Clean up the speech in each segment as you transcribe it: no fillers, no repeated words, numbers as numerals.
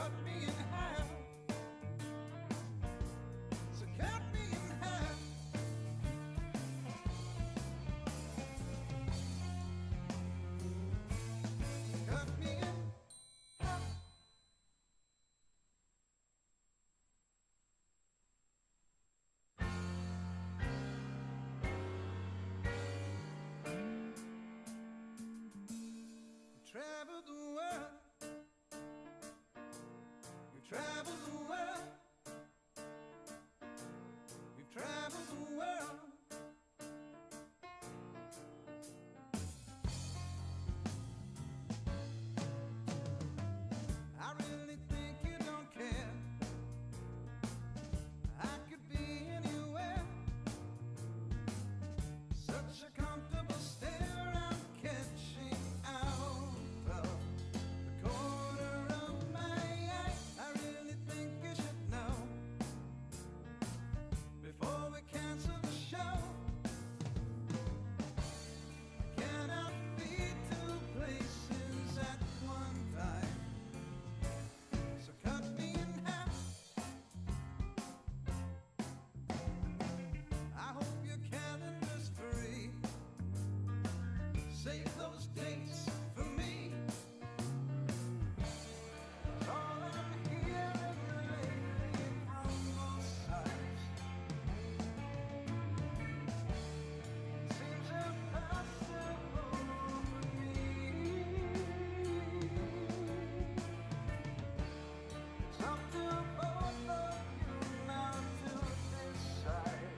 cut me in half. So cut me in half. Cut me in half. Travel the world. We've traveled the world. We've traveled the world. I really think you don't care. I could be anywhere. Such a comfortable stare I'm catching out of the corner of my eye. I really think you should know before we cancel the show. I cannot be two places at one time. So cut me in half. I hope your calendar's free. Save those dates for me. All I'm hearing lately from both sides seems impossible for me. It's up to both of you now to decide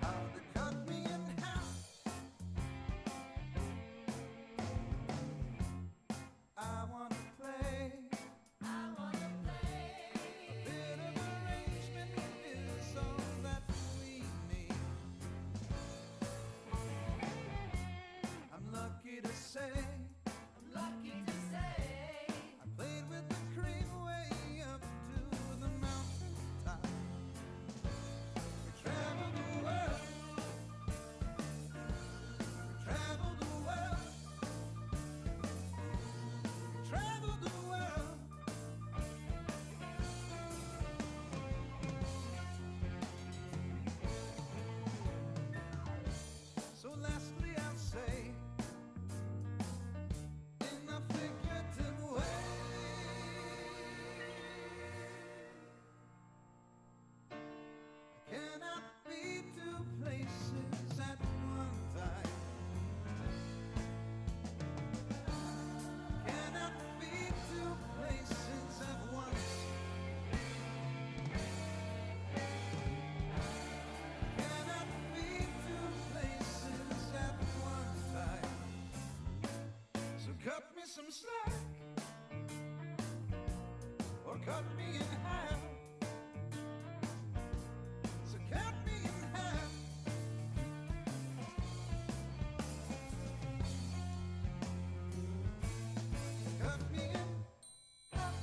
how to cut me in half. I wanna play. I wanna play. A bit of arrangement is all that we need. I'm lucky to say. I'm lucky to say. I played with the cream way up to the mountain top. We traveled the world. We traveled the world. Travel the world. So lastly I'll say, in a figurative way, I cannot be two places at one time. Cannot be two places at once. Cannot be two places at one time. So cut me some slack, or cut me in half. So cut me in half. Cut me in half.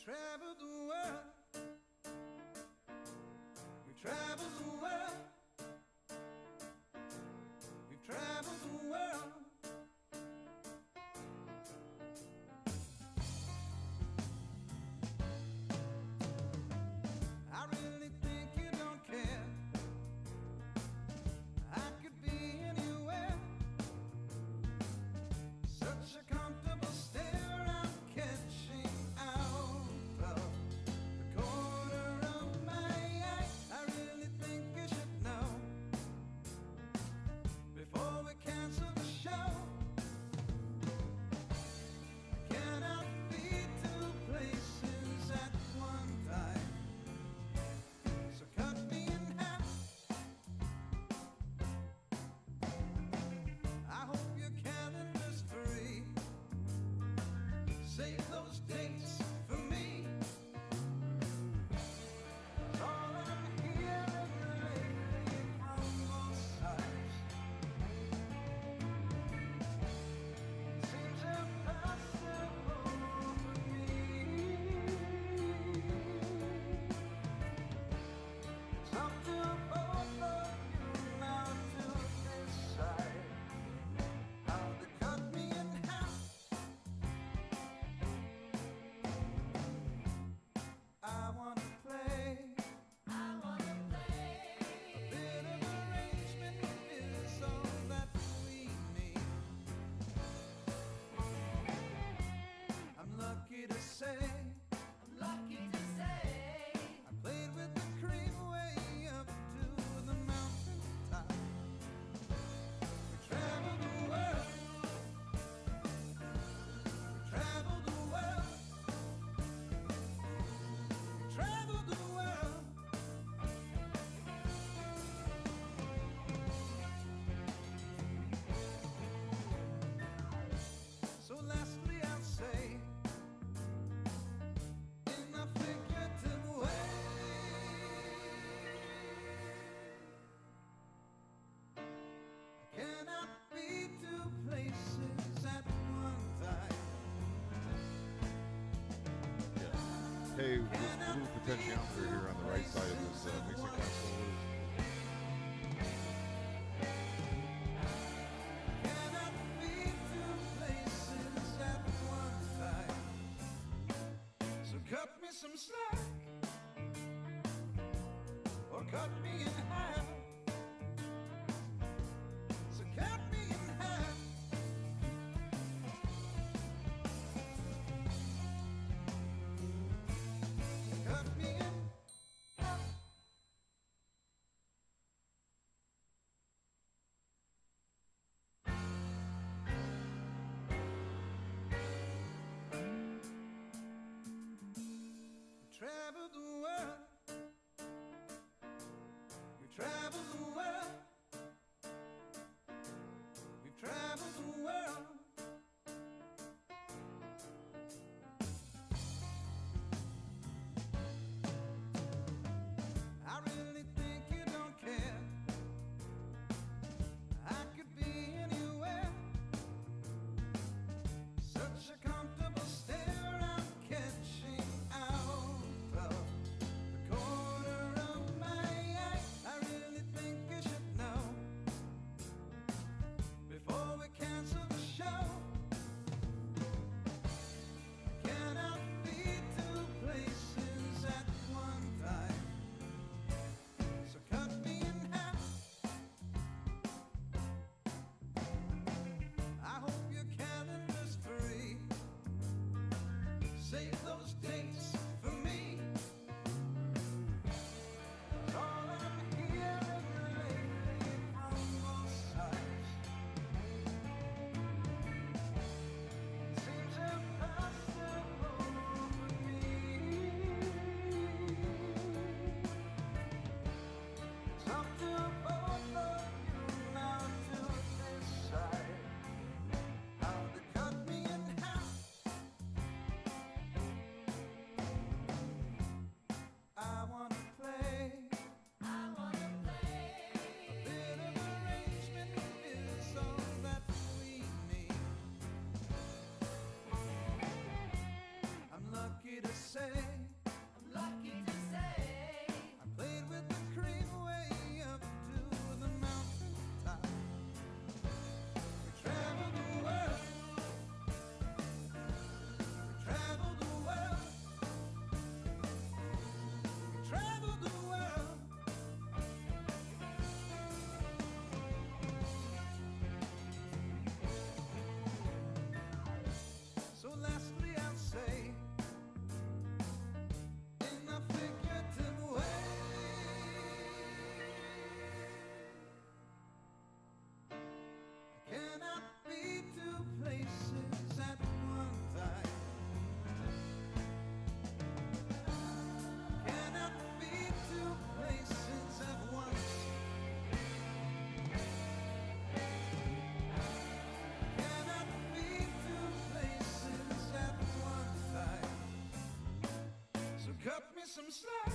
Travel the world. We travel the world. We've traveled the world. I really think you don't care. I could be anywhere. Such a comfortable stare I'm catching out of the corner of my eye. I really think you should know before we cancel the show. I cannot be two places at one time. So cut me in half. I hope your calendar's free. Save those dates for me. All I'm hearing lately from both sides seems impossible for me. say this blue potentiometer here on the right side of this mixing console is Cannot be two places at one time. So cut me some slack, or cut me in half. So cut me in half. Cut me in half. We traveled the world. We traveled the world. We've traveled the world. I really think you don't care. I could be anywhere. Such a comfortable stare I'm catching out of the corner of my eye. I really think you should know before we cancel the show. Cannot be two places at one time. So cut me in half. I hope your calendar's free. Save those dates for me. 'Cause all I'm hearing lately from both sides seems impossible for me. It's up to both of you now to decide how to cut me in half. I wanna play. I wanna play. A bit of arrangement is all that we need. I'm lucky to say. I'm lucky to say. I played with the cream way up to the mountain top. We traveled the world. We traveled the world. We traveled the world. So lastly I'll say, in a figurative way, I cannot be two places at one time. Cannot be two places at once. Cannot be two places at one time. So cut me some slack,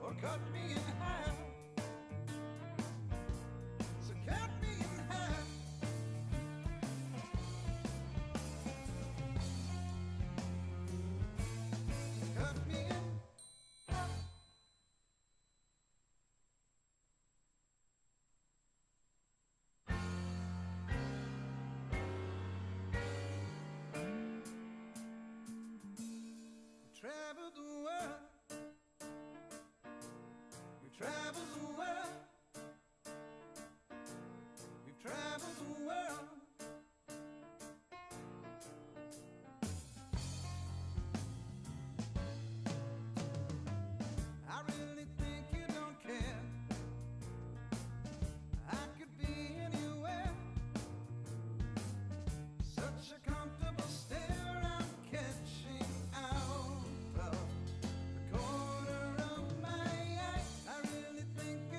or cut me in half. So cut me in half. Cut me in half. We traveled the world. We traveled the world. We've traveled the world. I really think you don't care. I could be anywhere. Such a comfortable stare I'm catching out of the corner of my eye. I really think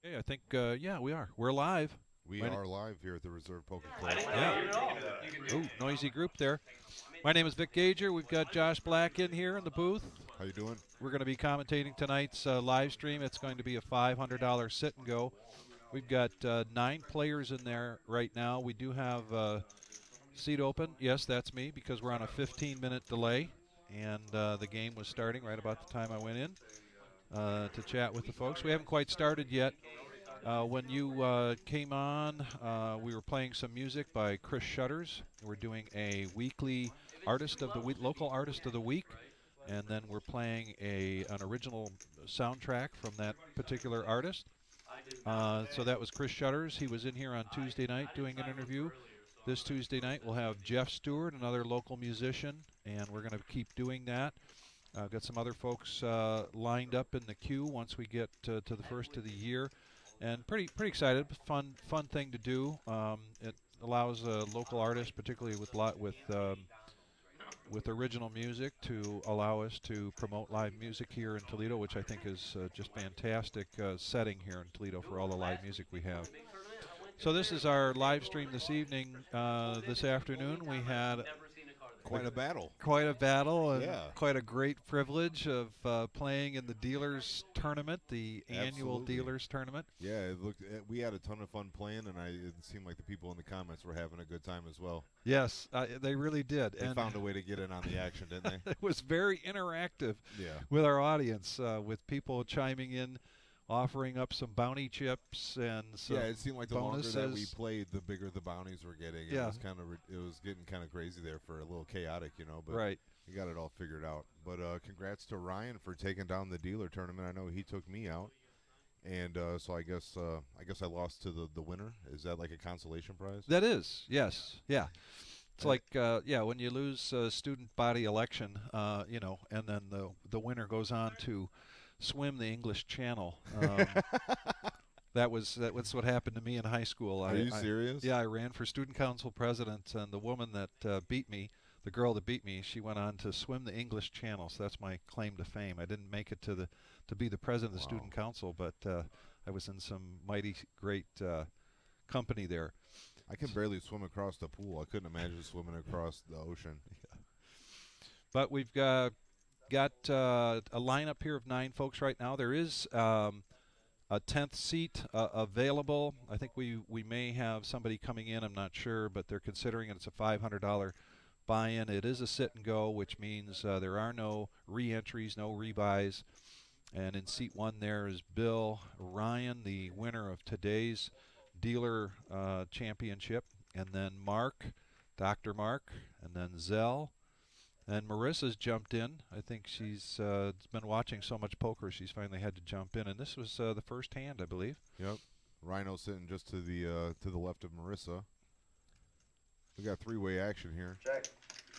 Hey, I think, yeah, we are. We're live. We My na- are live here at the Reserve Poker Club. Yeah. Ooh, noisy group there. My name is Vic Gager. We've got Josh Black in here in the booth. How you doing? We're going to be commentating tonight's live stream. It's going to be a $500 sit and go. We've got 9 players in there right now. We do have seat open. Yes, that's me because we're on a 15-minute delay. And the game was starting right about the time I went in to chat with the folks. We haven't quite started yet. When you came on, we were playing some music by Chris Shutters. We're doing a weekly artist of the week, local artist of the week, and then we're playing an original soundtrack from that particular artist. So that was Chris Shutters. He was in here on Tuesday night doing an interview. This Tuesday night we'll have Jeff Stewart, another local musician, and we're going to keep doing that. I've got some other folks lined up in the queue once we get to the first of the year, and pretty excited. Fun thing to do. It allows local artists, particularly with original music, to allow us to promote live music here in Toledo, which I think is just fantastic setting here in Toledo for all the live music we have. So this is our live stream this evening. This afternoon we had Quite a battle. Quite a battle, and Yeah. quite a great privilege of playing in the dealers tournament, the annual Absolutely. dealers tournament. Yeah, it looked. We had a ton of fun playing, and it seemed like the people in the comments were having a good time as well. Yes, they really did. They and found a way to get in on the action, didn't they? it was very interactive Yeah. with our audience, with people chiming in, offering up some bounty chips and some Yeah, it seemed like the bonuses. longer that we played, the bigger the bounties were getting. Yeah. It was getting kind of crazy there for a little chaotic, But Right. we got it all figured out. But congrats to Ryan for taking down the dealer tournament. I know he took me out, and so I guess I lost to the winner. Is that like a consolation prize? That is, yes, yeah. It's like, when you lose a student body election, and then the winner goes on to swim the English Channel. That's what happened to me in high school. Are you serious? Yeah, I ran for student council president, and the woman that beat me, the girl that beat me, she went on to swim the English Channel. So that's my claim to fame. I didn't make it to be the president of the student council, but I was in some mighty great company there. I can barely swim across the pool. I couldn't imagine swimming across the ocean. Yeah. But we've got a lineup here of 9 folks right now. There is a 10th seat available. I think we may have somebody coming in. I'm not sure, but they're considering it. It's a $500 buy-in. It is a sit and go, which means there are no re-entries, no rebuys. And in seat 1 there is Bill Ryan, the winner of today's dealer championship, and then Mark, Dr. Mark, and then Zell. And Marissa's jumped in. I think she's been watching so much poker, she's finally had to jump in. And this was the first hand, I believe. Yep. Rhino sitting just to the left of Marissa. We got 3-way action here. Check.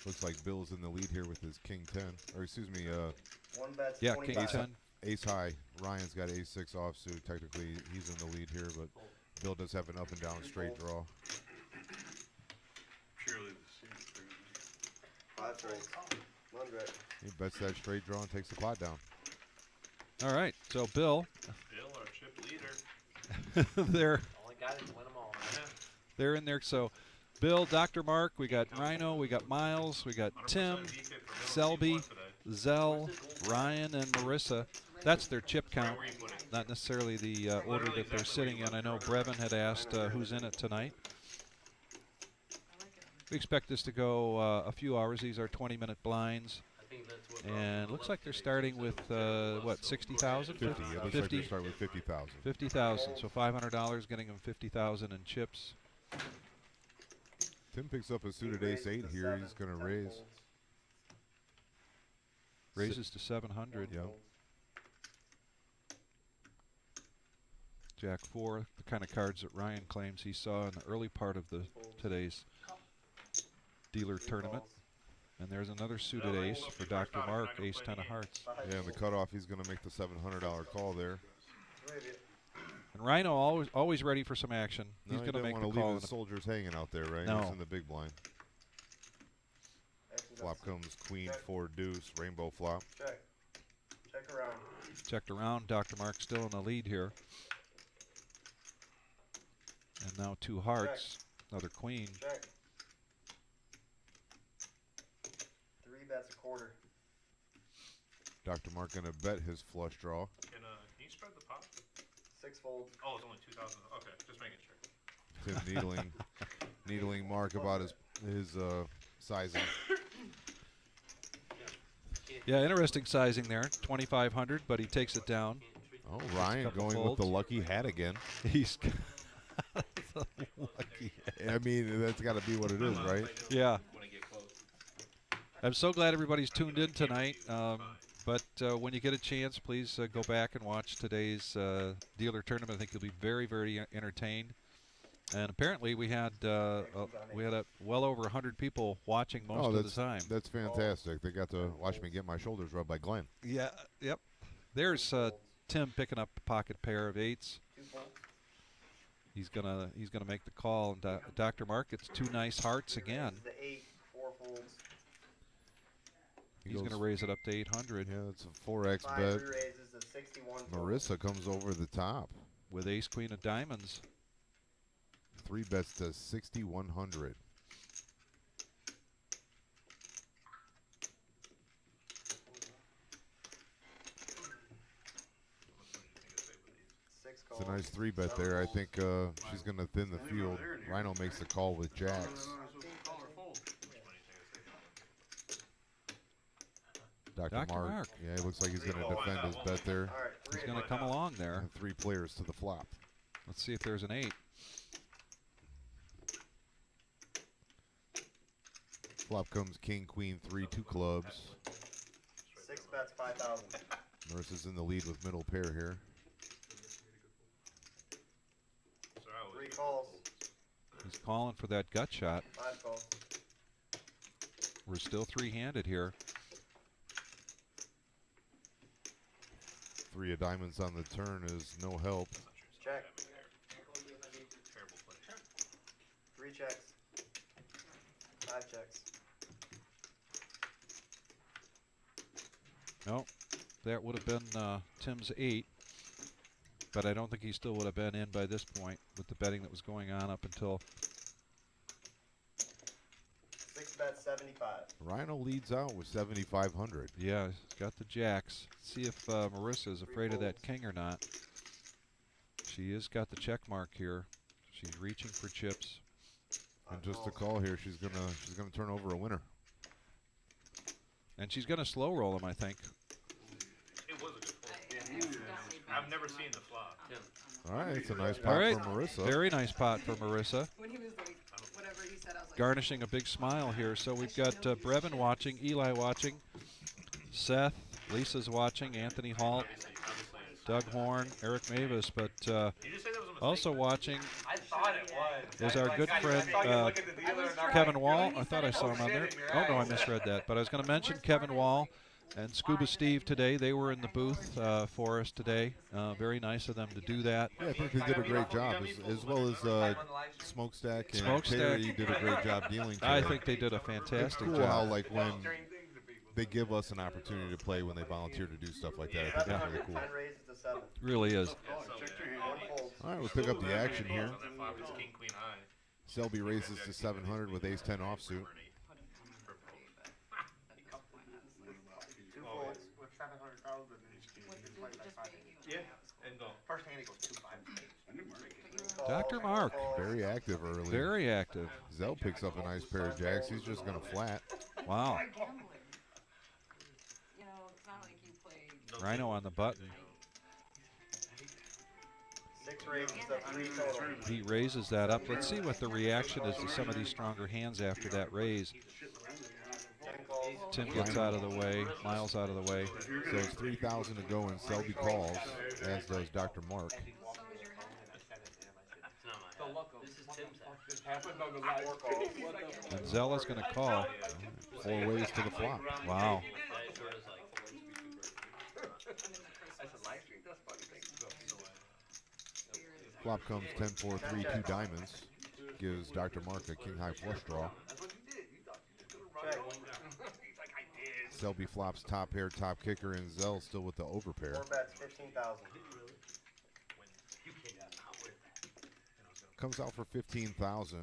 Looks like Bill's in the lead here with his King 10. Or excuse me, One bet. Yeah, 25. King 10. Ace high. Ryan's got Ace 6 offsuit. Technically, he's in the lead here, but Bill does have an up and down straight draw. Purely the seat. 5 folds. 100. He bets that straight draw and takes the pot down. All right, so Bill, Bill, our chip leader. they're Only guy that can win them all. they're in there. So Bill, Dr. Mark, we got Rhino, we got Miles, we got Tim, Selby, Zell, Ryan, and Marissa. That's their chip count, not necessarily the order that they're sitting in. I know Brevin had asked who's in it tonight. We expect this to go a few hours. These are 20-minute blinds. And it looks like they're starting with, what, 60,000? 50. It looks like they start with 50,000. 50,000. So $500 getting them 50,000 in chips. Tim picks up a suited Ace 8 here. He's going to raise. Raises to 700. Yep. Jack 4, the kind of cards that Ryan claims he saw in the early part of today's dealer tournament. And there's another suited ace for Dr. Mark, Ace 10 of hearts. Yeah, in the cutoff, he's going to make the $700 call there. And Rhino always ready for some action. He's going to make the want to call. leave his soldiers hanging out there, right? No. He's in the big blind. Flop comes Queen, 4 deuce, rainbow flop. Check. Check around. Checked around. Dr. Mark still in the lead here. Now 2 hearts, another queen. Check. 3 bets a quarter. Dr. Mark gonna bet his flush draw. Can you spread the pot? 6 folds. Oh, it's only 2,000. Okay, just making sure. Tim needling Mark about his sizing. Yeah, interesting sizing there. 2,500, but he takes it down. Oh, Ryan couple going with the folds. lucky hat again. He's got the lucky. I mean, that's got to be what it is, right? Yeah. I'm so glad everybody's tuned in tonight. But when you get a chance, please go back and watch today's dealer tournament. I think you'll be very, very entertained. And apparently, we had well over 100 people watching most of the time. That's fantastic. They got to watch me get my shoulders rubbed by Glenn. Yeah. Yep. There's Tim picking up a pocket pair of 8s. 2 folds. He's gonna make the call. And Dr. Mark gets 2 nice hearts again. Raises the 8, 4 folds. He's gonna raise it up to 800 Yeah, it's a 4x 5 bet. re-raises to 61 folds. Marissa comes over the top. with ace queen of diamonds. 3 bets to 6,100. Six It's a calls. nice 3 bet there. I think she's going to thin the field. Rhino makes the call with jacks. Dr. Mark. Yeah, it looks like he's going to defend his bet there. All right, He's 3 going to come along there. And 3 players to the flop. Let's see if there's an 8. Flop comes king, queen, 3, 2 clubs. 6 bets, 5,000. Marissa's in the lead with middle pair here. 3 calls. He's calling for that gut shot. 5 calls. We're still 3-handed here. 3 of diamonds on the turn is no help. Check. 3 checks. 5 checks. No, that would have been Tim's 8. But I don't think he still would have been in by this point with the betting that was going on up until 6 bets, 75. Rhino leads out with 7,500. Yeah, he's got the jacks. See if Marissa is afraid of that king or not. She has got the check mark here. She's reaching for chips. And just a call here, she's gonna turn over a winner. And she's going to slow roll him, I think. It was a good pull. I've never seen the flop. All right, it's a nice All pot right, for Marissa. very nice pot for Marissa. When he was like, whatever he said, I was like, Garnishing a big smile here. So we've got Brevin watching, Eli watching, Seth, Lisa's watching, Anthony Halt, Doug Horn, Eric Mavis, but Did you say that was a mistake? also watching I thought it was. is our good friend Kevin Wall. I thought I saw him on there. Oh, no, I misread that. But I was going to mention Kevin Wall and Scuba Steve today. They were in the booth for us today. Very nice of them to do that. Yeah, I think they did a great job, as well as Smokestack and Smokestack. Terry did a great job dealing. I today. think they did a It's fantastic cool how, job. like, when they give us an opportunity to play, when they volunteer to do stuff like that, I think that's really cool. 10 raises to 7. Really is. 1 fold. All right, we'll pick up the action here. It's king, queen, high. Selby raises to 700 with ace-10 offsuit. 2 folds. With 700,000, Yeah, and go. first hand he goes 2-5. Call, Dr. Mark. call. Very active early. Very active. Zell picks up a nice pair of jacks. He's just going to flat. Wow. gambling. You know, it's not like you played. Rhino on the button. 6 raises to 3 total. He raises that up. Let's see what the reaction is to some of these stronger hands after that raise. 10 calls. Tim gets out of the way. Miles out of the way. So it's 3,000 to go, and Selby calls, as does Dr. Mark. So is your head. The luck of this is Tim's Just happened on the live. 4 calls. And Zella's going to call. 4 ways to the flop. Wow. Flop comes 10-4, 3-2 diamonds. Gives Dr. Mark a king-high flush draw. Check. Selby flops top pair, top kicker, and Zell still with the overpair. 4 bets, 15,000. comes out for 15,000.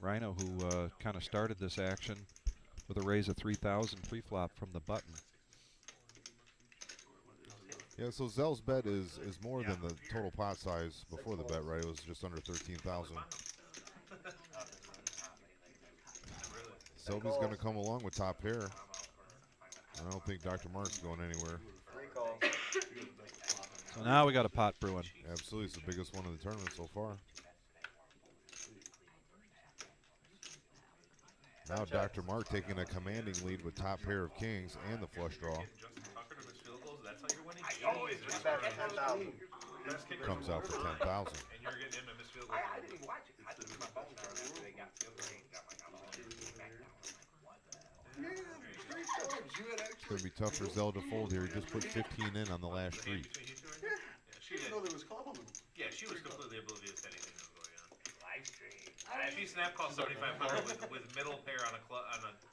Rhino, who kind of started this action with a raise of 3,000 pre-flop from the button. Yeah, so Zell's bet is more than the total pot size before the bet, right? It was just under 13,000. Selby's going to come along with top pair. I don't think Dr. Mark's going anywhere. So now we got a pot brewing. Absolutely, it's the biggest one of the tournament so far. Now Dr. Mark taking a commanding lead with top pair of kings and the flush draw. Comes out for 10,000. And you're getting him a missed field goal. I didn't even watch it. I took my phone down after they got field goal. Got my It's going to be tough for Zell to fold here. He just put 15 in on the last street. She didn't know there was calling. Yeah, she was completely oblivious to anything that was going on. Live stream. She snap called 7,500 with middle pair on a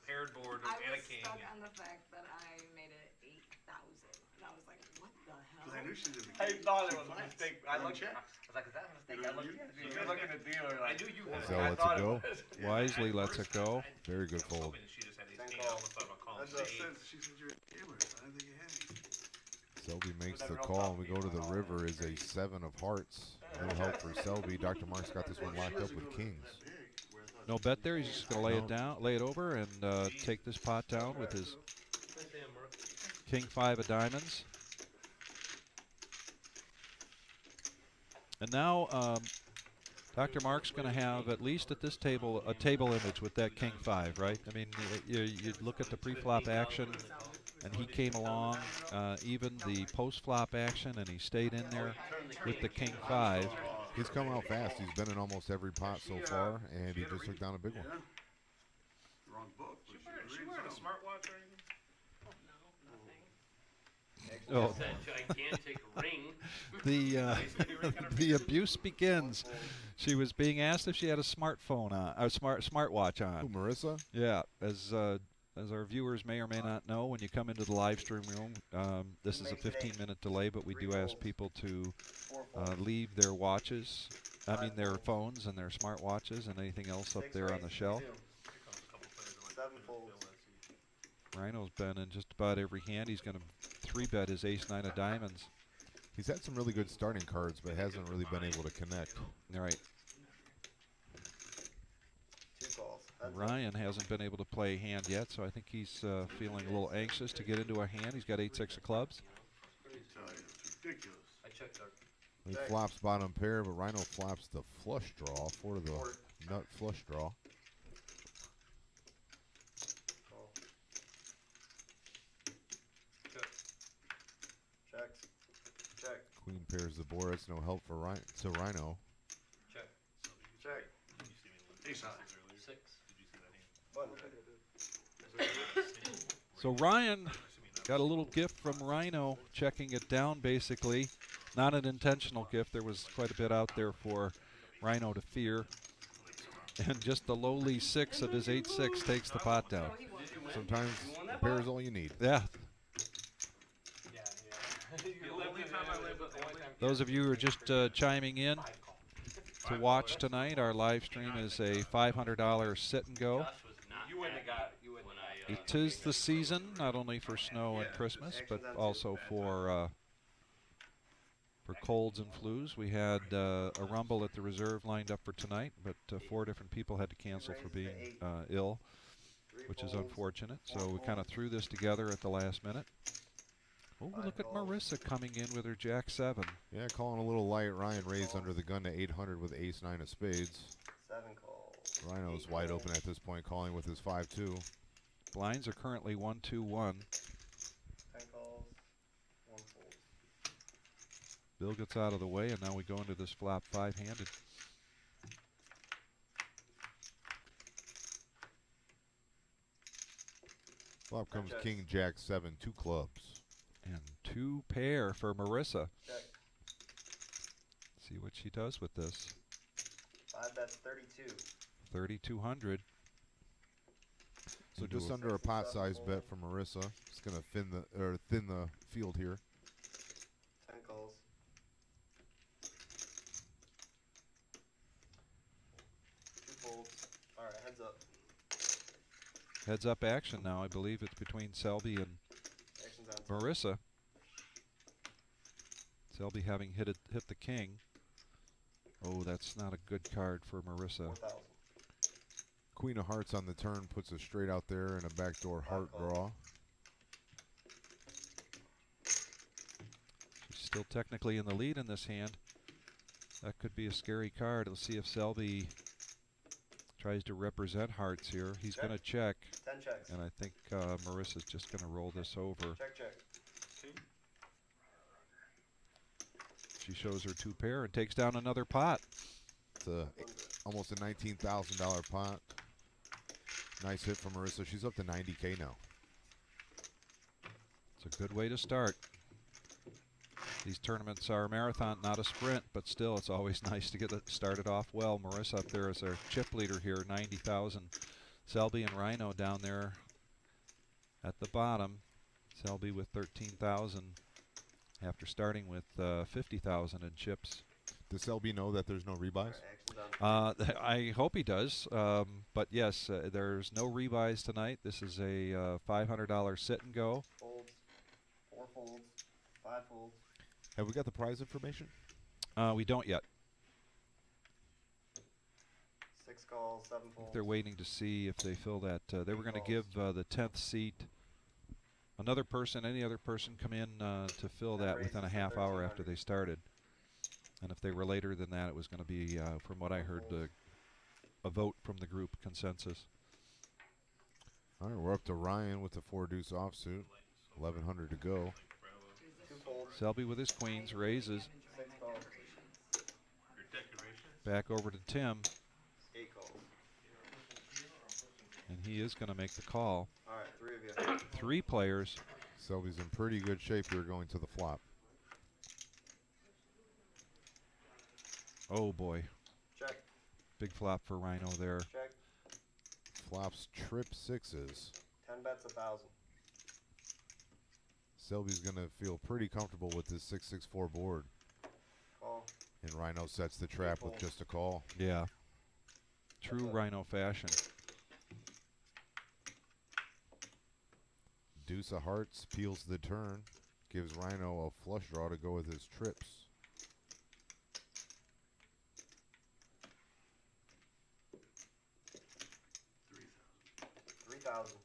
paired board I and a was king. stuck on the fact that I made it 8,000, and I was like, what the hell? I knew she did. I thought it was a mistake. I looked. I was like, is that a mistake? I looked. You're looking at the dealer. I knew you had Zell it. lets it go. Wisely lets it go. Very good fold. She just had these king. I almost thought about calling That's what I it said. She said you're a gamer. I didn't think you had any. Selby makes the call, and we go to the river. Is a 7 of hearts. No help for Selby. Dr. Mark's got this one locked up with kings. No bet there. He's just going to lay it down, lay it over, and take this pot down with his king 5 of diamonds. And now Dr. Mark's going to have, at least at this table, a table image with that king 5, right? I mean, you look at the pre-flop action, and he came along, even the post-flop action, and he stayed in there with the king 5. He's come out fast. He's been in almost every pot so far, and he just took down a big one. Wrong book. She wearing a smartwatch or anything? Oh, Gigantic ring. the abuse begins. She was being asked if she had a smartphone on, a smartwatch Who, on. Marissa? Yeah, as our viewers may or may not know, when you come into the live stream room, this is a 15-minute delay, but we do ask people to leave their watches, their phones and their smartwatches and anything else up there on the shelf. Rhino's been in just about every hand. He's going to 3-bet his ace-9 of diamonds. He's had some really good starting cards, but hasn't really been able to connect. All right. Ryan hasn't been able to play a hand yet, so I think he's feeling a little anxious to get into a hand. He's got 8-6 of clubs. It's ridiculous. I checked our. He flops bottom pair, but Rhino flops the flush draw for the nut flush draw. Checks. Check. Queen pairs the board. That's no help for Rhino. Check. Check. Ace high. 6. So Ryan got a little gift from Rhino, checking it down basically. Not an intentional gift. There was quite a bit out there for Rhino to fear. And just the lowly 6 of his 8-6 takes the pot down. Sometimes a pair is all you need. Yeah. The only time I lived with Those of you who are just chiming in to watch tonight, our live stream is a $500 sit-and-go. You wouldn't have got. You wouldn't have. It is the season, not only for snow and Christmas, but also for colds and flus. We had a rumble at the reserve lined up for tonight, but 4 different people had to cancel for being ill, which is unfortunate. So we kind of threw this together at the last minute. Oh, look at Marissa coming in with her Jack 7. Yeah, calling a little light. Ryan raised under the gun to 800 with ace-9 of spades. 7 calls. Rhino's wide open at this point, calling with his 5-2. Blinds are currently 1-2-1. 10 calls. 1 fold. Bill gets out of the way, and now we go into this flop 5-handed. Flop comes King, Jack 7, 2 clubs. And 2 pair for Marissa. Check. See what she does with this. 5 bets 32. 3,200. So just under a pot size bet for Marissa. It's going to thin the field here. 10 calls. Heads-up action now. I believe it's between Selby and Action's on 10. Marissa. Selby having hit the king. Oh, that's not a good card for Marissa. 4,000. Queen of Hearts on the turn puts us straight out there in a backdoor heart draw. She's still technically in the lead in this hand. That could be a scary card. Let's see if Selby tries to represent hearts here. He's going to check. 10 checks. And I think Marissa's just going to roll this over. Check, check. She shows her 2 pair and takes down another pot. It's almost a $19,000 pot. Nice hit from Marissa. She's up to 90K now. It's a good way to start. These tournaments are a marathon, not a sprint, but still it's always nice to get it started off well. Marissa up there is our chip leader here, 90,000. Selby and Rhino down there at the bottom. Selby with 13,000 after starting with 50,000 in chips. Does Selby know that there's no rebuys? Action's on 10. I hope he does, but yes, there's no rebuys tonight. This is a $500 sit and go. Folds. 4 folds. 5 folds. Have we got the prize information? We don't yet. 6 calls. 7 folds. They're waiting to see if they fill that. They were going to give the 10th seat. Another person, any other person, come in to fill that within a half hour after they started. And if they were later than that, it was going to be, from what I heard, a vote from the group consensus. All right, we're up to Ryan with the 4-deuce offsuit. 1,100 to go. 2 folds. Selby with his queens raises 6 calls. Your decoration? back over to Tim, 8 calls. and he is going to make the call. All right, 3 of you. 3 players. Selby's in pretty good shape here going to the flop. Oh boy, Check. big flop for Rhino there. Check. Flops trip 6s. 10 bets 1,000. Selby's going to feel pretty comfortable with this 6-6-4 board. Call. And Rhino sets the trap with just a call. Yeah, true Rhino fashion. Deuce of Hearts peels the turn. Gives Rhino a flush draw to go with his trips. 3,000.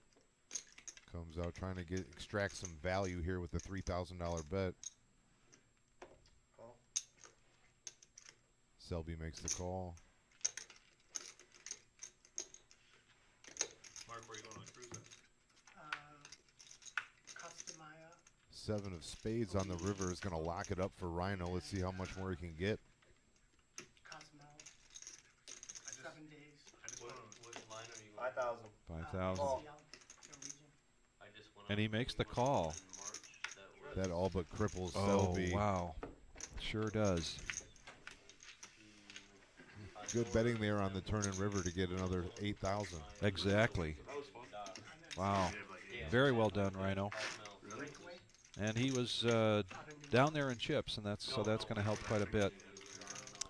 Comes out trying to extract some value here with the $3,000 bet. Call. Selby makes the call. Mark, where are you going on the cruise at? Customaya. 7 of spades on the river is going to lock it up for Rhino. Let's see how much more he can get. Cosmo. 7 days. I just What want line are you going? 5,000. 5,000. Call. Norwegian. I just went And on he makes the one call. in March that was That all but cripples Oh, Selby. wow. Sure does. Good betting there on the turn and river to get another 8,000. Exactly. That was fun. Wow. You have like Very well done, Rhino. Breakaway. And he was down there in chips, and that's going to help quite a bit.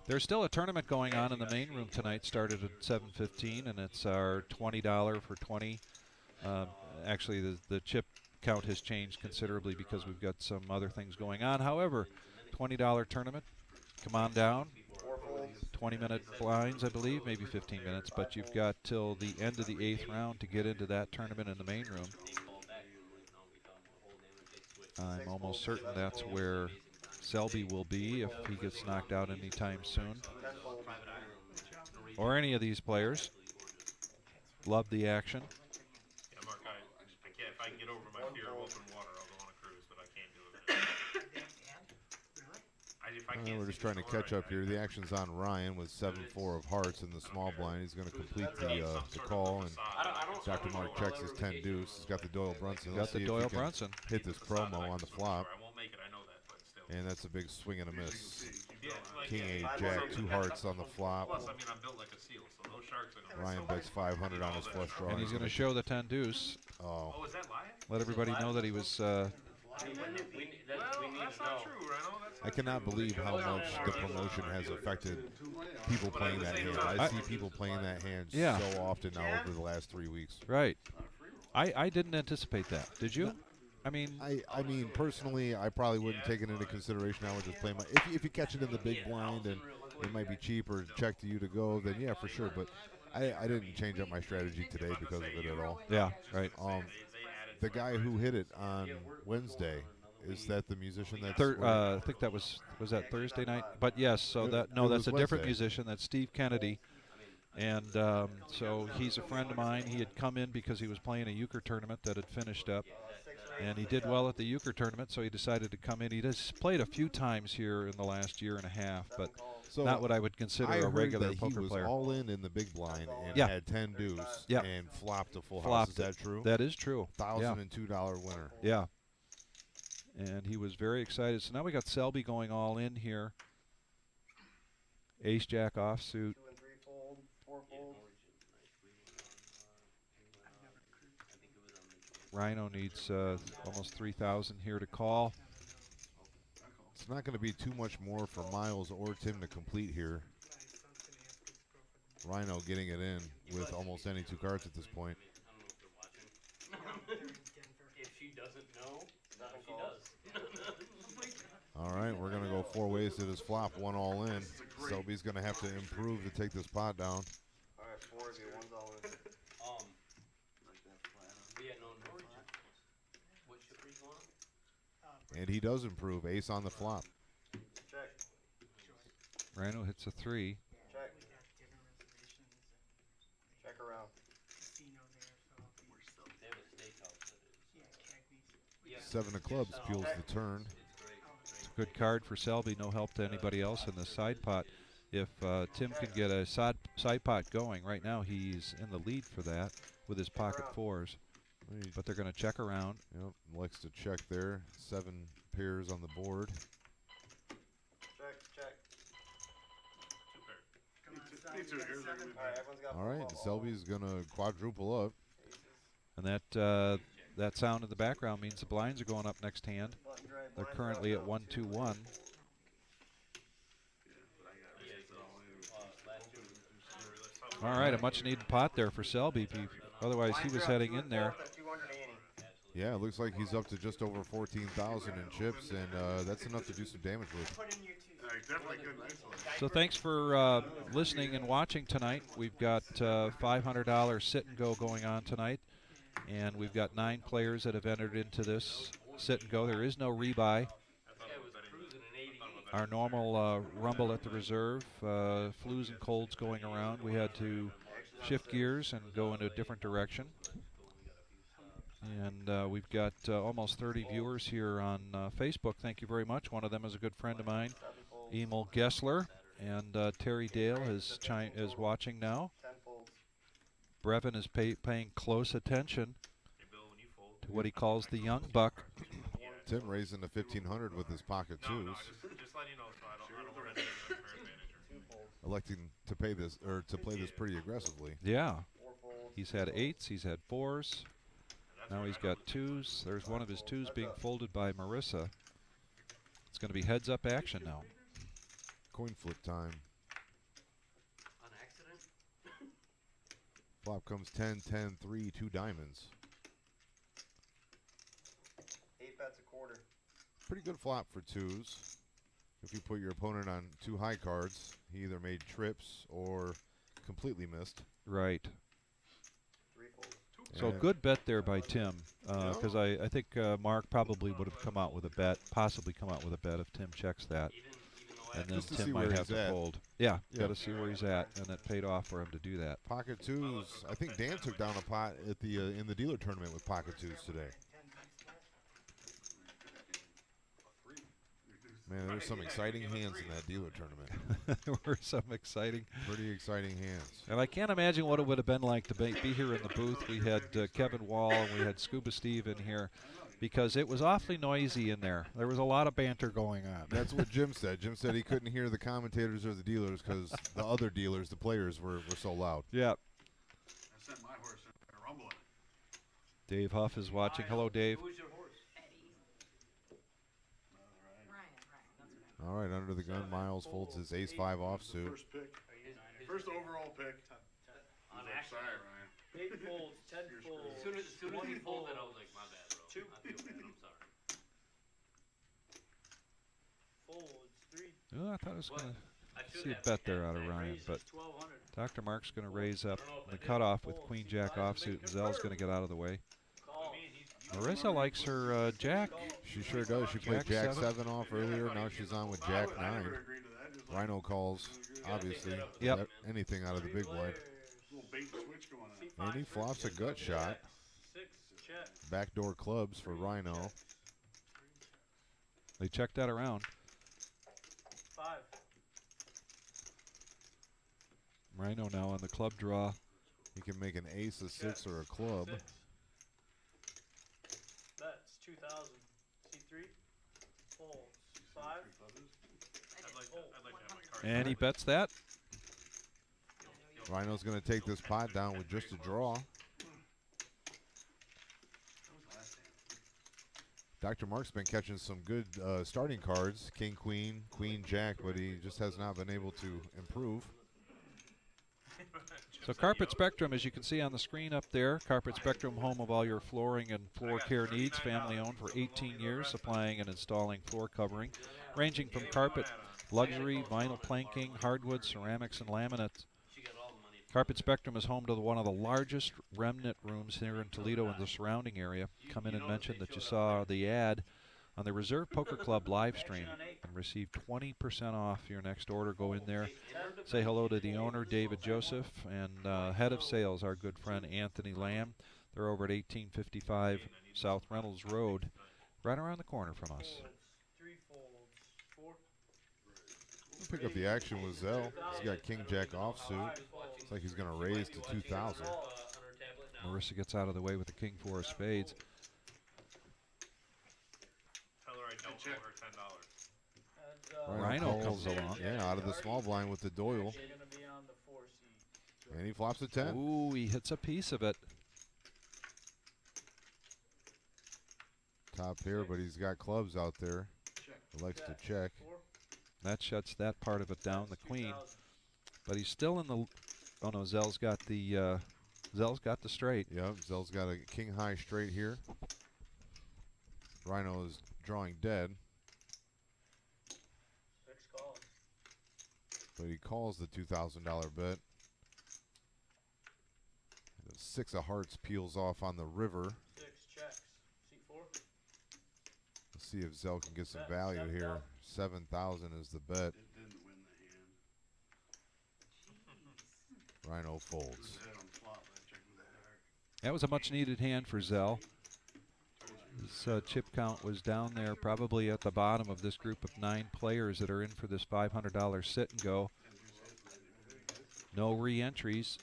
There's still a tournament going on in the main room tonight. Started at 7:15, and it's our $20 for 20. Actually, the chip count has changed considerably because we've got some other things going on. However, $20 tournament. Come on down. 4 folds. 20-minute blinds, I believe, maybe 15 minutes. But you've got till the end of the 8th round to get into that tournament in the main room. I'm almost certain that's where Selby will be if he gets knocked out anytime soon. 10 folds. Or any of these players. Love the action. Yeah, Mark, I can't, if I can get over my fear of open water, I'll go on a cruise, but I can't do it. Really? If I can't We're see just trying to the catch water, up here. The action's on Ryan with 7-4 of hearts in the small blind. He's going to complete the call, and Dr. Mark checks his 10 deuce. He's got the Doyle Brunson. Got Let's the see if he Doyle can Brunson. hit this promo on the flop. I won't make it, I know that, but still. And that's a big swing and a miss. Yeah, like, King yeah, 8 jack, 2 hearts on the flop. Plus, I mean, I'm built like a seal, so those sharks are going to Ryan bets 500 on his flush draw. And he's going to show the 10 deuce. Oh, Oh, is that live? Let everybody know that he was. Well, we need that's to not know. true, Rhino. That's I cannot believe how much the promotion has affected people playing that hand. I see people playing that hand Yeah. so often now over the last 3 weeks. Right. I didn't anticipate that. Did you? I mean, I mean, personally, I probably wouldn't take it into consideration. I would just play my. If you catch it in the big blind and it might be cheaper to check to you to go, then yeah, for sure. But I didn't change up my strategy today because of it at all. yeah, right. The guy who hit it on Wednesday, is that the musician that's? I think that was that Thursday night. But yes, so It- that it no, that's was a different Wednesday. musician. That's Steve Kennedy, and so he's a friend of mine. He had come in because he was playing a euchre tournament that had finished up, and he did well at the euchre tournament, so he decided to come in. He just played a few times here in the last year and a half, but So not what I would consider I a heard regular that poker he was player. all in the big blind and Yeah. had 10 deuce Yeah. and flopped a full house. Flopped Is that true? That is true. Yeah. $1,002 winner. Yeah. And he was very excited. So now we got Selby going all in here. Ace Jack offsuit. 2 and 3 fold, 4 fold. Rhino needs almost 3,000 here to call. It's not going to be too much more for Miles or Tim to complete here. Rhino getting it in with almost any 2 cards at this point. If she doesn't know, now she does. All right, we're going to go 4 ways to this flop, 1 all in. Selby's going to have to improve to take this pot down. All right, 4 of you, 1's all in. Yeah, no, what shipper you want? And he does improve. Ace on the flop. Check, Rhino hits a 3. check, We got dinner reservations and check around. casino there, so They have a steakhouse that is. yeah, Cagney's. 7 of clubs fuels the turn. It's a good card for Selby. No help to anybody else in the side pot. If Tim can get a side pot going, right now he's in the lead for that with his pocket 4s. But they're going to check around. Yep, likes to check there. 7 pairs on the board. Check, check. Come on, Me Sal, you too, got here's 7. All right, everyone's got All right, all Selby's going to quadruple up. aces. And that sound in the background means the blinds are going up next hand. Button drive, They're blinds currently up, at down, 2 1-2-1. and 4. All right, a much needed pot there for Selby. Otherwise, he was heading in there. 200 ante. Yeah, it looks like he's up to just over 14,000 in chips, and that's enough to do some damage with. Put in your 2. Definitely good, nice one. So thanks for listening and watching tonight. We've got $500 Sit-and-Go going on tonight, and we've got 9 players that have entered into this Sit-and-Go. There is no rebuy. Our normal rumble at the reserve, flus and colds going around. We had to shift gears and go in a different direction. And we've got almost 30 viewers here on Facebook. Thank you very much. One of them is a good friend of mine, Emil Gessler, and Terry Dale is watching now. 10 folds. Brevin is paying close attention to what he calls the young buck. Tim raising to 1,500 with his pocket 2s, Just letting you know, so I don't run into the fair advantage. electing to pay this or to play this pretty aggressively. Yeah, 4 folds. he's had 8s, he's had 4s. Now he's got 2s. There's one of his 2s being folded by Marissa. It's going to be heads-up action now. Coin flip time. On accident? Flop comes 10, 10, 3, 2 diamonds. 8 bets a quarter. Pretty good flop for 2s. If you put your opponent on 2 high cards, he either made trips or completely missed. Right. 3 folds. So And good bet there by Tim, because I think Mark probably would have come out with a bet, possibly come out with a bet if Tim checks that. And then Just to see Tim where might have he's to at. fold. Yeah, Yeah. got to see where he's at, and it paid off for him to do that. Pocket 2s. I think Dan took down a pot at the in the dealer tournament with pocket 2s today. 10 dice left. Man, there's some exciting hands in that dealer tournament. There were some exciting. Pretty exciting hands. And I can't imagine what it would have been like to be here in the booth. We had Kevin Wall and we had Scuba Steve in here because it was awfully noisy in there. There was a lot of banter going on. That's what Jim said. Jim said he couldn't hear the commentators or the dealers because the other dealers, the players, were so loud. Yeah. I sent my horse in there rumbling. Dave Huff is watching. Hello, Dave. Who's your horse? Eddie. Ryan, that's what I All right, under the gun, Miles folds his ace-5 offsuit. First pick. First overall pick. On He's accident. upside, Ryan. 8 folds, 10 folds. As soon as 20 he pulled it, I folds. was like, my bad, bro. Two. I feel bad. I'm sorry. Folds, 3. Oh, I thought I was What? going I to should see a have bet my there hat out of thing. Ryan, Raises but 1200. Dr. Mark's going to raise up I don't know if I the did. cutoff with Folds, Queen see Jack fives and offsuit, make and Zell's going to get out of the way. Call. Marissa likes her Jack. She sure does. She played Jack Jack seven. 7 off earlier. Now she's on with Jack 9. I never agreed to that. Just like, Rhino calls, obviously. Yep. Anything out of the 3 big blind. players. little bait and switch going on. C5 And he first, flops a check. gut shot. 6 check. Backdoor clubs for Rhino. They checked that around. 5. Rhino now on the club draw. He can make an ace, a 6, or a club. 6. Bets 2000. C3. Folds 5. I'd like to have my card. And he bets that. Rhino's going to take this pot down with just a draw. That was last hand. Dr. Mark's been catching some good starting cards. King, Queen, Queen, Jack, but he just has not been able to improve. So Carpet Spectrum, as you can see on the screen up there, Carpet Spectrum, home of all your flooring and floor care needs, family owned for 18 years, supplying and installing floor covering, ranging from carpet, luxury, vinyl planking, hardwood, ceramics, and laminates. She got all the money. Carpet Spectrum is home to one of the largest remnant rooms here in Toledo and the surrounding area. Come in and mention that you saw the ad on the Reserve Poker Club live stream and receive 20% off your next order. Go in there, say hello to the owner, David Joseph, and head of sales, our good friend Anthony Lamb. They're over at 1855 South Reynolds Road, right around the corner from us. Folds 3 folds 4. We'll pick up the action with Zell. He's got King, Jack offsuit. Looks like he's going to raise to 2,000. Marissa gets out of the way with the King 4 of spades. Tell her I don't owe her $10. And Rhino comes along. Yeah, out of the small blind with the Doyle. You're going to be on the 4 seat. And he flops a 10. Ooh, he hits a piece of it. Top here, but he's got clubs out there. He likes to check. 4. That shuts that part of it down, the Queen. But he's still in the. Oh no, Zell's got the straight. Yep, Zell's got a King high straight here. Rhino is drawing dead, 6 calls. but he calls the $2,000 bet. The 6 of hearts peels off on the river. 6 checks. C4. Let's see if Zell can get some Bet value here. 7,000. 7,000 is the bet. It didn't win the hand. Rhino folds. It was the head on the flop. I checked with the head. That was a much needed hand for Zell. His chip count was down there, probably at the bottom of this group of 9 players that are in for this $500 sit and go. No re-entries.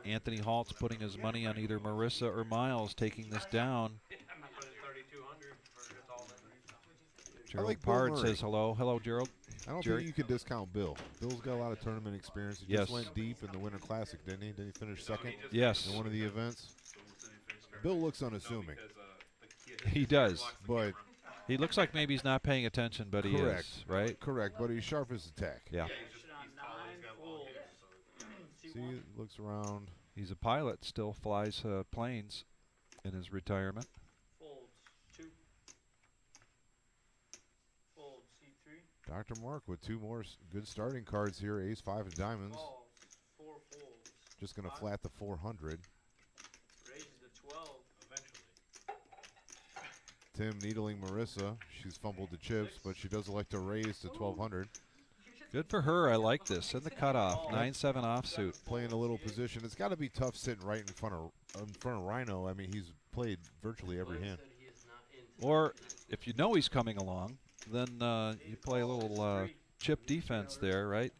Anthony Halt's putting his money on either Marissa or Miles taking this down. I'm not putting 3,200 for just all that. Gerald like Bill Pard Murray. says hello. Hello, Gerald. I don't Jerry? think you can discount Bill. Bill's got a lot of tournament experience. He Yes. just went deep in the Winter Classic, didn't he? Didn't he finish second Yes, in one of the events? Bill looks unassuming. he does. But He looks like maybe he's not paying attention, but he Correct. is, right? correct, but he's sharp as a tack. Yeah. Action on 9 folds. See, C1. looks around. He's a pilot, still flies planes in his retirement. Folds 2. Folds C3. Dr. Mark with 2 more good starting cards here. Ace, 5 of diamonds. Calls 4 folds. Just going to flat the 400. Raises to 12. Eventually. Tim needling Marissa. She's fumbled the chips, but she does elect to raise to 1,200. Good for her. I like this. In the cutoff, 9-7 offsuit. Playing a little position. It's got to be tough sitting right in front of Rhino. I mean, he's played virtually every hand. Said he is not into Or if you know he's coming along, then you play a little chip defense there, right?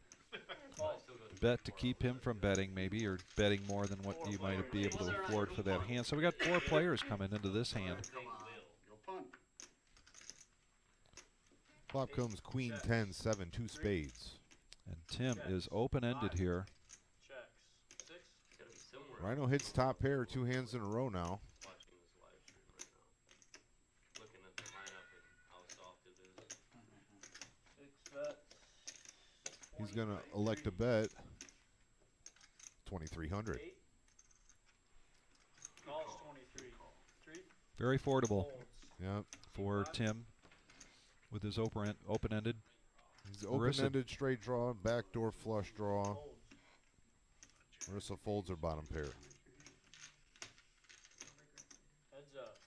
Bet to keep him from betting maybe, or betting more than what you might be able to afford for that hand. So we got 4 players coming into this hand. Go punt. Flop comes Queen 10, 7, 2 spades. And Tim is open-ended here. Checks. 6. It's gotta be somewhere. Rhino hits top pair 2 hands in a row now. Watching this live stream right now. Looking at the lineup and how soft it is. 6 bets. He's going to elect a bet. 2,300. 8. Calls 23. 3. Very affordable. Folds. Yeah, for Tim with his open-ended. He's open-ended straight draw, backdoor flush draw. Folds. Marissa folds her bottom pair. Heads up.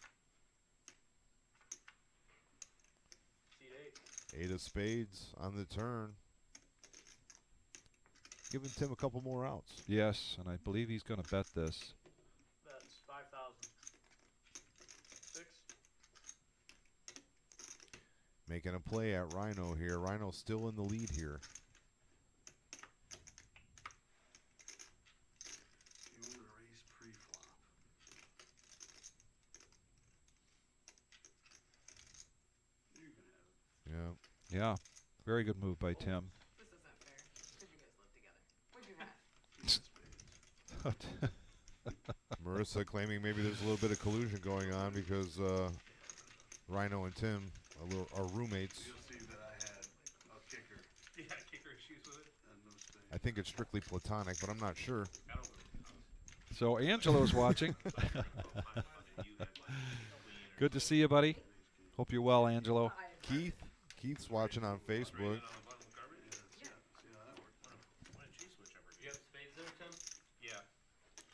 Seat 8. 8 of spades on the turn. Giving Tim a couple more outs. Yes, and I believe he's going to bet this. That's 5,000. 6. Making a play at Rhino here. Rhino's still in the lead here. You want to raise pre-flop. You can have it. Yeah. Yeah, very good move by Tim. This isn't fair. Because you guys live together. What'd you have? Marissa claiming maybe there's a little bit of collusion going on because Rhino and Tim are roommates. You'll see that I had a kicker Yeah, kicker issues with it. and no spade. I think it's strictly platonic, but I'm not sure. I don't So Angelo's watching. Good to see you, buddy. Hope you're well, Angelo. Keith's watching on Facebook. See how that worked? Why didn't you switch over? You have spades there, Tim? Yeah.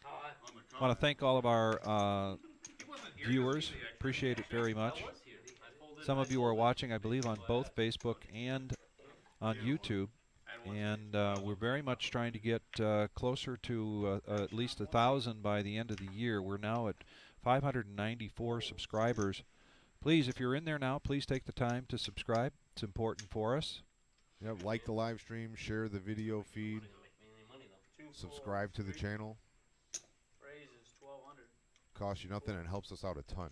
On the I want to thank all of our He wasn't here. viewers. Appreciate it very much. Some of you are watching, I believe, on both Facebook and on YouTube. And we're very much trying to get closer to at least 1,000 by the end of the year. We're now at 594 subscribers. Please, if you're in there now, please take the time to subscribe. It's important for us. Yep, like the live stream, share the video feed, subscribe to the channel. Raises 1,200. Costs you nothing and helps us out a ton.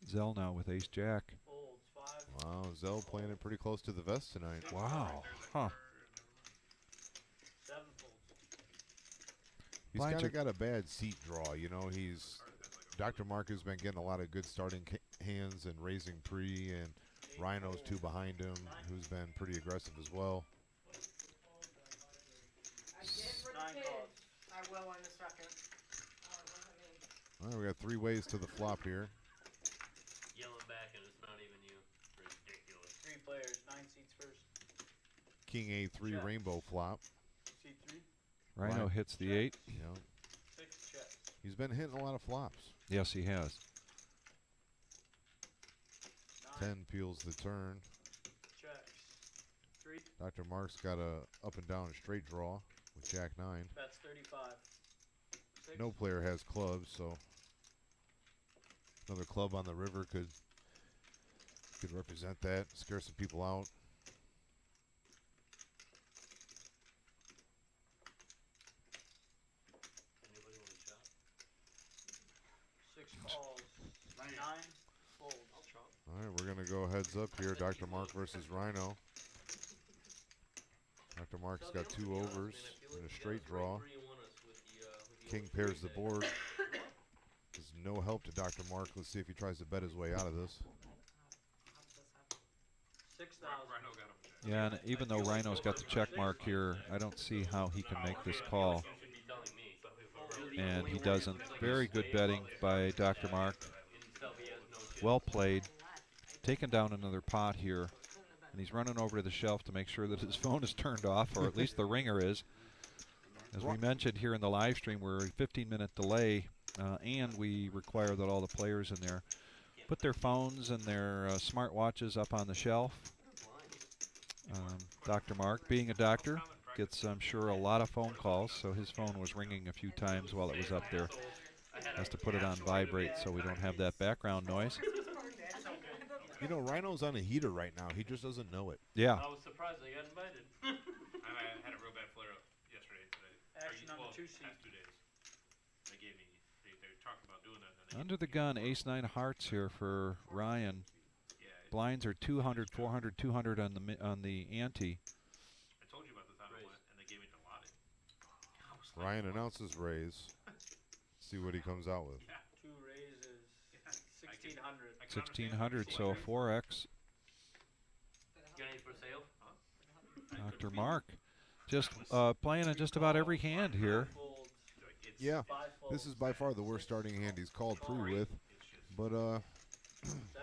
Zell now with Ace Jack. Folds 5. Wow, Zell playing it pretty close to the vest tonight. Wow. Huh. 7 folds. He's Blinds kind are- of got a bad seat draw, you know. Dr. Mark has been getting a lot of good starting hands and raising pre, and Rhino's 2 behind him, who's been pretty aggressive as well. I did it for the 9 kids. calls. I will in a second. Oh, it wasn't me. All right, we got 3 ways to the flop here. Yelling back and it's not even you. Ridiculous. 3 players, 9 seats first. King A3 Check. rainbow flop. Seat 3. Rhino Right. hits the 8. You know, 6 checks. he's been hitting a lot of flops. Yes, he has. 9 10 peels the turn. checks. 3. Dr. Mark's got a up and down straight draw with Jack 9. That's 35. 6. No player has clubs, so another club on the river could represent that, scare some people out. Anybody want to chop? 6 calls. 9 folds. I'll chop. All right, we're going to go heads up here. Dr. Mark versus Rhino. Dr. Mark's got 2 overs and a straight draw. King pairs the board. There's no help to Dr. Mark. Let's see if he tries to bet his way out of this. How does this happen? 6,000. Rhino got him checked. Yeah, and even though Rhino's got the check mark here, I don't see how he can make this call. And he doesn't. Very good betting by Dr. Mark. Well played. Taking down another pot here. And he's running over to the shelf to make sure that his phone is turned off, or at least the ringer is. As we mentioned here in the live stream, we're a 15-minute delay, and we require that all the players in there put their phones and their smartwatches up on the shelf. Dr. Mark, being a doctor, gets, I'm sure, a lot of phone calls, so his phone was ringing a few times while it was up there. Has to put it on vibrate so we don't have that background noise. You know, Rhino's on a heater right now. He just doesn't know it. Yeah. I was surprised I got invited. I had a real bad flare up yesterday and today. Action on the 2 seat. Past 2 days. They talked about doing that. And Under the gun, ace-9 hearts here for Ryan. yeah, Blinds are 200, 400, 200 on the ante. I told you about the time I went, and they gave me Dilaudid. Ryan announces raise. See what he comes out with. 2 raises. 1,600. 1,600, so a 4x. Got any for sale? Dr. Mark. Just playing in just about every hand here. Folds. Yeah, 5 folds. this is by far the worst starting hand he's called pre with, but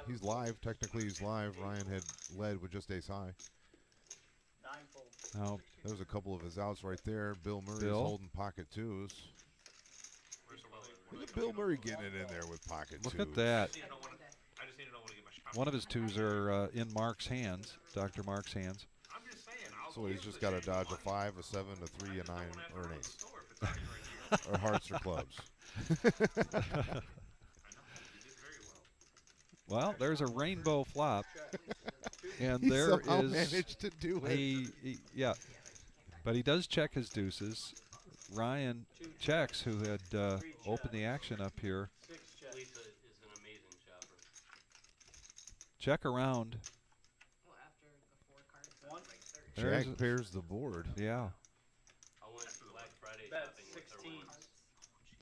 he's live. Technically, he's live. Ryan had led with just ace high. 9 folds. Now, There's a couple of his outs right there. Bill Murray's Bill. holding pocket twos. Look at Bill Murray getting it in there with pocket look twos. at that. I just need to know when to get my shot. One of his twos are in Mark's hands, Dr. Mark's hands. I'm just saying. So he's just got to dodge a 5, a 7, a 3, a 9, or an ace. Or hearts or clubs. Well, there's a rainbow flop, and He there somehow is managed to do it. yeah, but he does check his deuces. Ryan checks, who had opened the action up here. 6 check. Lisa is an amazing shopper. Check around. Well, after the 4 cards, One. like 30 There's Jack pairs the board. Yeah. I went Black Friday Bet shopping with her 16. once.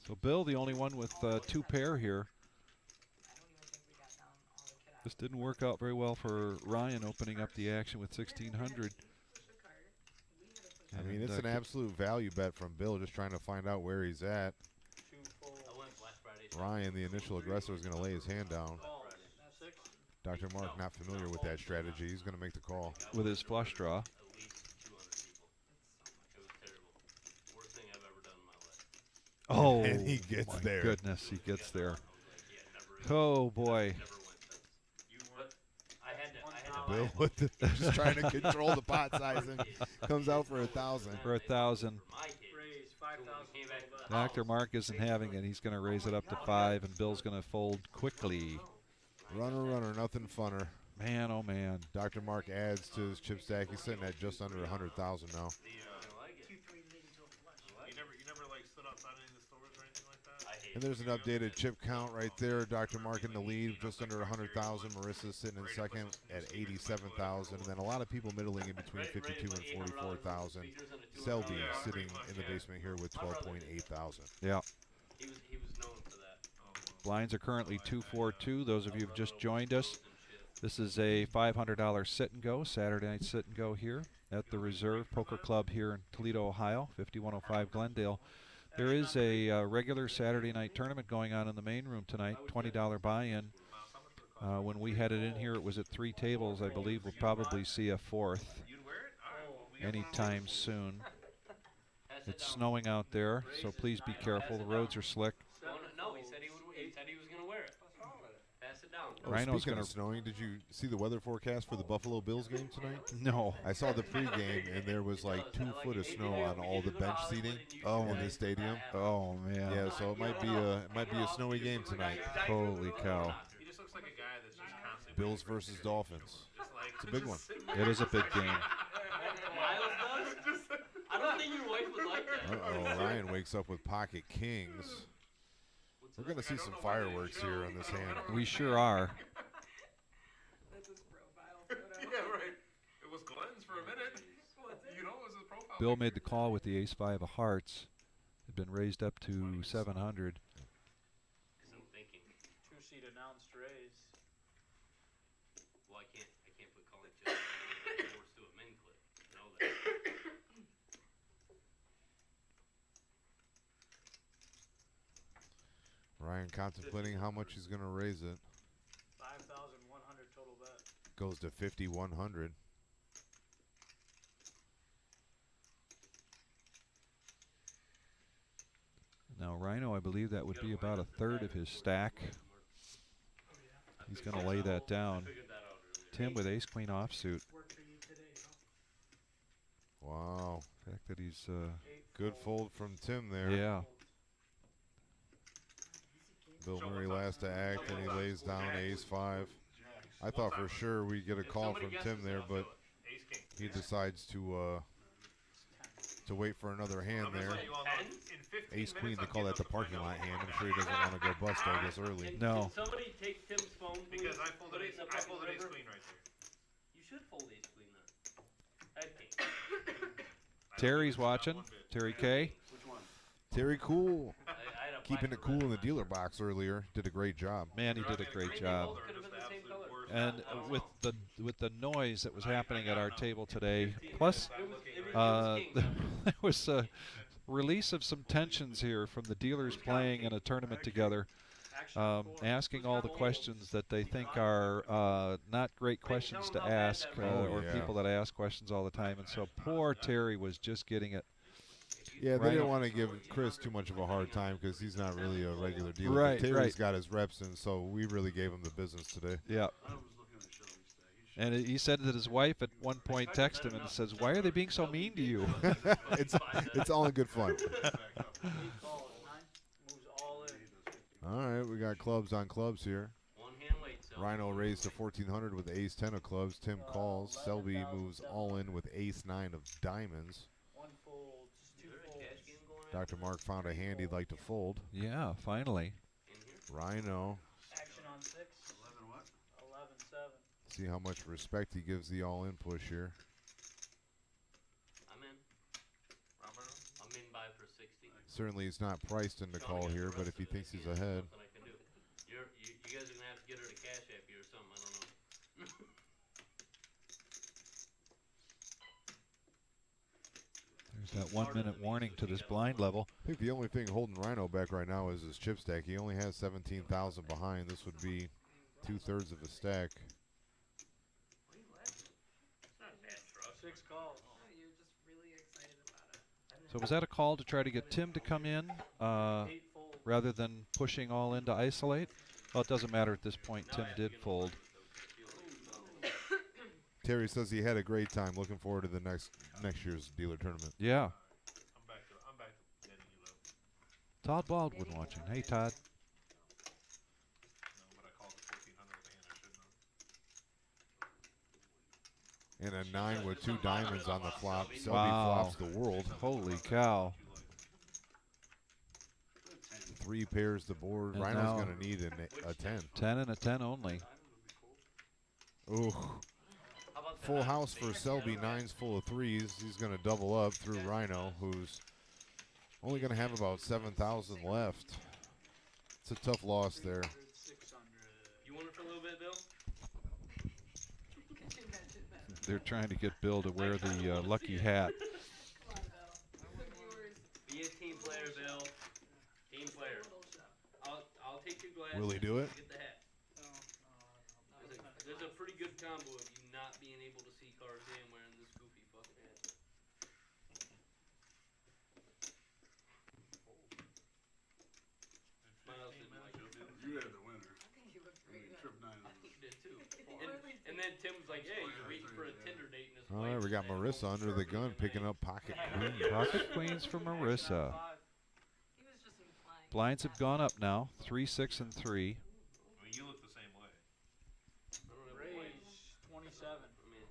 So Bill, the only one with 2 pair here. I don't even think we got down all the kid This didn't work out very well for Ryan opening up the action with 1,600. push the card. We had to push I mean, And, it's an absolute value bet from Bill, just trying to find out where he's at. 2 folds. I went Black Friday shopping. Ryan, the initial aggressor, is going to lay his hand down. Call. 6. Dr. Mark, not familiar with that strategy. He's going to make the call. With his flush draw. At least 200 people. It was terrible. Worst thing I've ever done in my life. Oh, And he gets my there. goodness, he gets there. I was like, yeah, never. Oh, boy. Never went since. You weren't. I had to. Bill with the, just trying to control the pot sizing. Comes out for 1,000. For 1,000. My kids. Raise 5,000. Came back to the Dr. Mark isn't having it. He's going to raise it up to 5, and Bill's going to fold quickly. Runner, runner, nothing funner. Man, oh, man. Dr. Mark adds to his chip stack. He's sitting at just under 100,000 now. 2-3 leading to a flush. You never like stood outside any of the stores or anything like that? I hate And there's an updated chip count right there. Dr. Mark in the lead, just under 100,000. Marissa's sitting in second at 87,000. And then a lot of people middling in between 52 and 44,000. Selby sitting in the basement here with 12.8 thousand. Yeah. He was known for that. Blinds are currently 242. Those of you who've just joined us, this is a $500 sit and go, Saturday night sit and go here at the Reserve Poker Club here in Toledo, Ohio, 5105 Glendale. There is a regular Saturday night tournament going on in the main room tonight, $20 buy-in. When we headed in here, it was at 3 tables. I believe we'll probably see a 4th anytime soon. It's snowing out there, so please be careful. The roads are slick. No, he said he was going to wear it. Pass it down. Oh, Rhino's speaking gonna- of snowing, did you see the weather forecast for the Buffalo Bills game tonight? No. I saw the pregame, and there was like 2 foot of snow on all the bench seating in the stadium. Oh, man. Yeah, so it might be a snowy game tonight. Holy cow. He just looks like a guy that's just constantly Bills versus Dolphins. just like It's a big one. It is a big game. Miles does? I don't think your wife would like that. Uh-oh, Ryan wakes up with pocket kings. We're going to see some fireworks here on this hand. We sure are. That's his profile photo. yeah, right. It was Glenn's for a minute. You know, it was his profile. Bill made the call with the ace-5 of hearts. It had been raised up to 700. I'm thinking, 2-seat announced raise. well, I can't put calling chips. I'm forced to a min clip. You know that. Ryan contemplating how much he's going to raise it. 5,100 total bet. Goes to 5,100. Now, Rhino, I believe that would be about a third of his stack. He's going to lay that down. Tim with ace-queen offsuit. Work for you today, huh? Wow. The fact that he's, Good fold from Tim there. yeah. Bill Murray last to act, and he lays down ace-5. I thought for sure we'd get a call from Tim there, but Ace king. he decides to wait for another hand there. Ace-queen, they call that the parking lot hand. I'm sure he doesn't want to go bust all this early. No. Can somebody take Tim's phone, please? Because I folded Put it ace, in the I fucking folded ace river? queen right there. You should fold ace queen then. I think. Terry's watching. Terry K. Which one? Terry Cool, I had a keeping black it cool in the red dealer box earlier. Did a great job. Man, he did a great job. Could have been the same color. And with the noise that was happening at our table today, plus there was a release of some tensions here from the dealers playing in a tournament together, asking all the questions that they think are not great questions to ask, or people that ask questions all the time. And so poor Terry was just getting it. Yeah, they didn't want to give Chris too much of a hard time because he's not really a regular dealer. Right, but Terry's got his reps in, so we really gave him the business today. Yeah. And he said that his wife at one point texted him and says, "Why are they being so mean to you?" it's all in good fun. All right, we got clubs on clubs here. Rhino raised to 1400 with ace 10 of clubs. Tim calls. Selby moves all in with ace 9 of diamonds. Dr. Mark found a hand he'd like to fold. Yeah, finally. Rhino. Action on 6. 11 what? 11-7. See how much respect he gives the all-in push here. I'm in. I'm in by for 60. Certainly he's not priced in the call here, but if he thinks he's ahead. You guys are going to have to get her to cash app you or something. I don't know. There's that 1 minute warning to this blind level. I think the only thing holding Rhino back right now is his chip stack. He only has 17,000 behind. This would be 2/3 of his stack. 6 calls. You're just really excited about it. So was that a call to try to get Tim to come in rather than pushing all in to isolate? Well, it doesn't matter at this point. Tim did fold. Terry says he had a great time. Looking forward to the next year's dealer tournament. Yeah. I'm back to netting you up. Todd Baldwin watching. Hey, Todd. No, but I called the 1400 at the end. I shouldn't have. And a 9 with 2 diamonds on the flop. Selby Wow. flops the world. Holy cow. 3 pairs the board. And Rhino's now going to need a 10. 10 and a 10 only. Ooh. Full house for Selby. 9's full of 3s. He's going to double up through Rhino, who's only going to have about 7,000 left. It's a tough loss there. You want it for a little bit, Bill? They're trying to get Bill to wear the lucky hat. Be a team player, Bill. Team player. I'll take 2 glasses. Will he do it? Get the hat. There's a pretty good combo of you not being able to see cards and wearing this goofy fucking hat. Miles didn't like it. You had the winner. I think you look I mean, great. trip 9. I think you did too. And then Tim was like, "Hey, you're waiting for a Tinder date," and his All wife right, we was got saying, Marissa under the gun, picking up pocket queen. Pocket queens for Marissa. He was just implying. Blinds have gone up now. 3, 6, and 3. I mean, you look the same way. Raise 27. I mean,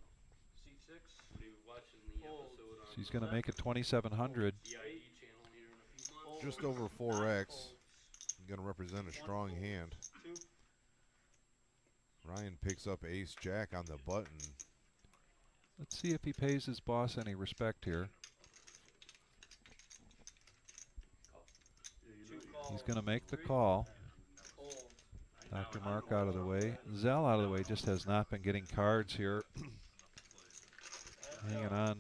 Seat 6. he was watching the episode on She's going to make it 2,700. the ID channel here in a few months. Just over 4x. Going to represent a strong hand. 2. Ryan picks up ace jack on the button. Let's see if he pays his boss any respect here. He's going to make the call. Dr. Mark out of the way. Zell out of the way. Just has not been getting cards here. Hanging on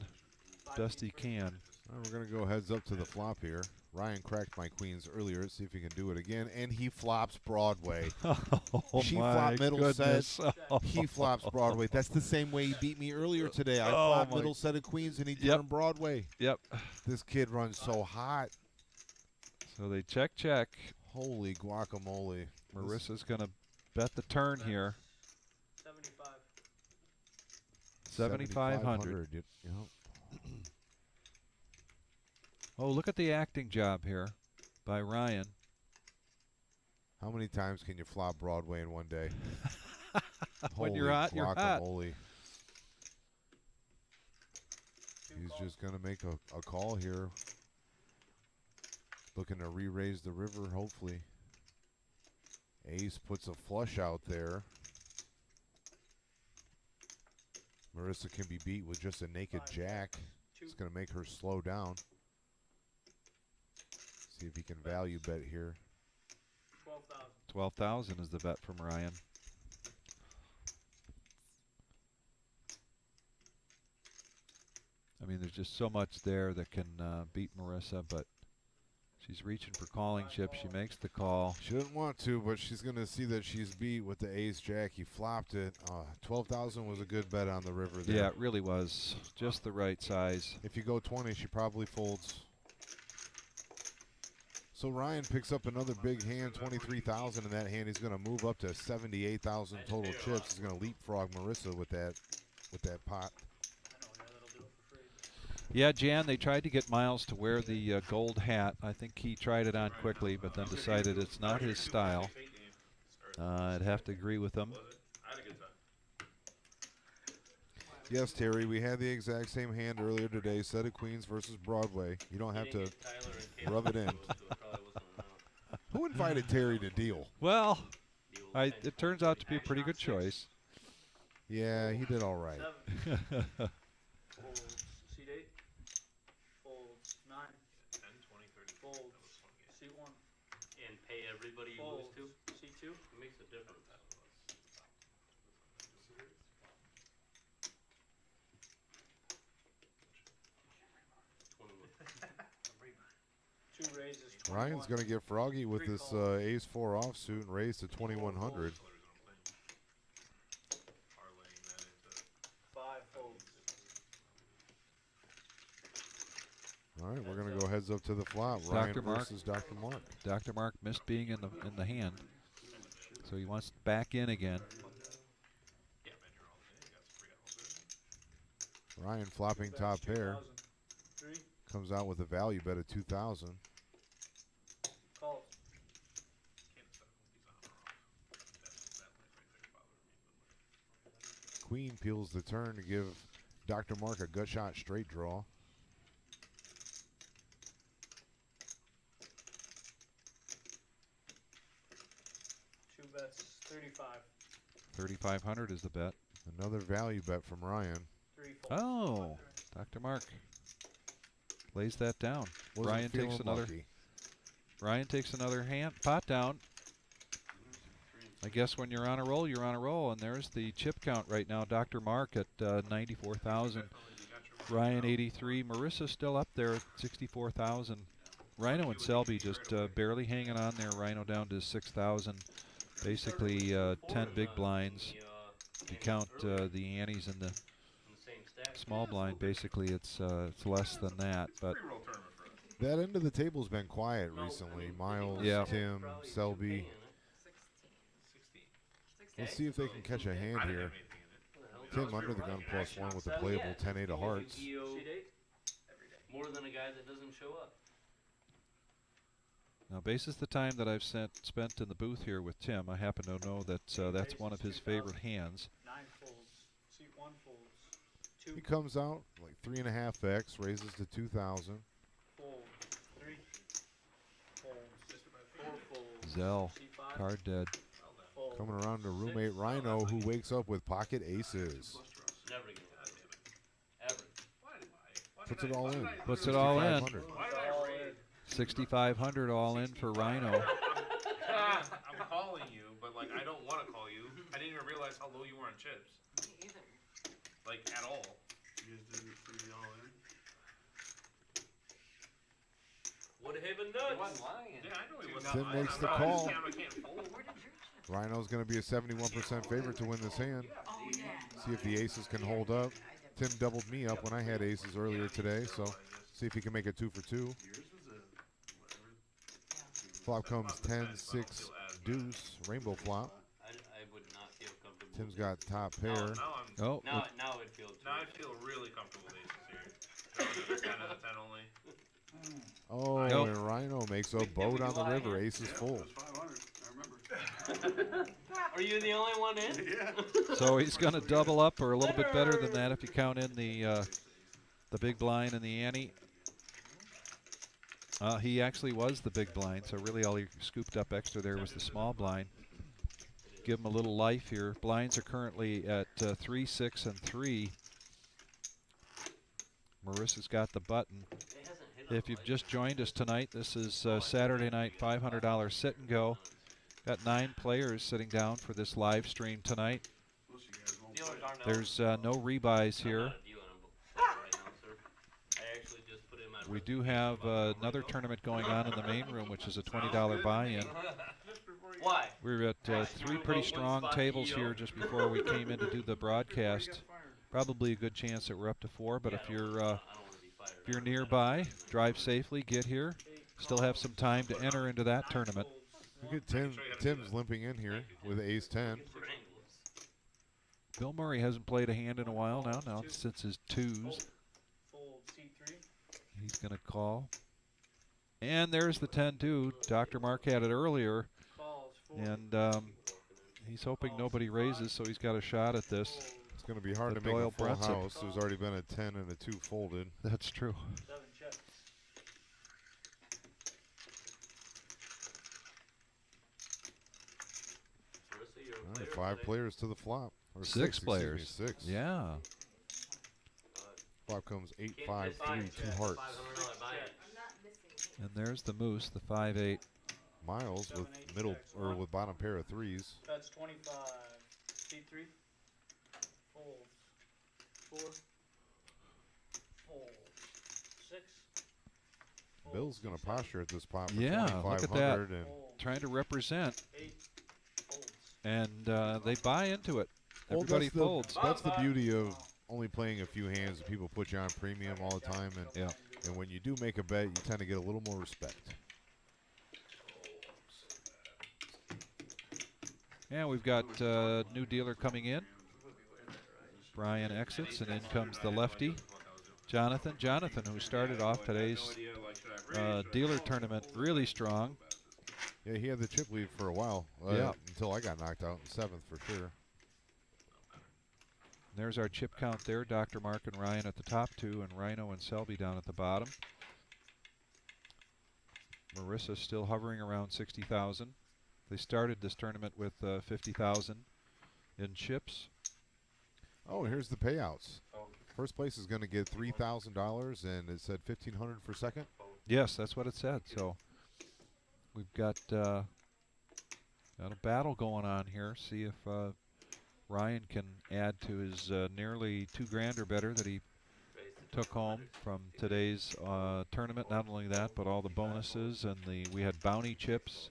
best he can. Well, we're going to go heads up to the flop here. Ryan cracked my queens earlier. See if he can do it again. And he flops Broadway. Oh She my flopped middle goodness. set. He flops Broadway. That's the same way he beat me earlier today. I flopped middle set of queens and he turned Broadway. Yep. This kid runs so hot. So they check. Holy guacamole. Marissa's going to bet the turn here. 75. 7,500. Yep. Oh, look at the acting job here by Ryan. How many times can you flop Broadway in one day? When Holy you're hot, you're hot. guacamole. He's just going to make a call here. Looking to re-raise the river, hopefully. Ace puts a flush out there. Marissa can be beat with just a naked jack. It's going to make her slow down. See if he can value bet here. 12,000. 12,000 is the bet from Ryan. I mean, there's just so much there that can beat Marissa, but she's reaching for calling chips. She makes the call. She didn't want to, but she's going to see that she's beat with the ace jack. He flopped it. 12,000 was a good bet on the river there. Yeah, it really was. Just the right size. If you go 20, she probably folds. So Ryan picks up another big hand, 23,000 in that hand. He's going to move up to 78,000 total chips. He's going to leapfrog Marissa with that pot. Yeah, Jan, they tried to get Miles to wear the gold hat. I think he tried it on quickly, but then decided it's not his style. I'd have to agree with him. Yes, Terry, we had the exact same hand earlier today, set of queens versus Broadway. You don't have to rub it in. Who invited Terry to deal? Well, it turns out to be a pretty good choice. Yeah, he did all right. Folds. Seat 8. Folds. 9. 10, 20, 30. Folds. Seat 1. And pay everybody you lose Folds. to. Seat 2. It makes a difference. 2 raises. 21. Ryan's going to get froggy with this ace-4 offsuit and raise to 2,100. 5 folds. All right, we're going to go heads up to the flop. Ryan Dr. Mark versus Dr. Mark. Dr. Mark missed being in the hand, so he wants back in again. Ryan flopping top pair. 3. Comes out with a value bet of 2,000. Calls. Queen peels the turn to give Dr. Mark a gut shot straight draw. Two bets. 35. 3,500 is the bet. Another value bet from Ryan. 3 folds. Oh, Dr. Mark lays that down. Wasn't Ryan feeling takes another. lucky. Ryan takes another pot down. I guess when you're on a roll, you're on a roll, and there's the chip count right now. Dr. Mark at 94,000. Ryan 83. Marissa still up there at 64,000. Rhino and Selby just barely hanging on there. Rhino down to 6,000. Basically 10 big blinds. If you count the antes and the small blind, basically it's less than that. But That end of the table's been quiet recently. Miles, Yeah. Tim, Selby. Let's see if they can catch a hand here. Tim under the gun +1 with a playable 10-8 of hearts. Seat 8. More than a guy that doesn't show up. now, basis the time that I've spent in the booth here with Tim, I happen to know that that's one of his favorite hands. 9 folds. Seat 1 folds. 2 He comes out like 3.5x, raises to 2,000. folds. 3 folds. 4 folds. Zell, Seat 5. card dead. Folds. Coming around to roommate Rhino, who wakes up with pocket aces. Never gonna win. Ever. Puts it all in. Puts it all in. 6,500. All in. 6,500 all in for Rhino. I'm calling you, but like I don't want to call you. I didn't even realize how low you were on chips. Me either. Like at all. You guys did it for the all in? Would have been He nuts. wasn't lying. Yeah, I know he was. Tim not makes lying. the I'm not call. just saying I can't fold. Where did your chips? Rhino's going to be a 71% favorite to win this hand. Oh, yeah. See if the aces can hold up. Tim doubled me up when I had aces earlier today, so see if he can make a 2 for 2. Yours was a whatever. Flop comes 10, 6, deuce, rainbow flop. I would not feel comfortable. Tim's with got top pair. Now I'm. Oh, Now it feels. Now I feel really comfortable with aces here. 10 out of 10 only. Oh, Nope. and Rhino makes a boat on the river. Aces full. It was 500. I remember. Are you the only one in? Yeah. so he's going to double up, or a little bit better than that if you count in the big blind and the ante. He actually was the big blind, so really all he scooped up extra there was the small blind. Give him a little life here. Blinds are currently at 3, 6, and 3. Marissa's got the button. If you've just joined us tonight, this is Saturday night $500 sit and go. Got 9 players sitting down for this live stream tonight. Most of you guys won't Dealers play. aren't There's no rebuys here. we do have another tournament going on in the main room, which is a $20 buy-in. Why? We're at 3 pretty strong tables here just before we came in to do the broadcast. Probably a good chance that we're up to 4, but if you're nearby, drive safely, get here. Still have some time to enter into that tournament. Look at Tim's limping in here with ace 10. Bill Murray hasn't played a hand in a while now since his 2s. Fold C3. He's going to call. And there's the 10-2. Dr. Mark had it earlier. Calls. Fold. And he's hoping nobody raises, so he's got a shot at this. It's going to be hard The to make Doyle a full Brunson. house. There's already been a 10 and a 2 folded. That's true. 7 check. All right, 5 players to the flop. Or 6 excuse me, players. 6. Yeah. Flop comes 8, 5, 3, 2 hearts. And there's the moose, the 5-8. Miles with with bottom pair of 3s. That's 25. C3. Folds. 4. Fold. 6. Bill's going to posture at this pot for Yeah, look at that. 2,500 and Trying to represent. 8. Folds. And they buy into it. Well, Everybody folds. That's the beauty of only playing a few hands. People put you on premium all the time, and when you do make a bet, you tend to get a little more respect. And we've got new dealer coming in. Brian exits, and in comes the lefty, Jonathan. Jonathan, who started off today's dealer tournament really strong. Yeah, he had the chip lead for a while. Until I got knocked out in 7th for sure. There's our chip count there. Dr. Mark and Ryan at the top 2, and Rhino and Selby down at the bottom. Marissa still hovering around 60,000. They started this tournament with 50,000 in chips. Oh, here's the payouts. First place is going to get $3,000, and it said $1,500 for second. Yes, that's what it said. So we've got a battle going on here. See if Ryan can add to his nearly $2,000 or better that he took home from today's tournament. Not only that, but all the bonuses, and we had bounty chips.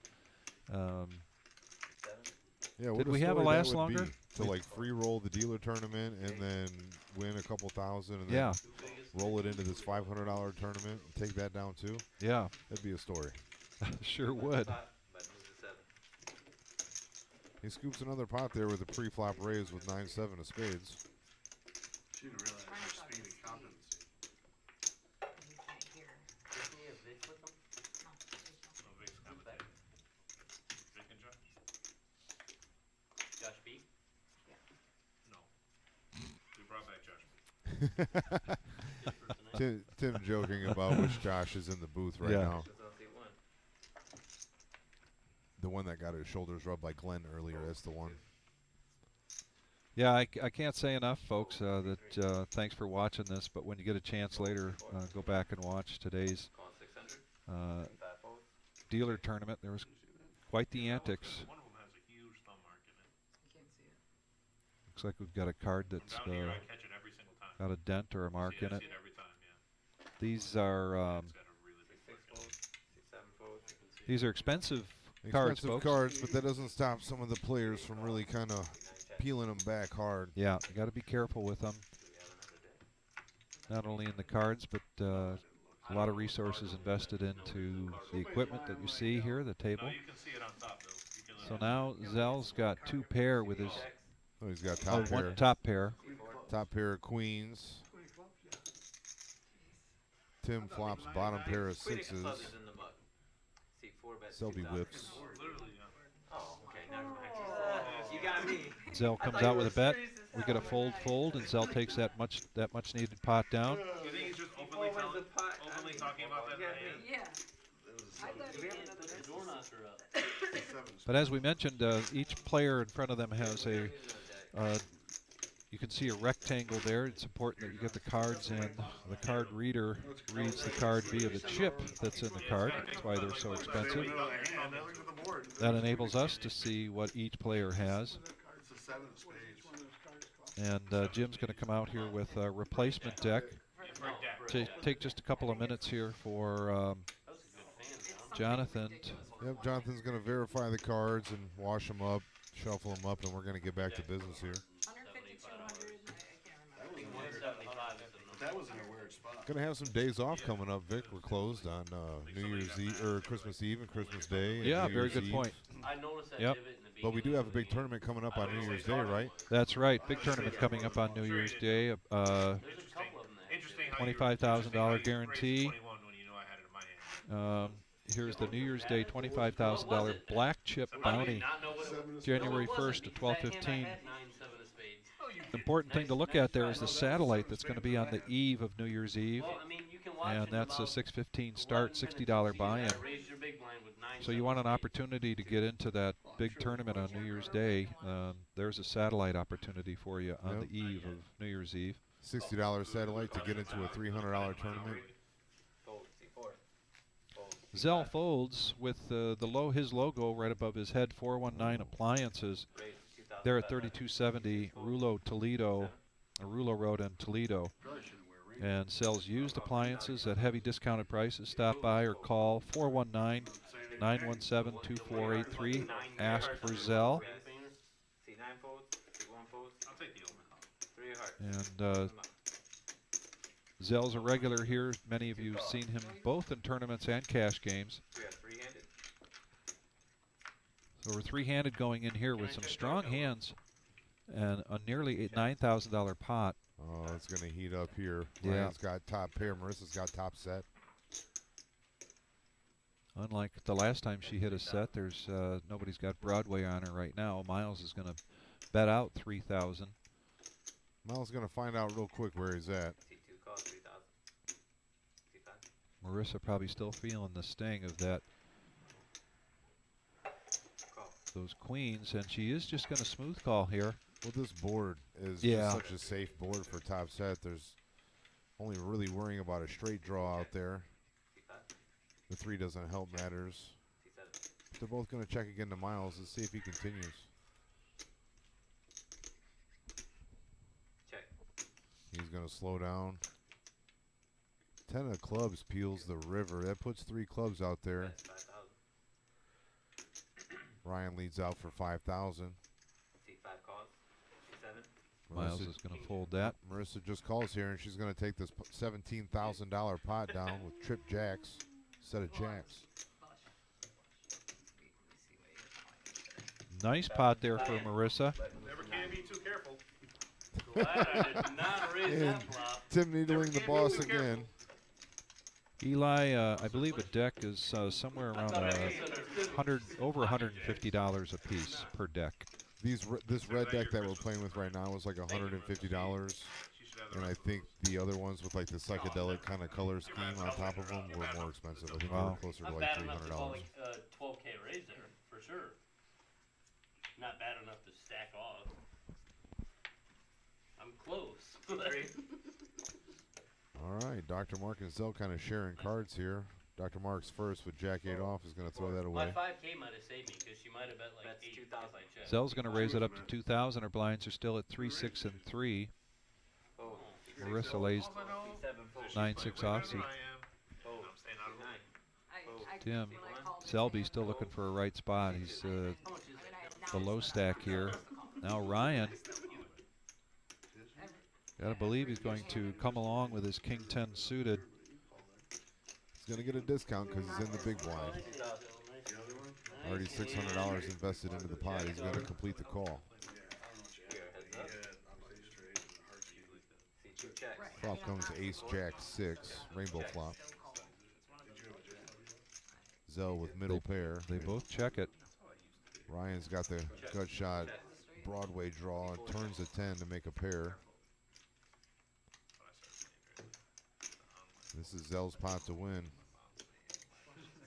Yeah, did we have a last that would longer? be to like free roll the dealer tournament and then win a couple thousand and then roll it into this $500 tournament and take that down too? Yeah. That'd be a story. Sure would. He scoops another pot there with a pre-flop raise with 9-7 of spades. She didn't realize her speed and competency. You can't hear. No, Vic's commentating. Vic and Josh? Josh B? No. We brought back Josh B. Tim joking about which Josh is in the booth right now. The one that got his shoulders rubbed by Glenn earlier, that's the one. Yeah, I can't say enough, folks, that thanks for watching this, but when you get a chance later, go back and watch today's dealer tournament. There was quite the antics. One of them has a huge thumb mark in it. You can't see it. Looks like we've got a card that's Down here, I catch it every single time. got a dent or a mark I in it. see it every time, yeah. These are It's got a really big mark in it. these are expensive cards, Expensive folks. cards, but that doesn't stop some of the players from really kind of peeling them back hard. Yeah, you got to be careful with them. Not only in the cards, but a lot of resources invested into the equipment that you see here, the table. No, you can see it on top, Bill. You can So now Zell's got 2 pair with his Oh, he's got top pair. one top pair. Top pair of queens. Tim flops bottom pair of 6s. Selby whips. literally, Oh, okay, never mind. You got me. Zell comes out with a bet. We get a fold, and Zell takes that much needed pot down. you think he's just openly talking about that in the hand? Yeah. I thought he did another The door knocks are up. But as we mentioned, each player in front of them has a. You can see a rectangle there. It's important that you get the cards in. The card reader reads the card via the chip that's in the card. That's why they're so expensive. That enables us to see what each player has. It's a 7 of spades. And Jim's going to come out here with a replacement deck. If take just a couple of minutes here for Jonathan. Yep, Jonathan's going to verify the cards and wash them up, shuffle them up, and we're going to get back to business here. 150, 200, I can't remember. 175 is the number. That was in a weird spot. Going to have some days off coming up, Vic. We're closed on New Year's Eve or Christmas Eve and Christmas Day. And Yeah, New very Year's good Eve. point. I noticed that Yep. divot in the beginning. But we do have a big tournament coming up on New Year's Day, right? That's right. Big tournament coming up on New Year's Day. There's a couple of them that. Interesting how $25,000 guarantee. 21 when you know I had it in my hand. Here's the New Year's Day $25,000 black chip bounty, January 1st to 12/15. The important thing to look at there is the satellite that's going to be on the eve of New Year's Eve, and that's a 6:15 start, $60 buy-in. So you want an opportunity to get into that big tournament on New Year's Day. There's a satellite opportunity for you on the eve of New Year's Eve. $60 satellite to get into a $300 tournament. Zell folds with his logo right above his head. 419 Appliances. They're at 3270 Rulo Road in Toledo, and sells used appliances at heavy discounted prices. Stop by or call 419-917-2483. Ask for Zell. And Zell's a regular here. Many of you have seen him both in tournaments and cash games. So we're three-handed going in here with some strong hands and a nearly $9,000 pot. Oh, it's going to heat up here. Yeah. Ryan's got top pair. Marissa's got top set. Unlike the last time she hit a set, there's nobody's got Broadway on her right now. Miles is going to bet out 3,000. Miles is going to find out real quick where he's at. Marissa probably still feeling the sting of that. Those queens, and she is just going to smooth call here. Well, this board is just such a safe board for top set. There's only really worrying about a straight draw out there. The 3 doesn't help matters. They're both going to check again to Miles and see if he continues. He's going to slow down. 10 of clubs peels the river. That puts 3 clubs out there. Ryan leads out for 5,000. Miles is going to fold that. Marissa just calls here, and she's going to take this $17,000 pot down with trip jacks instead of jacks. Nice pot there for Marissa. Never can be too careful. Glad I did not raise that flop. Tim needling the boss again. Eli, I believe a deck is somewhere around over $150 a piece per deck. This red deck that we're playing with right now is like $150, and I think the other ones with like the psychedelic kind of color scheme on top of them were more expensive. I think they were closer to like $300. 12K raise there, for sure. Not bad enough to stack off. I'm close. All right, Dr. Mark and Zell kind of sharing cards here. Dr. Mark's first with Jack-8 off is going to throw that away. My 5K might have saved me because she might have bet like 8 if I checked. Zell's going to raise it up to 2,000. Her blinds are still at 3, 6, and 3. Marissa lays 9, 6 off. See, Tim Selby still looking for a right spot. He's the low stack here. Now Ryan. Got to believe he's going to come along with his King 10 suited. He's going to get a discount because he's in the big blind. Already $600 invested into the pot. He's going to complete the call. Flop comes ace, jack, 6. Rainbow flop. Zell with middle pair. They both check it. Ryan's got the gut shot Broadway draw and turns a 10 to make a pair. This is Zell's pot to win.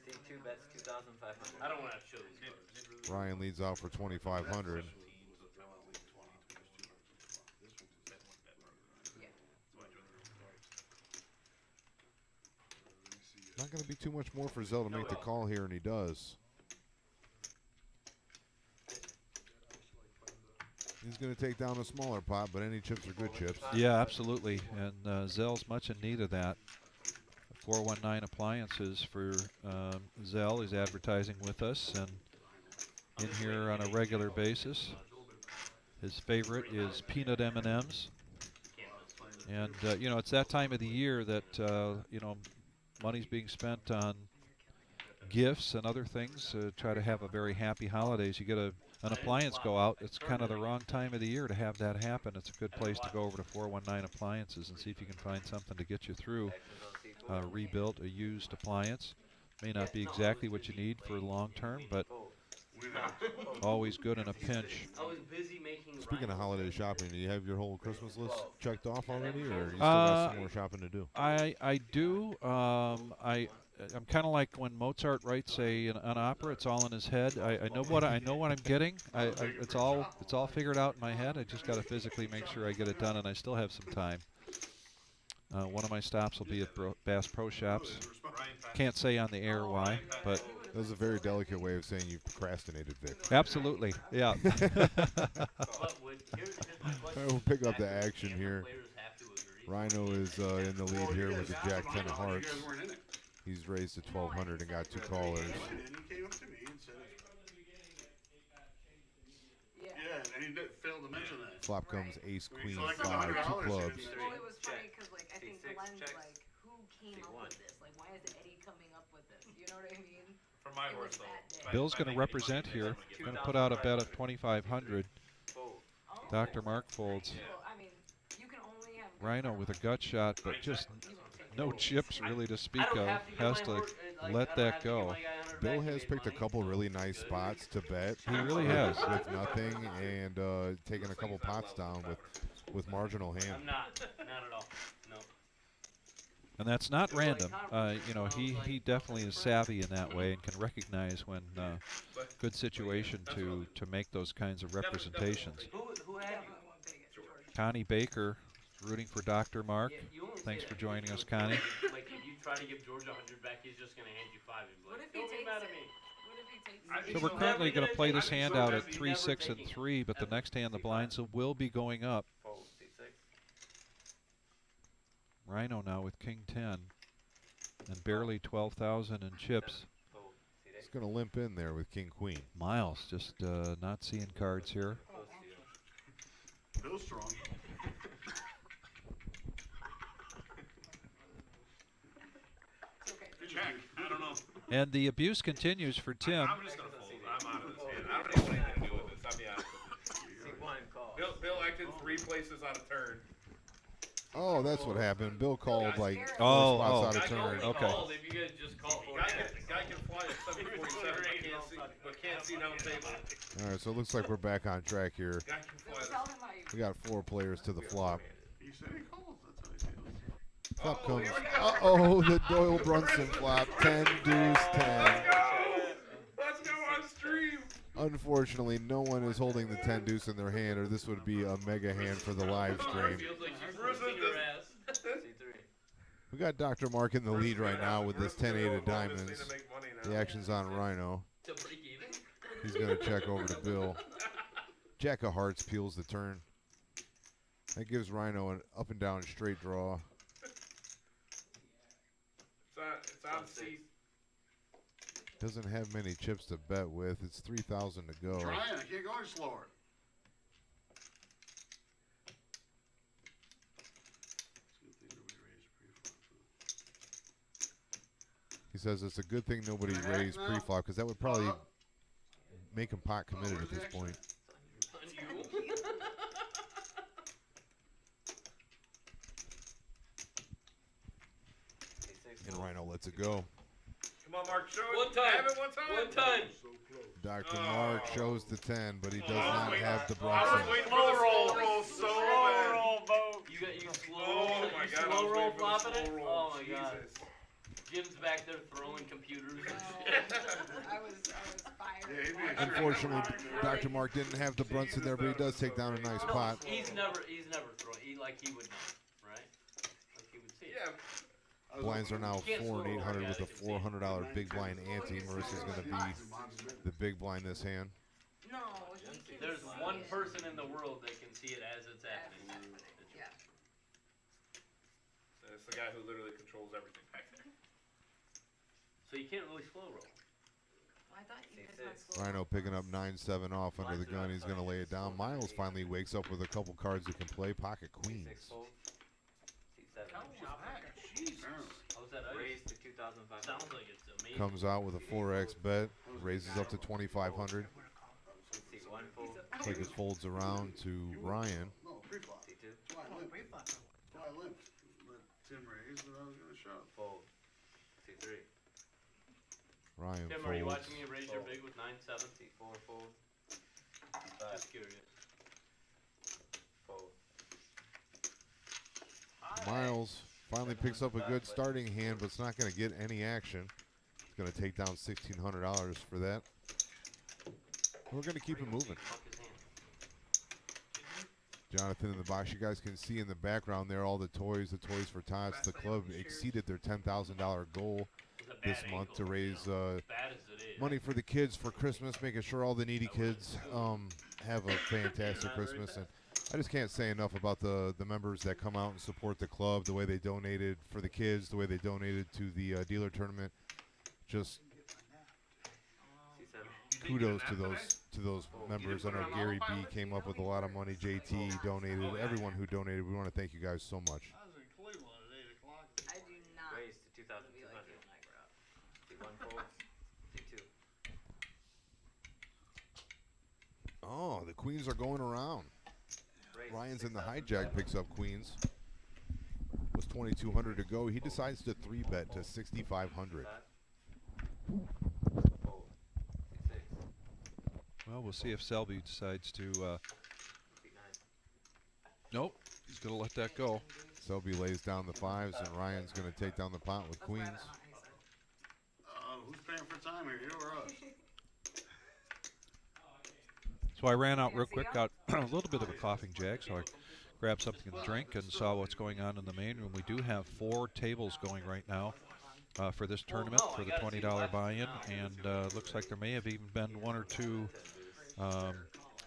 C2 bets 2,500. I don't want to show these cards. Ryan leads out for 2,500. Not going to be too much more for Zell to make the call here, and he does. He's going to take down a smaller pot, but any chips are good chips. Yeah, absolutely. And Zell's much in need of that. 419 Appliances for Zell. He's advertising with us and in here on a regular basis. His favorite is peanut M&Ms. And, you know, it's that time of the year that, you know, money's being spent on gifts and other things to try to have a very happy holidays. You get an appliance go out, it's kind of the wrong time of the year to have that happen. It's a good place to go over to 419 Appliances and see if you can find something to get you through. Rebuilt a used appliance. May not be exactly what you need for long term, but always good in a pinch. I was busy making. Speaking of holiday shopping, do you have your whole Christmas list checked off already, or you still got some more shopping to do? I do. I'm kind of like when Mozart writes an opera. It's all in his head. I know what I'm getting. It's all figured out in my head. I just got to physically make sure I get it done, and I still have some time. One of my stops will be at Bass Pro Shops. Can't say on the air why, but that was a very delicate way of saying you procrastinated, Vic. Absolutely, yeah. We'll pick up the action here. Rhino is in the lead here with the Jack 10 of hearts. He's raised to 1,200 and got 2 callers. Yeah, and he failed to mention that. Flop comes ace, queen, So like 5, 2 $100 clubs. Well, it was funny because, like, I think Glenn's like, who came up with this? Like, why is Eddie coming up with this? You know what I mean? For my It horse, was that day. though. Bill's going to represent here. Going to put out a bet of 2,500. Dr. Mark folds. Well, I mean, you can only have Rhino with a gut shot, but just no chips really to speak of. Has to let that go. Bill has picked a couple really nice spots to bet. He really has. With nothing and taking a couple pots down with marginal hand. I'm not at all. No. And that's not random. You know, he definitely is savvy in that way and can recognize when good situation to make those kinds of representations. Who had you? Connie Baker rooting for Dr. Mark. Yeah, you won't Thanks say for that. joining us, Connie. Like if you try to give George 100 back, he's just gonna hand you 5 and be What like, if he "Don't be takes mad it? at me." What if he takes So we're currently going to play this hand out at 3, 6, and 3, but the next hand the blinds will be going up. Rhino now with King 10 and barely 12,000 in chips. He's going to limp in there with King Queen. Miles just not seeing cards here. Bill's strong. Check. I don't know. And the abuse continues for Tim. I'm just going to fold. I'm out of this hand. I don't even want anything to do with this. I'll be honest with you. Bill acted 3 places out of turn. Oh, that's what happened. Bill called like 4 Oh, spots out of turn. Okay. If you guys just call for Guy can fly at 747, but can't see down the table. All right, so it looks like we're back on track here. Guy can fly Tell him how you We got 4 players to the flop. He said he calls. That's how he feels. Flop comes. Uh-oh, the Doyle Brunson flop. 10, deuce, 10. Let's go on stream. Unfortunately, no one is holding the 10 deuce in their hand, or this would be a mega hand for the live stream. Feels like she's bruising your ass. We got Dr. Mark in the lead right now with this 10-8 of diamonds. The action's on Rhino. To break even. He's going to check over to Bill. Jack of hearts peels the turn. That gives Rhino an up and down straight draw. It's on seat. Doesn't have many chips to bet with. It's 3,000 to go. Trying. I can't go any slower. He says it's a good thing nobody raised pre-flop because that would probably make him pot committed at this point. And Rhino lets it go. Come on, Mark. Show it. One time. Have it one time. One time. Dr. Mark shows the 10, but he does not have the I Brunson. was waiting for the slow roll so bad. You got you slow Oh roll. my You God, I slow was roll waiting for the flopping it. slow roll. Oh my god. Jesus. Jim's back there throwing computers. And I was fired. Yeah, he'd be a Unfortunately, Dr. Mark didn't have the Brunson there, but he does take down a nice pot. He's never throwing. He would know, right? Like he would see. Yeah. Blinds are now 4 and 800 with a $400 big blind ante. Marissa's going to be the big blind this hand. No, he can There's see one it. person in the world that can see it as it's As happening. it's happening, It's yeah. So it's the guy who literally controls everything back there. So you can't really slow roll. Well, I thought you guys went slow. Rhino picking up 9-7 off under the gun. He's going to lay it down. Miles finally wakes up with a couple cards he can play. Pocket queens. Jesus. How's that Raised to 2,500. Sounds like it's amazing. Comes out with a 4x bet. Raises up to 2,500. C1 fold. Ticket folds around to Ryan. No, pre-flop. C2 That's why I limped. That's why I limped. Let Tim raise, and I was gonna shove. fold. C3 Ryan Tim, are you folds. watching me raise your big with 9-7? C4 fold. Just curious. Fold. Miles finally picks up a good starting hand, but it's not going to get any action. He's going to take down $1,600 for that. We're going to keep it moving. Fuck his hand. Jonathan in the box. You guys can see in the background there all the toys for tots. The club exceeded their $10,000 goal this month to raise Bad as it is. money for the kids for Christmas, making sure all the needy kids have a fantastic Christmas. And I just can't say enough about the members that come out and support the club, the way they donated for the kids, the way they donated to the dealer tournament. Just C7. kudos to those members. I know Gary B came up with a lot of money. JT donated. Everyone who donated, we want to thank you guys so much. I was in Cleveland at 8 o'clock. I do not Raised to be 2,200. like you when I grow up. C1 folds. C2. Oh, the queens are going around. Raised Ryan's in the 6,000. hijack, picks up queens. Was 2,200 to go. He decides to 3-bet to 6,500. Fold. C6. Well, we'll see if Selby decides to. C9. Nope, he's going to let that go. Selby lays down the fives, and Ryan's going to take down the pot with queens. Who's paying for time here, you or us? So I ran out real quick, got a little bit of a coughing jack, so I grabbed something to drink and saw what's going on in the main room. We do have 4 tables going right now for this tournament for the $20 buy-in, and looks like there may have even been 1 or 2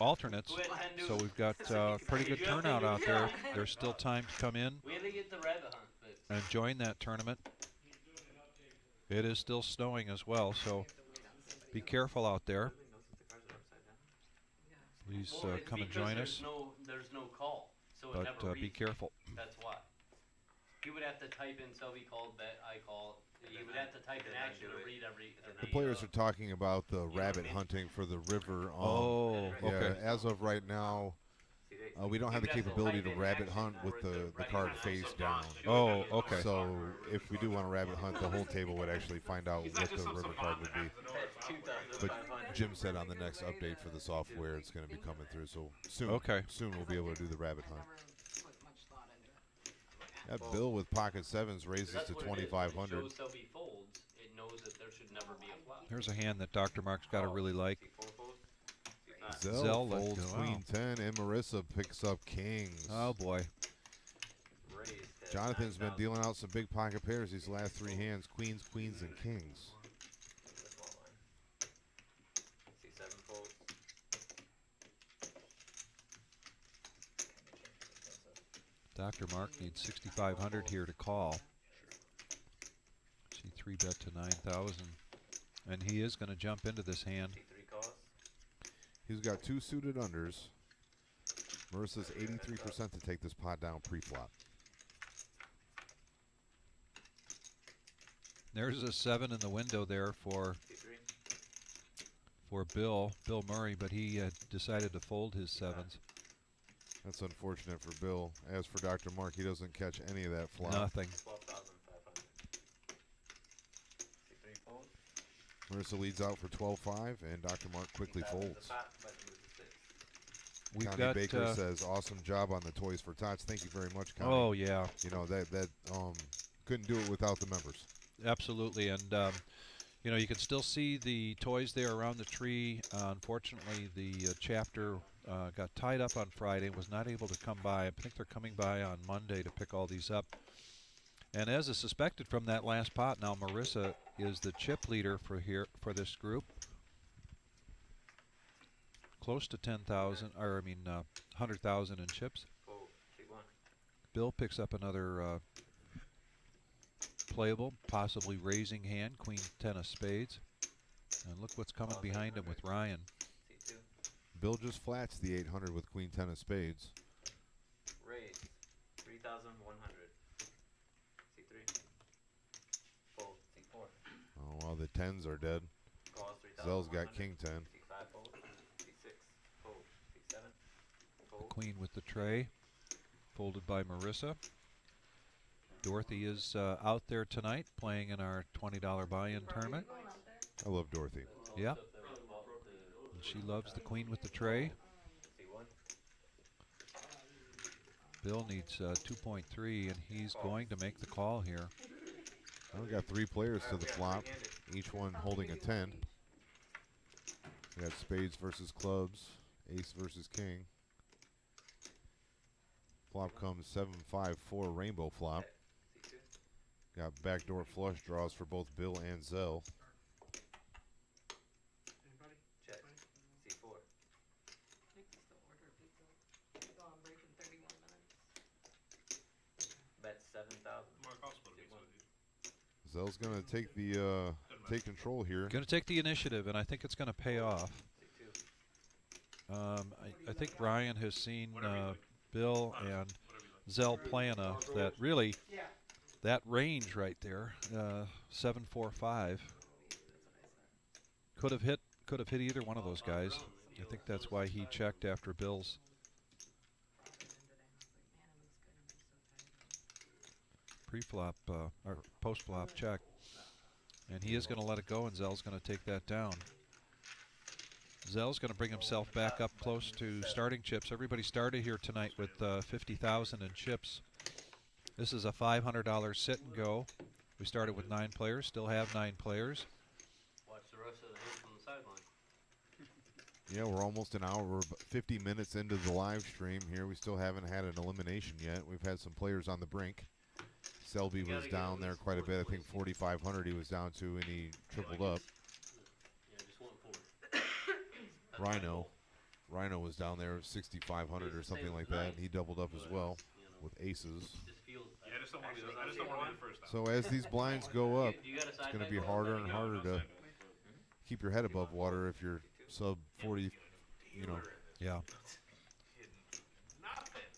alternates. So we've got pretty good turnout out there. There's still time to come in We had to get the rabbit hunt fixed. and join that tournament. It is still snowing as well, so be careful out there. Please Well, it's come and because join there's us, there's no call, so it but never be reads. careful. That's why. You would have to type in Selby called, bet I call. You would have to type in action to read every. The players are talking about the rabbit hunting for the river. Oh, yeah, okay. as of right now, we don't have the capability to rabbit hunt with the card face down. Oh, okay. So if we do want to rabbit hunt, the whole table would actually find out what the river card would be. But Jim said on the next update for the software, it's going to be coming through. So soon, soon we'll be able to do the rabbit hunt. That Bill with pocket sevens raises to 2,500. Shows Selby folds. It knows that there should never be a flop. Here's a hand that Dr. Mark's got to really like. Zell Zell let folds go. queen 10, and Marissa picks up kings. Oh boy. Jonathan's been dealing out some big pocket pairs these last 3 hands: queens, queens, and kings. C7 folds. Dr. Mark needs 6,500 here to call. See 3-bet to 9,000, and he is going to jump into this hand. C3 calls. He's got 2 suited unders. Marissa's 83% to take this pot down pre-flop. There's a 7 in the window there for Bill Murray, but he decided to fold his 7s. That's unfortunate for Bill. As for Dr. Mark, he doesn't catch any of that flop. Nothing. 12,500. C3 folds. Marissa leads out for 12-5, and Dr. Mark quickly folds. We've Connie got Baker says, "Awesome job on the Toys for Tots." Thank you very much, Connie. Oh yeah. You know that couldn't do it without the members. Absolutely, and you know, you can still see the toys there around the tree. Unfortunately, the chapter got tied up on Friday, was not able to come by. I think they're coming by on Monday to pick all these up. And as is suspected from that last pot, now Marissa is the chip leader for this group. close to 10,000, or I mean 100,000 in chips. Fold. Take one. Bill picks up another playable, possibly raising hand, Queen 10 of spades. And look what's coming behind him with Ryan. C2. Bill just flats the 800 with Queen 10 of spades. Raise. 3,100. C3. Fold. C4. Oh, well, the 10s are dead. Calls. Zell's 3,100. got King 10. C5. Fold. C6. Fold. C7. Fold. Queen with the tray, folded by Marissa. Dorothy is out there tonight playing in our $20 buy-in tournament. I love Dorothy. Yeah. And she loves the queen with the tray. C1. Bill needs 2.3, and he's going to make the call here. Well, we got 3 players to the flop, each one holding a 10. We got spades versus clubs, ace versus king. Flop comes 7-5-4 rainbow flop. C2. Got backdoor flush draws for both Bill and Zell. Anybody? Check. C4. Nick can still order a pizza. Go on break in 31 minutes. Bet 7,000. Mark, I'll split a pizza with you. Zell's gonna take the take control here. Going to take the initiative, and I think it's going to pay off. C2. I think Ryan has seen Bill and Zell play enough that really that range right there, 7-4-5, could have hit either one of those guys. I think that's why he checked after Bill's pre-flop or post-flop check, and he is going to let it go, and Zell's going to take that down. Zell's going to bring himself back up close to starting chips. Everybody started here tonight with 50,000 in chips. This is a $500 sit and go. We started with 9 players, still have 9 players. Watch the rest of the hand from the sideline. Yeah, we're almost an hour. We're 50 minutes into the live stream here. We still haven't had an elimination yet. We've had some players on the brink. Selby was down there quite a bit. I think 4,500 he was down to, and he tripled up. Yeah, just 1-4. Rhino was down there 6,500 or something like that, and he doubled up as well with aces. Yeah, I just don't want to be the first time. So as these blinds go up, it's going to be harder and harder to keep your head above water if you're sub 40, you know. Yeah. Nothing.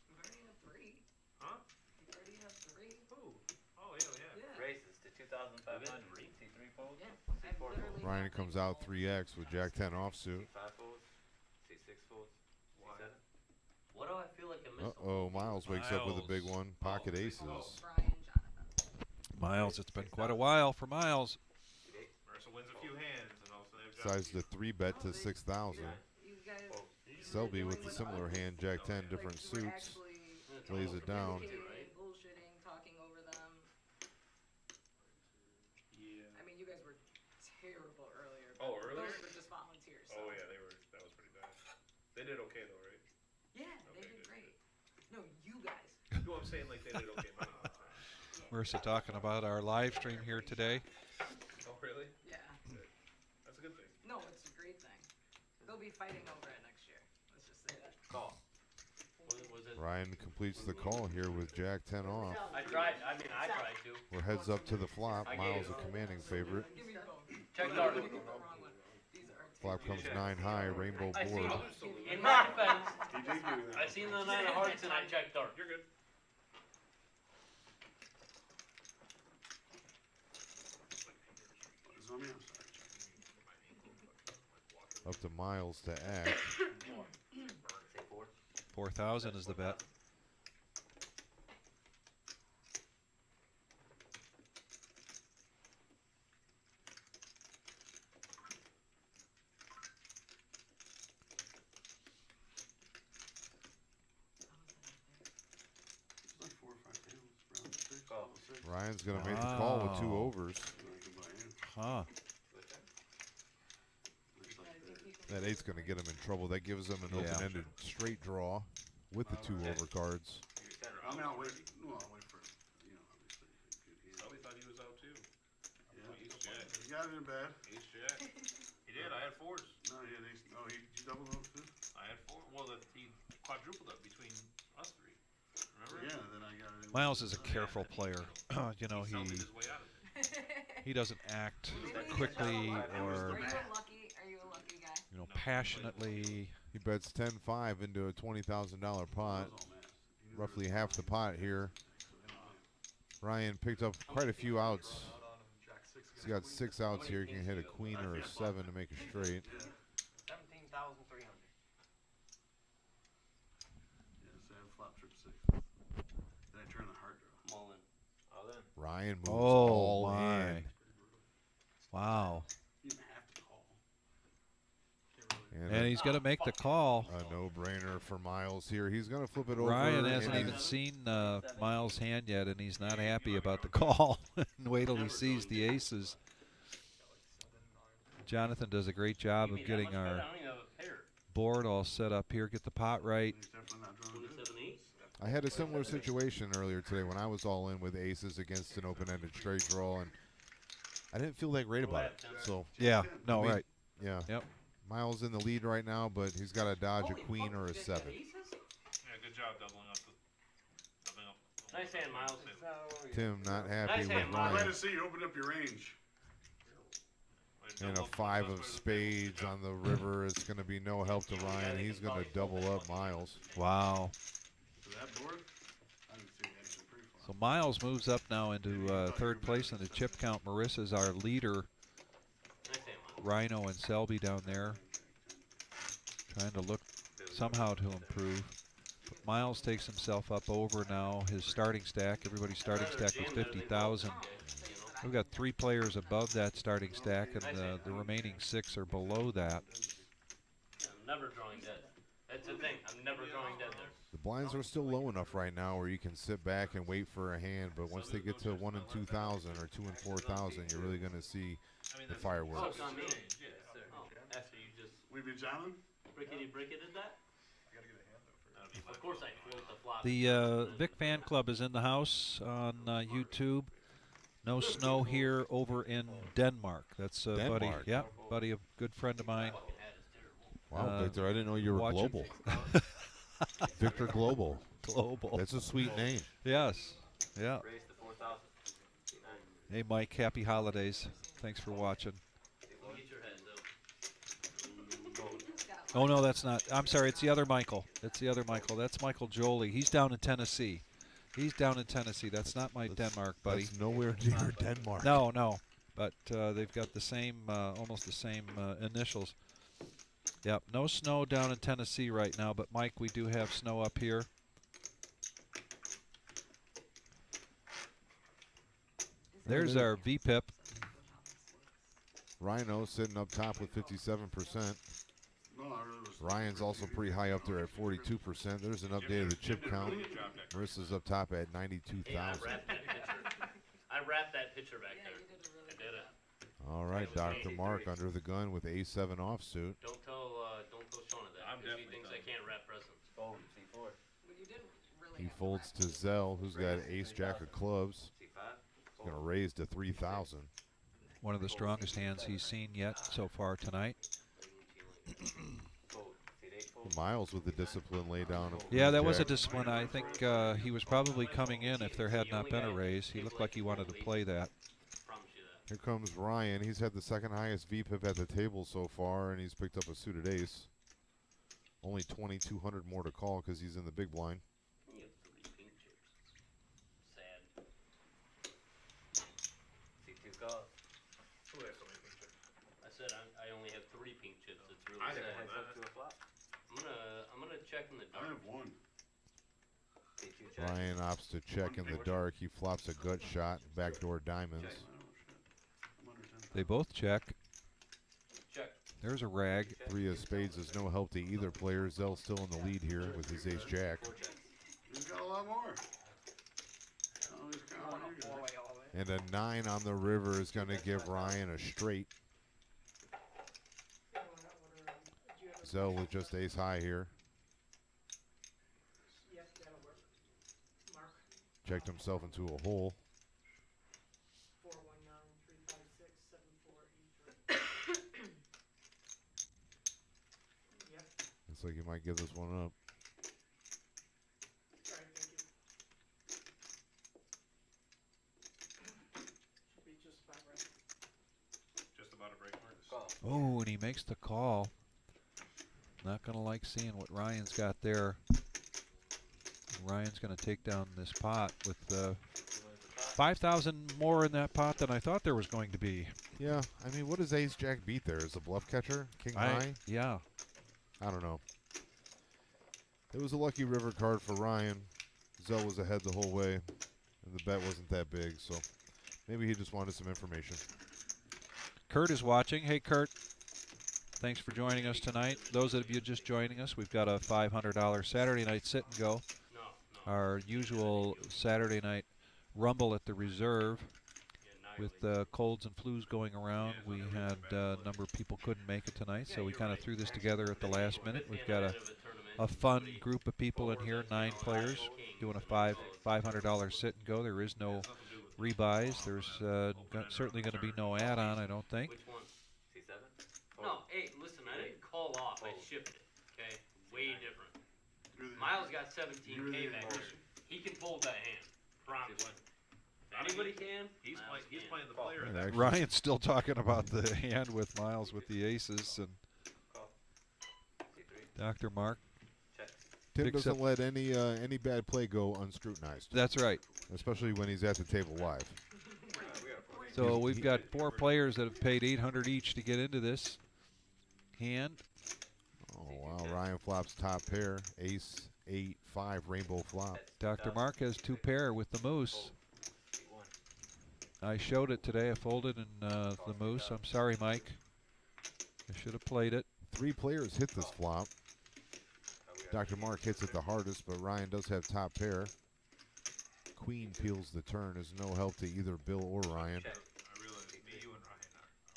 You already have 3. Huh? You already have 3. Who? Oh, yeah. Yeah. Races to 2,500. C3 fold. Yeah. C4 I've fold. literally Ryan had, comes like, out 3x with Jack 10 offsuit. C5 folds. C6 folds. Why? C7. What do I feel like I missed? Uh-oh, Miles wakes up with a big Miles. one. Pocket Oh, aces. Brian Jonathan. Miles, it's been quite a while for Miles. Marissa wins a few hands, and all of a sudden they've got Decides to 3-bet to 6,000. You guys. Selby with a similar hand, Jack 10, different like, you were suits. actually Lays it down. communicating, bullshitting, talking over them. Yeah. I mean, you guys were terrible earlier. Oh, but earlier? Those were just volunteers. So. Oh, yeah, that was pretty bad. They did okay, though, right? Yeah, they Okay, did good. great. No, you guys. No, I'm saying, like, they did okay. Marissa talking about our live stream here today. Oh, really? Yeah. That's a good thing. No, it's a great thing. They'll be fighting over it next year. Let's just say that. Call. Was it? Ryan completes the call here with Jack 10 off. I tried. I mean, I tried to. We're heads up to the flop. Miles a commanding favorite. Give me both. Check dart. Give me the wrong one. These are Flop comes 9 high, rainbow I seen. board. In my defense, He did give you that. I seen the 9 of hearts and I checked dart. You're good. It's on me, I'm sorry. Up to Miles to act. Say 4. 4,000 is the bet. It's like 4 or 5 tables. Round 6, Call. level 6. Ryan's going to make the call with 2 Wow. overs. And I can buy in. Huh. Looks like that. That 8's going to get him in trouble. That gives him an Yeah. open-ended straight draw with the 2 over cards. I mean, I'll wait. No, I'll wait for, you know, obviously. Good hand. Selby thought he was out, too. Yeah. Ace Jack. He got it in bad. Ace Jack. He did. did. I had fours. No, he had ace. Oh, he doubled up too. I had four. Well, he quadrupled up between us three. Remember? Yeah, then I got it. Miles is a careful player. You know, He his way out of it. he doesn't act quickly or, Are you a lucky guy? you know, passionately. He bets 10-5 into a $20,000 pot. Roughly half the pot here. Ryan picked up quite a few outs. He's got 6 outs here. He can hit a queen or a 7 to make a straight. 17,300. Yes, I have flop trip 6. Then I turn the hard draw. I'm all in. All in. Ryan moves Oh, all my. in. Wow. You didn't have to call. And he's going to make the call. A no-brainer for Miles here. He's going to flip it over. Ryan hasn't and even seen Miles' hand yet, and he's not happy about the call. And wait till he sees the aces. Jonathan does a great job of getting our board all set up here. Get the pot right. He's definitely not drawing good. 27-8. I had a similar situation earlier today when I was all in with aces against an open-ended straight draw, and I didn't feel that great about it. So Yeah, no, I mean, right. yeah. Yep. Miles in the lead right now, but he's got to dodge a queen or a 7. Yeah, good job doubling up. Nice hand, Miles. Tim not happy Nice with hand, I'm glad Ryan. to see you opened up your range. And a 5 of spades on the river. It's going to be no help to Ryan. He's going to double up Miles. Wow. To that board, I didn't see that actually pretty far. So Miles moves up now into third place in the chip count. Marissa's our leader. Rhino and Selby down there trying to look somehow to improve. But Miles takes himself up over now his starting stack. Everybody's starting stack was 50,000. We've got 3 players above that starting stack, and the remaining 6 are below that. I'm never drawing dead. That's the thing. I'm never drawing dead there. The blinds are still low enough right now where you can sit back and wait for a hand, but once they get to 1 and 2,000 or 2 and 4,000, you're really going to see the fireworks. Oh, on me. Oh, after you just We've been jamming? bricketed that? Of course I float the flop. The Vic Fan Club is in the house on YouTube. No snow here over in Denmark. That's a buddy. Denmark? Yeah, buddy, a good friend of mine. Wow, Victor, I didn't know you were watching. global. Victor Global. Global. That's a sweet name. Yes. Yeah. Raise to 4,000. Hey, Mike, happy holidays. Thanks for watching. We'll get your heads up. Oh, no, that's not. I'm sorry, it's the other Michael. It's the other Michael. That's Michael Jolie. He's down in Tennessee. He's down in Tennessee. That's not my Denmark buddy. That's nowhere near Denmark. No, no. But they've got the same, almost the same initials. Yep, no snow down in Tennessee right now, but Mike, we do have snow up here. There's our VPIP. Rhino sitting up top with 57%. No, I really was. Ryan's also pretty high up there at 42%. There's an update of the chip count. Marissa's up top at 92,000. I wrapped that picture back there. I did it. All right, Dr. Mark under the gun with A7 offsuit. Don't tell Shauna that. Because he thinks I can't wrap presents. Fold, C4. Well, you didn't really He have folds to Zell, who's got ace jack of clubs. C5. He's going to raise to 3,000. One of the strongest hands he's seen yet so far tonight. Fold. C8, fold. Miles with the discipline lay down. of Yeah, that queen was a jack. discipline. I think he was probably coming in if there had not been a raise. He looked like he wanted to play that. Promise you that. Here comes Ryan. He's had the second highest VPIP at the table so far, and he's picked up a suited ace. Only 2,200 more to call because he's in the big blind. You have 3 pink chips. Sad. C2 calls. Who has so many pink chips? I said I only have 3 pink chips. It's really I sad. have Heads up to a flop. I'm gonna check in the I dark. have 1. C2 check. Ryan opts to check in the dark. He flops a gut shot, backdoor diamonds. Oh, shit. I'm under 10. They both check. Check. There's a rag. 3 of spades is no help to either player. Zell's still in the lead here with his ace jack. 4 checks. He's got a lot more. Oh, he's got Going all up you all the guys. way, all the way. And a 9 on the river is going to give Ryan a straight. Zell with just ace high here. Yes, that'll work. Mark, Checked himself into a hole. 419-356-7483. Looks like you might give this one up. All right, thank you. Should be just about right. Just about a break mark. Call. Oh, and he makes the call. Not going to like seeing what Ryan's got there. Ryan's going to take down this pot with 5,000 more in that pot than I thought there was going to be. Yeah, I mean, what does Ace Jack beat there? Is a bluff catcher? King high? Yeah. I don't know. It was a lucky river card for Ryan. Zell was ahead the whole way, and the bet wasn't that big, so maybe he just wanted some information. Kurt is watching. Hey, Kurt. Thanks for joining us tonight. Those of you just joining us, we've got a $500 Saturday night sit and go. Our usual Saturday night rumble at the reserve. With colds and flus going around, we had a number of people couldn't make it tonight, so we kind of threw this together at the last minute. We've got a fun group of people in here, 9 players, doing a $500 sit and go. There is no rebuys. There's certainly going to be no add-on, I don't think. No, hey, listen, I didn't call off. I shipped it. Okay, way different. Miles got 17K back there. He can fold that hand. Promise. Anybody can. He's playing the player. Yeah, actually, Ryan's still talking about the hand with Miles with the aces, and Dr. Mark. Tim picks doesn't up- let any bad play go unscrutinized, That's right. especially when he's at the table live. So we've got 4 players that have paid 800 each to get into this hand. Oh, wow. Ryan flops top pair. Ace, 8, 5, rainbow flop. Dr. Mark has 2 pair with the moose. I showed it today. I folded in the moose. I'm sorry, Mike. I should have played it. 3 players hit this flop. Dr. Mark hits it the hardest, but Ryan does have top pair. Queen peels the turn. Is no help to either Bill or Ryan. I realize me, you, and Ryan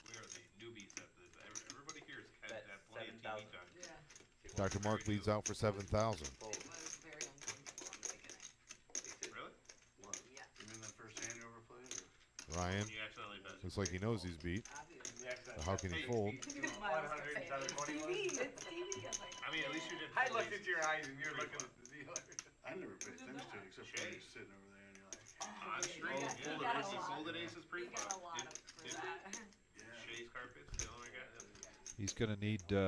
we are the newbies at this. Everybody here has had plenty of TV time. Yeah. Dr. Mark leads out for 7,000. It was very uncomfortable in the beginning. Really? Yeah. You mean that first hand you ever played? Ryan You accidentally bet. looks like he knows he's beat. Obviously. But how can he fold? Miles kept saying, "It's TV, it's TV." I was like, I mean, at least you didn't. I fold looked these. into your eyes and you're looking at the dealer. I never paid attention to it except for you sitting over there and you're like, On He street, got- he folded got a aces, lot. folded aces he pre-flop. got a lot for that. yeah. Shay's carpets, the only guy. He's going to need He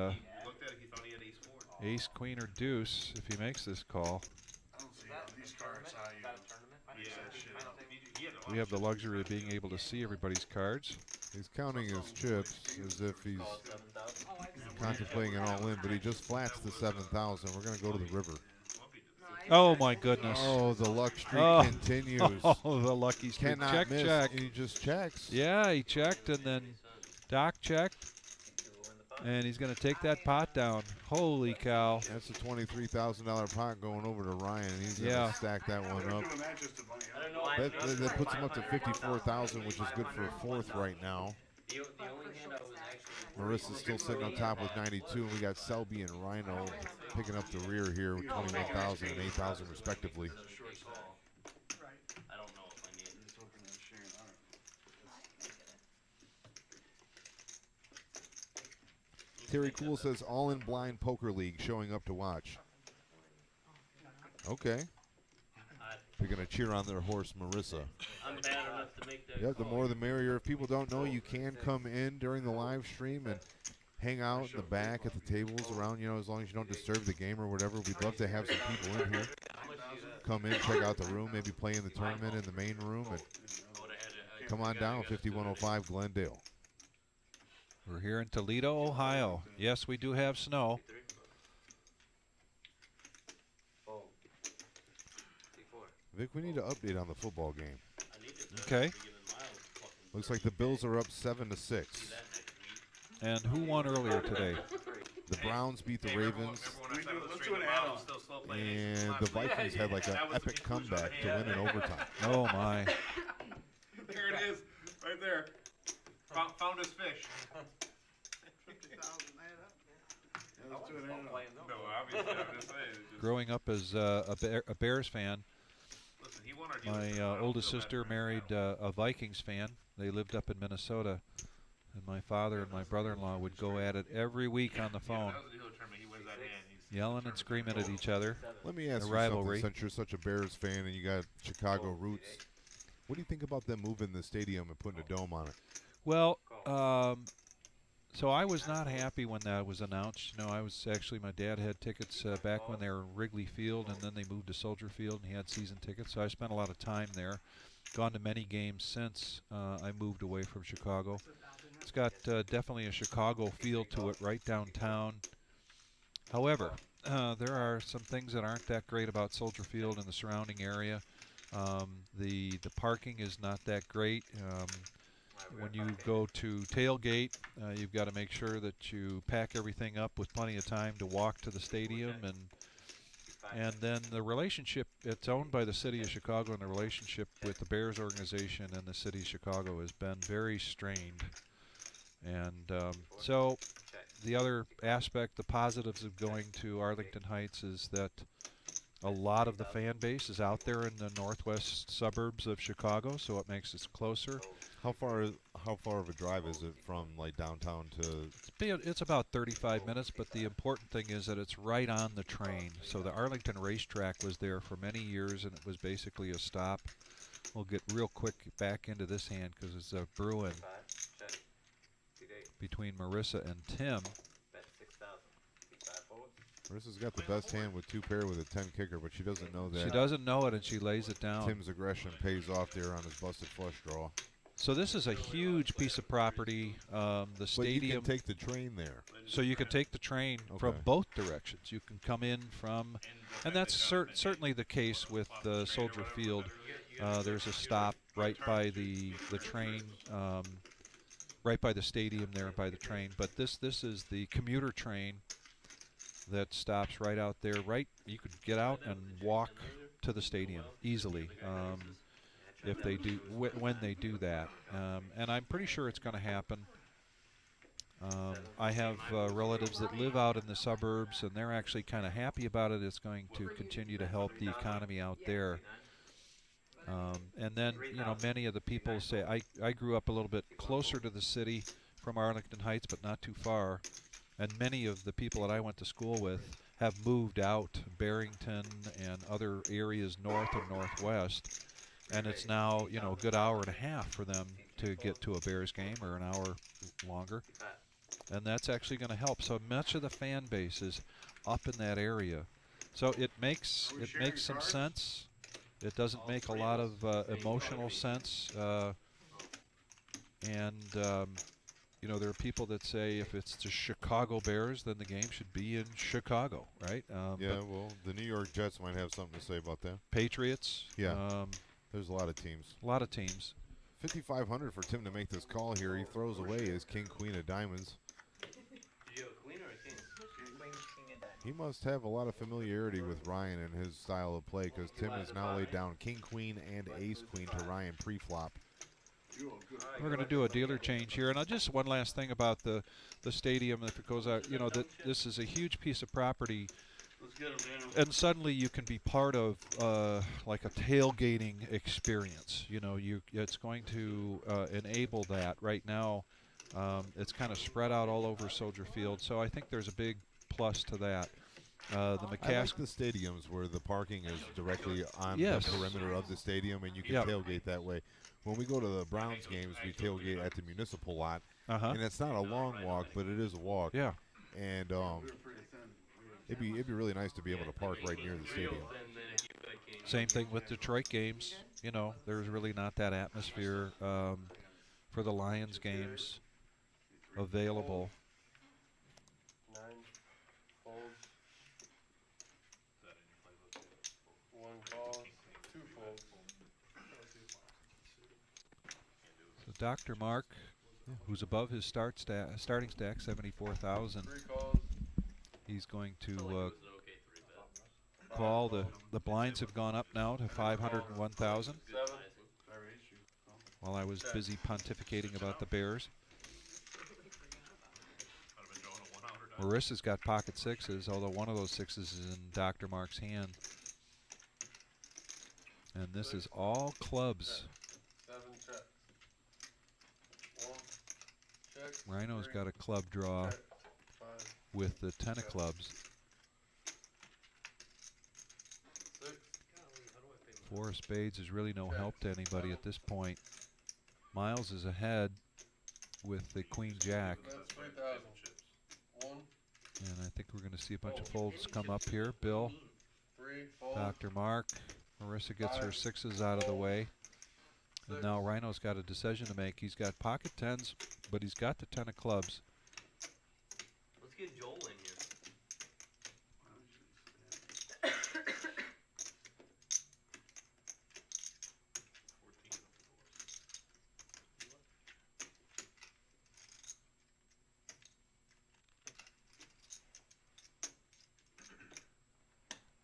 looked at it, he thought he had ace 4. ace, queen, or deuce if he makes this call. I don't see how these cards how you Yeah, that shit up. he had a lot We have of the luxury of being able to see everybody's cards. He's counting his chips as if he's Oh, I just, contemplating an all-in, but he just flats the 7,000. We're going to go to the river. no, I Oh, just- my goodness. Oh, the luck streak Oh. continues. Oh, the lucky streak. Cannot Check, miss. check. He just checks. Yeah, he checked, and then Doc checked, and he's going to take that pot down. Holy cow. That's a $23,000 pot going over to Ryan, and he's going to Yeah. stack that one They're up. doing that just to money I out. don't know. That puts him up to 54,000, which is good for a 4th right now. The only hand I was actually. Marissa's still sitting on top with 92, and we got Selby and Rhino picking up the rear here with 21,000 and 8,000 respectively. Short stack. Right. I don't know if I need it. Just looking at sharing. I don't know. Terry Cool says all in blind poker league showing up to watch. Okay. They're going to cheer on their horse, Marissa. I'm bad enough to make that. Yep, the call. more the merrier. If people don't know, you can come in during the live stream and hang out in the back at the tables around, as long as you don't disturb the game or whatever. We'd love to have some people in here. Come in, check out the room, maybe play in the tournament in the main room, and come on down, 5105 Glendale. We're here in Toledo, Ohio. Yes, we do have snow. Fold. Vic, we need to update on the football game. Okay. Looks like the Bills are up 7-6. And who won earlier today? The Browns beat the Ravens, Let's do an add-on. and the Vikings had like an epic comeback to win in overtime. Oh, my. There it is, right there. Found his fish. 50,000 add up. Yeah, let's do an add-on. No, obviously, I'm just saying. Just, Growing up as a Bears fan, listen, he won our deal. my oldest sister married a Vikings fan. They lived up in Minnesota. And my father and my brother-in-law would go at it every week on the phone. That was a dealer tournament. He wins that hand. He's yelling and screaming at each other. Let me ask The you rivalry. something. Since you're such a Bears fan and you got Chicago roots, what do you think about them moving the stadium and putting a dome on it? Well, so I was not happy when that was announced. You know, I was actually, my dad had tickets back when they were in Wrigley Field, and then they moved to Soldier Field, and he had season tickets. So I spent a lot of time there. Gone to many games since I moved away from Chicago. It's got definitely a Chicago feel to it, right downtown. However, there are some things that aren't that great about Soldier Field and the surrounding area. The parking is not that great. When you go to tailgate, you've got to make sure that you pack everything up with plenty of time to walk to the stadium, and then the relationship, it's owned by the city of Chicago, and the relationship with the Bears organization and the city of Chicago has been very strained. And so the other aspect, the positives of going to Arlington Heights is that a lot of the fan base is out there in the northwest suburbs of Chicago, so it makes us closer. How far of a drive is it from like downtown to? It's about 35 minutes, but the important thing is that it's right on the train. So the Arlington racetrack was there for many years, and it was basically a stop. We'll get real quick back into this hand because it's a Bruin between Marissa and Tim. Marissa's got the best hand with 2 pair with a 10 kicker, but she doesn't know that. She doesn't know it, and she lays it down. Tim's aggression pays off there on his busted flush draw. So this is a huge piece of property. The stadium. But you can take the train there. So you can take the train from both directions. You can come in from, and that's certainly the case with Soldier Field. There's a stop right by the train, right by the stadium there, by the train. But this is the commuter train that stops right out there. Right, you could get out and walk to the stadium easily. If they do, when they do that, and I'm pretty sure it's going to happen. I have relatives that live out in the suburbs, and they're actually kind of happy about it. It's going to continue to help the economy out there. And then, you know, many of the people say, I grew up a little bit closer to the city from Arlington Heights, but not too far. And many of the people that I went to school with have moved out, Barrington and other areas north and northwest. And it's now, you know, a good hour and a half for them to get to a Bears game, or an hour longer. And that's actually going to help. So much of the fan base is up in that area. So it makes some sense. It doesn't make a lot of emotional sense. You know, there are people that say if it's the Chicago Bears, then the game should be in Chicago, right? Yeah, well, the New York Jets might have something to say about that. Patriots. Yeah. There's a lot of teams. A lot of teams. 5,500 for Tim to make this call here. He throws away his king, queen of diamonds. Did you have a queen or a king? Queen, king, and diamond. He must have a lot of familiarity with Ryan and his style of play, because Tim has now laid down king, queen, and ace, queen to Ryan pre-flop. We're going to do a dealer change here. And just one last thing about the stadium, if it goes out, you know, this is a huge piece of property. And suddenly you can be part of like a tailgating experience. You know, it's going to enable that. Right now, it's kind of spread out all over Soldier Field. So I think there's a big plus to that. I like the stadiums where the parking is directly on the perimeter of the stadium, and you can tailgate that way. When we go to the Browns games, we tailgate at the municipal lot, and it's not a long walk, but it is a walk. Yeah. And it'd be really nice to be able to park right near the stadium. Same thing with Detroit games. You know, there's really not that atmosphere for the Lions games available. 9 folds. 1 calls. 2 folds. So Dr. Mark, who's above his starting stack, 74,000. 3 calls. He's going to call. The blinds have gone up now to 501,000. 7. While I was busy pontificating about the Bears. Marissa's got pocket sixes, although one of those sixes is in Dr. Mark's hand. And this is all clubs. 7 checks. 1 check. Rhino's got a club draw Check. 5. with the 10 of clubs. 4 of spades is really no help to anybody at this point. Miles is ahead with the queen jack. That's 3,000. One, And I think we're going to see a bunch of folds come up here. Bill, 3, fold. Dr. Mark, Marissa gets her 6s out of the way. And now Rhino's got a decision to make. He's got pocket 10s, but he's got the 10 of clubs. Let's get Joel in here.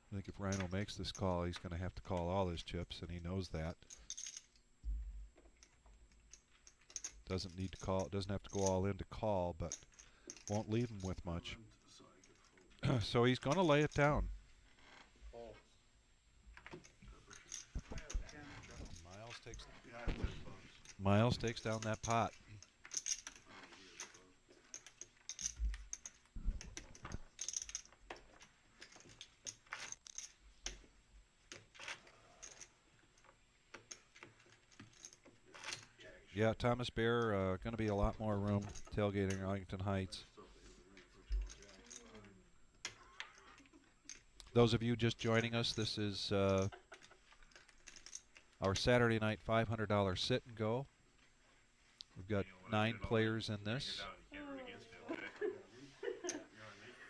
I think if Rhino makes this call, he's going to have to call all his chips, and he knows that. Doesn't need to call. Doesn't have to go all in to call, but won't leave him with much. So he's going to lay it down. Fold. Miles takes down that pot. Yeah, Thomas Bear, going to be a lot more room tailgating Arlington Heights. Those of you just joining us, this is our Saturday night $500 sit and go. We've got 9 players in this.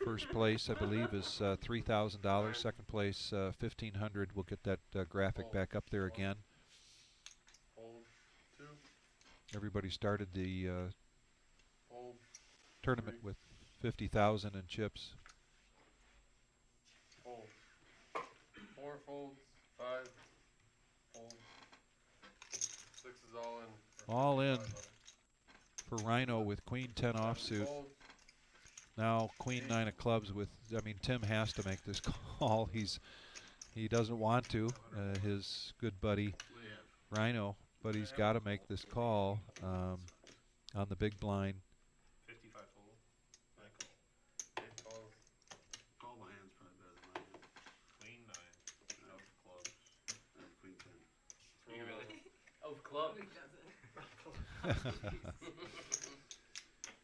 First place, I believe, is $3,000. Second place, $1,500. We'll get that graphic back up there again. Everybody started the tournament with 50,000 in chips. Fold. 4 folds, 5 folds. 6 is all in. All in for Rhino with queen 10 offsuit. Now queen 9 of clubs with, I mean, Tim has to make this call. He doesn't want to, his good buddy Rhino, but he's got to make this call on the big blind. 55 total. I call. Call my hand's probably better than my hand. Queen 9 of clubs. And queen 10. You really? Of clubs.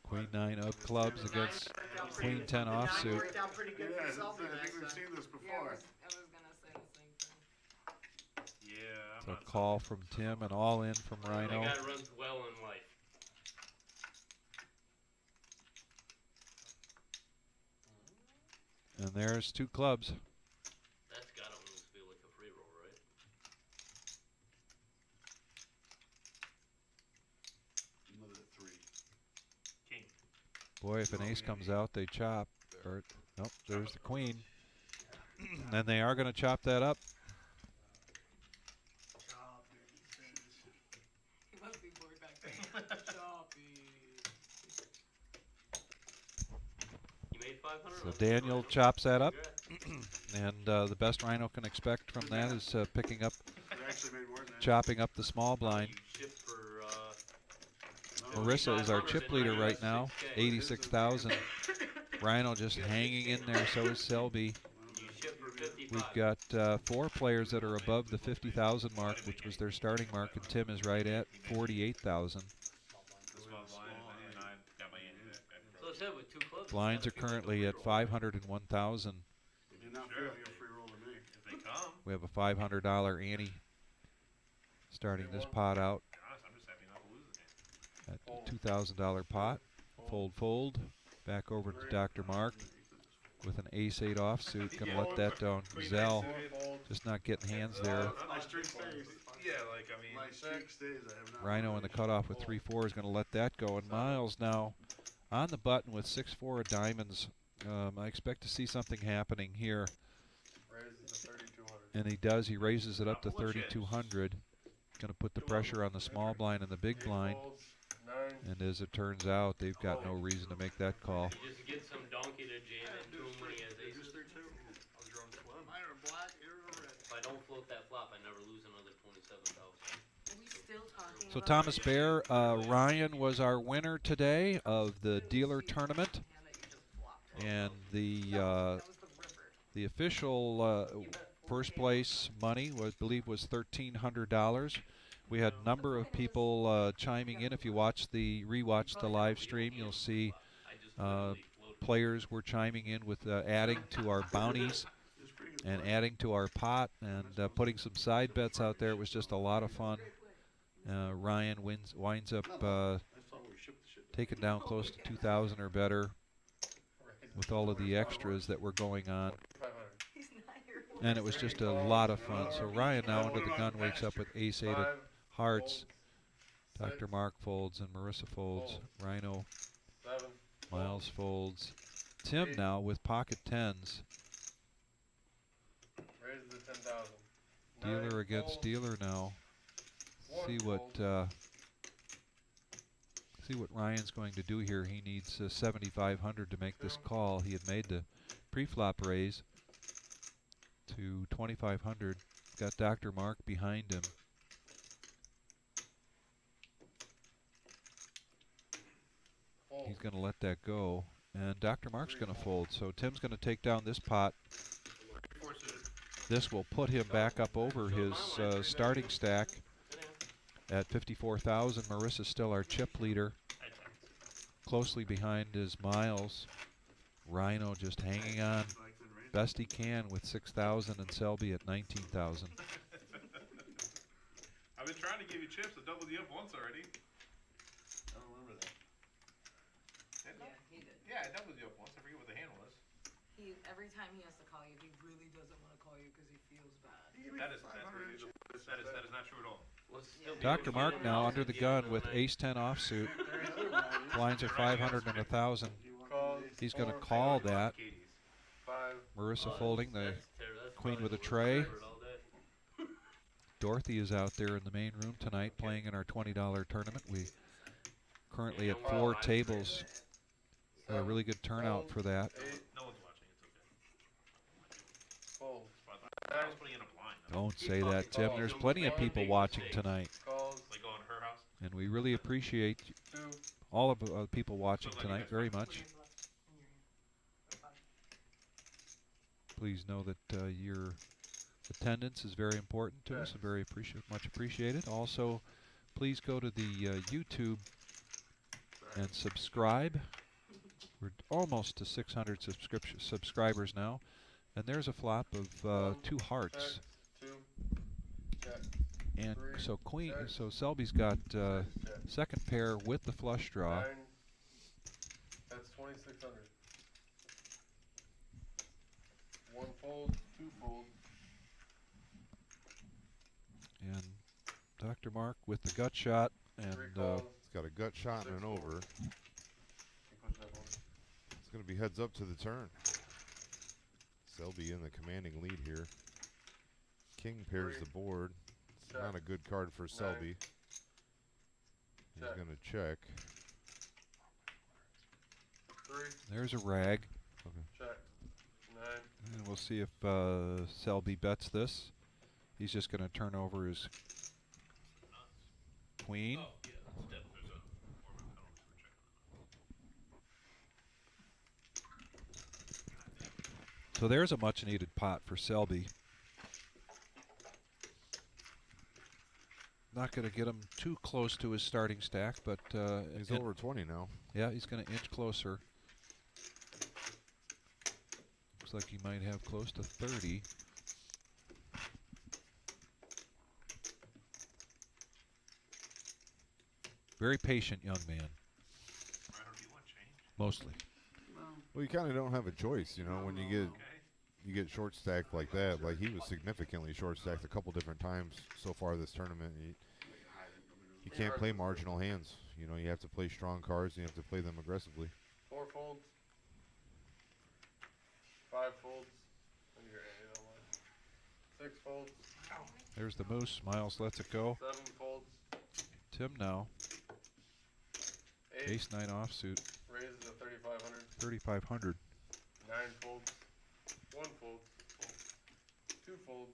Queen 9 of clubs against queen 10 offsuit. Worked out pretty good for Yeah, yourself I think next we've time. seen this Yeah, before. I was gonna say the same thing. Yeah, I'm So not call from Tim and all in from The Rhino. guy runs well in life. And there's 2 clubs. That's gotta almost be like a free roll, right? Another 3. king. Boy, if an ace comes out, they chop. Or nope, there's the queen. And they are going to chop that up. Chop it, he says. He must be bored back there. Choppy. You made 500. So Daniel chops that up. And the best Rhino can expect from that is picking up, We actually made more than that. chopping up the small blind. You ship for Marissa is our chip leader right now, 86,000. Rhino just hanging in there, so is Selby. you ship for 55. We've got 4 players that are above the 50,000 mark, which was their starting mark, and Tim is right at 48,000. The small blind, and I got my ante back. So I said with 2 clubs. Blinds are currently at 501,000. It did not feel like a free roll to me. If they come, We have a $500 ante starting this pot out to be honest, I'm just happy not to lose the game. at $2,000 pot. Fold, fold. Back over to Dr. Mark with an ace-8 offsuit. Going to let that down. Zell just not getting hands there. My streak stays. Yeah, like, I mean, My streak stays. I have not. Rhino in the cutoff with 3-4 is going to let that go. And Miles now on the button with 6-4 of diamonds. I expect to see something happening here. Raises to 3,200. And he does. He raises it up to 3,200. Going to put the pressure on the small blind and the big blind. Folds, 9. And as it turns out, they've got no reason to make that call. You just get some donkey to jam into him when he has aces. Mine are black, yours are red. If I don't float that flop, I never lose another 27,000. Are we still talking So about Thomas the Bear, Ryan was our winner today of the dealer tournament. hand that you just flopped? And That was the river. the official First place money was, I believe, was $1,300. We had a number of people chiming in. If you rewatch the live stream, you'll see players were chiming in with adding to our bounties and adding to our pot and putting some side bets out there. It was just a lot of fun. Ryan winds up taking down close to 2,000 or better with all of the extras that were going on. And it was just a lot of fun. So Ryan now under the gun wakes up with ace-8 of hearts. Dr. Mark folds and Marissa folds. Rhino, Miles folds. Tim now with pocket tens. Raise the 10,000. Dealer against dealer now. See what Ryan's going to do here. He needs 7,500 to make this call. He had made the pre-flop raise to 2,500. Got Dr. Mark behind him. He's going to let that go, and Dr. Mark's going to fold. So Tim's going to take down this pot. This will put him back up over his starting stack at 54,000. Marissa's still our chip leader. Closely behind is Miles. Rhino just hanging on best he can with 6,000, and Selby at 19,000. I've been trying to give you chips. I doubled you up once already. I don't remember that. Yeah, he did. Yeah, I doubled you up once. I forget what the hand was. Every time he has to call you, he really doesn't want to call you because he feels bad. That is not true at all. Dr. Mark now under the gun with ace-10 offsuit. Blinds are 500 and 1,000. He's going to call that. Marissa folding the queen with a tray. Dorothy is out there in the main room tonight playing in our $20 tournament. We currently at 4 tables. Got a really good turnout for that. No one's watching. It's okay. I was putting in a blind. Don't say that, Tim. There's plenty of people watching tonight. Like going to her house. And we really appreciate all of the people watching tonight very much. Please know that your attendance is very important to us and very much appreciated. Also, please go to the YouTube and subscribe. We're almost to 600 subscribers now. And there's a flop of 2 hearts. And so so Selby's got second pair with the flush draw. That's 2,600. 1 fold, 2 fold. And Dr. Mark with the gut shot, and he's got a gut shot and an over. It's going to be heads up to the turn. Selby in the commanding lead here. King pairs the board. It's not a good card for Selby. He's going to check. 3. There's a rag. Okay. Check. 9. And we'll see if Selby bets this. He's just going to turn over his queen. So there's a much-needed pot for Selby. Not going to get him too close to his starting stack, but he's over 20 now. Yeah, he's going to inch closer. Looks like he might have close to 30. Very patient young man. Mostly. Well, you kind of don't have a choice, you know, when you get short stacked like that. Like he was significantly short stacked a couple different times so far this tournament. You can't play marginal hands. You know, you have to play strong cards. And you have to play them aggressively. 4 folds. 5 folds. And you're 6 folds. There's the moose. Miles lets it go. 7 folds. Tim now. 8. Ace-9 offsuit. Raises to 3,500. 3,500. 9 folds. 1 fold. 2 folds.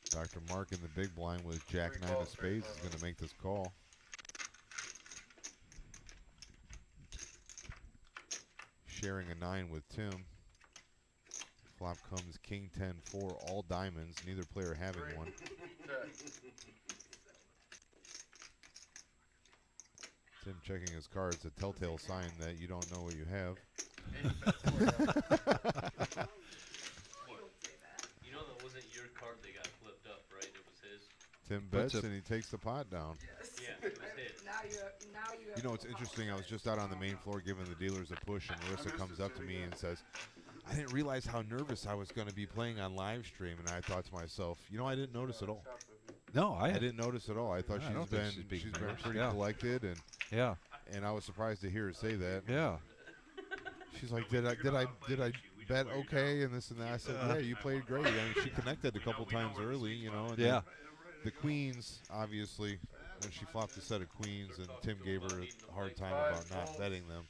Dr. Mark in the big blind with Jack-9 of spades is going to make this call. Sharing a 9 with Tim. Flop comes king 10-4, all diamonds, neither player having one. Tim checking his cards, a telltale sign that you don't know what you have. You know that wasn't your card that got flipped up, right? It was his. Tim bets and he takes the pot down. Yeah, it was his. Now you have You know, it's interesting. I was just out on the main floor giving the dealers a push, and Marissa comes up to me and says, I didn't realize how nervous I was going to be playing on live stream, and I thought to myself, you know, I didn't notice at all. No, I didn't notice at all. I thought she's been pretty collected, and and I was surprised to hear her say that. Yeah. She's like, did I bet okay and this and that? I said, yeah, you played great. I mean, she connected a couple times early, you know. And the queens, obviously, when she flopped a set of queens, and Tim gave her a hard time about not betting them.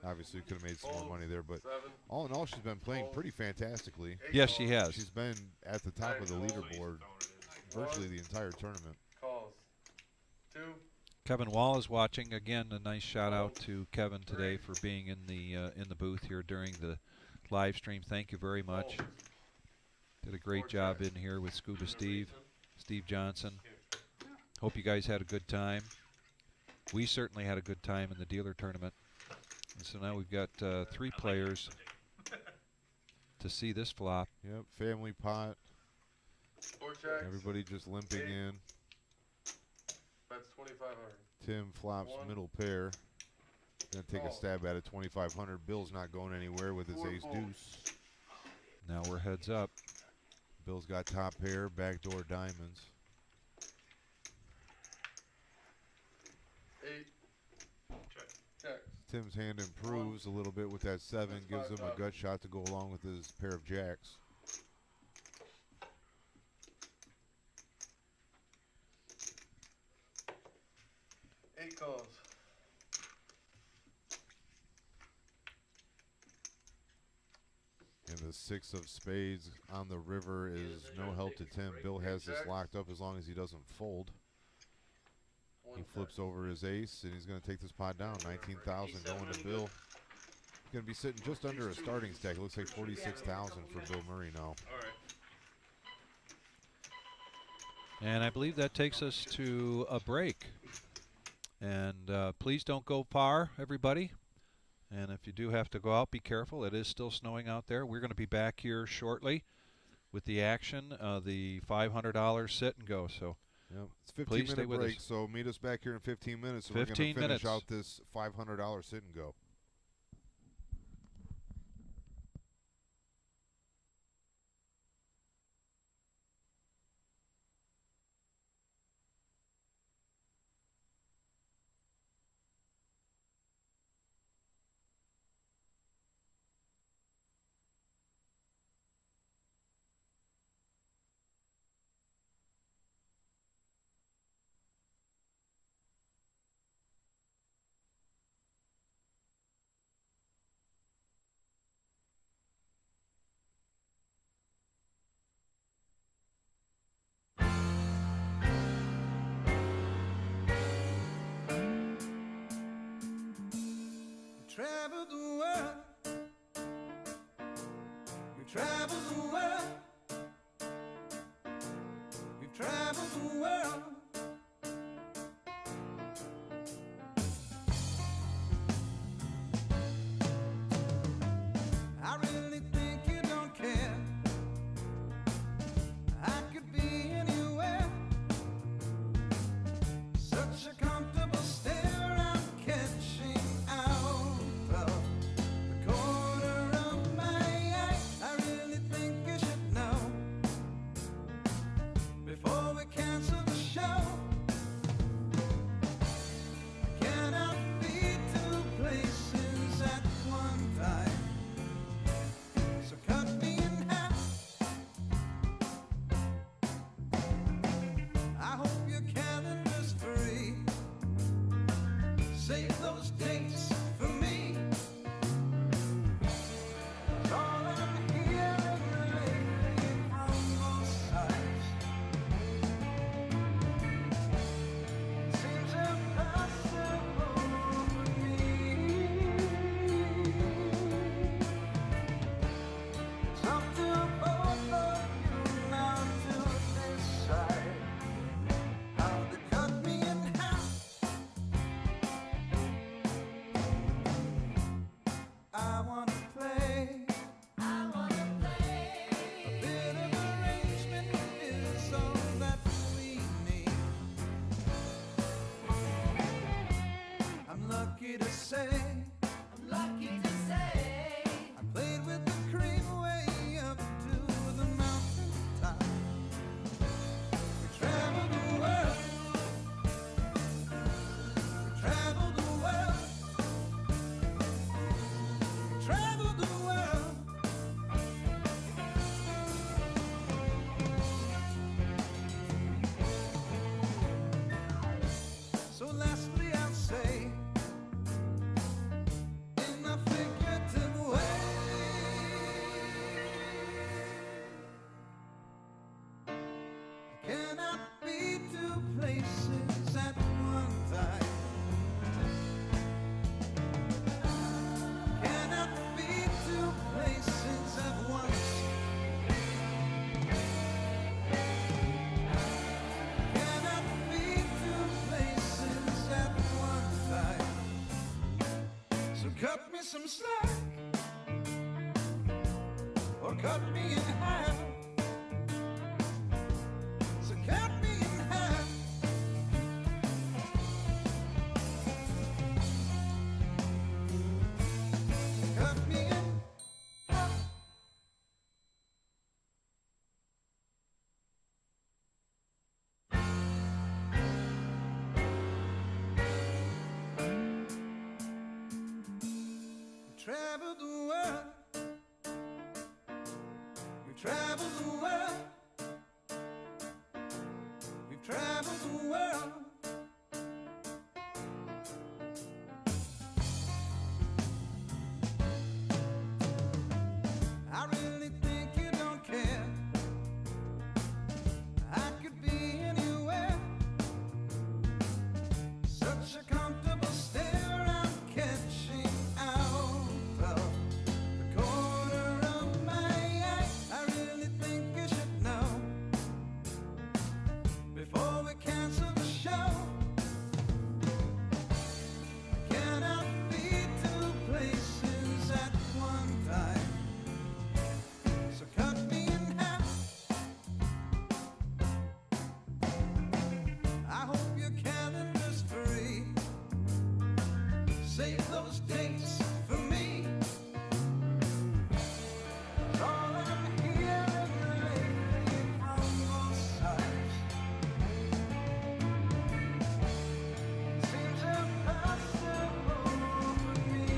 Obviously, could have made some more money there, but all in all, she's been playing pretty fantastically. Yes, she has. She's been at the top of the leaderboard virtually the entire tournament. Calls. 2. Kevin Wall is watching. Again, a nice shout out to Kevin today for being in the booth here during the live stream. Thank you very much. Did a great job in here with Scuba Steve Johnson. Hope you guys had a good time. We certainly had a good time in the dealer tournament. And so now we've got 3 players to see this flop. Yep, family pot. 4 checks. Everybody just limping in. That's 2,500. Tim flops middle pair. Gonna take a stab at it, 2,500. Bill's not going anywhere with his ace deuce. Now we're heads up. Bill's got top pair, backdoor diamonds. 8. Checks. Tim's hand improves a little bit with that 7, gives him a gut shot to go along with his pair of jacks. Calls. And the 6 of spades on the river is no help to Tim. Bill has this locked up as long as he doesn't fold. He flips over his ace, and he's going to take this pot down. 19,000 going to Bill. He's going to be sitting just under a starting stack. It looks like 46,000 for Bill Murray now. All right. And I believe that takes us to a break. And please don't go far, everybody. And if you do have to go out, be careful. It is still snowing out there. We're going to be back here shortly with the action, the $500 sit and go. So yep. It's a please stay 15-minute with break, us. so meet us back here in 15 minutes. So 15 we're going to finish minutes. out this $500 sit and go. Travel the world. We travel the world. We've traveled the world. I really think you don't care. I could be anywhere. Such a comfortable stare I'm catching out of the corner of my eye. I really think some slack or cut me in half. So cut me in half. Cut me in half. Travel the world. We've traveled the world. We've traveled the world. I really think you don't care. I could be anywhere. Such a comfortable stare I'm catching out of the corner of my eye. I really think you should know before we cancel the show. I cannot be two places at one time. So cut me in half. I hope your calendar's free. Save those dates for me. All I'm hearing lately from both sides seems impossible for me.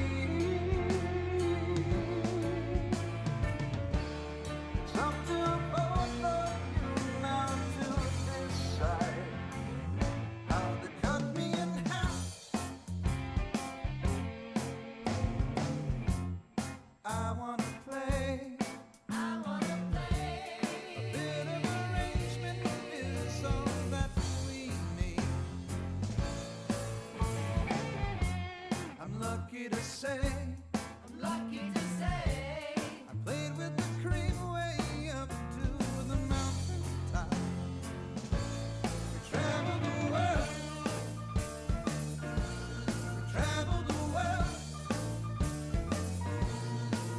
It's up to both of you now to decide how to cut me in half. I wanna play. I wanna play. A bit of arrangement is all that we need. I'm lucky to say. I'm lucky to say. I played with the cream way up to the mountain top. We traveled the world. We traveled the world.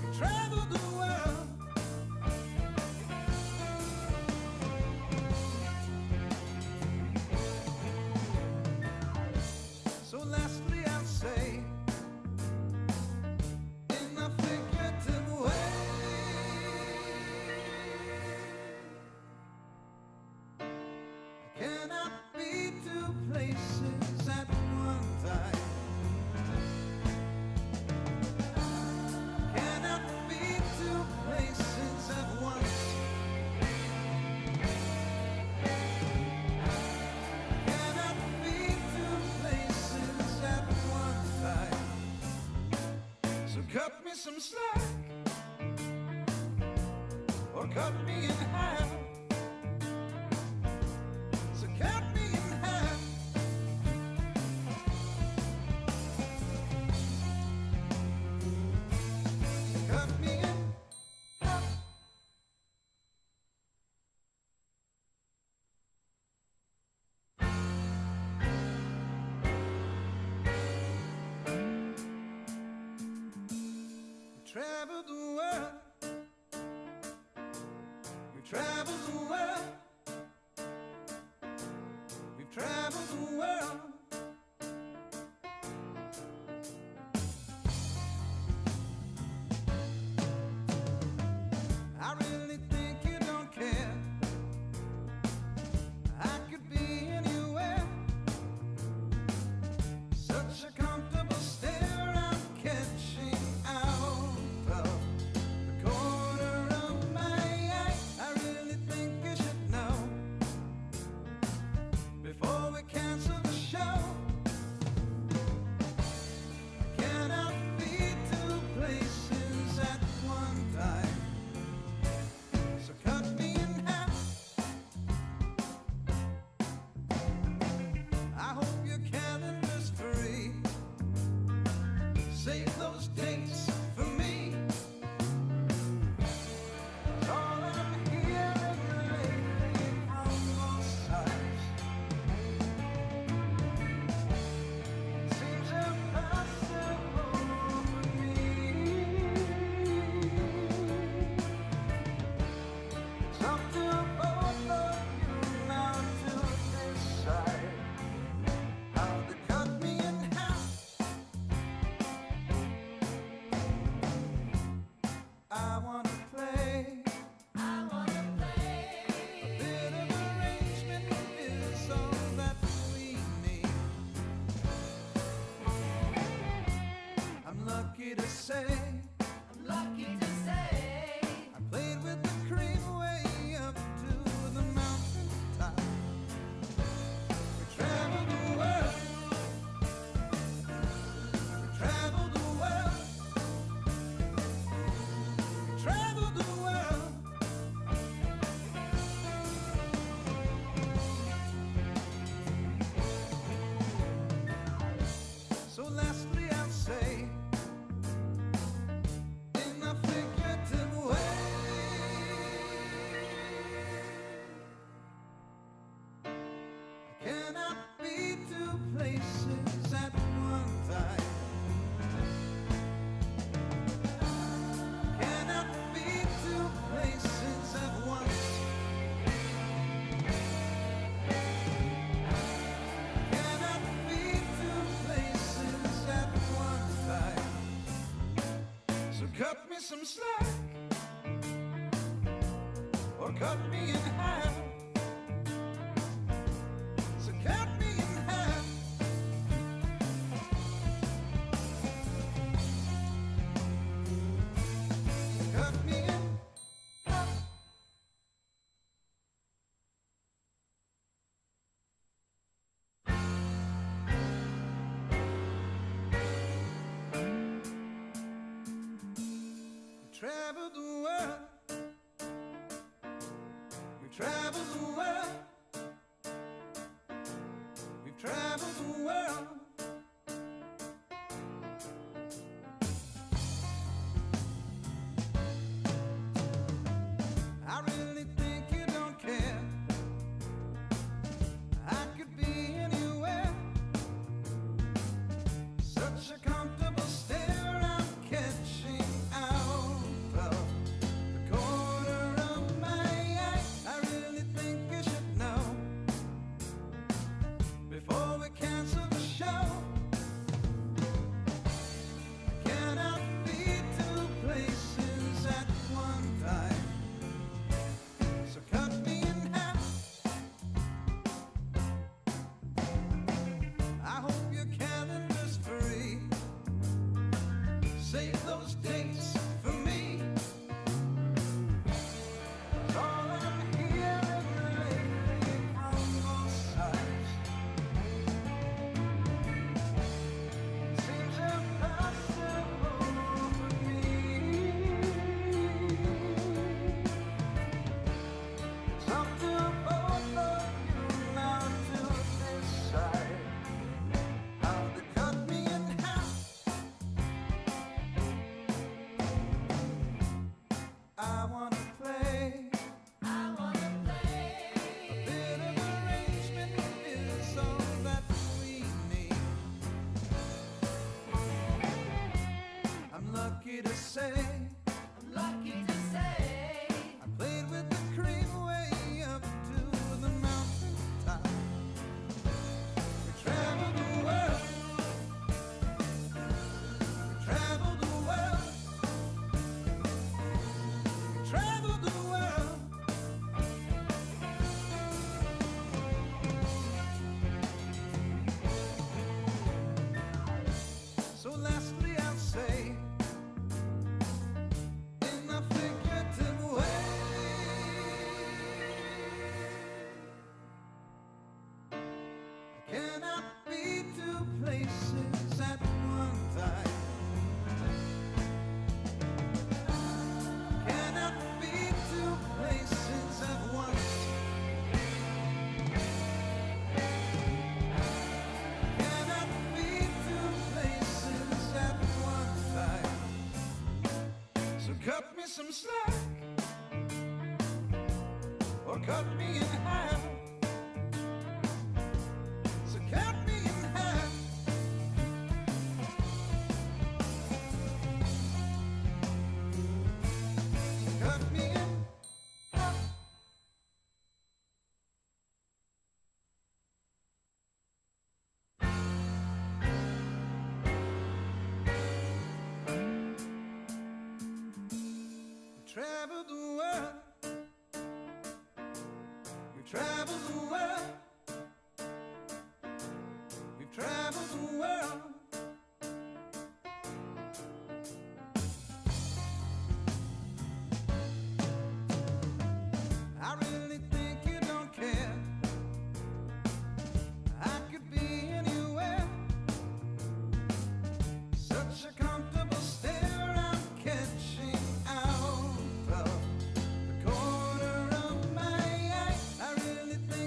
We traveled the world. So lastly I'll say, in a figurative way, I cannot be two places at one time. Cannot be two places at once. Cannot be two places at one time. So cut me some slack or cut me in half. So cut me in half. Cut me in half. We traveled the world. We traveled the world. We've traveled the world. I really think you don't care. I could be anywhere. Such a comfortable stare I'm catching out of the corner of my eye. I really think some slack or cut me in half. So cut me in half. Cut me in half. Traveled the world, we've traveled the world, we've traveled the world. I really think you don't care. I could be anywhere. Such a comfortable stare I'm catching out of the corner of my eye. I really think you should know before we cancel the show. I cannot be two places at one time. So cut me in half. I hope your calendar's free. Save those dates for me. All I'm hearing lately from both sides seems impossible for me. It's up to both of you now to decide how to cut me in half. I wanna play. I wanna play. A bit of arrangement is all that we need. I'm lucky to say. I'm lucky to say. I played with the cream way up to the mountain top. We traveled the world. We traveled the world. We traveled the world. So lastly I'll say, in a figurative way, I cannot be two places at one time. Cannot be two places at once. Cannot be two places at one time. So cut me some slack or cut me in half. So cut me in half. Cut me in half. We traveled the world. We traveled the world. We've traveled the world. I really think you don't care. I could be anywhere. Such a comfortable stare I'm catching out of the corner of my eye. I really think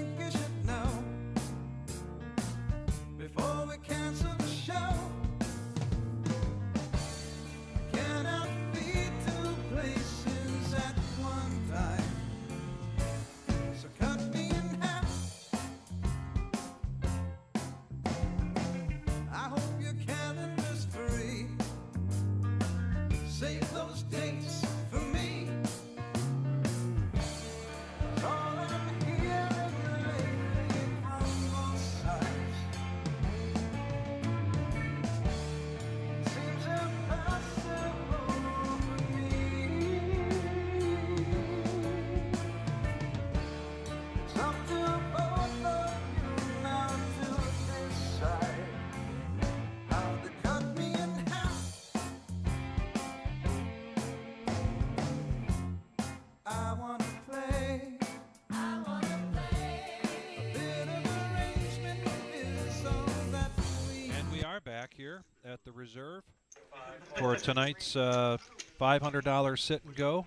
for tonight's $500 sit and go.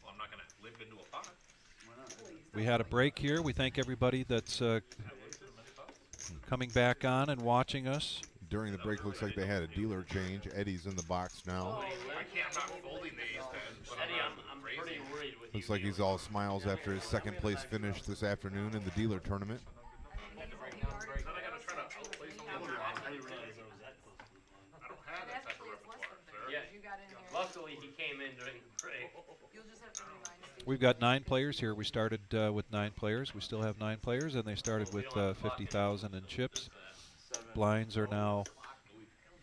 Well, I'm not gonna limp into a pot. We had a break here. We thank everybody that's coming back on and watching us. During the break, looks like they had a dealer change. Eddie's in the box now. I can't. I'm not folding these. Then, Eddie, I'm pretty worried with Looks you. like he's all smiles after his second place finish this afternoon in the dealer tournament. Then I gotta try to outplay someone. I didn't realize I was that close. I don't have that type of repertoire, sir. Yeah. Luckily, he came in during the break. We've got 9 players here. We started with 9 players. We still have 9 players, and they started with 50,000 in chips. Blinds are now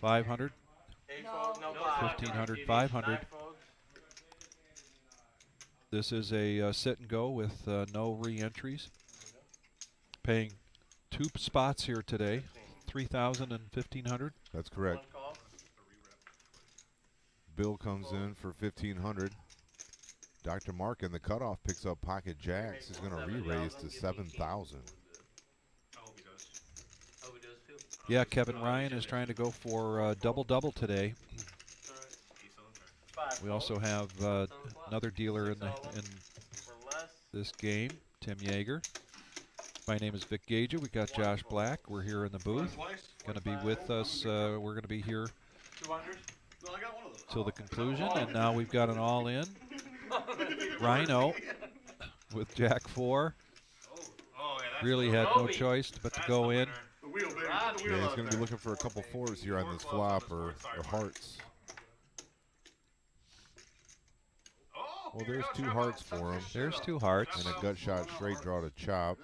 500, 1,500, 500. This is a sit and go with no re-entries. Paying 2 spots here today, 3,000 and 1,500. That's correct. Bill comes in for 1,500. Dr. Mark in the cutoff picks up pocket jacks. He's going to re-raise to 7,000. Yeah, Kevin Ryan is trying to go for double-double today. We also have another dealer in this game, Tim Yeager. My name is Vic Gage. We got Josh Black. We're here in the booth. Going to be with us. We're going to be here till the conclusion. And now we've got an all-in. Rhino with Jack 4. Really had no choice but to go in. Yeah, he's going to be looking for a couple 4s here on this flop or hearts. Well, there's 2 hearts for him. There's 2 hearts. And a gut shot straight draw to chop.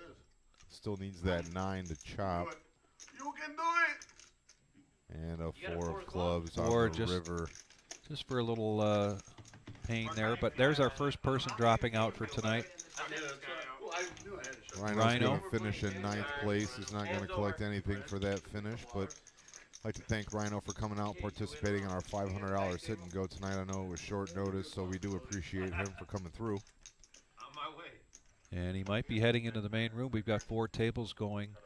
Still needs that 9 to chop. You can do it. And a 4 of clubs Or on the river. Just for a little pain there. But there's our first person dropping out for tonight. Rhino's going to finish in 9th place. He's not going to collect anything for that finish, but I'd like to thank Rhino for coming out, participating in our $500 sit and go tonight. I know it was short notice, so we do appreciate him for coming through. On my way. And he might be heading into the main room. We've got 4 tables going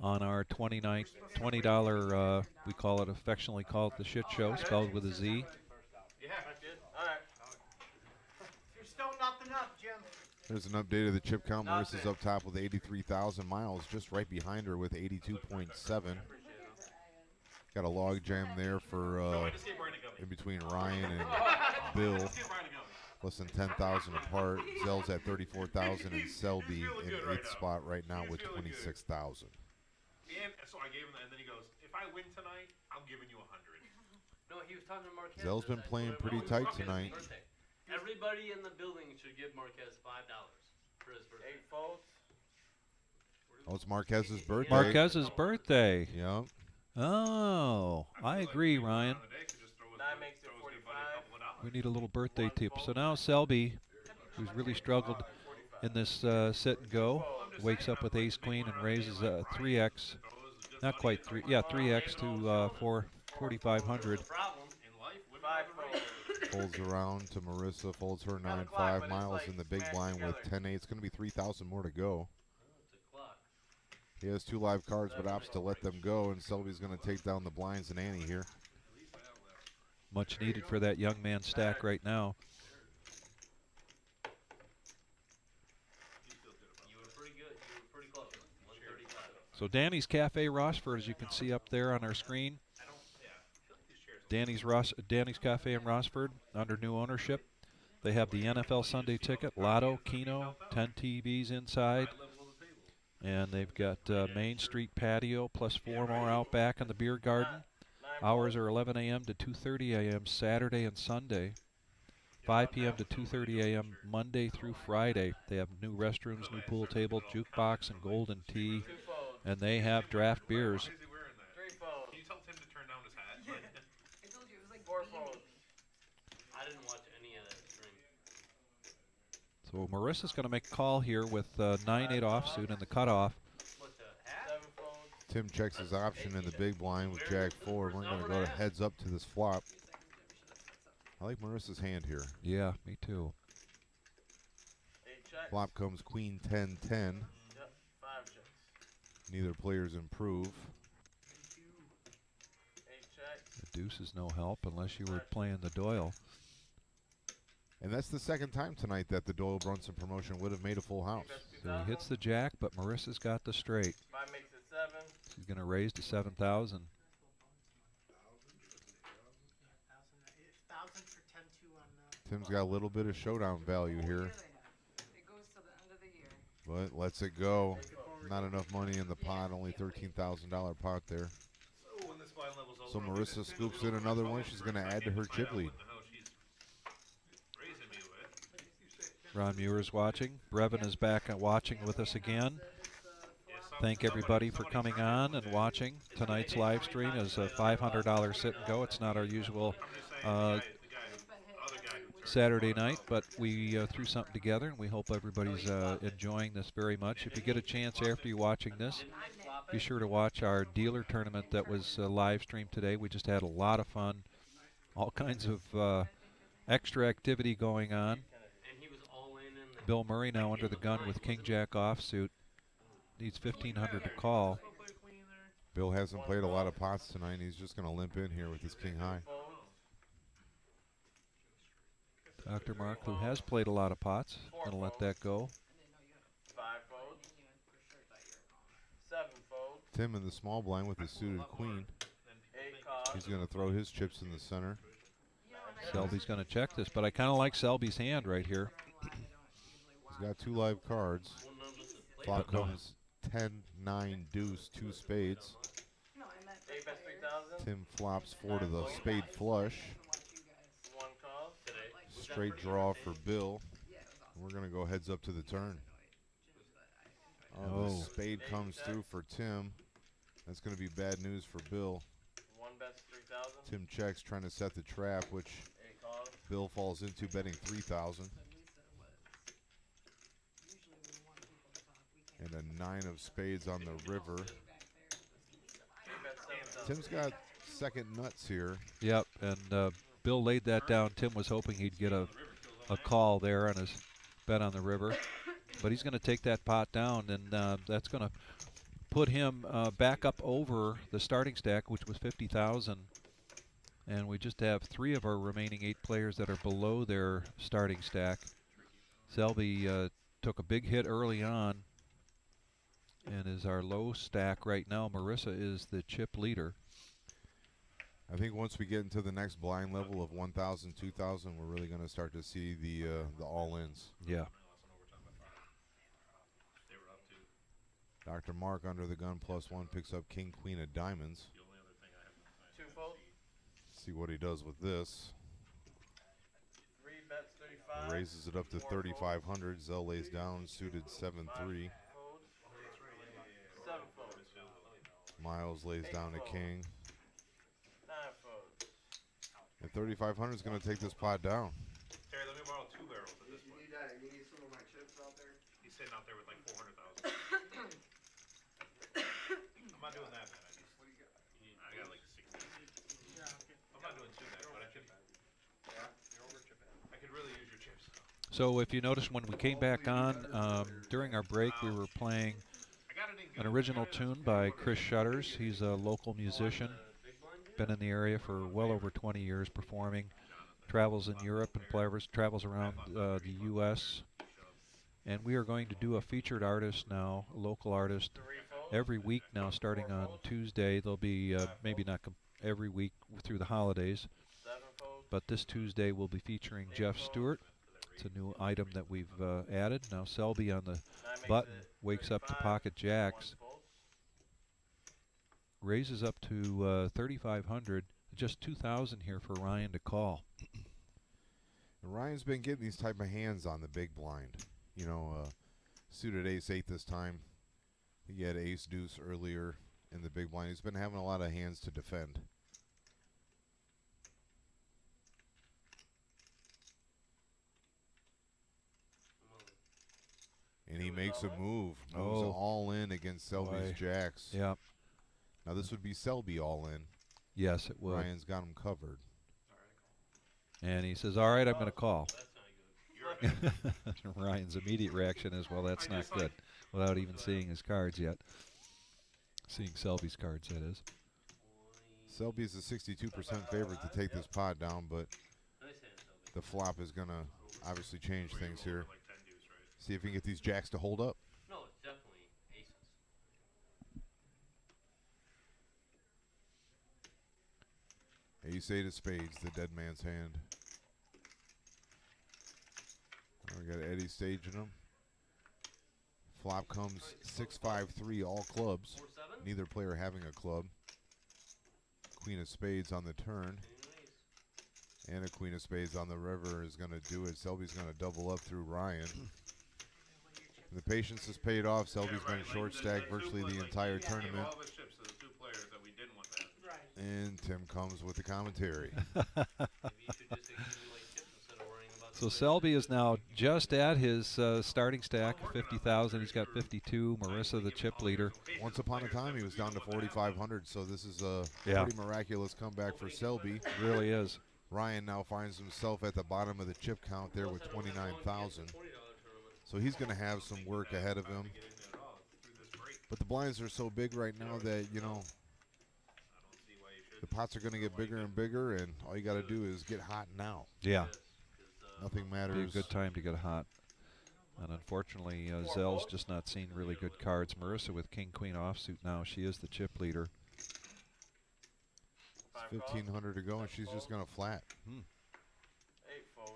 on our $20, we call it, affectionately call it the shit show, spelled with a Z. Yeah. All right. You're still nothing up, Jim. There's an update of the chip count. Marissa's up top with 83,000. Miles just right behind her with 82.7. Got a log jam there for in between Ryan and Bill. Less than 10,000 apart. Zell's at 34,000 and Selby in 8th spot right now with 26,000. And so I gave him that, and then he goes, "If I win tonight, I'm giving you 100." No, he was talking to Marquez. Zell's been playing pretty tight tonight. Everybody in the building should give Marquez $5 for his birthday. 8 folds. Oh, it's Marquez's birthday. Marquez's birthday. Yep. Oh, I agree, Ryan. 9 makes it 45. We need a little birthday tip. So now Selby, who's really struggled in this sit and go, wakes up with ace queen and raises 3x. Not quite 3. Yeah, 3x to 4,500. Folds around to Marissa, folds her 9-5. Miles in the big blind with 10-8. It's going to be 3,000 more to go. He has 2 live cards, but opts to let them go, and Selby's going to take down the blinds and ante here. Much needed for that young man stack right now. You were pretty good. You were pretty close. 135. So Danny's Cafe Rossford, as you can see up there on our screen. Danny's Cafe in Rossford, under new ownership. They have the NFL Sunday Ticket, Lotto, Keno, 10 TVs inside. And they've got Main Street patio, plus 4 more out back in the beer garden. Hours are 11 a.m. to 2:30 a.m. Saturday and Sunday. 5 p.m. to 2:30 a.m. Monday through Friday. They have new restrooms, new pool table, jukebox, and golden tea. And they have draft beers. 3 folds. Can you tell Tim to turn down his hat? I told you it was like 4 folds. I didn't watch any of that stream. So Marissa's going to make a call here with 9-8 offsuit in the cutoff. What the hat? 7 folds. Tim checks his option in the big blind with Jack 4. We're going to go to heads up to this flop. I like Marissa's hand here. Yeah, me too. 8 checks. Flop comes Queen 10-10. Yep, 5 checks. Neither players improve. 8 checks. Deuce is no help unless you were playing the Doyle. And that's the second time tonight that the Doyle Brunson promotion would have made a full house. So he hits the jack, but Marissa's got the straight. 5 makes it 7. She's going to raise to 7,000. 1,000 for 10-2 on Tim's got a little bit of showdown value here, It goes to the end of the year. but lets it go. Not enough money in the pot, only $13,000 pot there. So when this blind level's over, So I'll Marissa get scoops a in little another bit one. of She's first. going to I add to can't her find chip out lead. what the hell she's raising me with. Ron Muir's watching. Brevin is back and watching with us again. Thank everybody for coming on and watching. Tonight's live stream is a $500 sit and go. It's not our usual Saturday night, but we threw something together, and we hope everybody's enjoying this very much. If you get a chance after you're watching this, be sure to watch our dealer tournament that was live streamed today. We just had a lot of fun, all kinds of extra activity going on. Bill Murray now under the gun with King Jack offsuit. Needs 1,500 to call. Bill hasn't played a lot of pots tonight. He's just going to limp in here with his king high. Dr. Mark, who has played a lot of pots, going to let that go. 5 folds. 7 folds. Tim in the small blind with his suited queen. 8 calls. He's going to throw his chips in the center. Selby's going to check this, but I kind of like Selby's hand right here. He's got 2 live cards. Flop comes 10, 9, deuce, 2 spades. 8 bets 3,000. Tim flops 4 to the spade flush. 1 call. Straight draw for Bill. We're going to go heads up to the turn. Oh, the spade comes through for Tim. That's going to be bad news for Bill. 1 bets 3,000. Tim checks, trying to set the trap, which 8 calls. Bill falls into, betting 3,000. And a 9 of spades on the river. 8 bets 7,000. Tim's got second nuts here. Yep, and Bill laid that down. Tim was hoping he'd get a call there on his bet on the river. But he's going to take that pot down, and that's going to put him back up over the starting stack, which was 50,000. And we just have 3 of our remaining 8 players that are below their starting stack. Selby took a big hit early on and is our low stack right now. Marissa is the chip leader. I think once we get into the next blind level of 1,000, 2,000, we're really going to start to see the all-ins. Yeah. Dr. Mark under the gun +1 picks up king, queen of diamonds. 2 folds. See what he does with this. 3 bets 35. Raises it up to 3,500. Zell lays down, suited 7-3. 7 folds. Miles lays down a king. 9 folds. And 3,500 is going to take this pot down. Terry, let me borrow 2 barrels at this point. You need some of my chips out there? He's sitting out there with like 400,000. I'm not doing that, man. I got like 60. I'm not doing too bad, but I could really use your chips. So if you notice, when we came back on during our break, we were playing an original tune by Chris Shutters. He's a local musician, been in the area for well over 20 years performing, travels in Europe and travels around the U.S. And we are going to do a featured artist now, a local artist, every week now starting on Tuesday. There'll be maybe not every week through the holidays, but this Tuesday we'll be featuring Jeff Stewart. It's a new item that we've added. Now Selby on the button wakes up to pocket jacks, raises up to 3,500, just 2,000 here for Ryan to call. And Ryan's been getting these type of hands on the big blind. You know, suited ace-8 this time. He had ace-deuce earlier in the big blind. He's been having a lot of hands to defend. And he makes a move. Moves all in against Selby's jacks. Yeah. Now this would be Selby all in. Yes, it would. Ryan's got him covered. And he says, all right, I'm going to call. Ryan's immediate reaction is, well, that's not good, without even seeing his cards yet. Seeing Selby's cards, that is. Selby's a 62% favorite to take this pot down, but Nice hand, Selby. the flop is going to obviously change things here. Like 10 deuce, right? See if he can get these jacks to hold up. No, it's definitely aces. Ace 8 of spades, the dead man's hand. We got Eddie staging him. Flop comes 6-5-3, all clubs. 4-7. Neither player having a club. Queen of spades on the turn. And a queen of spades on the river is going to do it. Selby's going to double up through Ryan. The patience has paid off. Selby's been short stacked virtually the entire tournament. All the chips to the 2 players that we didn't want to have. Right. And Tim comes with the commentary. Maybe you should just accumulate chips instead of worrying about So Selby is now just at his starting stack, 50,000. He's got 52. Marissa, the chip leader. Once upon a time, he was down to 4,500, so this is a pretty miraculous comeback for Selby. Really is. Ryan now finds himself at the bottom of the chip count there with 29,000. So he's going to have some work ahead of him. But the blinds are so big right now that, you know, the pots are going to get bigger and bigger, and all you got to do is get hot now. Yeah. Nothing matters. Be a good time to get hot. And unfortunately, Zell's just not seen really good cards. Marissa with king, queen offsuit now. She is the chip leader. 1,500 to go, and she's just going to flat. 8 folds.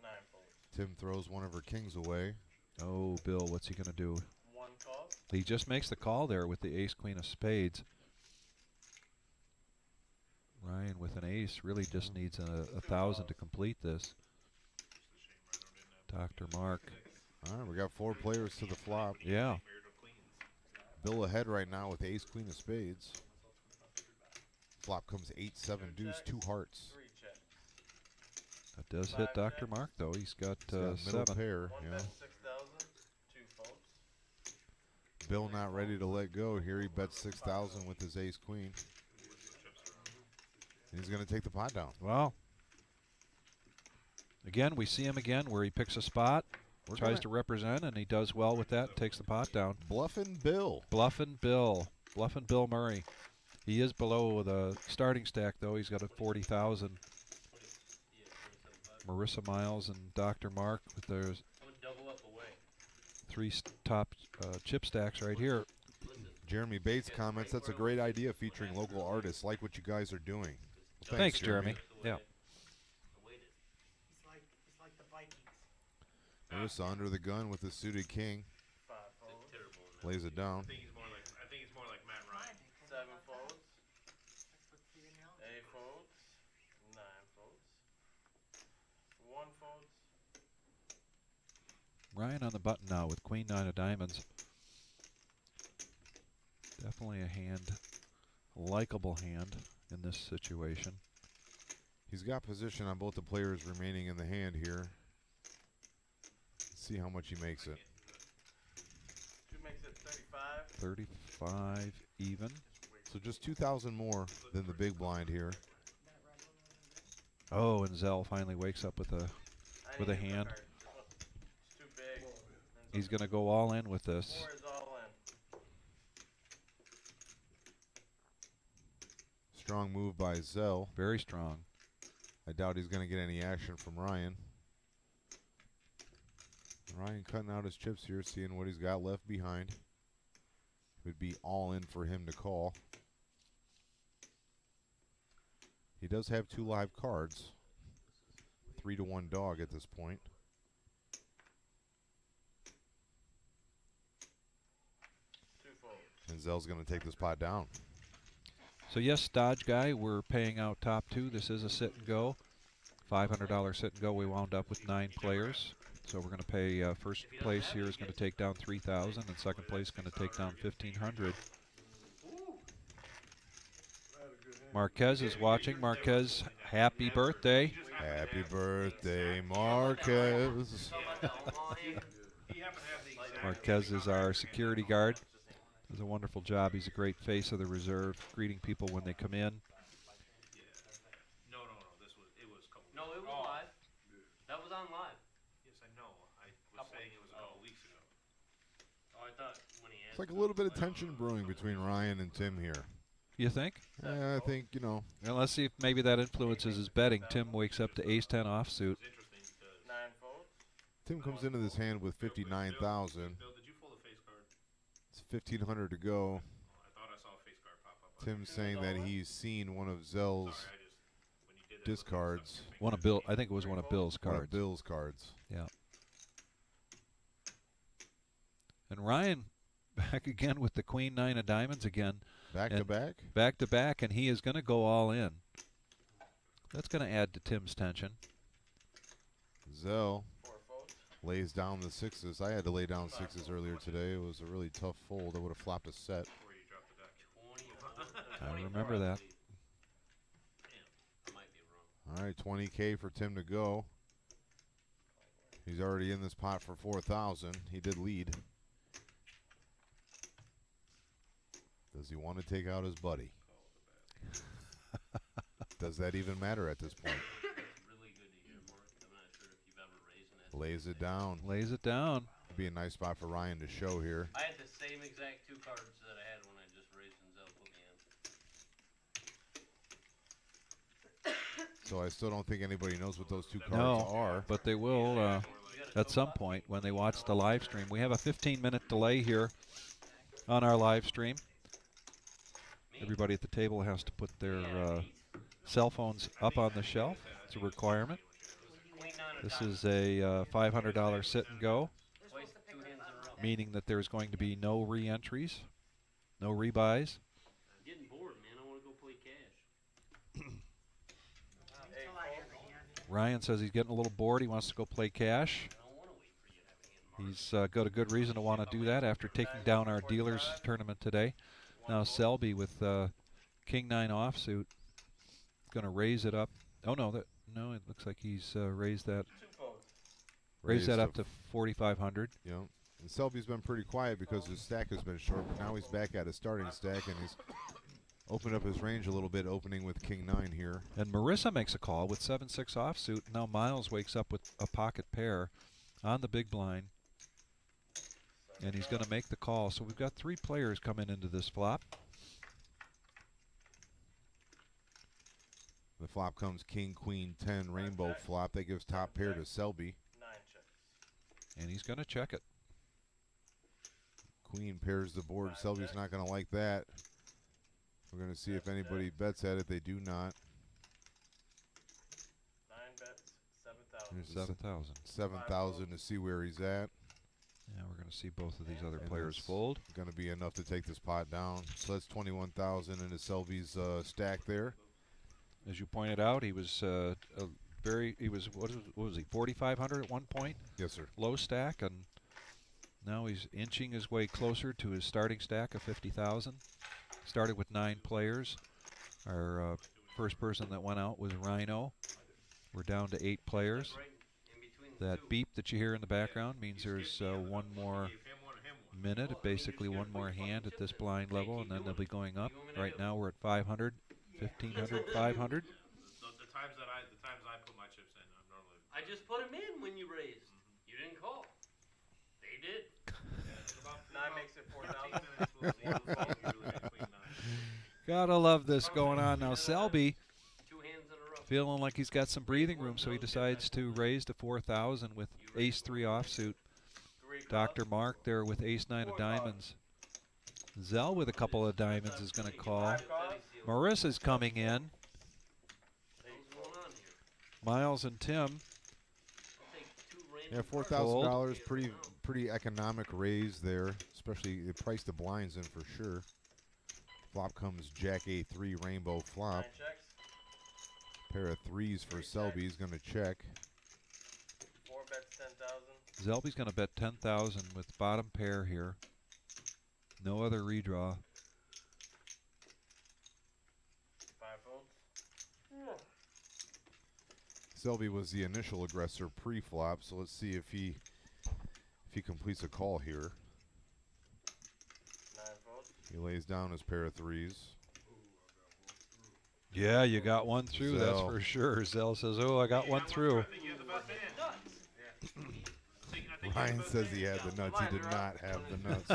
9 folds. Tim throws one of her kings away. Oh, Bill, what's he going to do? 1 call. He just makes the call there with the ace, queen of spades. Ryan with an ace really just needs 1,000 to complete this. Dr. Mark. All right, we got 4 players to the flop. Yeah. Bill ahead right now with ace, queen of spades. Flop comes 8-7 deuce, 2 hearts. 3 checks. That does hit Dr. Mark, though. He's got Middle 7. pair. One Yeah. bet 6,000. 2 folds. Bill not ready to let go. Here he bets 6,000 with his ace, queen. And he's going to take the pot down. Wow. Again, we see him again where he picks a spot, tries to represent, and he does well with that and takes the pot down. Bluffin' Bill. Bluffin' Bill. Bluffin' Bill Murray. He is below the starting stack, though. He's got a 40,000. Marissa Miles and Dr. Mark with their 3 top chip stacks right here. Jeremy Bates comments, that's a great idea featuring local artists. Like what you guys are doing. Well, Thanks, Jeremy. Yeah. He's like the Vikings. Marissa under the gun with the suited king. 5 folds. Lays it down. I think he's more like Matt Ryan. 7 folds. 8 folds. 9 folds. 1 folds. Ryan on the button now with queen 9 of diamonds. Definitely a hand, a likable hand in this situation. He's got position on both the players remaining in the hand here. Let's see how much he makes it. 2 makes it 35. 35 even. So just 2,000 more than the big blind here. Oh, and Zell finally wakes up with a hand. It's too big. He's going to go all in with this. 4 is all in. Strong move by Zell. Very strong. I doubt he's going to get any action from Ryan. Ryan cutting out his chips here, seeing what he's got left behind. It would be all in for him to call. He does have 2 live cards. 3-1 dog at this point. And Zell's going to take this pot down. So yes, Dodge guy, we're paying out top 2. This is a sit and go. $500 sit and go. We wound up with 9 players. So we're going to pay first place here is going to take down 3,000 and second place going to take down 1,500. Marquez is watching. Marquez, happy birthday. Happy birthday, Marquez. Marquez is our security guard. Does a wonderful job. He's a great face of the reserve, greeting people when they come in. No, it was a couple. No, it was live. That was on live. Yes, I know. I was saying it was a couple weeks ago. Oh, I thought when he It's like a little bit of tension brewing between Ryan and Tim here. You think? I think, you know. Well, let's see if maybe that influences his betting. Tim wakes up to ace-10 offsuit. 9 folds. Tim comes into this hand with 59,000. Bill, did you fold a face card? It's 1,500 to go. I thought I saw a face card pop up. Tim's saying that he's seen one of Zell's discards. One of Bill, I think it was one of Bill's cards. One of Bill's cards. Yeah. And Ryan back again with the queen nine of diamonds again. Back to back? Back to back, and he is going to go all in. That's going to add to Tim's tension. Zell lays down the sixes. I had to lay down sixes earlier today. It was a really tough fold. I would have flopped a set. I remember that. All right, 20K for Tim to go. He's already in this pot for 4,000. He did lead. Does he want to take out his buddy? Does that even matter at this point? Lays it down. Lays it down. Be a nice spot for Ryan to show here. I had the same exact 2 cards that I had when I just raised and Zell put me in. So I still don't think anybody knows what those 2 cards are. But they will at some point when they watch the live stream. We have a 15-minute delay here on our live stream. Everybody at the table has to put their cell phones up on the shelf. It's a requirement. This is a $500 sit and go, meaning that there's going to be no re-entries, no rebuys. I'm getting bored, man. I want to go play cash. Ryan says he's getting a little bored. He wants to go play cash. He's got a good reason to want to do that after taking down our dealers tournament today. Now Selby with King 9 offsuit, going to raise it up. Oh no, no, it looks like he's raised that. Raised that up to 4,500. Yeah, and Selby's been pretty quiet because his stack has been short, but now he's back at his starting stack and he's opened up his range a little bit, opening with King 9 here. And Marissa makes a call with 7-6 offsuit. Now Miles wakes up with a pocket pair on the big blind. And he's going to make the call. So we've got 3 players coming into this flop. The flop comes King, Queen, 10, rainbow flop. That gives top pair to Selby. 9 checks. And he's going to check it. Queen pairs the board. Selby's not going to like that. We're going to see if anybody bets at it. They do not. 9 bets, 7,000. 7,000. 7,000 to see where he's at. Yeah, we're going to see both of these other players fold. Going to be enough to take this pot down. So that's 21,000 into Selby's stack there. As you pointed out, he was what was he, 4,500 at one point? Yes, sir. Low stack, and now he's inching his way closer to his starting stack of 50,000. Started with 9 players. Our first person that went out was Rhino. We're down to 8 players. That beep that you hear in the background means there's one more minute, basically one more hand at this blind level, and then they'll be going up. Right now we're at 500, 1,500, 500. The times I put my chips in, I'm normally. I just put them in when you raised. You didn't call. They did. 9 makes it 4,000. Gotta love this going on now. Selby 2 hands in a row. feeling like he's got some breathing room, so he decides to raise to 4,000 with ace 3 offsuit. Dr. Mark there with ace 9 of diamonds. Zell with a couple of diamonds is going to call. Marissa's coming in. Miles and Tim. Yeah, $4,000, pretty economic raise there. Especially they priced the blinds in for sure. Flop comes Jack A3 rainbow flop. 9 checks. Pair of 3s for Selby. He's going to check. 4 bets, 10,000. Selby's going to bet 10,000 with bottom pair here. No other redraw. 5 folds. Selby was the initial aggressor pre-flop, so let's see if he completes a call here. 9 folds. He lays down his pair of 3s. Yeah, you got one through, that's for sure. Zell says, oh, I got one through. Ryan says he had the nuts. He did not have the nuts.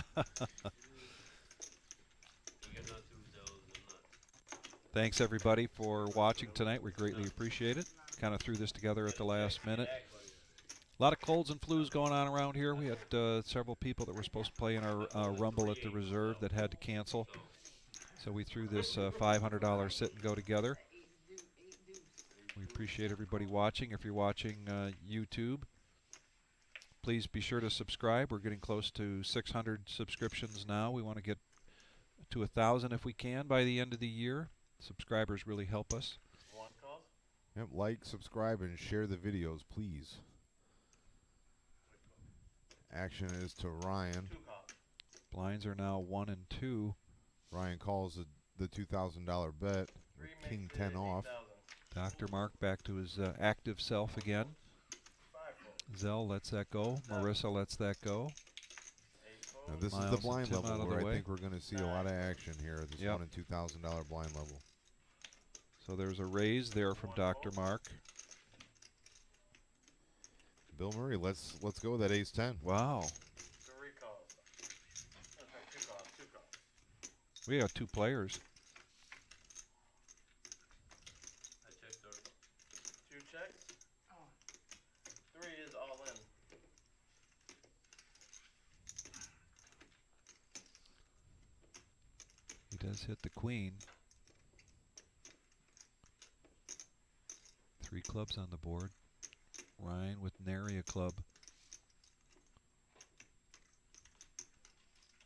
Thanks everybody for watching tonight. We greatly appreciate it. Kind of threw this together at the last minute. A lot of colds and flus going on around here. We had several people that were supposed to play in our Rumble at the Reserve that had to cancel. So we threw this $500 sit and go together. We appreciate everybody watching. If you're watching YouTube, please be sure to subscribe. We're getting close to 600 subscriptions now. We want to get to 1,000 if we can by the end of the year. Subscribers really help us. Yep, like, subscribe, and share the videos, please. Action is to Ryan. Blinds are now 1 and 2. Ryan calls the $2,000 bet. King 10 off. Dr. Mark back to his active self again. Zell lets that go. Marissa lets that go. Now this Miles is the blind and Tim level out of where the I way. think we're going to see a lot of action here at this Yep. $1 and $2,000 blind level. So there's a raise there from Dr. Mark. Bill Murray, let's go with that ace-10. Wow. 3 calls. No, sorry, 2 calls. 2 calls. We got 2 players. I checked over. 2 checks. 3 is all in. He does hit the queen. 3 clubs on the board. Ryan with nary a club.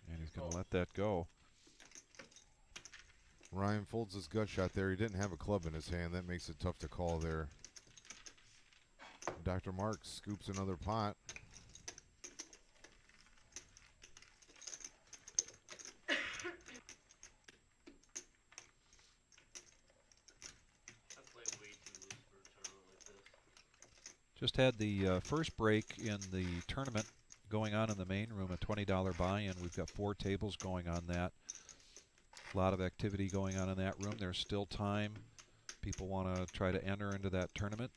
And he's going to let that go. Ryan folds his gut shot there. He didn't have a club in his hand. That makes it tough to call there. Dr. Mark scoops another pot. Just had the first break in the tournament going on in the main room, a $20 buy-in. We've got 4 tables going on that. A lot of activity going on in that room. There's still time. People want to try to enter into that tournament.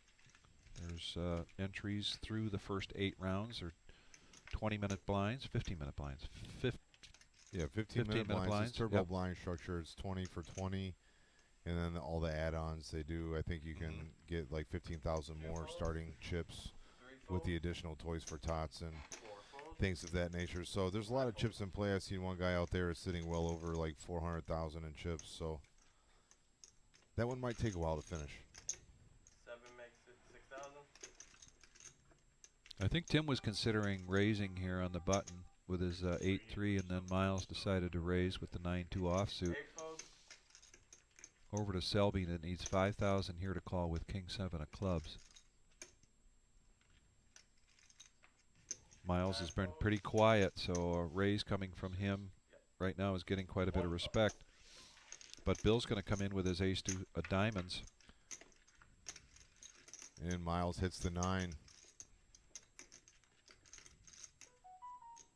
There's entries through the first 8 rounds. Or 20-minute blinds, 15-minute blinds. 15-minute blinds. This turbo Yep. blind structure is 20 for 20. And then all the add-ons they do, I think you can get like 15,000 more starting chips with the additional toys for tots and things of that nature. So there's a lot of chips in play. I've seen one guy out there is sitting well over like 400,000 in chips. So that one might take a while to finish. 7 makes it 6,000. I think Tim was considering raising here on the button with his 8-3, and then Miles decided to raise with the 9-2 offsuit. Over to Selby that needs 5,000 here to call with King 7 of clubs. Miles has been pretty quiet, so a raise coming from him right now is getting quite a bit of respect. But Bill's going to come in with his ace-2 of diamonds. And Miles hits the 9.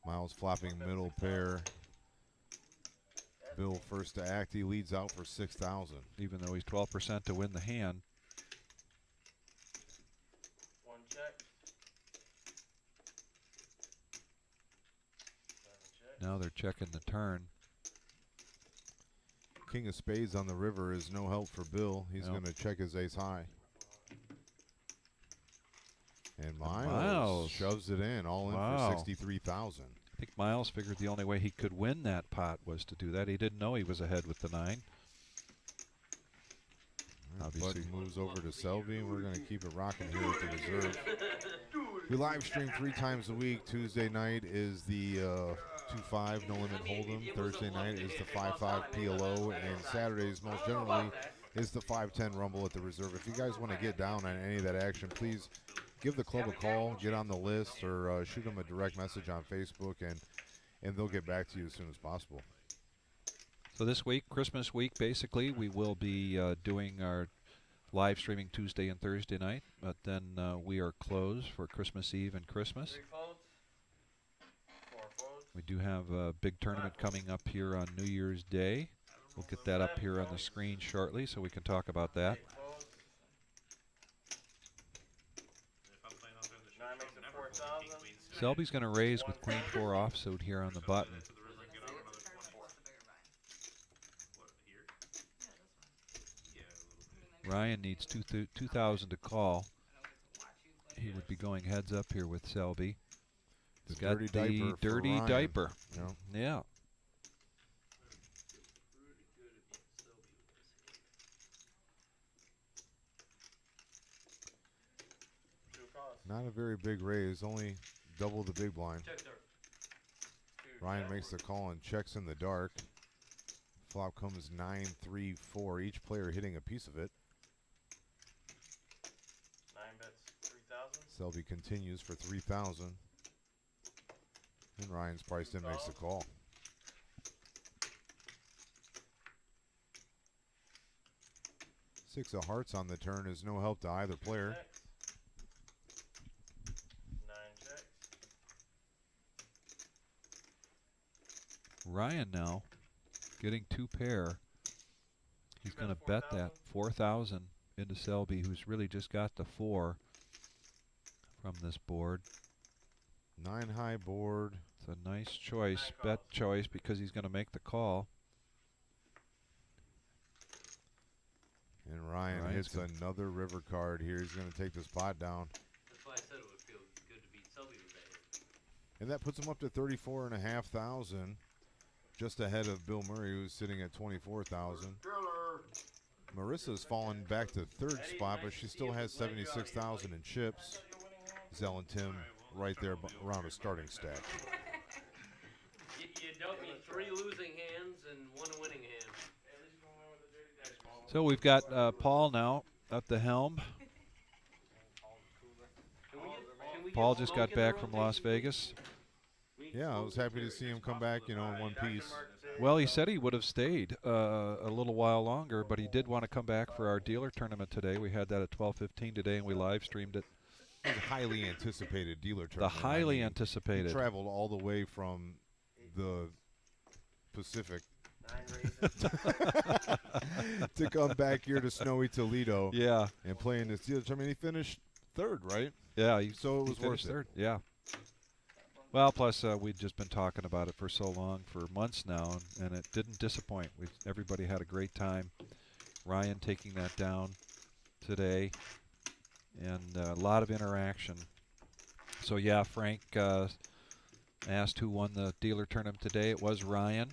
Miles flopping middle pair. Bill first to act. He leads out for 6,000. Even though he's 12% to win the hand. 1 check. 7 check. Now they're checking the turn. King of spades on the river is no help for Bill. He's going to check his ace high. And Miles shoves it in, all in for 63,000. I think Miles figured the only way he could win that pot was to do that. He didn't know he was ahead with the 9. Obviously, Button moves over to Selby, and we're going to keep it rocking here at the Reserve. We live stream 3 times a week. Tuesday night is the 2-5 No Limit Hold'em. Thursday night is the 5-5 PLO, and Saturdays most generally is the 5-10 Rumble at the Reserve. If you guys want to get down on any of that action, please give the club a call, get on the list, or shoot them a direct message on Facebook, and they'll get back to you as soon as possible. So this week, Christmas week, basically, we will be doing our live streaming Tuesday and Thursday night, but then we are closed for Christmas Eve and Christmas. 3 folds. 4 folds. We do have a big tournament coming up here on New Year's Day. We'll get that up here on the screen shortly so we can talk about that. 8 folds. 9 makes it 4,000. Selby's going to raise with Queen 4 offsuit here on the button. Ryan needs 2,000 to call. He would be going heads up here with Selby. He's got dirty the diaper for dirty Ryan. diaper. Yeah. Yeah. Not a very big raise, only double the big blind. Ryan makes the call and checks in the dark. Flop comes 9-3-4, each player hitting a piece of it. 9 bets, 3,000. Selby continues for 3,000. And Ryan's priced in, makes the call. Six of hearts on the turn is no help to either player. 9 checks. Ryan now getting 2 pair. He's going to bet that 4,000 into Selby, who's really just got the 4 from this board. 9 high board. It's a nice choice, bet choice, because he's going to make the call. And Ryan hits another river card here. He's going to take this pot down. That's why I said it would feel good to beat Selby with that hand. And that puts him up to 34,500, just ahead of Bill Murray, who's sitting at 24,000. Marissa's fallen back to 3rd spot, but she still has 76,000 in chips. Zell and Tim right there around a starting stack. You dealt me 3 losing hands and 1 winning hand. So we've got Paul now at the helm. Paul just got back from Las Vegas. Yeah, I was happy to see him come back, in one piece. Well, he said he would have stayed a little while longer, but he did want to come back for our dealer tournament today. We had that at 12:15 today, and we live streamed it. It was a highly anticipated dealer tournament. The highly anticipated. He traveled all the way from the Pacific to come back here to snowy Toledo. Yeah. And play in this dealer. I mean, he finished 3rd, right? Yeah. So it was worth it. 3rd. Yeah. Well, plus we'd just been talking about it for so long, for months now, and it didn't disappoint. Everybody had a great time. Ryan taking that down today, and a lot of interaction. So yeah, Frank asked who won the dealer tournament today. It was Ryan.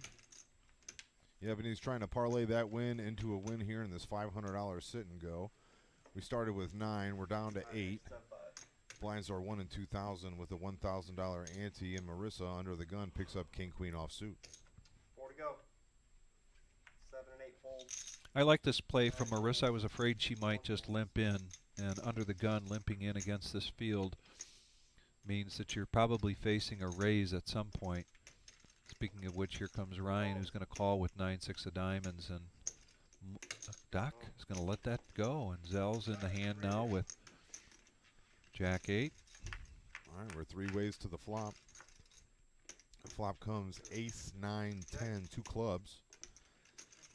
Yeah, but he's trying to parlay that win into a win here in this $500 sit and go. We started with 9. We're down to 8. Blinds are 1 and 2,000 with a $1,000 ante, and Marissa under the gun picks up king queen offsuit. 4 to go. 7 and 8 fold. I like this play from Marissa. I was afraid she might just limp in, and under the gun limping in against this field means that you're probably facing a raise at some point. Speaking of which, here comes Ryan, who's going to call with 9-6 of diamonds, and Doc is going to let that go, and Zell's in the hand now with Jack 8. All right, we're 3 ways to the flop. The flop comes ace, 9, 10, 2 clubs.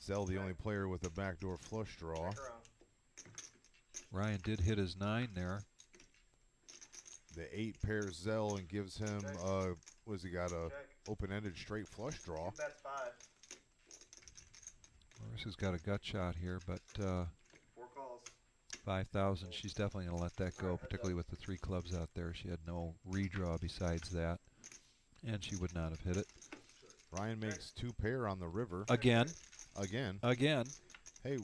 Zell, the only player with a backdoor flush draw. Ryan did hit his 9 there. The 8 pairs Zell and gives him, what has he got, a open-ended straight flush draw. Marissa's got a gut shot here, but 4 calls. 5,000, she's definitely going to let that go, particularly with the 3 clubs out there. She had no redraw besides that, and she would not have hit it. Ryan makes 2 pair on the river. Again. Again. Again. Hey,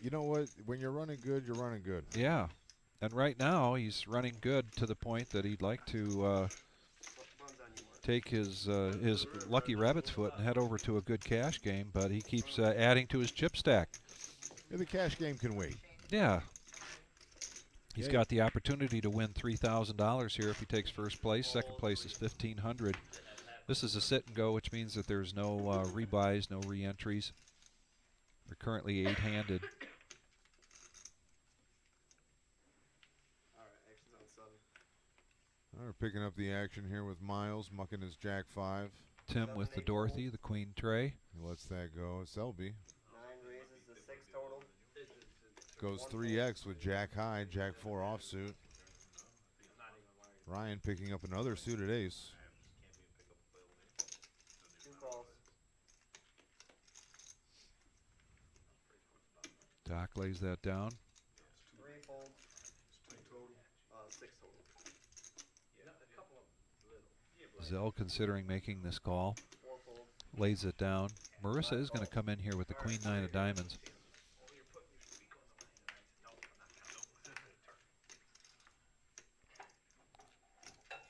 you know what? When you're running good, you're running good. Yeah. And right now, he's running good to the point that he'd like to take his lucky rabbit's foot and head over to a good cash game, but he keeps adding to his chip stack. Yeah, the cash game can wait. Yeah. He's got the opportunity to win $3,000 here if he takes first place. Second place is $1,500. This is a sit and go, which means that there's no rebuys, no re-entries. We're currently 8-handed. All right, picking up the action here with Miles, mucking his Jack 5. Tim with the Dorothy, the Queen Tray. He lets that go. Selby 9 raises the 6 total. goes 3x with Jack high, Jack 4 offsuit. Ryan picking up another suited ace. 2 calls. Doc lays that down. Zell considering making this call. Lays it down. Marissa is going to come in here with the queen nine of diamonds.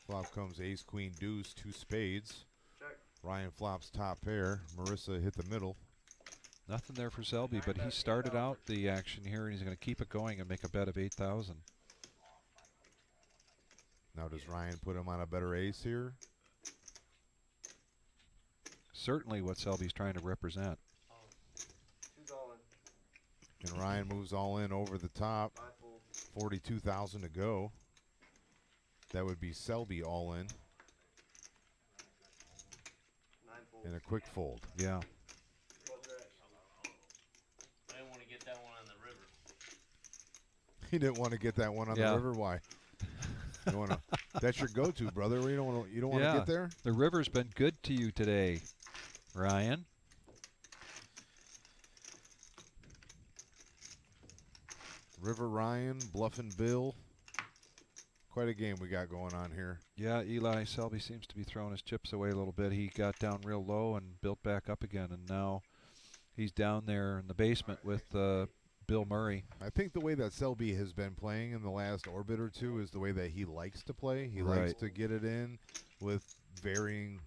Flop comes ace, queen, deuce, 2 spades. Check. Ryan flops top pair. Marissa hit the middle. Nothing there for Selby, but he started out the action here, and he's going to keep it going and make a bet of 8,000. Now does Ryan put him on a better ace here? Certainly what Selby's trying to represent. 2's all in. And Ryan moves all in over the top. 5 folds. 42,000 to go. That would be Selby all in. 9 folds. And a quick fold. Yeah. I didn't want to get that one on the river. He didn't want to get that one on the river. Why? You wanna, that's your go-to, brother. You don't want to get there. The river's been good to you today, Ryan. River Ryan, Bluffin' Bill. Quite a game we got going on here. Yeah, Eli Selby seems to be throwing his chips away a little bit. He got down real low and built back up again, and now he's down there in the basement with Bill Murray. I think the way that Selby has been playing in the last orbit or two is the way that he likes to play. He likes to get it in with varying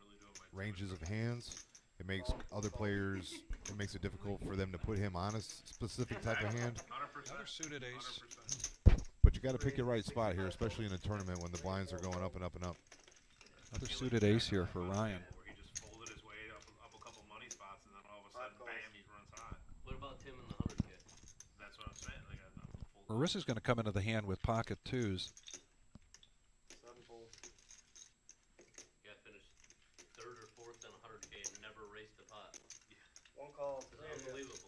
ranges of hands. It makes other players, it makes it difficult for them to put him on a specific type of hand. Another suited ace. But you got to pick your right spot here, especially in a tournament when the blinds are going up and up and up. Another suited ace here for Ryan. Where he just folded his way up a couple money spots, and then all of a sudden, bam, he runs hot. What about Tim in the 100K? That's what I'm saying. Like, Marissa's going to come into the hand with pocket twos. 7 folds. Yeah, finished 3rd or 4th in 100K and never raced the pot. Yeah. 1 call. It's unbelievable.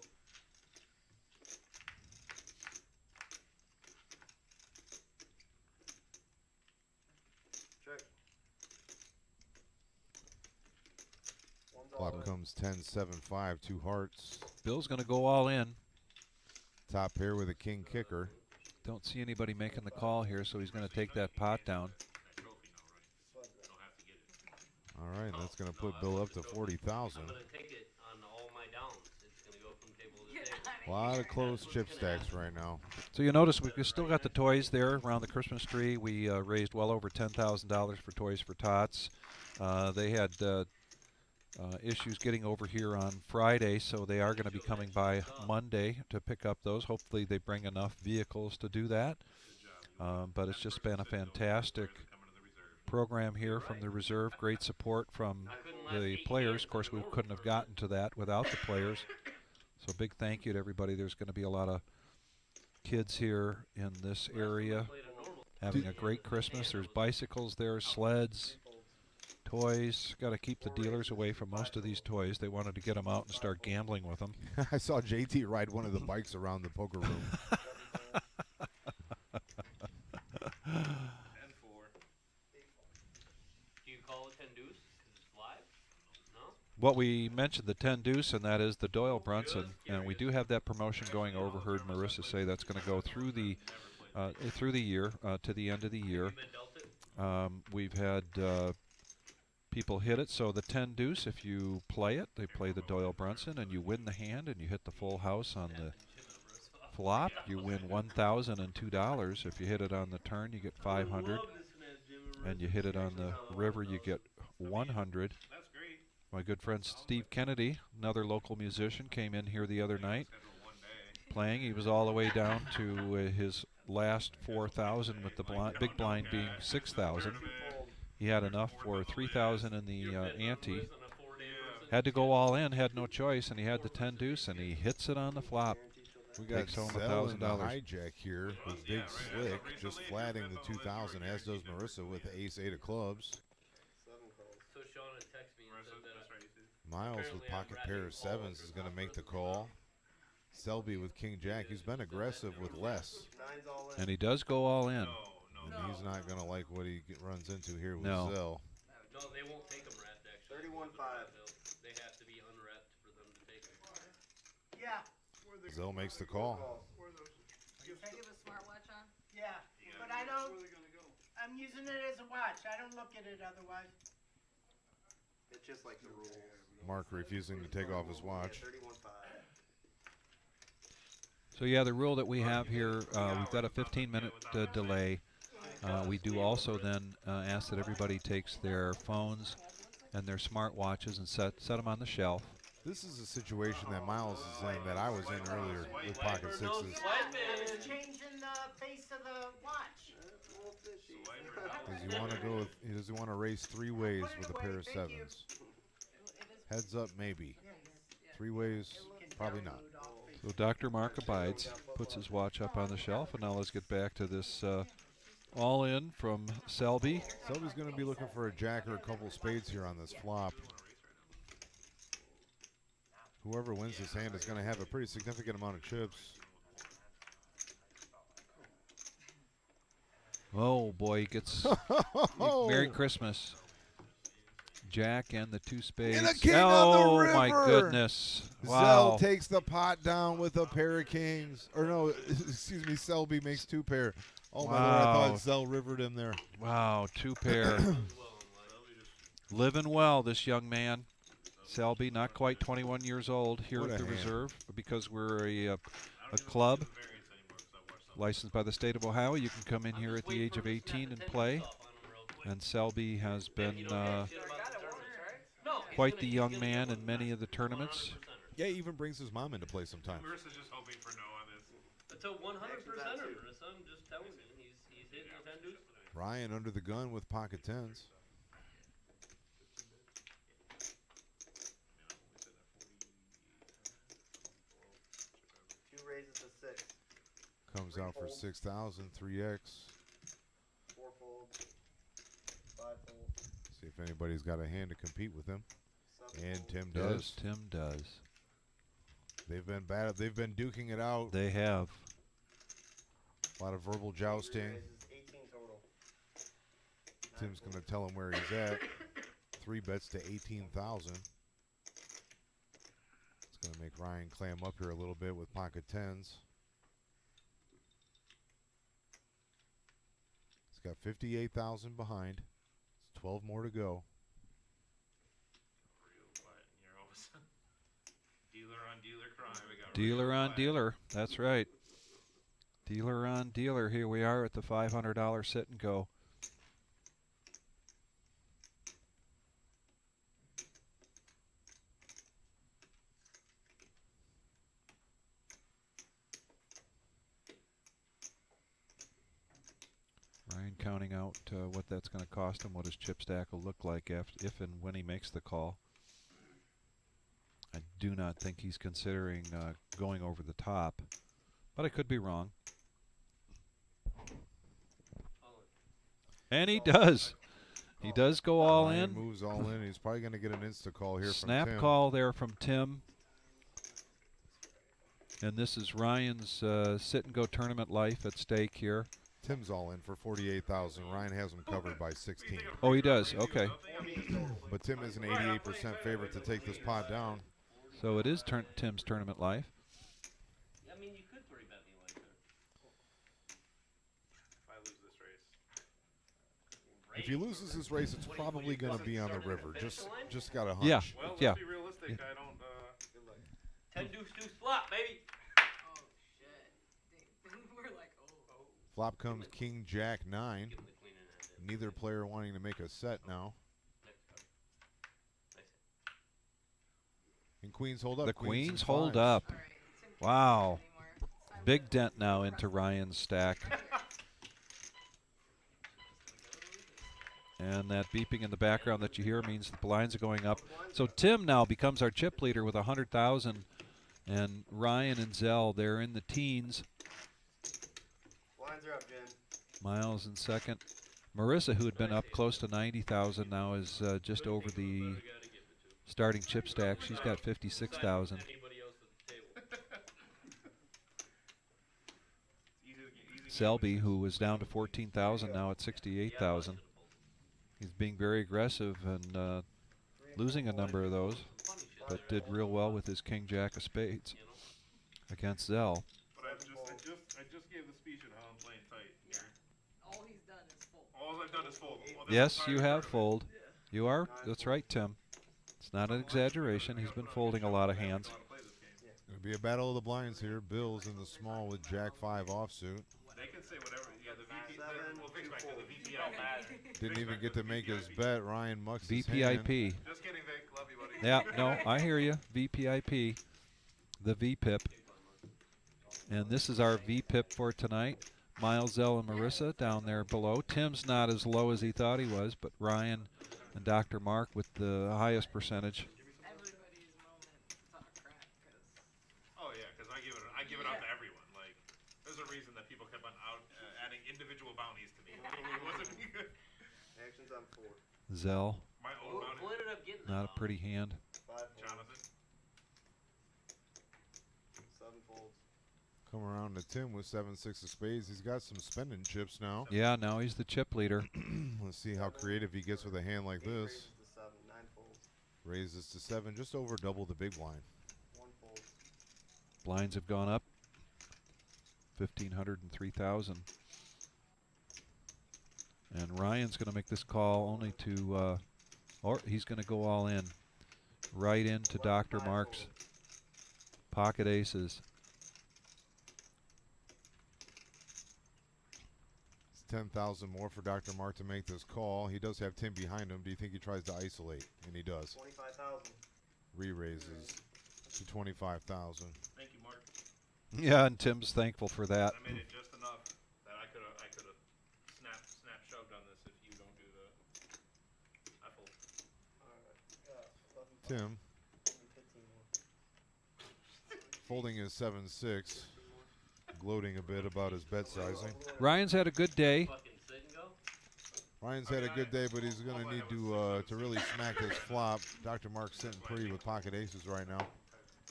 Check. 1's all Flop in. comes 10, 7, 5, 2 hearts. Bill's going to go all in. Top pair with a king kicker. Don't see anybody making the call here, so he's going to take that pot down. All right, that's going to put Bill up to 40,000. I'm going to take it on all my downs. It's going to go from table to table. A lot of close chip stacks right now. So you notice we've still got the toys there around the Christmas tree. We raised well over $10,000 for Toys for Tots. They had issues getting over here on Friday, so they are going to be coming by Monday to pick up those. Hopefully they bring enough vehicles to do that. But it's just been a fantastic program here from the reserve. Great support from the players. Of course, we couldn't have gotten to that without the players. So big thank you to everybody. There's going to be a lot of kids here in this area having a great Christmas. There's bicycles there, sleds, toys. Got to keep the dealers away from most of these toys. They wanted to get them out and start gambling with them. I saw JT ride one of the bikes around the poker room. Do you call it 10 deuce because it's live? No? What we mentioned, the 10 deuce, and that is the Doyle Brunson. And we do have that promotion going. Overheard Marissa say that's going to go through the year, to the end of the year. We've had people hit it. So the 10 deuce, if you play it, they play the Doyle Brunson, and you win the hand, and you hit the full house on the flop. You win $1,002. If you hit it on the turn, you get 500, and you hit it on the river, you get 100. That's great. My good friend Steve Kennedy, another local musician, came in here the other night playing. He was all the way down to his last 4,000 with the big blind being 6,000. He had enough for 3,000 in the ante. Had to go all in, had no choice, and he had the 10 deuce, and he hits it on the flop. We got Takes home Zell in the $1,000. hijack here with Big Slick, just flatting the 2,000, as does Marissa with the ace 8 of clubs. 7 calls. So Sean had texted me and said that Miles with pocket pair of sevens is going to make the call. Selby with king jack. He's been aggressive with less. 9's all in. And he does go all in. And he's not going to like what he runs into here with No. Zell. no, they won't take them wrapped actually. 31.5. They have to be unwrapped for them to take them. Yeah. Zell makes the call. You have a smartwatch on? Yeah, but I don't. I'm using it as a watch. I don't look at it otherwise. It's just like the rules. Mark refusing to take off his watch. 31.5. So yeah, the rule that we have here, we've got a 15-minute delay. We do also then ask that everybody takes their phones and their smartwatches and set them on the shelf. This is a situation that Miles is in that I was in earlier with pocket sixes. It's changing the face of the watch. Does he want to go with? Does he want to race 3 ways with a pair of sevens? Heads up, maybe. 3 ways, probably not. So Dr. Mark abides, puts his watch up on the shelf, and now let's get back to this all-in from Selby. Selby's going to be looking for a jack or a couple spades here on this flop. Whoever wins this hand is going to have a pretty significant amount of chips. Oh boy, he gets Merry Christmas. Jack and the 2 spades. And a king on the river. My goodness. Wow. Zell takes the pot down with a pair of kings. Or no, excuse me, Selby makes 2 pair. Oh, my Lord, I thought Zell rivered him there. Wow, 2 pair. Living well, this young man. Selby, not quite 21 years old here at the reserve because we're a club licensed by the state of Ohio. You can come in here at the age of 18 and play. And Selby has been quite the young man in many of the tournaments. Yeah, he even brings his mom into play sometimes. Marissa's just hoping for no on this. It's a 100%er, Marissa. I'm just telling you. He's hitting the 10 deuce. Ryan under the gun with pocket tens. Raises to 6. Comes out for 6,000, 3x. 4 folds. 5 folds. See if anybody's got a hand to compete with him. And Tim Yes, does. Tim does. They've been bad. They've been duking it out. They have. A lot of verbal jousting. 18 total. Tim's going to tell him where he's at. 3 bets to 18,000. It's going to make Ryan clam up here a little bit with pocket tens. He's got 58,000 behind. It's 12 more to go. Real quiet in here all of a sudden. Dealer on dealer crime. We got Dealer on dealer. That's right. Dealer on dealer. Here we are at the $500 sit and go. Ryan counting out what that's going to cost him, what his chip stack will look like if and when he makes the call. I do not think he's considering going over the top, but I could be wrong. And he does. He does go all Ryan in. Moves all in. He's probably going to get an insta call here Snap from Tim. call there from Tim. And this is Ryan's sit and go tournament life at stake here. Tim's all in for 48,000. Ryan has him covered by 16. Oh, he does. Okay. But Tim is an 88% favorite to take this pot down. So it is Tim's tournament life. I mean, you could 3-bet me like that. If I lose this race. If he loses this race, it's probably going to be on the river. Just got a hunch. Yeah. Well, Yeah. let's be realistic. I don't. 10 deuce deuce flop, baby. Oh shit. We're like, oh. Flop comes King Jack 9. Neither player wanting to make a set now. And queens hold up. The queens and hold fives. up. Wow. Big dent now into Ryan's stack. And that beeping in the background that you hear means the blinds are going up. So Tim now becomes our chip leader with 100,000. And Ryan and Zell, they're in the teens. Lines are up, Jen. Miles in second. Marissa, who had been up close to 90,000, now is just over the starting chip stack. She's got 56,000. Selby, who was down to 14,000, now at 68,000. He's being very aggressive and losing a number of those, but did real well with his King Jack of spades against Zell. But I just gave the speech on how I'm playing tight. Yeah. All he's done is fold. All I've done is fold. Yes, you have fold. You are. That's right, Tim. It's not an exaggeration. He's been folding a lot of hands. It'll be a battle of the blinds here. Bill's in the small with Jack 5 offsuit. They can say whatever. Yeah, the VP. We'll fix back to the VPIP. Didn't even get to make his bet. Ryan mucks his hand. VPIP. Just kidding, Vic. Love you, buddy. Yeah, no, I hear you. VPIP. The VPIP. And this is our VPIP for tonight. Miles, Zell, and Marissa down there below. Tim's not as low as he thought he was, but Ryan and Dr. Mark with the highest percentage. Everybody's moment to talk crap, because Oh yeah, because I give it out to everyone. Like, there's a reason that people kept on adding individual bounties to me. It wasn't good. Actions on 4. Zell, My own bounty. Who ended up getting that? not a pretty hand. 5 folds. Jonathan. 7 folds. Come around to Tim with 7-6 of spades. He's got some spending chips now. Yeah, now he's the chip leader. Let's see how creative he gets with a hand like 8 this. raises to 7. 9 folds. Raises to 7, just over double the big blind. 1 fold. Blinds have gone up. 1,500 and 3,000. And Ryan's going to make this call only to, or he's going to go all in. Right into Dr. Mark's pocket aces. It's 10,000 more for Dr. Mark to make this call. He does have Tim behind him. Do you think he tries to isolate? And he does. 25,000. Re-raises to 25,000. Thank you, Mark. Yeah, and Tim's thankful for that. I made it just enough that I could have snap shoved on this if you don't do the. I fold. Alright. 11 Tim folds. 15 more. folding his 7-6, gloating a bit about his bet sizing. Ryan's had a good day. Fucking sit and go. Ryan's had a good day, but he's going to need to really smack this flop. Dr. Mark's sitting pretty with pocket aces right now.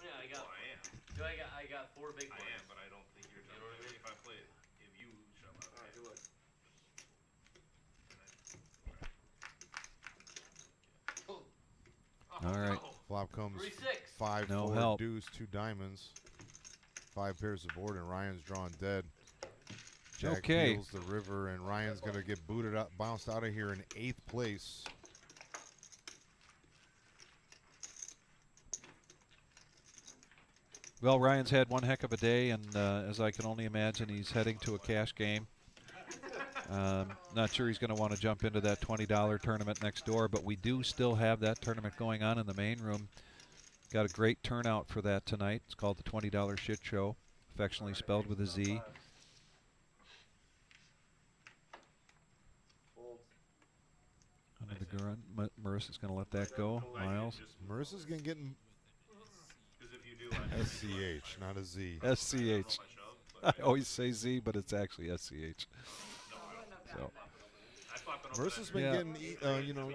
Yeah, I got. I am. I got 4 big I ones. am, but I don't think you're done. You know what I mean? If I play it, if you shove out. Alright, do it. All right. Flop comes 3-6. 5, No 4, help. deuce, 2 diamonds. 5 pairs of board, and Ryan's drawn dead. Jack Okay. deals the river, and Ryan's going to get booted up, bounced out of here in 8th place. Well, Ryan's had one heck of a day, and as I can only imagine, he's heading to a cash game. Not sure he's going to want to jump into that $20 tournament next door, but we do still have that tournament going on in the main room. Got a great turnout for that tonight. It's called the $20 Shit Show, affectionately spelled with a Z. Folds. Under the gun. Marissa's going to let that go. Miles. Marissa's going to get Because if you do, SCH, not a Z. SCH. I always say Z, but it's actually SCH. So. Marissa's been getting,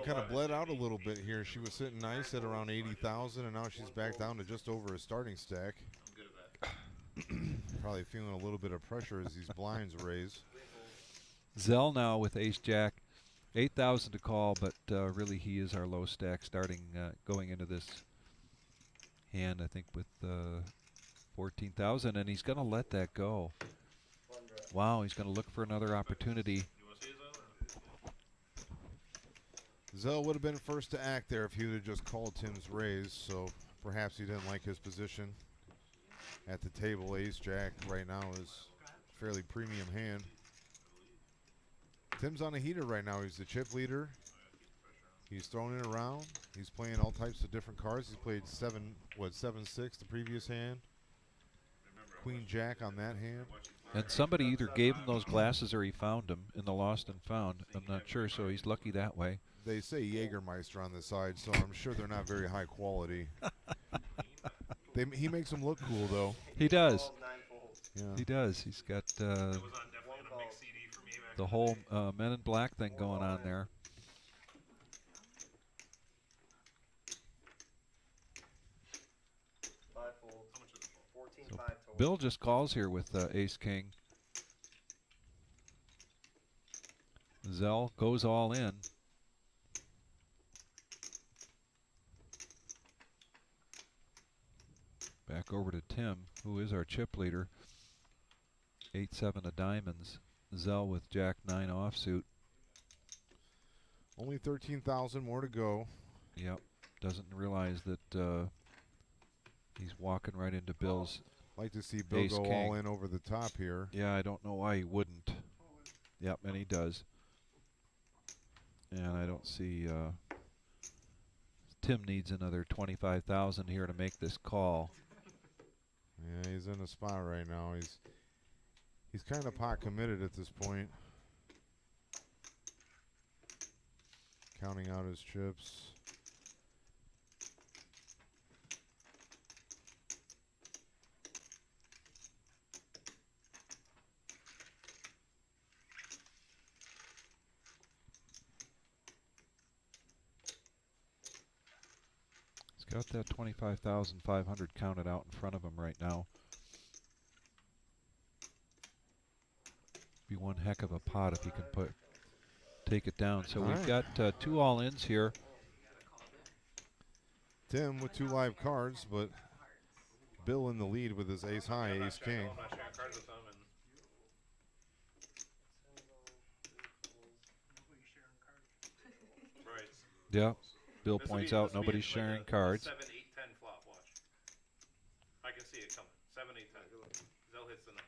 kind of bled out a little bit here. She was sitting nice at around 80,000, and now she's back down to just over a starting stack. Probably feeling a little bit of pressure as these blinds raise. Zell now with Ace-Jack. 8,000 to call, but really he is our low stack starting going into this hand, I think, with 14,000, and he's going to let that go. Wow, he's going to look for another opportunity. Zell would have been first to act there if he would have just called Tim's raise, so perhaps he didn't like his position at the table. Ace-Jack right now is a fairly premium hand. Tim's on a heater right now. He's the chip leader. He's throwing it around. He's playing all types of different cards. He's played 7-6 the previous hand. Queen-Jack on that hand. And somebody either gave him those glasses or he found them in the lost and found. I'm not sure, so he's lucky that way. They say Jägermeister on the side, so I'm sure they're not very high quality. He makes them look cool, though. He does. Yeah. He does. He's got the whole Men in Black thing going on there. So Bill just calls here with Ace-King. Zell goes all in. Back over to Tim, who is our chip leader. 8-7 of diamonds. Zell with Jack-9 offsuit. Only 13,000 more to go. Yep. Doesn't realize that he's walking right into Bill's. Like to see Bill Ace go king. all in over the top here. Yeah, I don't know why he wouldn't. Yep, and he does. And I don't see. Tim needs another 25,000 here to make this call. Yeah, he's in a spot right now. He's kind of pot committed at this point. Counting out his chips. He's got that 25,500 counted out in front of him right now. Be one heck of a pot if he can take it down. So we've got 2 all-ins here. Tim with 2 live cards, but Bill in the lead with his ace high, ace king. I'm not sharing cards with them, and right. Yeah. Bill This points will be- out this will be nobody's like sharing a cards. 7, 8, 10 flop. Watch. I can see it coming. 7, 8, 10. Zell hits the nuts.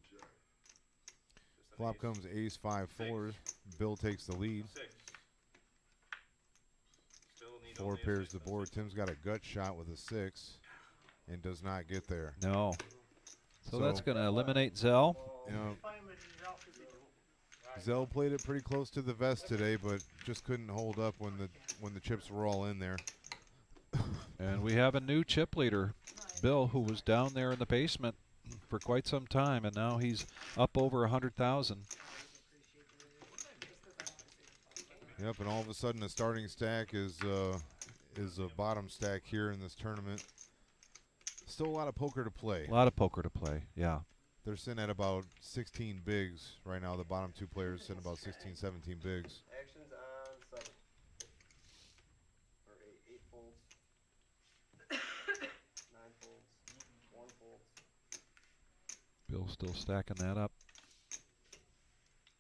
Just an Flop ace. comes ace 5-4. Bill takes the lead. 6. Still need 4 only a pairs 6. the board. Tim's got a gut shot with a 6 and does not get there. No. So that's So- going to eliminate Zell. You know, Zell played it pretty close to the vest today, but just couldn't hold up when the chips were all in there. And we have a new chip leader, Bill, who was down there in the basement for quite some time, and now he's up over 100,000. Yep, and all of a sudden the starting stack is a bottom stack here in this tournament. Still a lot of poker to play. A lot of poker to play, yeah. They're sitting at about 16 bigs right now. The bottom 2 players sitting about 16, 17 bigs. Actions on 7. Or 8 folds. 9 folds. 1 fold. Bill's still stacking that up.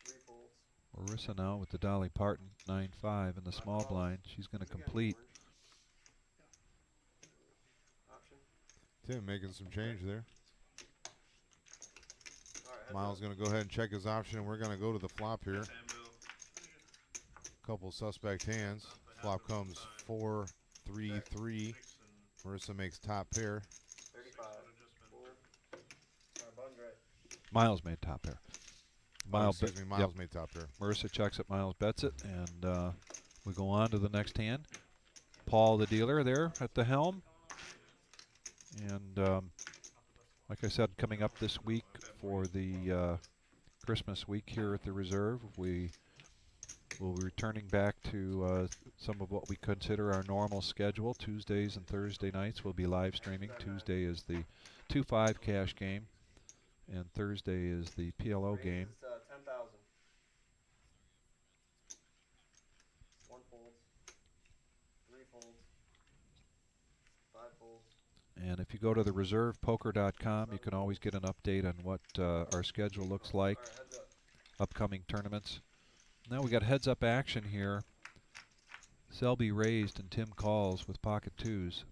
3 folds. Marissa now with the Dolly Parton, 9-5 in the small blind. She's going to complete. Option. Tim making some change there. Alright, Miles going to go ahead and check his option, and we're going to go to the flop here. And Bill. Couple suspect hands. Flop comes 4, 3, 3. Marissa makes top pair. 35. Fold. Sorry, button's right. Miles made top pair. Miles made top pair. Marissa checks it, Miles bets it, and we go on to the next hand. Paul, the dealer, there at the helm. And like I said, coming up this week for the Christmas week here at the Reserve, we will be returning back to some of what we consider our normal schedule. Tuesdays and Thursday nights we'll be live streaming. Tuesday is the 2-5 cash game, and Thursday is the PLO game. It's 10,000. 1 fold. 3 folds. 5 folds. And if you go to the reservepoker.com, you can always get an update on what our schedule looks like, Alright, heads up. upcoming tournaments. Now we got heads-up action here. Selby raised and Tim calls with pocket 2s.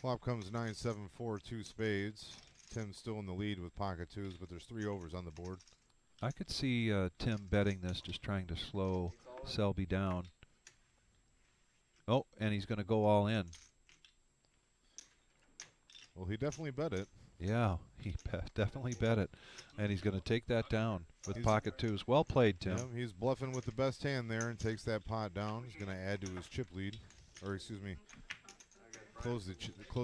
Flop comes 9, 7, 4, 2 spades. Tim's still in the lead with pocket 2s, but there's 3 overs on the board. I could see Tim betting this, just trying to slow Selby down. Oh, and he's going to go all in. Well, he definitely bet it. Yeah, he definitely bet it. And he's going to take that down with He's- pocket 2s. Well played, Tim. Yeah, he's bluffing with the best hand there and takes that pot down. He's going to add to his chip lead, or excuse me, close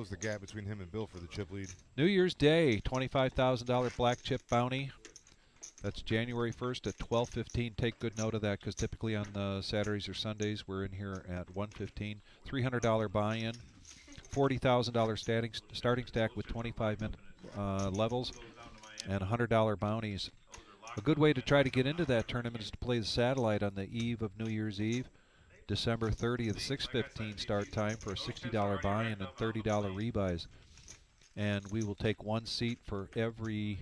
the gap between him and Bill for the chip lead. New Year's Day, $25,000 black chip bounty. That's January 1st at 12:15. Take good note of that, because typically on Saturdays or Sundays we're in here at 1:15. $300 buy-in, $40,000 starting stack with 25-minute levels, and $100 bounties. A good way to try to get into that tournament is to play the satellite on the eve of New Year's Eve, December 30th, 6:15 start time for a $60 buy-in and $30 rebuys. And we will take 1 seat for every,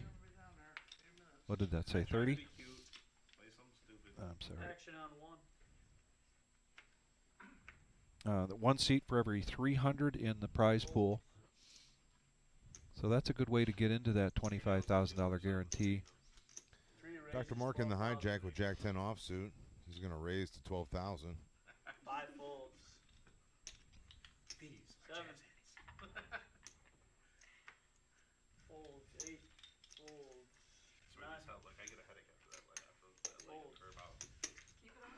what did that say, 30? I'm sorry. Action on 1. one seat for every 300 in the prize pool. So that's a good way to get into that $25,000 guarantee. Dr. Mark in the hijack with Jack 10 offsuit. He's going to raise to 12,000. 5 folds. These 7 jazz hands. folds. 8 folds. So I just felt like I get a headache after that light, after that light for about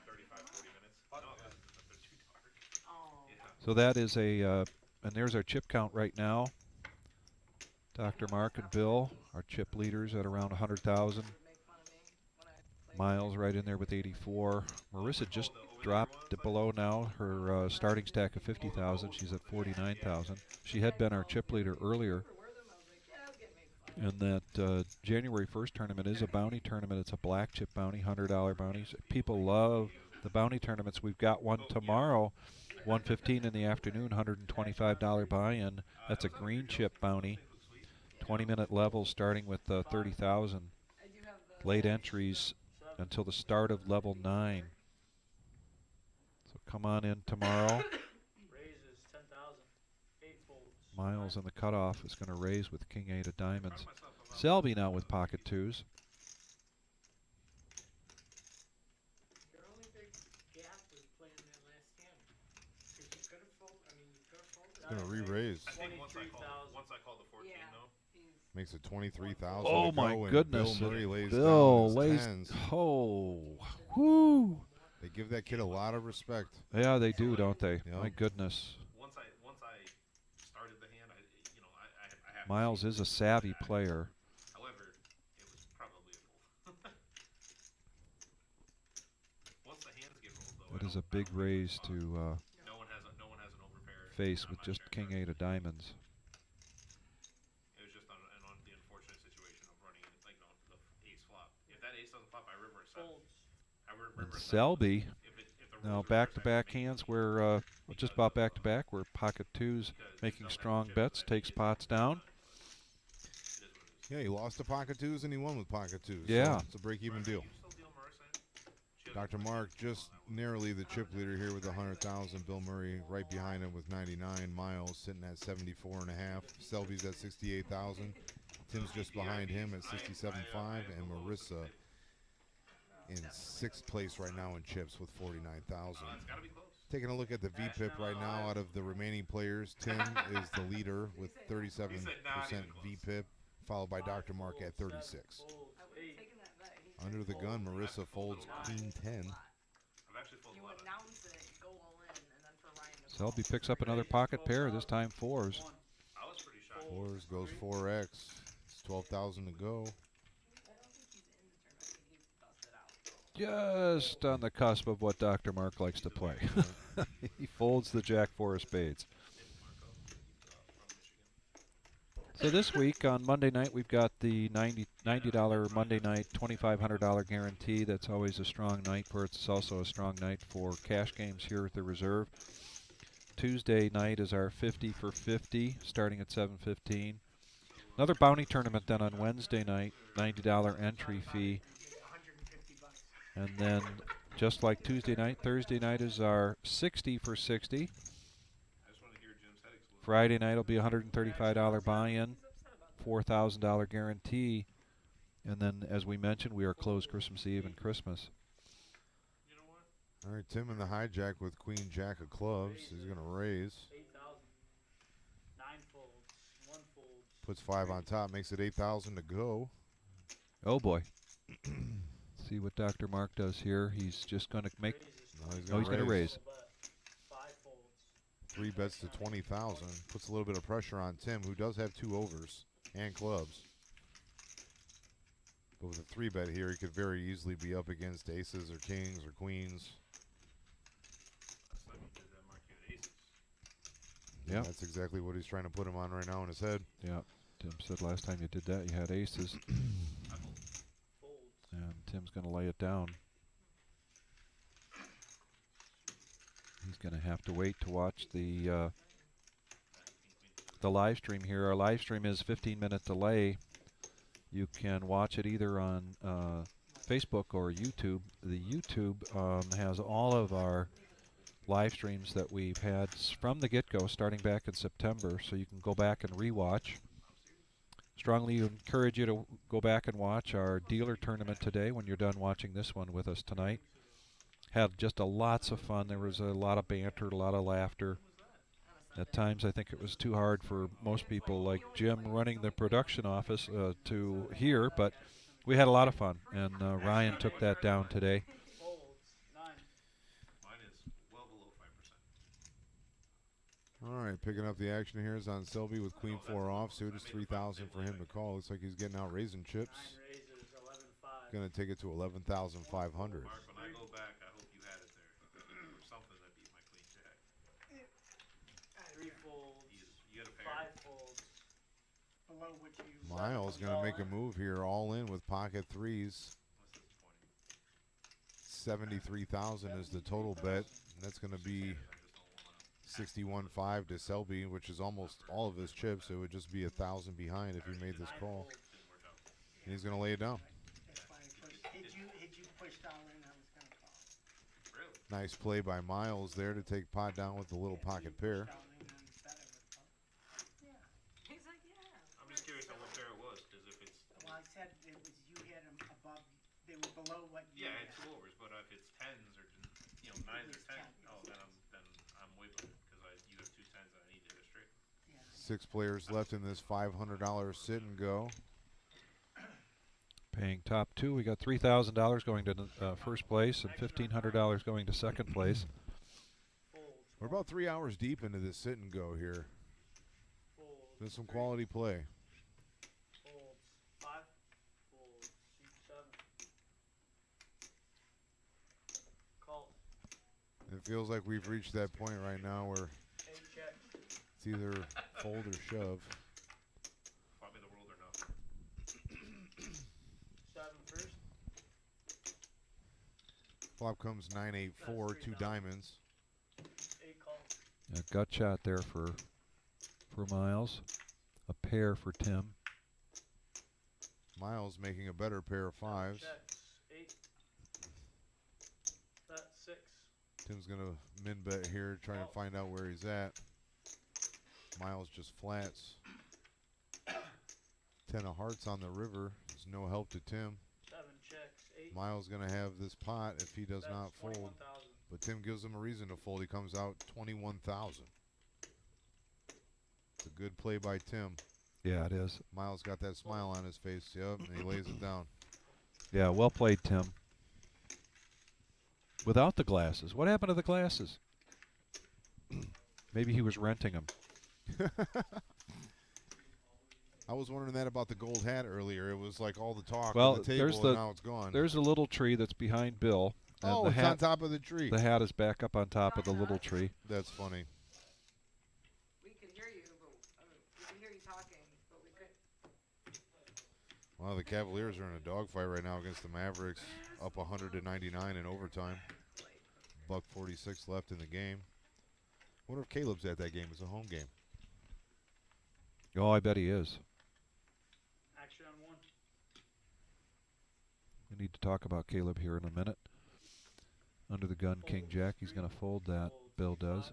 35, 40 minutes. No, they're too dark. Oh. Yeah. So that is and there's our chip count right now. Dr. Mark and Bill, our chip leaders at around 100,000. Miles right in there with 84. Marissa just dropped below now her starting stack of 50,000. She's at 49,000. She had been our chip leader earlier. And that January 1st tournament is a bounty tournament. It's a black chip bounty, $100 bounties. People love the bounty tournaments. We've got one tomorrow, 1:15 in the afternoon, $125 buy-in. That's a green chip bounty. 20-minute levels starting with 30,000. Late entries until the start of level 9. So come on in tomorrow. Raises 10,000. 8 folds. Miles in the cutoff is going to raise with King 8 of diamonds. Selby now with pocket 2s. Your only big gap was playing that last hand. Because you could have folded, you could have folded. He's going to re-raise. I think once I called the 14 though. Makes it 23,000. Oh my goodness! Bill Murray lays Bill down lays. his tens. Oh, whoo! They give that kid a lot of respect. Yeah, they do, don't they? Yep. My goodness. Once I started the hand, I have Miles is a savvy player. However, it was probably a fold. Once the hands get rolled, though, It is a big raise to no one has an overpair. face with just King 8 of diamonds. It was just on the unfortunate situation of running the ace flop. If that ace doesn't flop, I river a 7. And Selby, now back-to-back hands where just about back-to-back where pocket 2s making strong bets, takes pots down. Yeah, he lost to pocket 2s and he won with pocket 2s. Yeah. So it's a break-even deal. Dr. Mark just narrowly the chip leader here with 100,000. Bill Murray right behind him with 99. Miles sitting at 74.5. Selby's at 68,000. Tim's just behind him at 67.5, and Marissa in 6th place right now in chips with 49,000. Taking a look at the VPIP right now out of the remaining players, Tim is the leader with 37% VPIP, followed by Dr. Mark at 36. Under the gun, Marissa folds Queen 10. Selby picks up another pocket pair, this time 4s. 4s goes 4x. It's 12,000 to go. Just on the cusp of what Dr. Mark likes to play. He folds the Jack 4 of spades. So this week on Monday night, we've got the $90 Monday night $2,500 guarantee. That's always a strong night for it. It's also a strong night for cash games here at the Reserve. Tuesday night is our 50 for 50, starting at 7:15. Another bounty tournament then on Wednesday night, $90 entry fee. And then, just like Tuesday night, Thursday night is our 60 for 60. Friday night will be $135 buy-in, $4,000 guarantee. And then, as we mentioned, we are closed Christmas Eve and Christmas. All right, Tim in the hijack with Queen Jack of clubs. He's going to raise. 8,000. 9 folds. 1 fold. Puts 5 on top, makes it 8,000 to go. Oh boy. See what Dr. Mark does here. He's just going to make. He's going to raise. 5 folds. 3 bets to 20,000. Puts a little bit of pressure on Tim, who does have 2 overs and clubs. But with a 3 bet here, he could very easily be up against aces or kings or queens. Yeah, that's exactly what he's trying to put him on right now in his head. Yeah, Tim said last time you did that you had aces. And Tim's going to lay it down. He's going to have to wait to watch the live stream here. Our live stream is 15-minute delay. You can watch it either on Facebook or YouTube. The YouTube has all of our live streams that we've had from the get-go starting back in September, so you can go back and rewatch. Strongly encourage you to go back and watch our dealer tournament today when you're done watching this one with us tonight. Had just lots of fun. There was a lot of banter, a lot of laughter. At times, I think it was too hard for most people like Jim running the production office to hear, but we had a lot of fun, and Ryan took that down today. Folds. 9. Mine is well below 5%. All right, picking up the action here is on Selby with Queen 4 off. Suited is 3,000 for him to call. Looks like he's getting out raising chips. 9 raises. 11-5. Going to take it to 11,500. Mark, when I go back, I hope you had it there. Or something that beat my queen jack. 3 folds. You got a pair? 5 folds. Below what you. Miles going to make a move here, all in with pocket threes. That's disappointing. 73,000 is the total bet. And that's going to be 61.5 to Selby, which is almost all of his chips. It would just be 1,000 behind if he made this call. And he's going to lay it down. That's why I pushed. Had you pushed all in, I was going to call. Really? Nice play by Miles there to take pot down with the little pocket pair. He's like, yeah. I'm just curious on what pair it was, because if it's... Well, I said it was you had them above. They were below what you. Yeah, had. it's 2 overs, but if it's 10s or, 9s or 10s, oh, then I'm way below, because you have 2 10s and I need to hit a straight. 6 players left in this $500 sit and go. Paying top 2, we got $3,000 going to first place and $1,500 going to second place. We're about 3 hours deep into this sit and go here. There's some quality play. Folds. 5. Folds. 7. Call. It feels like we've reached that point right now where 8 checks. it's either fold or shove. Bought me the world or no. 7 first. Flop comes 9-8-4, 2 diamonds. 8 calls. A gut shot there for Miles. A pair for Tim. Miles making a better pair of 5s. Checks. 8. That's 6. Tim's going to min bet here, trying to find out where he's at. Miles just flats. 10 of hearts on the river. There's no help to Tim. 7 checks. 8. Miles going to have this pot if he does not fold. 21,000. But Tim gives him a reason to fold. He comes out 21,000. It's a good play by Tim. Yeah, it is. Miles got that smile on his face. Yep, and he lays it down. Yeah, well played, Tim. Without the glasses. What happened to the glasses? Maybe he was renting them. I was wondering that about the gold hat earlier. It was like all the talk Well, on the table, there's and now it's gone. There's a little tree that's behind Bill. And Oh, the it's hat, on top of the tree. The hat is back up on top of the little tree. That's funny. We could hear you, but we could hear you talking, but we could. Well, the Cavaliers are in a dogfight right now against the Mavericks, up 100-99 in overtime. $1.46 left in the game. Wonder if Caleb's at that game. It's a home game. Oh, I bet he is. Action on 1. We need to talk about Caleb here in a minute. Under the gun, King Jack. He's going to fold that. Bill does.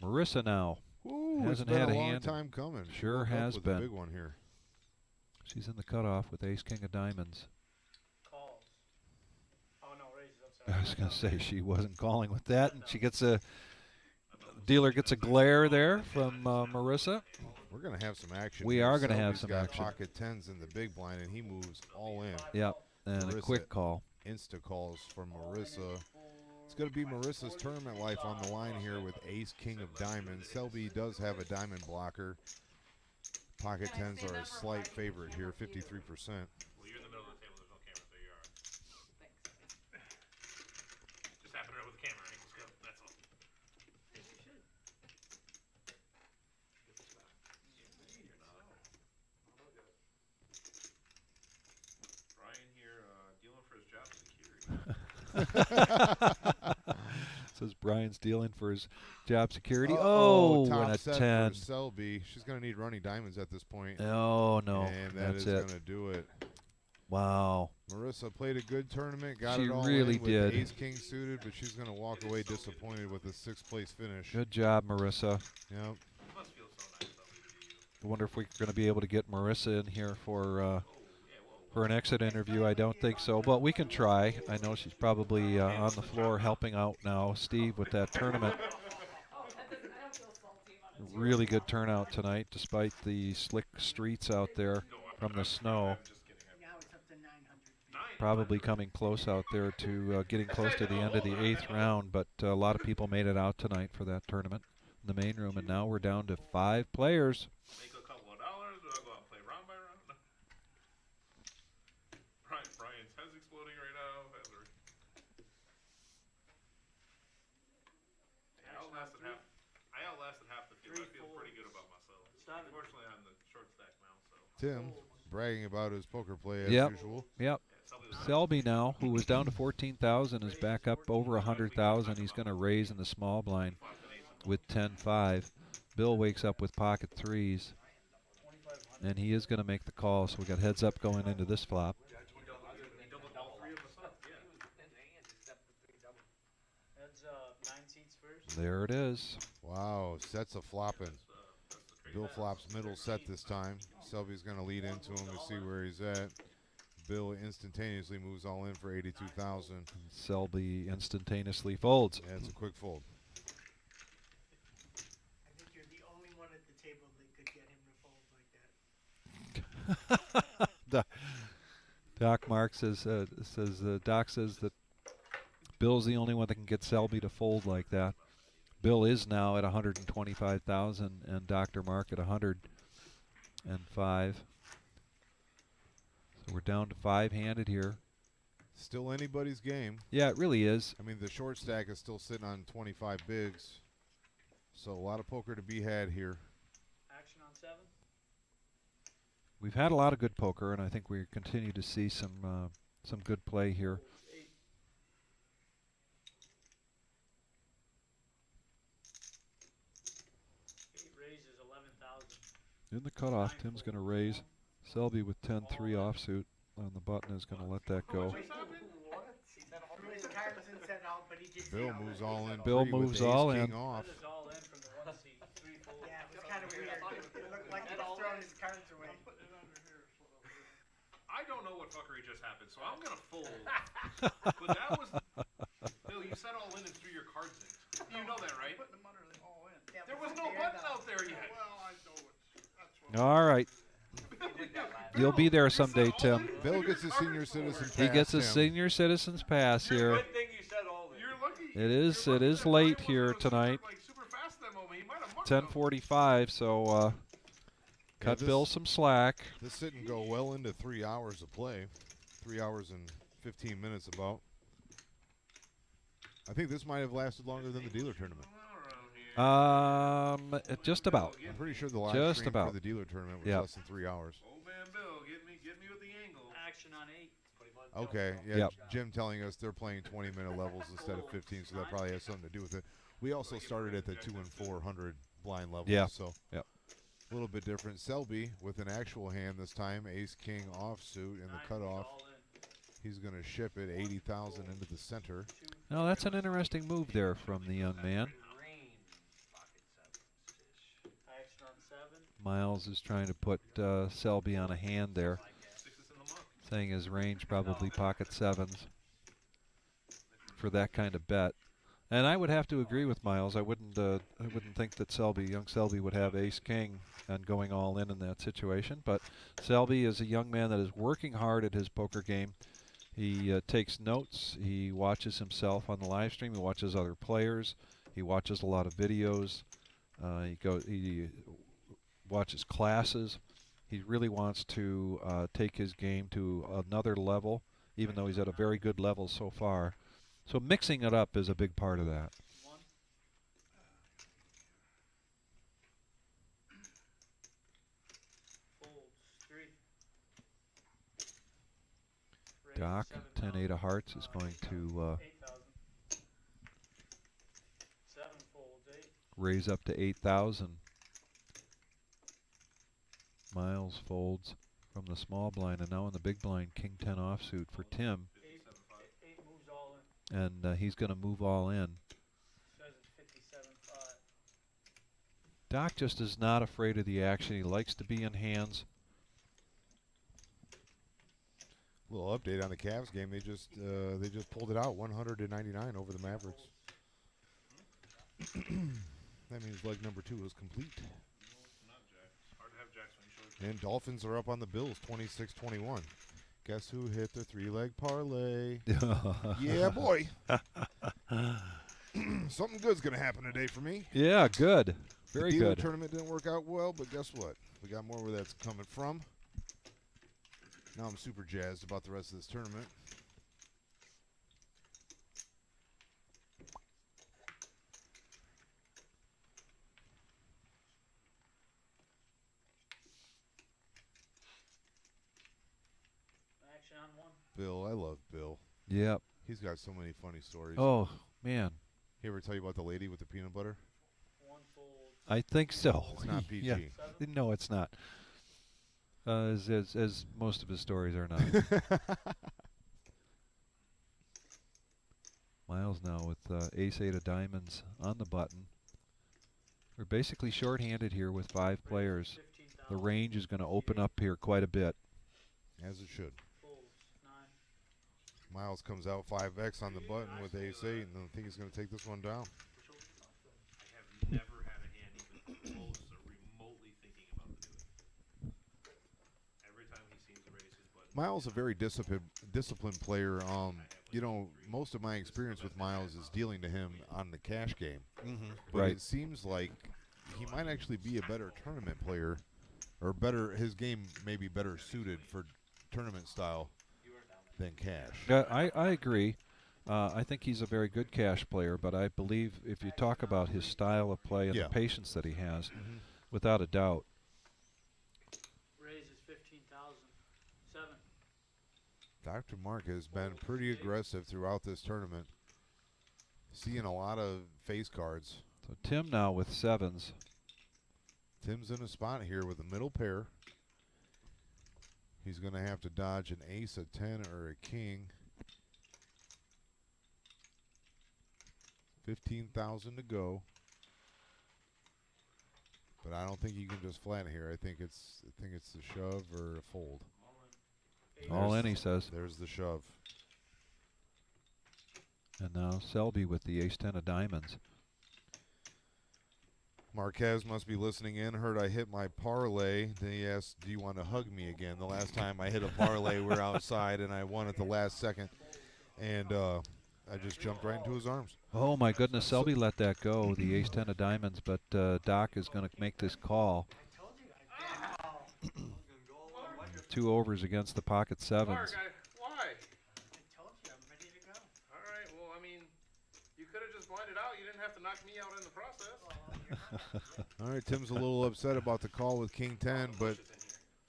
Marissa now. Ooh, Hasn't it's been had a a long hand. time coming. She Sure woke up has with been. a big one here. She's in the cutoff with ace, king of diamonds. Calls. Oh, no, raises. I'm sorry. I was going to say she wasn't calling with that, and she gets a dealer gets a glare there from Marissa. We're going to have some action. We here. are going to have Selby's some got action. Pocket 10s in the big blind, and he moves all in. Yep, and a Marissa quick call. Insta calls from Marissa. It's going to be Marissa's tournament life on the line here with ace, king of diamonds. Selby does have a diamond blocker. Pocket 10s are a slight favorite here, 53%. Well, you're in the middle of the table. There's no camera, so you're all right. Just happened to know with the camera angles go. That's all. Brian here dealing for his job security. Says Brian's dealing for his job security. Top and a set 10. for Selby. She's going to need running diamonds at this point. Oh, no. And that That's is it. going to do it. Wow. Marissa played a good tournament, got She it all really in with did. the ace-king suited, but she's going to walk away disappointed with a 6th-place finish. Good job, Marissa. Yep. Must feel so nice, though, to you. I wonder if we're going to be able to get Marissa in here for an exit interview. I don't think so, but we can try. I know she's probably on the floor helping out now, Steve, with that tournament. Really good turnout tonight, despite the slick streets out there from the snow. Probably coming close out there to getting close to the end of the 8th round, but a lot of people made it out tonight for that tournament in the main room, and now we're down to 5 players. Make a couple of dollars, or I'll go out and play round by round. Brian's head's exploding right now. I outlasted half the field. I feel pretty good about myself. Unfortunately, I'm the short stack now, so. Tim bragging about his poker play as usual. Yep. Selby now, who was down to 14,000, is back up over 100,000. He's going to raise in the small blind with 10-5. Bill wakes up with pocket 3s, and he is going to make the call. So we got heads up going into this flop. There it is. Wow, sets a flopping. Bill flops middle set this time. Selby's going to lead into him to see where he's at. Bill instantaneously moves all in for 82,000. Selby instantaneously folds. Yeah, it's a quick fold. I think you're the only one at the table that could get him to fold like that. Doc Mark says, Doc says that Bill's the only one that can get Selby to fold like that. Bill is now at 125,000 and Dr. Mark at 105. So we're down to 5-handed here. Still anybody's game. Yeah, it really is. I mean, the short stack is still sitting on 25 bigs. So a lot of poker to be had here. Action on 7. We've had a lot of good poker, and I think we continue to see some good play here. 8 raises 11,000. In the cutoff, Tim's going to raise. Selby with 10-3 offsuit on the button is going to let that go. Bill moves all in. Bill moves all in. Off. Yeah, it was kind of weird. It looked like he was throwing his cards away. I don't know what fuckery just happened, so I'm gonna fold. But that was Bill. You said all in and threw your cards in. You know that, right? Putting them under the all in. There was no button out there yet. Well, I know that's what. All right. You'll be there someday, Tim. Bill gets a senior citizen pass. He gets a Tim. senior citizen's pass here. Good thing you said all in. You're lucky. It is late here tonight. Like super fast that moment. He might have mucked 10:45, so cut Bill some slack. This sit and go well into 3 hours of play. 3 hours and 15 minutes about. I think this might have lasted longer than the dealer tournament. Just about. I'm pretty sure the live Just stream about. for the dealer tournament was Yep. less than 3 hours. Old man Bill, get me with the angle. Action on 8. Okay, yeah, Yep. Jim telling us they're playing 20-minute levels instead of 15, so that probably has something to do with it. We also started at the 2 and 400 blind level, Yeah. so Yep. a little bit different. Selby with an actual hand this time, ace-king offsuit in the cutoff. He's going to ship it 80,000 into the center. Now that's an interesting move there from the young man. Action on 7. Miles is trying to put Selby on a hand there, saying his range probably pocket 7s for that kind of bet. And I would have to agree with Miles. I wouldn't think that young Selby would have ace-king and going all in that situation. But Selby is a young man that is working hard at his poker game. He takes notes. He watches himself on the live stream. He watches other players. He watches a lot of videos. He watches classes. He really wants to take his game to another level, even though he's at a very good level so far. So mixing it up is a big part of that. 1. Folds 3. Doc, 10-8 of hearts is going to 8,000. 7 folds 8. raise up to 8,000. Miles folds. from the small blind, and now in the big blind, King 10 offsuit for Tim. 8 moves all in. And he's going to move all in. Says it's 57.5. Doc just is not afraid of the action. He likes to be in hands. Little update on the Cavs game. They just pulled it out 100-99 over the Mavericks. That means leg number 2 is complete. Not Jack. It's hard to have Jacks when you show. And Dolphins are up on the Bills 26-21. Guess who hit the 3-leg parlay? Yeah, boy. Something good's going to happen today for me. Yeah, good. Very the good. tournament didn't work out well, but guess what? We got more where that's coming from. Now I'm super jazzed about the rest of this tournament. Action on 1. Bill, I love Bill. Yep. He's got so many funny stories. Oh, man. He ever tell you about the lady with the peanut butter? 1 fold. I think so. It's not PG. Yeah. No, it's not. As most of his stories are not. Miles now with ace-8 of diamonds on the button. We're basically shorthanded here with 5 players. The range is going to open up here quite a bit. As it should. Folds. 9. Miles comes out 5x on the button with ace-8, and I think he's going to take this one down. I have never had a hand even close or remotely thinking about to do it. Every time he seems to raise his button. Miles is a very disciplined player. You know, most of my experience with Miles is dealing to him on the cash game. But Right. it seems like he might actually be a better tournament player, or better. His game may be better suited for tournament style than cash. I agree. I think he's a very good cash player, but I believe if you talk about his style of play and the patience that he has, without a doubt. Raise is 15,000. 7. Dr. Mark has been pretty aggressive throughout this tournament, seeing a lot of face cards. So Tim now with 7s. Tim's in a spot here with a middle pair. He's going to have to dodge an ace, a 10, or a king. 15,000 to go. But I don't think you can just flat here. I think it's the shove or a fold. All in, he says. There's the shove. And now Selby with the ace-10 of diamonds. Marquez must be listening in. Heard I hit my parlay. Then he asked, do you want to hug me again? The last time I hit a parlay, we're outside, and I won at the last second. And I just jumped right into his arms. Oh, my goodness. Selby let that go, the ace-10 of diamonds, but Doc is going to make this call. 2 overs against the pocket 7s. Mark, why? I told you I'm ready to go. All right. Well, I mean, you could have just blinded out. You didn't have to knock me out in the process. All right, Tim's a little upset about the call with King 10, but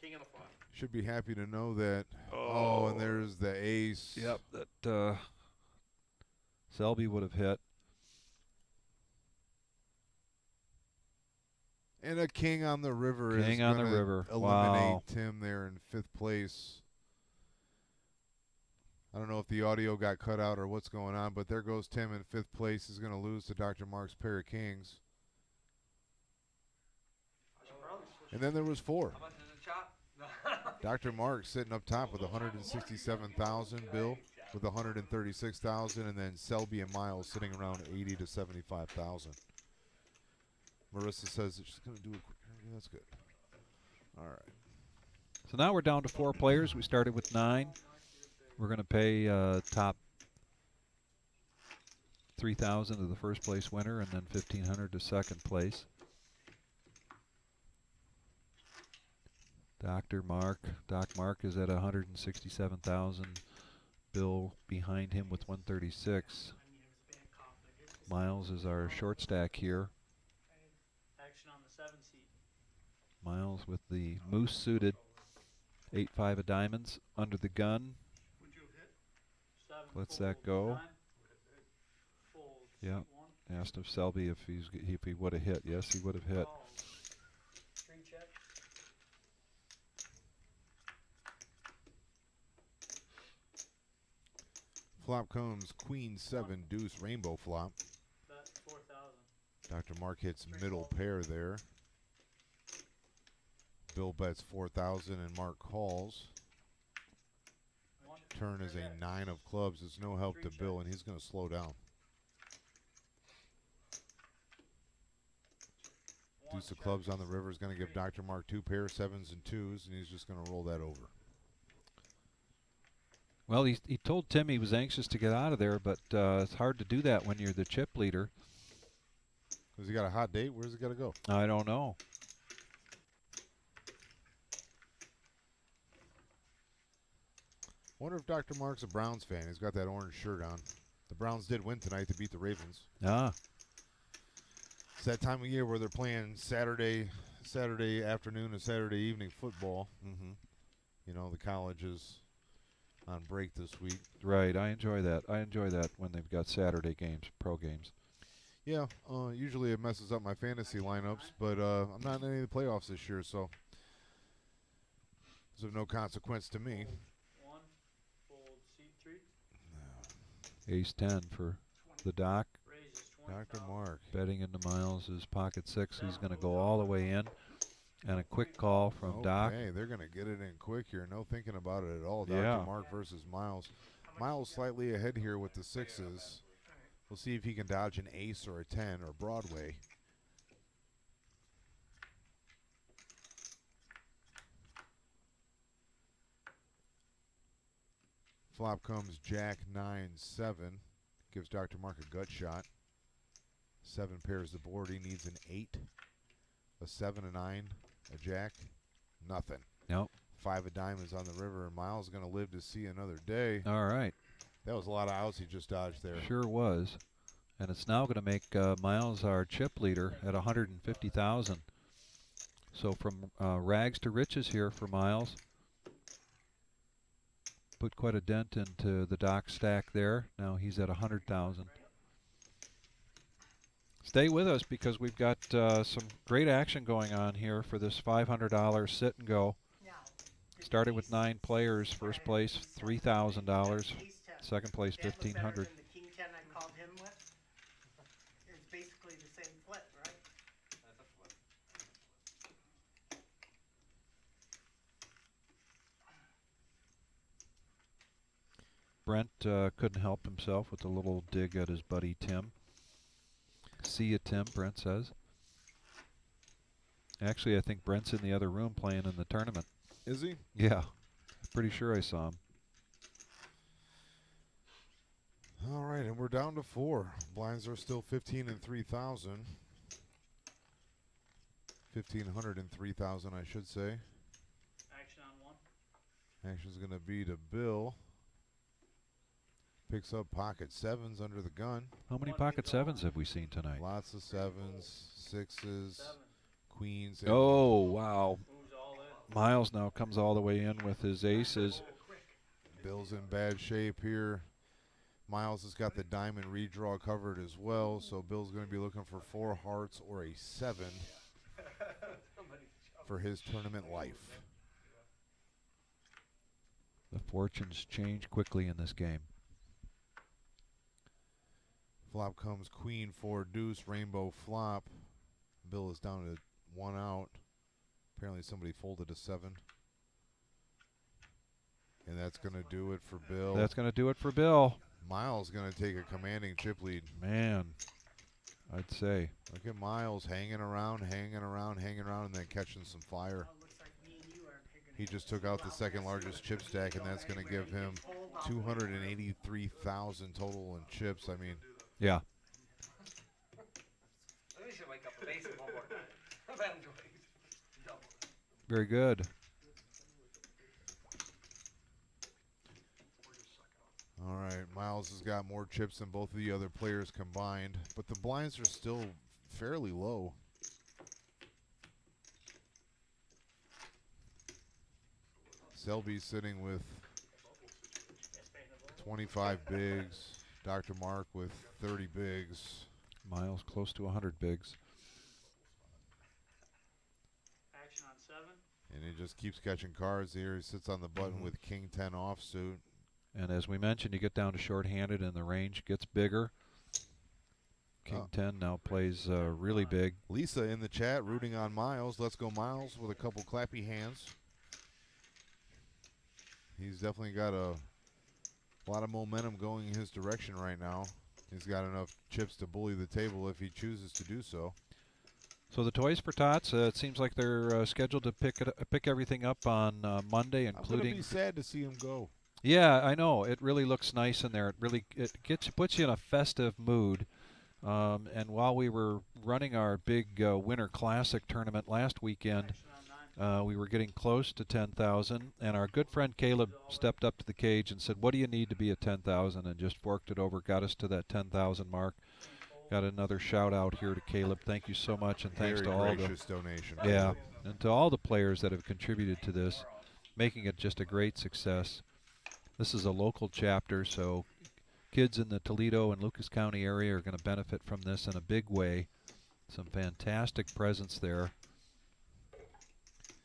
King on the flop. should be happy to know that. Oh, and there's the ace. Yep, that Selby would have hit. And a king on the river King is on the gonna river. eliminate Wow. Tim there in 5th place. I don't know if the audio got cut out or what's going on, but there goes Tim in 5th place. He's going to lose to Dr. Mark's pair of kings. And then there was 4. How much is a chop? Dr. Mark sitting up top with 167,000. Bill with 136,000, and then Selby and Miles sitting around 80 to 75,000. Marissa says that she's going to do a quick interview. That's good. All right. So now we're down to 4 players. We started with 9. We're going to pay top 3,000 to the first place winner, and then 1,500 to second place. Doc Mark is at 167,000. Bill behind him with 136. Miles is our short stack here. Action on the 7 seat. Miles with the moose suited. 8-5 of diamonds under the gun. Would you hit? 7. Lets that go. 9. Fold. Yeah. 1. Asked if Selby if he would have hit. Yes, he would have hit. 3 check. Flop comes Queen 7 deuce rainbow flop. Bet 4,000. Dr. Mark hits middle pair there. Bill bets 4,000 and Mark calls. Turn is a 9 of clubs. It's no help to Bill, and he's going to slow down. Deuce of clubs on the river is going to give Dr. Mark 2 pair, 7s and 2s, and he's just going to roll that over. Well, he told Tim he was anxious to get out of there, but it's hard to do that when you're the chip leader. Has he got a hot date? Where's he got to go? I don't know. Wonder if Dr. Mark's a Browns fan. He's got that orange shirt on. The Browns did win tonight to beat the Ravens. Ah. It's that time of year where they're playing Saturday afternoon and Saturday evening football. Mm-hmm. You know, the college is on break this week. Right, I enjoy that. I enjoy that when they've got Saturday games, pro games. Yeah, usually it messes up my fantasy lineups, but I'm not in any of the playoffs this year, so it's of no consequence to me. One, fold, seat 3. Ace 10 for the Doc. Raises Dr. Mark. Betting into Miles is pocket 6. He's going to go all the way in. And a quick call from Doc. Okay, they're going to get it in quick here. No thinking about it at all. Yeah. Dr. Mark versus Miles. Miles slightly ahead here with the 6s. We'll see if he can dodge an ace or a 10 or Broadway. Flop comes Jack 9-7. Gives Dr. Mark a gut shot. 7 pairs the board. He needs an 8, a 7, a 9, a jack. Nothing. Nope. 5 of diamonds on the river, and Miles is going to live to see another day. All right. That was a lot of outs he just dodged there. Sure was. And it's now going to make Miles our chip leader at 150,000. So from rags to riches here for Miles. Put quite a dent into the Doc stack there. Now he's at 100,000. Stay with us because we've got some great action going on here for this $500 sit and go. Started with 9 players. First place $3,000. Second place $1,500. The king 10 I called him with. It's basically the same flip, right? That's a flip. Brent couldn't help himself with a little dig at his buddy Tim. See ya, Tim, Brent says. Actually, I think Brent's in the other room playing in the tournament. Is he? Yeah. Pretty sure I saw him. All right, and we're down to 4. Blinds are still 15 and 3,000. 1,500 and 3,000, I should say. Action on 1. Action's going to be to Bill. Picks up pocket 7s under the gun. How many pocket 7s have we seen tonight? Lots of 7s, 6s, queens. Oh, wow. Miles now comes all the way in with his aces. Bill's in bad shape here. Miles has got the diamond redraw covered as well, so Bill's going to be looking for 4 hearts or a 7 for his tournament life. The fortunes change quickly in this game. Flop comes queen 4 deuce rainbow flop. Bill is down to 1 out. Apparently somebody folded a 7. And that's going to do it for Bill. That's going to do it for Bill. Miles going to take a commanding chip lead. Man, I'd say. Look at Miles hanging around, and then catching some fire. He just took out the second largest chip stack, and that's going to give him 283,000 total in chips. I mean, yeah. We should wake up and face it one more time. Let him do it. Very good. All right, Miles has got more chips than both of the other players combined, but the blinds are still fairly low. Selby's sitting with 25 bigs. Dr. Mark with 30 bigs. Miles close to 100 bigs. Action on 7. And he just keeps catching cards here. He sits on the button with King 10 offsuit. And as we mentioned, you get down to shorthanded and the range gets bigger. King 10 now plays really big. Lisa in the chat rooting on Miles. Let's go Miles with a couple clappy hands. He's definitely got a lot of momentum going in his direction right now. He's got enough chips to bully the table if he chooses to do so. So the Toys for Tots, it seems like they're scheduled to pick everything up on Monday, including. I'm gonna be sad to see him go. Yeah, I know. It really looks nice in there. It puts you in a festive mood. And while we were running our big Winter Classic tournament last weekend, we were getting close to 10,000, and our good friend Caleb stepped up to the cage and said, "What do you need to be at 10,000?" and just forked it over, got us to that 10,000 mark. Got another shout out here to Caleb. Thank you so much, and thanks to all the donation. Yeah, and to all the players that have contributed to this, making it just a great success. This is a local chapter, so kids in the Toledo and Lucas County area are going to benefit from this in a big way. Some fantastic presence there.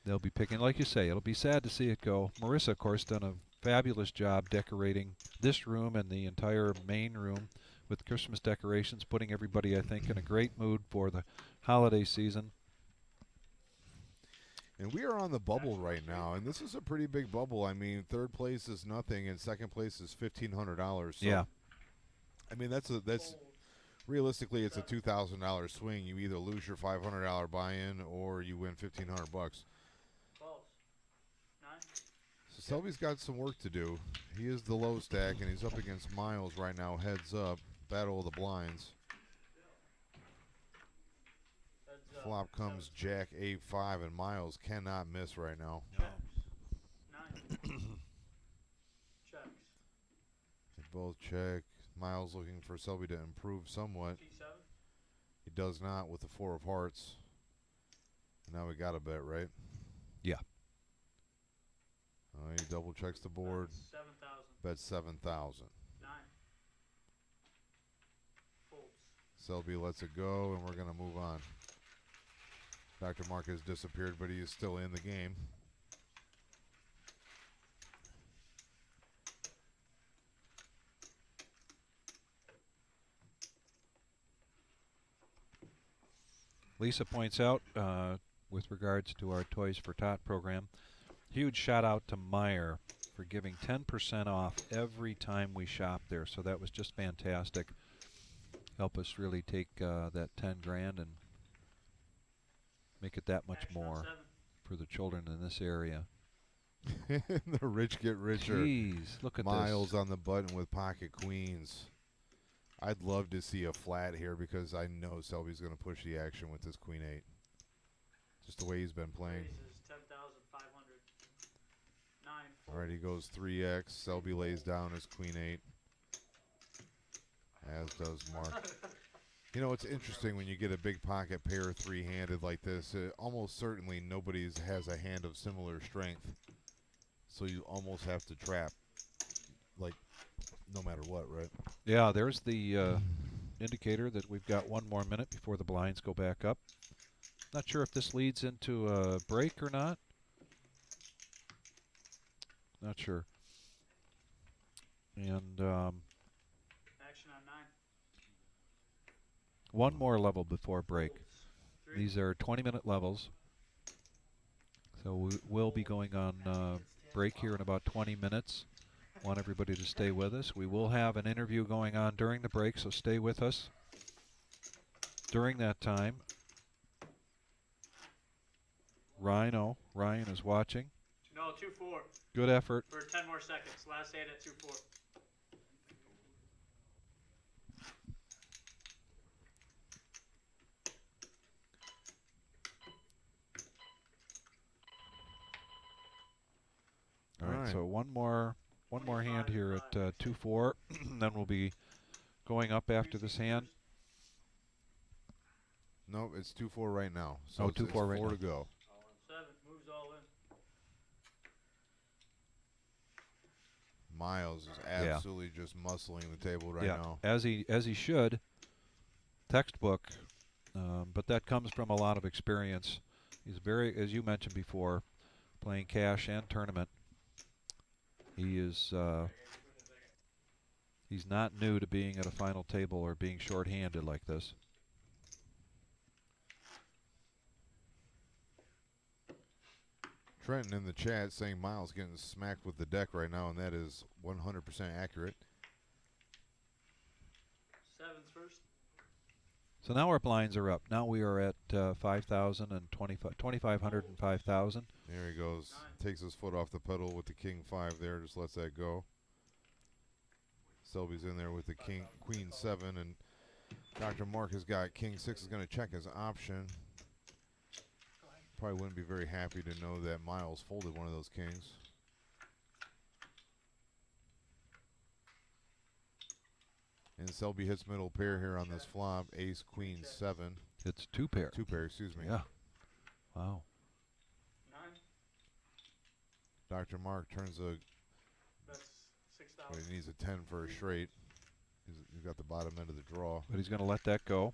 They'll be picking, like you say, it'll be sad to see it go. Marissa, of course, done a fabulous job decorating this room and the entire main room with Christmas decorations, putting everybody, I think, in a great mood for the holiday season. And we are on the bubble right now, and this is a pretty big bubble. I mean, third place is nothing, and second place is $1,500. So, yeah. I mean, that's realistically, it's a $2,000 swing. You either lose your $500 buy-in or you win $1,500 bucks. So Selby's got some work to do. He is the low stack, and he's up against Miles right now, heads up. Battle of the blinds. Flop comes Jack 8-5, and Miles cannot miss right now. They both check. Miles looking for Selby to improve somewhat. He does not with the 4 of hearts. Now we got a bet, right? Yeah. He double checks the board. Bet 7,000. Selby lets it go, and we're going to move on. Dr. Mark has disappeared, but he is still in the game. Lisa points out, with regards to our Toys for Tot program, huge shout out to Meyer for giving 10% off every time we shop there. So that was just fantastic. Help us really take that 10 grand and make it that much more for the children in this area. The rich get richer. Jeez, look at Miles this. on the button with pocket queens. I'd love to see a flat here because I know Selby's going to push the action with this queen 8. Just the way he's been playing. All right, he goes 3x. Selby lays down his queen 8. As does Mark. You know, it's interesting when you get a big pocket pair three-handed like this. Almost certainly nobody has a hand of similar strength. So you almost have to trap, like, no matter what, right? Yeah, there's the indicator that we've got one more minute before the blinds go back up. Not sure if this leads into a break or not. Not sure. And action on 9. One more level before break. These are 20-minute levels. So we will be going on break here in about 20 minutes. Want everybody to stay with us. We will have an interview going on during the break, so stay with us during that time. Ryan is watching. No, 2-4. Good effort. For 10 more seconds. Last 8 at 2-4. All right, so one more hand here at 2-4. Then we'll be going up after this hand. No, it's 2-4 right now. So oh, it's 2-4 right 4 now. to go. 7 moves all in. Miles is absolutely just muscling the table right now. As he should. Textbook, but that comes from a lot of experience. He's very, as you mentioned before, playing cash and tournament. He is He's not new to being at a final table or being short-handed like this. Trenton in the chat saying Miles getting smacked with the deck right now, and that is 100% accurate. Sevens first. So now our blinds are up. Now we are at 5,000 and 2,500 and 5,000. There he goes. Takes his foot off the pedal with the king 5 there. Just lets that go. Selby's in there with the queen 7, and Dr. Mark has got king 6. Is going to check his option. Probably wouldn't be very happy to know that Miles folded one of those kings. And Selby hits middle pair here on this flop. Ace, queen, 7. It's 2 pair. 2 pair, excuse me. Yeah. Wow. 9. Dr. Mark turns a. That's 6,000. Well, he needs a 10 for a straight. He's got the bottom end of the draw. But he's going to let that go.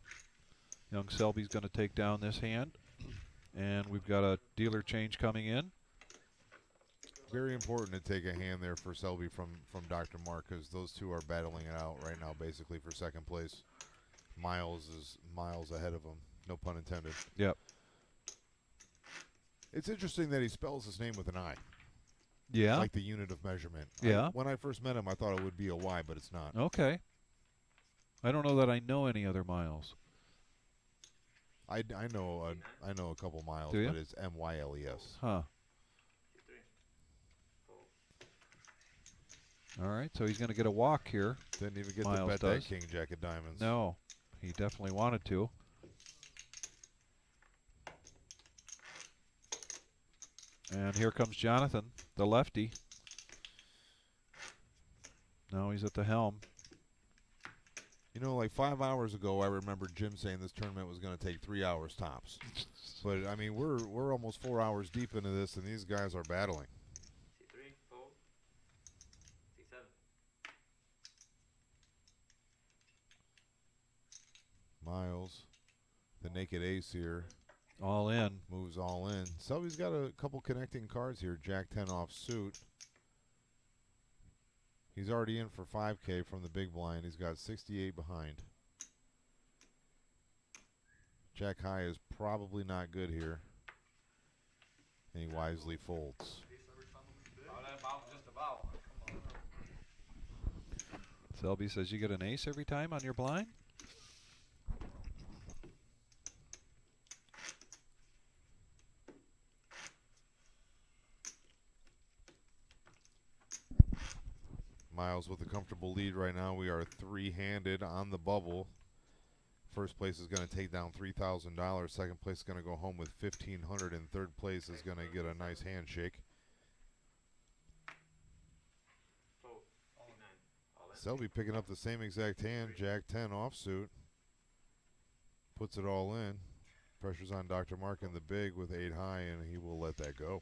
Young Selby's going to take down this hand. And we've got a dealer change coming in. Very important to take a hand there for Selby from Dr. Mark, because those two are battling it out right now basically for second place. Miles is miles ahead of him. No pun intended. Yep. It's interesting that he spells his name with an I. Yeah. Like the unit of measurement. Yeah. When I first met him, I thought it would be a Y, but it's not. Okay. I don't know that I know any other Miles. I know a couple Miles, Do you? but it's M-Y-L-E-S. Huh. All right, so he's going to get a walk here. Didn't even get Miles to bet does. that king jack of diamonds. No, he definitely wanted to. And here comes Jonathan, the lefty. Now he's at the helm. You know, like 5 hours ago, I remember Jim saying this tournament was going to take 3 hours tops. But I mean, we're almost 4 hours deep into this, and these guys are battling. C3, fold. C7. Miles, the naked ace here. All in. Moves all in. Selby's got a couple connecting cards here. Jack 10 off suit. He's already in for 5K from the big blind. He's got 68 behind. Jack high is probably not good here. And he wisely folds. Just about. Selby says you get an ace every time on your blind? Miles with a comfortable lead right now. We are three-handed on the bubble. First place is going to take down $3,000. Second place is going to go home with $1,500, and third place is going to get a nice handshake. Selby picking up the same exact hand. Jack 10 offsuit. Puts it all in. Pressure's on Dr. Mark in the big with 8 high, and he will let that go.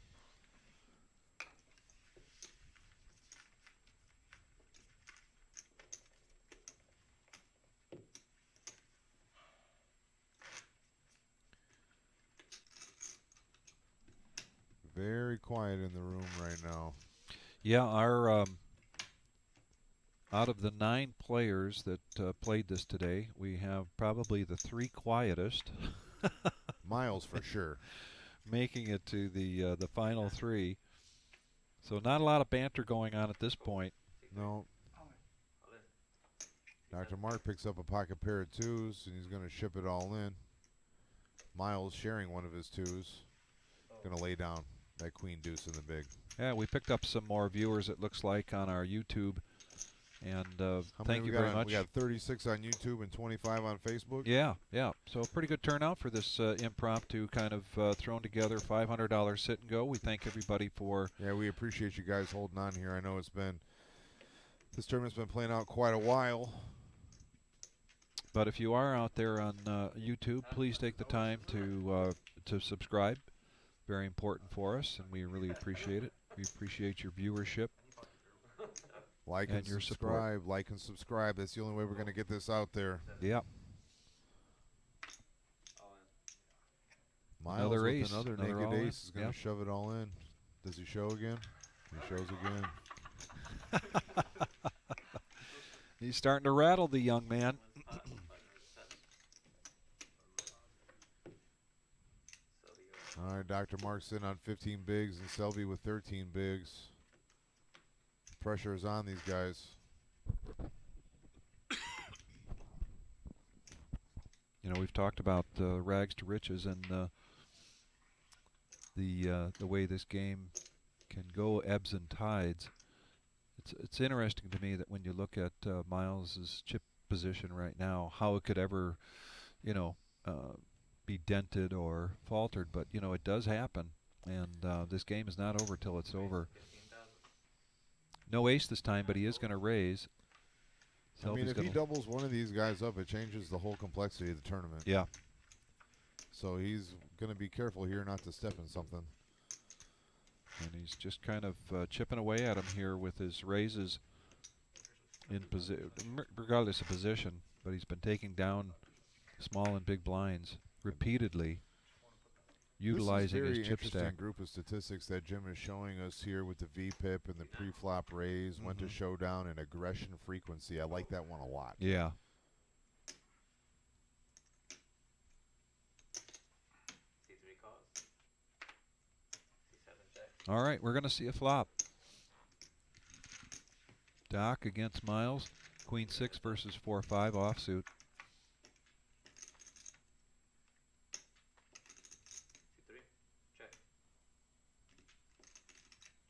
Very quiet in the room right now. Yeah, our out of the 9 players that played this today, we have probably the 3 quietest. Miles for sure. Making it to the final 3. So not a lot of banter going on at this point. No. Dr. Mark picks up a pocket pair of 2s, and he's going to ship it all in. Miles sharing one of his 2s. Going to lay down that queen deuce in the big. Yeah, we picked up some more viewers, it looks like, on our YouTube. And thank you very much. We got 36 on YouTube and 25 on Facebook. Yeah, yeah. So a pretty good turnout for this impromptu kind of thrown together $500 sit and go. We thank everybody for. Yeah, we appreciate you guys holding on here. I know this tournament's been playing out quite a while. But if you are out there on YouTube, please take the time to subscribe. Very important for us, and we really appreciate it. We appreciate your viewership. Like and your subscribe. Support. Like and subscribe. That's the only way we're going to get this out there. Yep. Miles Another with ace. Another Another naked all-in. ace is going to shove it all in. Does he show again? He shows again. He's starting to rattle the young man. All right, Dr. Mark's in on 15 bigs and Selby with 13 bigs. Pressure is on these guys. You know, we've talked about rags to riches and the way this game can go ebbs and tides. It's interesting to me that when you look at Miles's chip position right now, how it could ever, you know, be dented or faltered. But you know, it does happen, and this game is not over till it's over. No ace this time, but he is going to raise. I mean, if he doubles one of these guys up, it changes the whole complexity of the tournament. Yeah. So he's going to be careful here not to step in something. And he's just kind of chipping away at him here with his raises in position, regardless of position. But he's been taking down small and big blinds repeatedly, utilizing his chip stack. This is a very interesting group of statistics that Jim is showing us here with the VPIP and the pre-flop raise, when to showdown, and aggression frequency. I like that one a lot. Yeah. All right, we're going to see a flop. Doc against Miles. Queen 6 versus 4-5 offsuit. Check.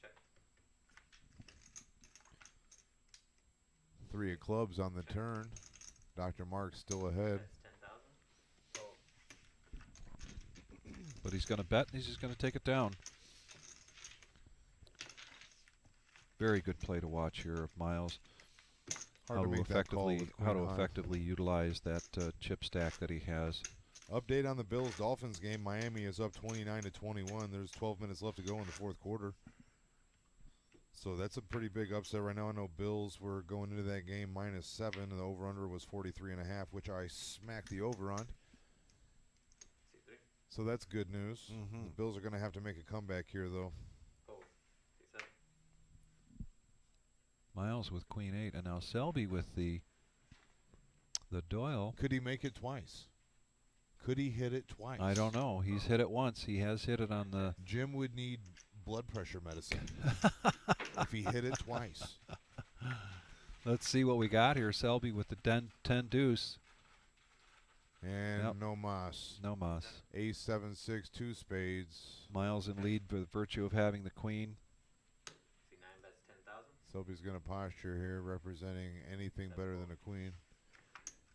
Check. 3 of clubs on the turn. Dr. Mark's still ahead. But he's going to bet, and he's just going to take it down. Very good play to watch here of Miles. How to effectively utilize that chip stack that he has. Update on the Bills-Dolphins game. Miami is up 29-21. There's 12 minutes left to go in the fourth quarter. So that's a pretty big upset right now. I know Bills were going into that game -7, and the over-under was 43.5, which I smacked the over on. So that's good news. The Bills are going to have to make a comeback here, though. Miles with Queen 8, and now Selby with the Doyle. Could he make it twice? Could he hit it twice? I don't know. He's hit it once. He has hit it on the... Jim would need blood pressure medicine if he hit it twice. Let's see what we got here. Selby with the 10 deuce. And no mas. No mas. Ace 7-6, 2 spades. Miles in lead for the virtue of having the queen. Selby's going to posture here, representing anything better than a queen.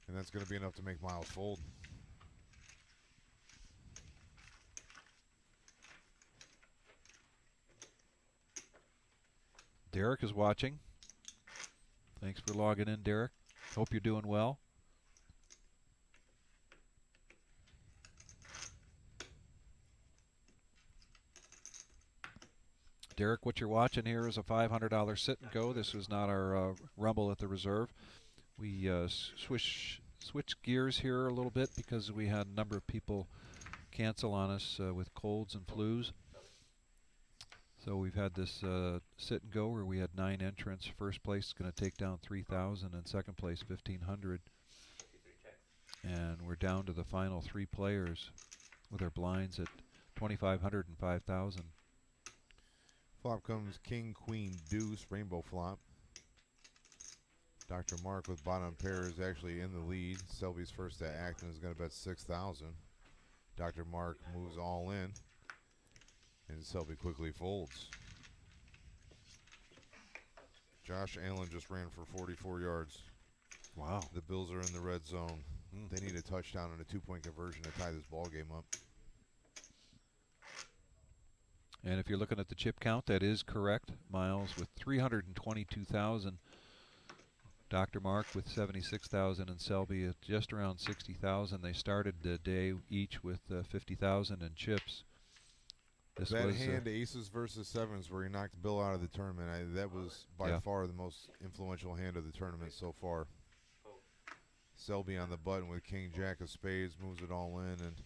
And that's going to be enough to make Miles fold. Derek is watching. Thanks for logging in, Derek. Hope you're doing well. Derek, what you're watching here is a $500 sit-and-go. This was not our rumble at the reserve. We switch gears here a little bit because we had a number of people cancel on us with colds and flus. So we've had this sit-and-go where we had 9 entrants. First place is going to take down 3,000, and second place 1,500. And we're down to the final 3 players with our blinds at 2,500 and 5,000. Flop comes king, queen, deuce, rainbow flop. Dr. Mark with bottom pair is actually in the lead. Selby's first to act and is going to bet 6,000. Dr. Mark moves all in, and Selby quickly folds. Josh Allen just ran for 44 yards. Wow. The Bills are in the red zone. They need a touchdown and a 2-point conversion to tie this ball game up. And if you're looking at the chip count, that is correct. Miles with 322,000. Dr. Mark with 76,000, and Selby at just around 60,000. They started the day each with 50,000 in chips. That hand, aces versus sevens, where he knocked Bill out of the tournament, that was by far the most influential hand of the tournament so far. Selby on the button with king, jack of spades, moves it all in, and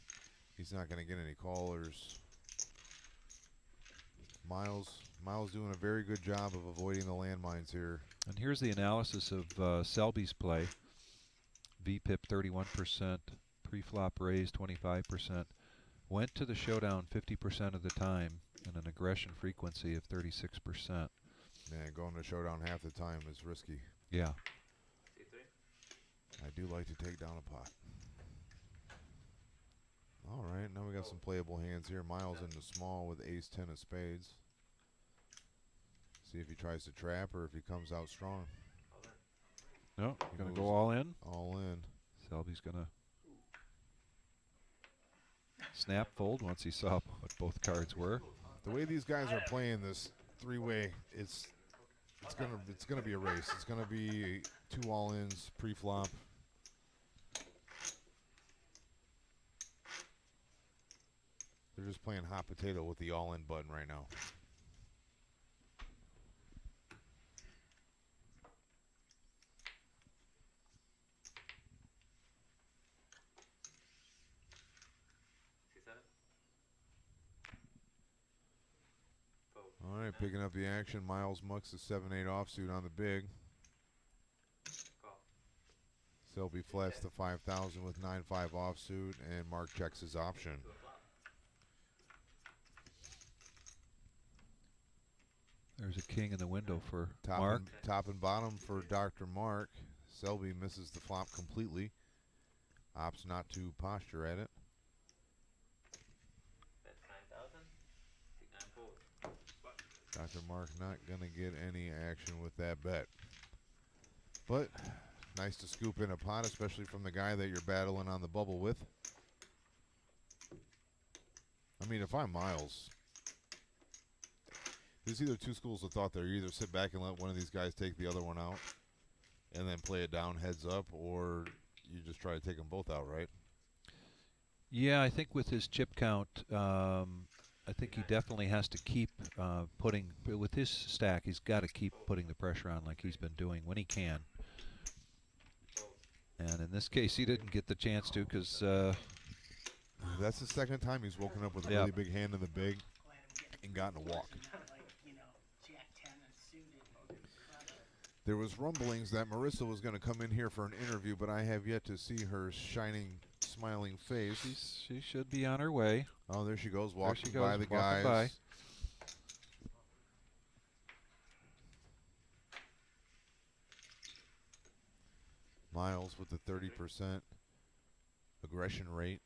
he's not going to get any callers. Miles doing a very good job of avoiding the landmines here. And here's the analysis of Selby's play. VPIP 31%, pre-flop raise 25%. Went to the showdown 50% of the time and an aggression frequency of 36%. Man, going to showdown half the time is risky. Yeah. I do like to take down a pot. All right, now we got some playable hands here. Miles into small with ace-10 of spades. See if he tries to trap or if he comes out strong. No, going to go all in? All in. Selby's going to snap fold once he saw what both cards were. The way these guys are playing this three-way, it's gonna be a race. It's gonna be 2 all-ins pre-flop. They're just playing hot potato with the all-in button right now. All right, picking up the action. Miles mucks the 7-8 offsuit on the big. Selby flats the 5,000 with 9-5 offsuit, and Mark checks his option. There's a king in the window for top Mark. Top and bottom for Dr. Mark. Selby misses the flop completely. Opts not to posture at it. Dr. Mark not going to get any action with that bet. But nice to scoop in a pot, especially from the guy that you're battling on the bubble with. I mean, if I'm Miles, there's either two schools of thought there. You either sit back and let one of these guys take the other one out and then play it down heads up, or you just try to take them both out, right? Yeah, I think with his chip count, I think he definitely has to keep putting, with his stack, he's got to keep putting the pressure on like he's been doing when he can. And in this case, he didn't get the chance to because... that's the second time he's woken up with a really big hand in the big and gotten a walk. There was rumblings that Marissa was going to come in here for an interview, but I have yet to see her shining, smiling face. She should be on her way. Oh, there she goes, walking by the guys. By. Miles with the 30% aggression rate.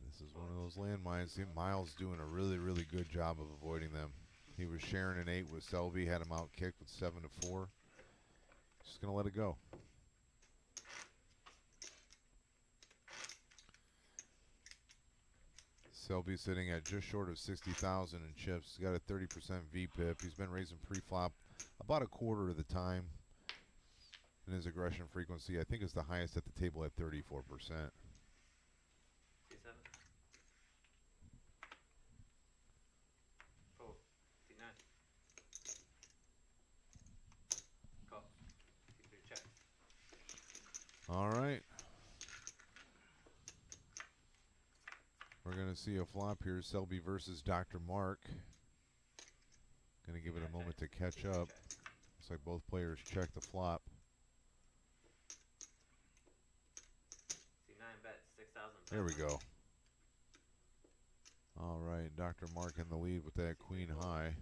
This is one of those landmines. See, Miles doing a really, really good job of avoiding them. He was sharing an 8 with Selby, had him out kicked with 7-4. Just going to let it go. Selby sitting at just short of 60,000 in chips. He's got a 30% VPIP. He's been raising pre-flop about a quarter of the time. And his aggression frequency, I think, is the highest at the table at 34%. All right. We're going to see a flop here. Selby versus Dr. Mark. Going to give it a moment to catch up. Looks like both players check the flop. There we go. All right, Dr. Mark in the lead with that queen high.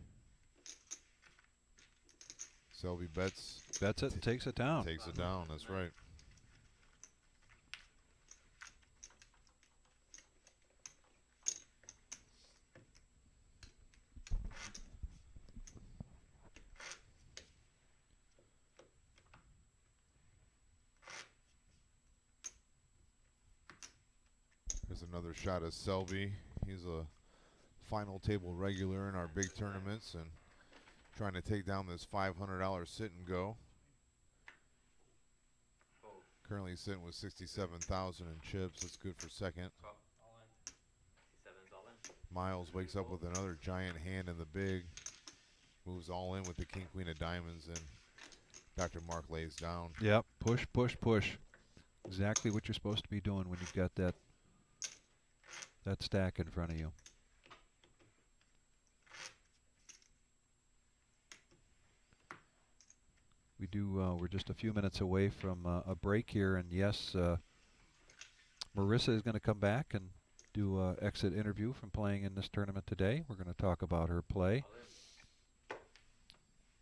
Selby bets. Bets it and takes it down. Takes it down, that's right. There's another shot of Selby. He's a final table regular in our big tournaments and trying to take down this $500 sit and go. Currently sitting with 67,000 in chips. That's good for second. Miles wakes up with another giant hand in the big. Moves all in with the king, queen of diamonds, and Dr. Mark lays down. Yep, push, push, push. Exactly what you're supposed to be doing when you've got that stack in front of you. We're just a few minutes away from a break here, and yes, Marissa is going to come back and do an exit interview from playing in this tournament today. We're going to talk about her play.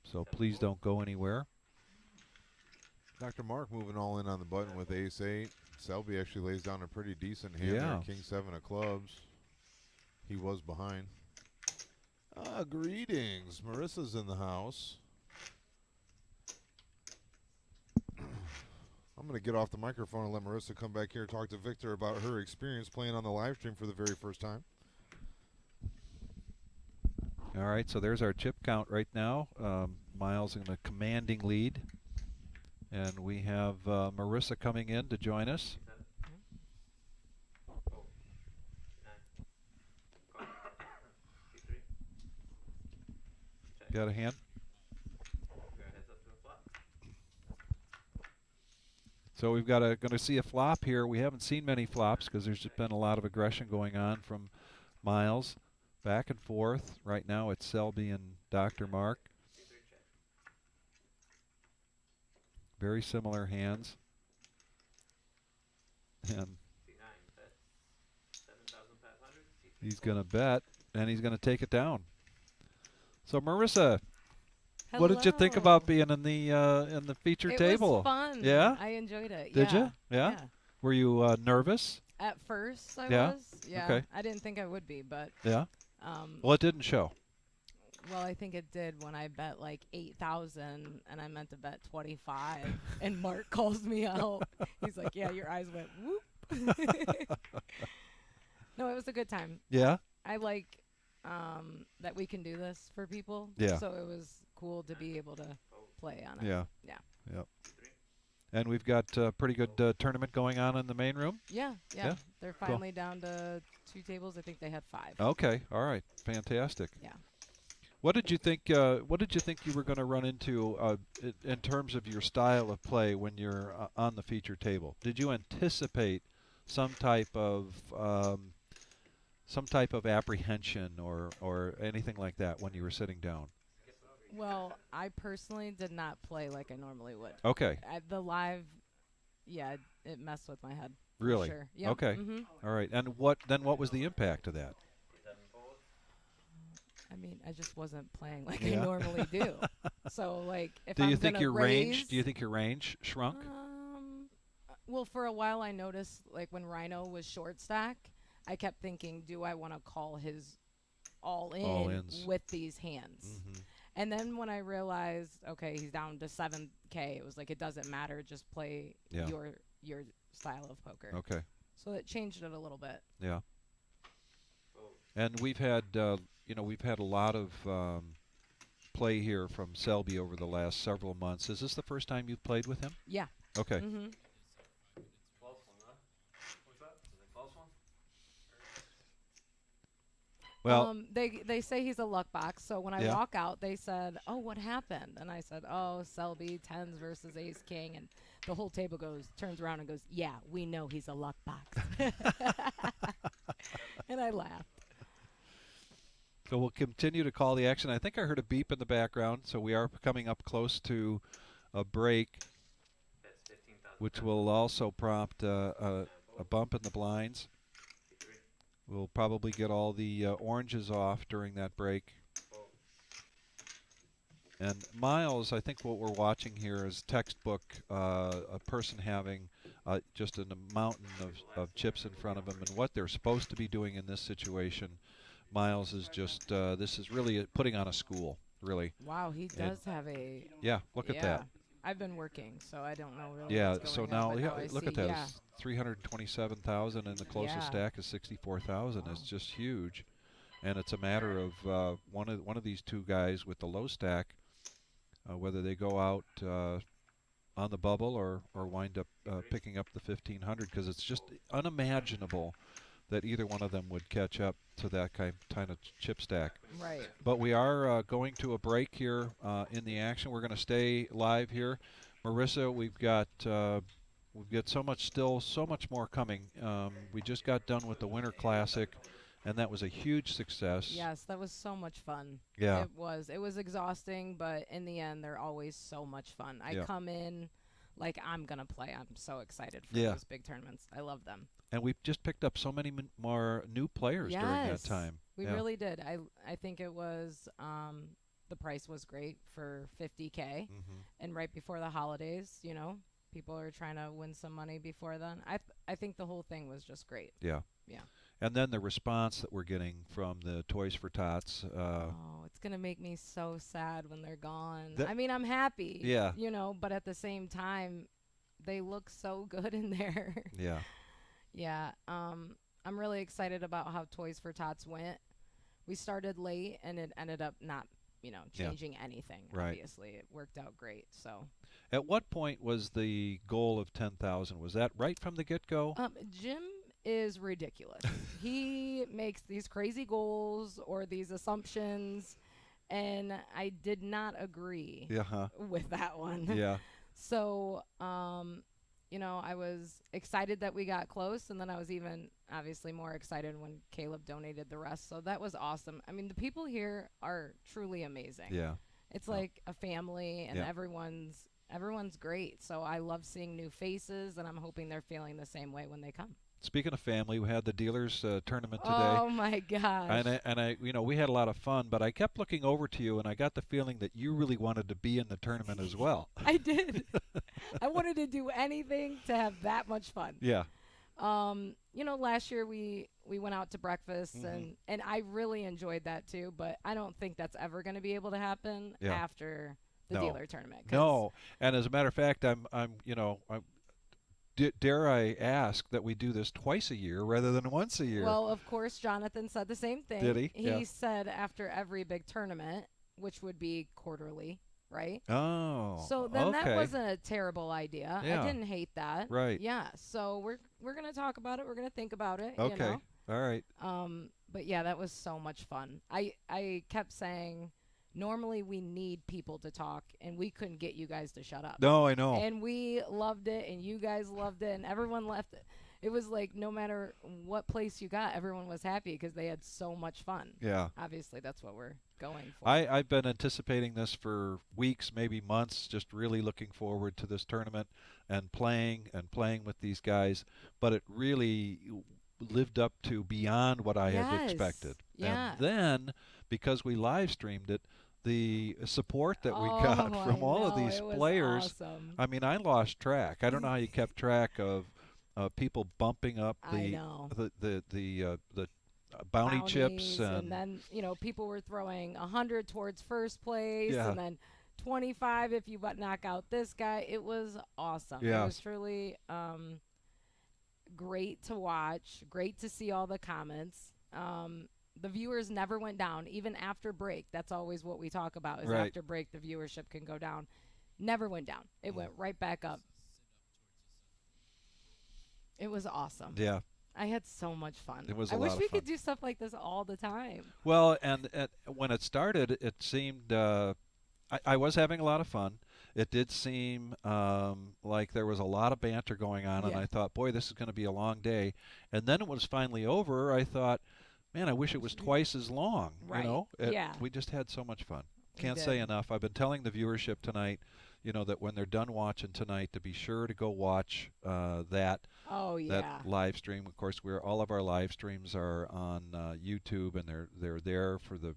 So please don't go anywhere. Dr. Mark moving all in on the button with ace-8. Selby actually lays down a pretty decent hand there, king-7 of clubs. He was behind. Greetings. Marissa's in the house. I'm going to get off the microphone and let Marissa come back here and talk to Victor about her experience playing on the live stream for the very first time. All right, so there's our chip count right now. Miles in a commanding lead. And we have Marissa coming in to join us. Got a hand? So we've got going to see a flop here. We haven't seen many flops because there's just been a lot of aggression going on from Miles. Back and forth. Right now it's Selby and Dr. Mark. Very similar hands. And he's going to bet, and he's going to take it down. So Marissa, what did you think about being in the feature table? It was fun. Yeah, I enjoyed it. Did you? Yeah. Were you nervous? At first, I was. Yeah. Okay. I didn't think I would be, but. Yeah. Well, it didn't show. Well, I think it did when I bet like 8,000 and I meant to bet 25 and Mark calls me out. He's like, "Yeah, your eyes went whoop." No, it was a good time. Yeah. I like that we can do this for people. Yeah. So it was cool to be able to play on it. Yeah. Yeah. Yep. And we've got a pretty good tournament going on in the main room. Yeah. They're finally down to 2 tables. I think they had 5. Okay. All right. Fantastic. Yeah. What did you think? What did you think you were going to run into in terms of your style of play when you're on the feature table? Did you anticipate some type of apprehension or anything like that when you were sitting down? Well, I personally did not play like I normally would. Okay. At the live, yeah, it messed with my head. Really? For sure. Yep. Okay. All right. And what was the impact of that? I mean, I just wasn't playing like I normally do. So, like, if do I'm you think your raise, range? Do you think your range shrunk? Well, for a while, I noticed like when Rhino was short stack, I kept thinking, do I want to call his all in with these hands? And then when I realized, okay, he's down to 7K, it was like it doesn't matter, just play your style of poker. Okay. So it changed it a little bit. Yeah. And we've had we've had a lot of play here from Selby over the last several months. Is this the first time you've played with him? Yeah. Okay. Close one, huh? What's that? Is it a close one? Well, they say he's a luck box. So when I walk out, they said, "Oh, what happened?" And I said, "Oh, Selby 10s versus Ace King," and the whole table turns around and goes, "Yeah, we know he's a luck box." And I laughed. So we'll continue to call the action. I think I heard a beep in the background, so we are coming up close to a break, which will also prompt a bump in the blinds. We'll probably get all the oranges off during that break. And Miles, I think what we're watching here is textbook, a person having just a mountain of chips in front of them, and what they're supposed to be doing in this situation. Miles is just, this is really putting on a school, really. Wow, he does have a... Yeah, look at that. I've been working, so I don't know really Yeah, what's so going on, now look at that. Yeah. It's 327,000, and the closest stack is 64,000. It's just huge. And it's a matter of one of these two guys with the low stack, whether they go out on the bubble or wind up picking up the 1,500, because it's just unimaginable that either one of them would catch up to that kind of chip stack. Right. But we are going to a break here in the action. We're going to stay live here. Marissa, we've got so much more coming. We just got done with the Winter Classic, and that was a huge success. Yes, that was so much fun. Yeah. It was. It was exhausting, but in the end, they're always so much fun. I come in like I'm going to play. I'm so excited for those big tournaments. I love them. And we've just picked up so many more new players during that time. We really did. I think it was the price was great for $50K, and right before the holidays, you know, people are trying to win some money before then. I think the whole thing was just great. Yeah. Yeah. And then the response that we're getting from the Toys for Tots. It's going to make me so sad when they're gone. I mean, I'm happy. Yeah. You know, but at the same time, they look so good in there. Yeah. Yeah. I'm really excited about how Toys for Tots went. We started late, and it ended up not, you know, changing anything. Right. Obviously, it worked out great. So. At what point was the goal of 10,000? Was that right from the get-go? Jim is ridiculous. He makes these crazy goals or these assumptions, and I did not agree with that one. Yeah. So, you know, I was excited that we got close, and then I was even obviously more excited when Caleb donated the rest. So that was awesome. I mean, the people here are truly amazing. Yeah. It's like a family, and everyone's great. So I love seeing new faces, and I'm hoping they're feeling the same way when they come. Speaking of family, we had the dealers tournament today. Oh my gosh! And I, you know, we had a lot of fun. But I kept looking over to you, and I got the feeling that you really wanted to be in the tournament as well. I did. I wanted to do anything to have that much fun. Yeah. You know, last year we went out to breakfast, and I really enjoyed that too. But I don't think that's ever going to be able to happen after the dealer tournament. No. And as a matter of fact, dare I ask that we do this twice a year rather than once a year? Well, of course, Jonathan said the same thing. Did he? He said after every big tournament, which would be quarterly, right? Oh. So then that wasn't a terrible idea. Yeah. I didn't hate that. Right. Yeah. So we're gonna talk about it. We're gonna think about it. Okay. You know? All right. But yeah, that was so much fun. I kept saying, normally we need people to talk, and we couldn't get you guys to shut up. No, I know. And we loved it, and you guys loved it, and everyone left it. It was like no matter what place you got, everyone was happy because they had so much fun. Yeah. Obviously, that's what we're going for. I've been anticipating this for weeks, maybe months, just really looking forward to this tournament and playing with these guys. But it really lived up to beyond what I had expected. Yeah. And then, because we live streamed it, the support that we got from all of these players, awesome. I mean, I lost track. I don't know how you kept track of people bumping up the bounty chips, and then, you know, people were throwing 100 towards first place, and then 25 if you knock out this guy. It was awesome. Yeah. It was truly great to watch, great to see all the comments. The viewers never went down, even after break. That's always what we talk about, is after break the viewership can go down. Never went down. It went right back up. It was awesome. Yeah. I had so much fun. It was a I lot wish of we fun. could do stuff like this all the time. Well, and when it started, it seemed I was having a lot of fun. It did seem like there was a lot of banter going on, and I thought, boy, this is going to be a long day. And then it was finally over. I thought, man, I wish it was twice as long. Right. You know, Yeah. We just had so much fun. We Can't did. say enough. I've been telling the viewership tonight, you know, that when they're done watching tonight, to be sure to go watch that live stream. Of course, all of our live streams are on YouTube, and they're there for the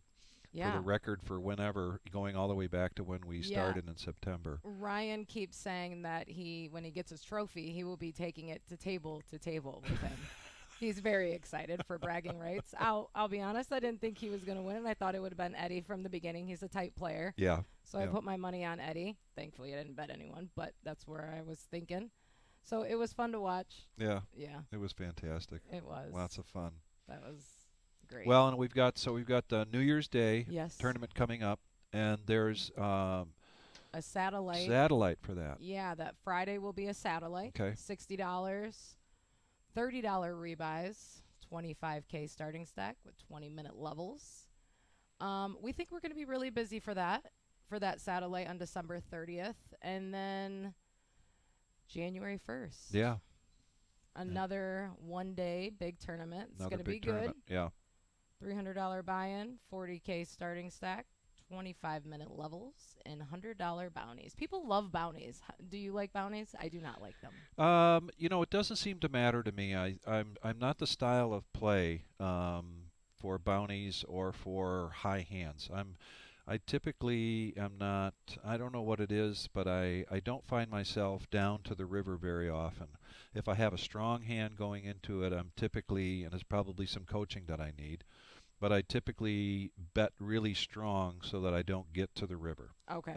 record for whenever, going all the way back to when we started in September. Ryan keeps saying that when he gets his trophy, he will be taking it to table with him. He's very excited for bragging rights. I'll be honest, I didn't think he was going to win. I thought it would have been Eddie from the beginning. He's a tight player. Yeah. So I put my money on Eddie. Thankfully, I didn't bet anyone, but that's where I was thinking. So it was fun to watch. Yeah. Yeah. It was fantastic. It was. Lots of fun. That was great. Well, and we've got the New Year's Day tournament coming up, and there's a satellite. Satellite for that. Yeah, that Friday will be a satellite. Okay. $60. $30 rebuys, 25K starting stack with 20-minute levels. We think we're going to be really busy for that satellite on December 30th, and then January 1st. Yeah. Another one-day big tournament. It's going to be good. Yeah. $300 buy-in, 40K starting stack, 25-minute levels, and $100 bounties. People love bounties. Do you like bounties? I do not like them. You know, it doesn't seem to matter to me. I'm not the style of play for bounties or for high hands. I typically am not. I don't know what it is, but I don't find myself down to the river very often. If I have a strong hand going into it, I'm typically, and there's probably some coaching that I need, but I typically bet really strong so that I don't get to the river. Okay.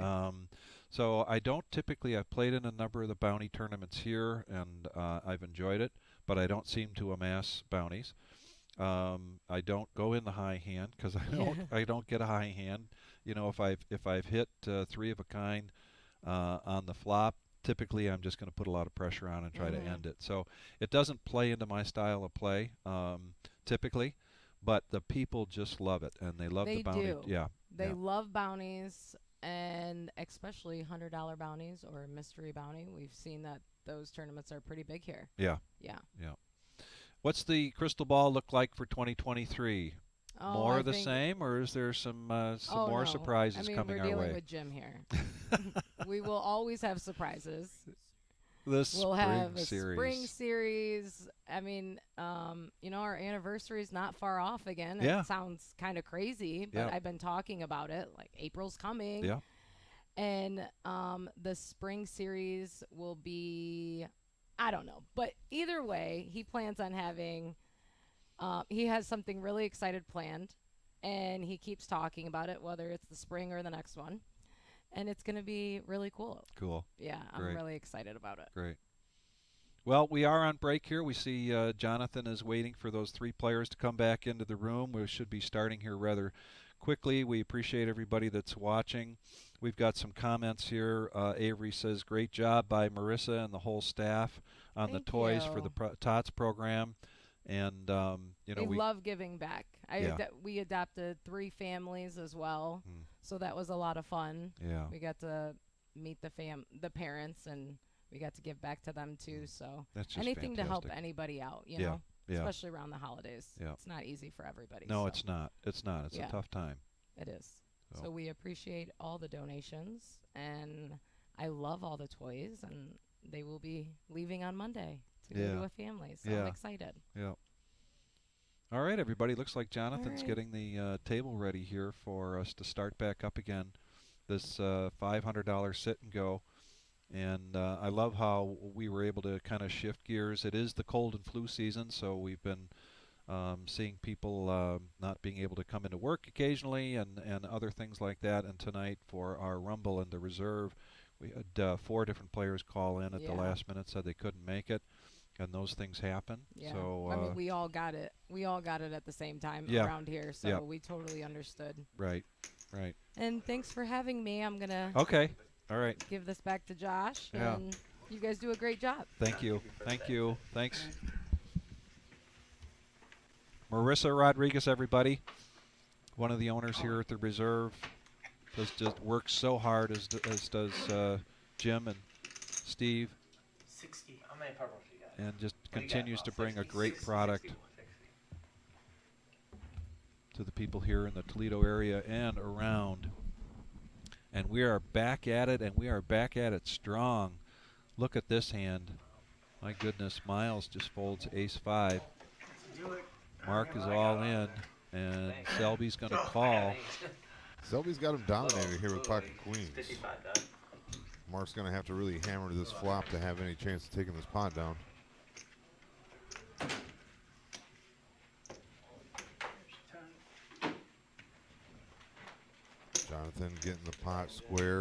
So I don't typically. I've played in a number of the bounty tournaments here, and I've enjoyed it, but I don't seem to amass bounties. I don't go in the high hand because I don't get a high hand. You know, if I've hit 3 of a kind on the flop, typically I'm just going to put a lot of pressure on and try to end it. So it doesn't play into my style of play typically, but the people just love it, and they love the bounty. Do. Yeah, they love bounties, and especially $100 bounties or mystery bounty. We've seen that those tournaments are pretty big here. Yeah. What's the crystal ball look like for 2023? More of the same, or is there some more surprises coming our way? We're dealing with Jim here. We will always have surprises. We'll have a spring series. I mean, you know, our anniversary is not far off again. Yeah. It sounds kind of crazy, but I've been talking about it. Like, April's coming. Yeah. And the spring series will be, I don't know. But either way, he plans on having, he has something really excited planned, and he keeps talking about it, whether it's the spring or the next one. And it's going to be really cool. Cool. Yeah, Great. I'm really excited about it. Great. Well, we are on break here. We see Jonathan is waiting for those 3 players to come back into the room. We should be starting here rather quickly. We appreciate everybody that's watching. We've got some comments here. Avery says, great job by Marissa and the whole staff on the toys for the TOTS program. And, you know, we love giving back. We adopted 3 families as well, so that was a lot of fun. Yeah. We got to meet the parents, and we got to give back to them too. So that's just anything fantastic. to help anybody out, you know, especially around the holidays. Yeah. It's not easy for everybody. No, so. it's not. It's not. It's a tough time. It is. So we appreciate all the donations, and I love all the toys, and they will be leaving on Monday to go to a family. So I'm excited. Yeah. All right, everybody. Looks like Jonathan's getting the table ready here for us to start back up again. This $500 sit and go. And I love how we were able to kind of shift gears. It is the cold and flu season, so we've been seeing people not being able to come into work occasionally and other things like that. And tonight for our Rumble and the Reserve, we had 4 different players call in at the last minute, said they couldn't make it. And those things happen. Yeah. So I mean, we all got it. We all got it at the same time around here, so we totally understood. Right. And thanks for having me. I'm going to All right. give this back to Josh, and you guys do a great job. Thank you. Thanks. Marissa Rodriguez, everybody. One of the owners here at the Reserve. Just works so hard, as does Jim and Steve. 60. How many purples you got? And just continues to bring a great product to the people here in the Toledo area and around. And we are back at it, and we are back at it strong. Look at this hand. My goodness, Miles just folds ace-5. Mark is all in, and Selby's going to call. Selby's got him dominated here with pocket queens. Mark's going to have to really hammer this flop to have any chance of taking this pot down. Jonathan getting the pot square,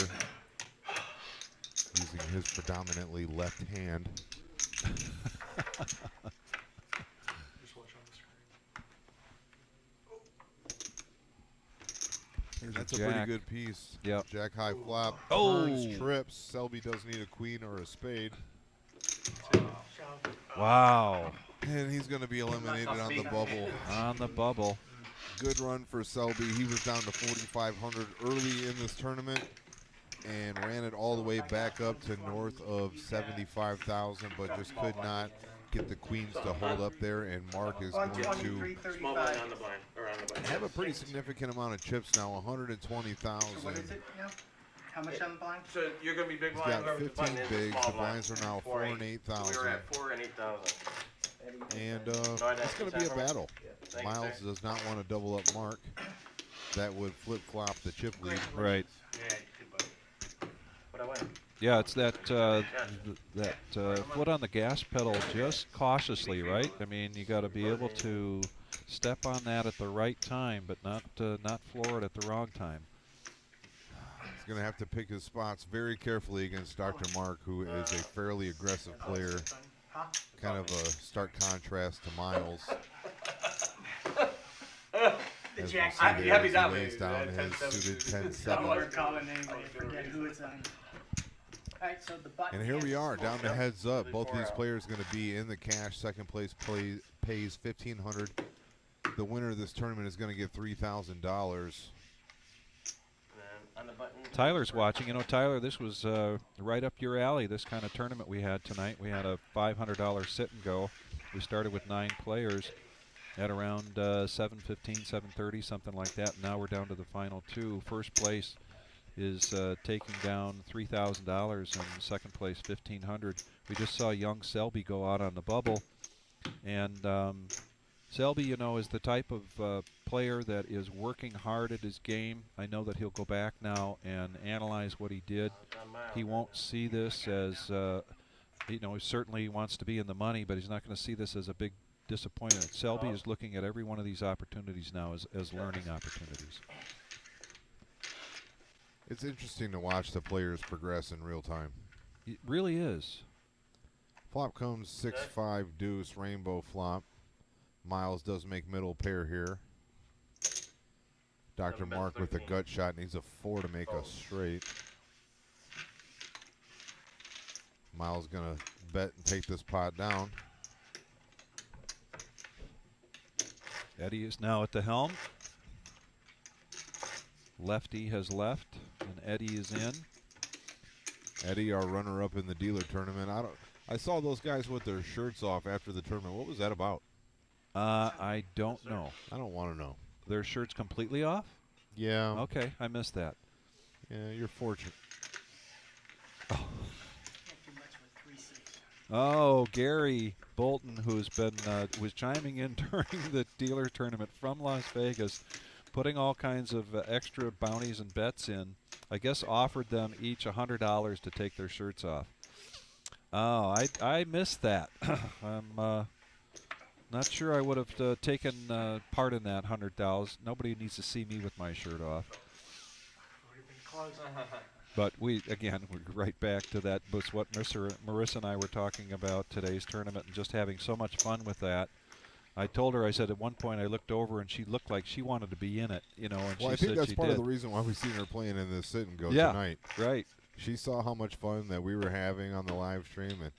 using his predominantly left hand. That's a pretty good piece. Yep. Jack high flop. Oh. Turns, trips. Selby does need a queen or a spade. Wow. And he's going to be eliminated on the bubble. On the bubble. Good run for Selby. He was down to 4,500 early in this tournament and ran it all the way back up to north of 75,000, but just could not get the queens to hold up there, and Mark is going to Small blind on the blind, or on the blind. have a pretty significant amount of chips now, 120,000. So what is it now? How much on the blind? So you're going to be big He's blind. got whoever the 15 button is, bigs. small The blinds are now 4 and 8,000. So we were at 4 and 8,000. And it's going to be a battle. Miles does not want to double up Mark. That would flip-flop the chip lead. Right. Yeah, but I win. Yeah, it's that foot on the gas pedal just cautiously, right? I mean, you got to be able to step on that at the right time, but not floor it at the wrong time. He's going to have to pick his spots very carefully against Dr. Mark, who is a fairly aggressive player. Kind of a stark contrast to Miles. As we'll see there, as he lays down his suited 10-7. We're calling name, but you forget who it's on. Alright, so the button. And here we are, down to heads up. Both these players going to be in the cash. Second place pays $1,500. The winner of this tournament is going to get $3,000. Tyler's watching. You know, Tyler, this was right up your alley, this kind of tournament we had tonight. We had a $500 sit and go. We started with 9 players at around 7:15, 7:30, something like that. Now we're down to the final 2. First place is taking down $3,000 and second place $1,500. We just saw young Selby go out on the bubble. And Selby, you know, is the type of player that is working hard at his game. I know that he'll go back now and analyze what he did. He won't see this as, you know, he certainly wants to be in the money, but he's not going to see this as a big disappointment. Selby is looking at every one of these opportunities now as learning opportunities. It's interesting to watch the players progress in real time. It really is. Flop comes 6-5 deuce, rainbow flop. Miles does make middle pair here. Dr. Mark with a gut shot needs a 4 to make a straight. Miles gonna bet and take this pot down. Eddie is now at the helm. Lefty has left, and Eddie is in. Eddie, our runner-up in the dealer tournament. I saw those guys with their shirts off after the tournament. What was that about? I don't know. I don't want to know. Their shirts completely off? Yeah. Okay, I missed that. Yeah, you're fortunate. Oh, Gary Bolton, who's been was chiming in during the dealer tournament from Las Vegas, putting all kinds of extra bounties and bets in. I guess offered them each $100 to take their shirts off. Oh, I missed that. I'm not sure I would have taken part in that $100. Nobody needs to see me with my shirt off. But we're right back to that. But what Marissa and I were talking about today's tournament and just having so much fun with that. I told her, I said at one point I looked over and she looked like she wanted to be in it, you know. And well, she I think said that's she part did. of the reason why we've seen her playing in this sit and go Yeah, tonight. Right. She saw how much fun that we were having on the live stream, and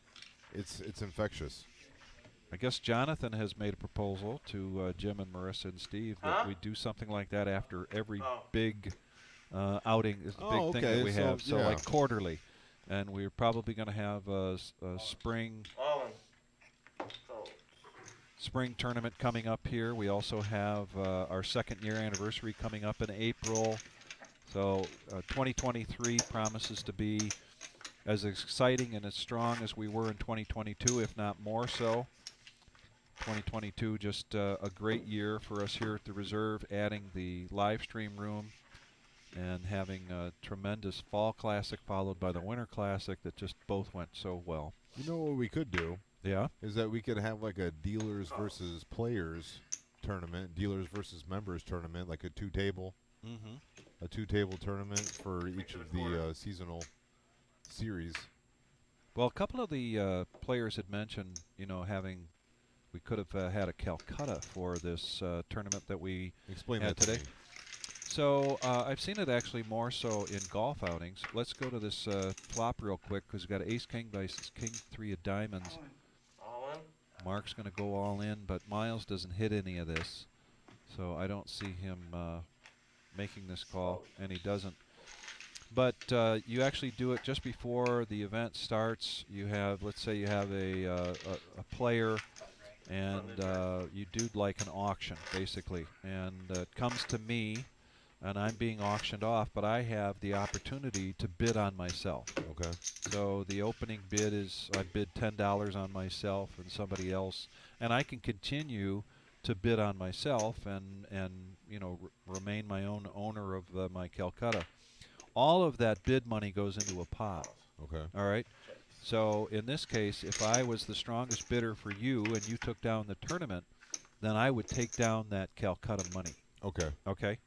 it's infectious. I guess Jonathan has made a proposal to Jim and Marissa and Steve that we do something like that after every big outing, is the big thing that we have. So like quarterly, and we're probably going to have a spring tournament coming up here. We also have our second year anniversary coming up in April. So 2023 promises to be as exciting and as strong as we were in 2022, if not more so. 2022, just a great year for us here at the Reserve, adding the live stream room and having a tremendous Fall Classic followed by the Winter Classic that just both went so well. You know what we could do? Yeah? Is that we could have like a dealers versus players tournament, dealers versus members tournament, like a two-table tournament for each of the seasonal series. Well, a couple of the players had mentioned, you know, we could have had a Calcutta for this tournament that we had today. So I've seen it actually more so in golf outings. Let's go to this flop real quick because we've got ace king by king 3 of diamonds. All in? Mark's going to go all in, but Miles doesn't hit any of this. So I don't see him making this call, and he doesn't. but you actually do it just before the event starts. You have, let's say you have a player, and you do like an auction, basically. And it comes to me, and I'm being auctioned off, but I have the opportunity to bid on myself. Okay. So the opening bid is, I bid $10 on myself and somebody else, and I can continue to bid on myself and you know, remain my own owner of my Calcutta. All of that bid money goes into a pot. Okay. All right. So in this case, if I was the strongest bidder for you and you took down the tournament, then I would take down that Calcutta money. Okay. Okay.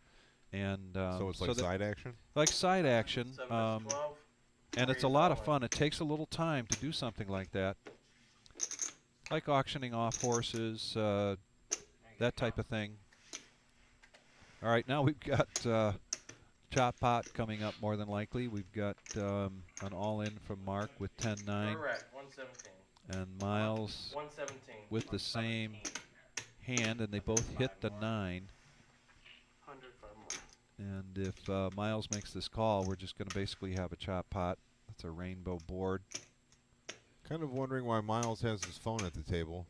And so it's like side action? Like side action. And it's a lot of fun. It takes a little time to do something like that. Like auctioning off horses, that type of thing. All right, now we've got Chop Pot coming up more than likely. We've got an all-in from Mark with 10-9. Correct, 117. And Miles 117. with the same hand, and they both hit the 9. 105 more. And if Miles makes this call, we're just going to basically have a Chop Pot. That's a rainbow board. Kind of wondering why Miles has his phone at the table.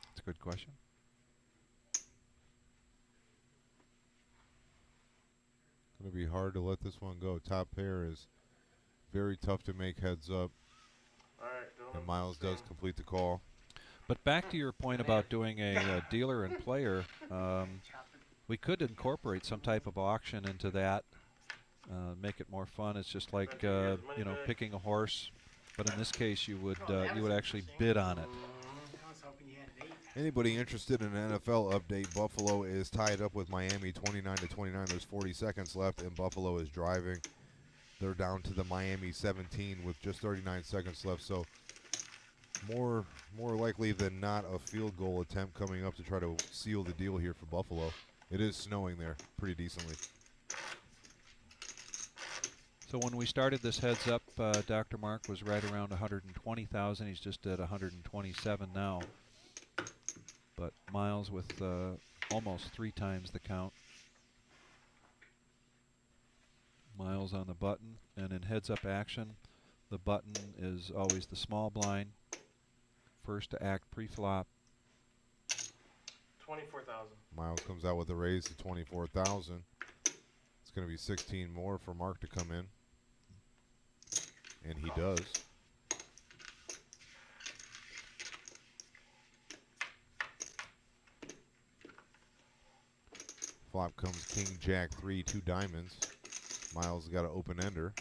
That's a good question. Going to be hard to let this one go. Top pair is very tough to make heads up. All right, and Miles does complete the call. But back to your point about doing a dealer and player, we could incorporate some type of auction into that, make it more fun. It's just like you know, picking a horse, but in this case you would actually bid on it. Anybody interested in an NFL update? Buffalo is tied up with Miami 29-29. There's 40 seconds left, and Buffalo is driving. They're down to the Miami 17 with just 39 seconds left. So more likely than not, a field goal attempt coming up to try to seal the deal here for Buffalo. It is snowing there pretty decently. So when we started this heads up, Dr. Mark was right around 120,000. He's just at 127 now. But Miles with almost 3 times the count. Miles on the button, and in heads-up action, the button is always the small blind. First to act pre-flop. 24,000. Miles comes out with a raise to 24,000. It's going to be 16 more for Mark to come in, and he does. Flop comes King, Jack, 3, 2 diamonds. Miles got an open-ender,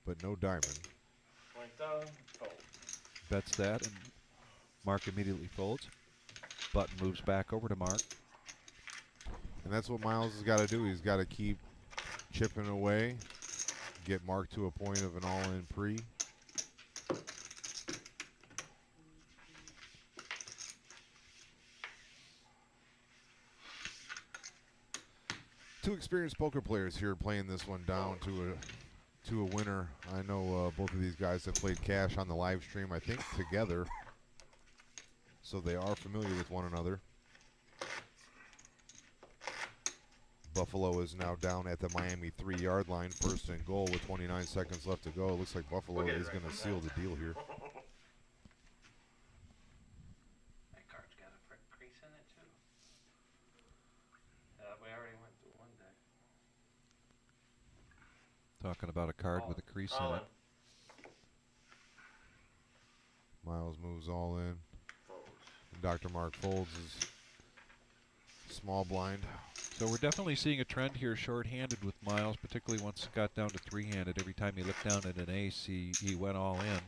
but no diamond. 20,000, fold. Bets that, and Mark immediately folds. Button moves back over to Mark. And that's what Miles has got to do. He's got to keep chipping away, get Mark to a point of an all-in pre. Two experienced poker players here playing this one down to a winner. I know both of these guys have played cash on the live stream, I think, together. So they are familiar with one another. Buffalo is now down at the Miami 3-yard line, first and goal with 29 seconds left to go. It looks like Buffalo is going to seal the deal here. That card's got a frick crease in it, too. We already went through one day. Talking about a card with a crease in it. Miles moves all in. And Dr. Mark folds his small blind. So we're definitely seeing a trend here, short-handed with Miles, particularly once it got down to 3-handed. Every time he looked down at an ace, he went all in.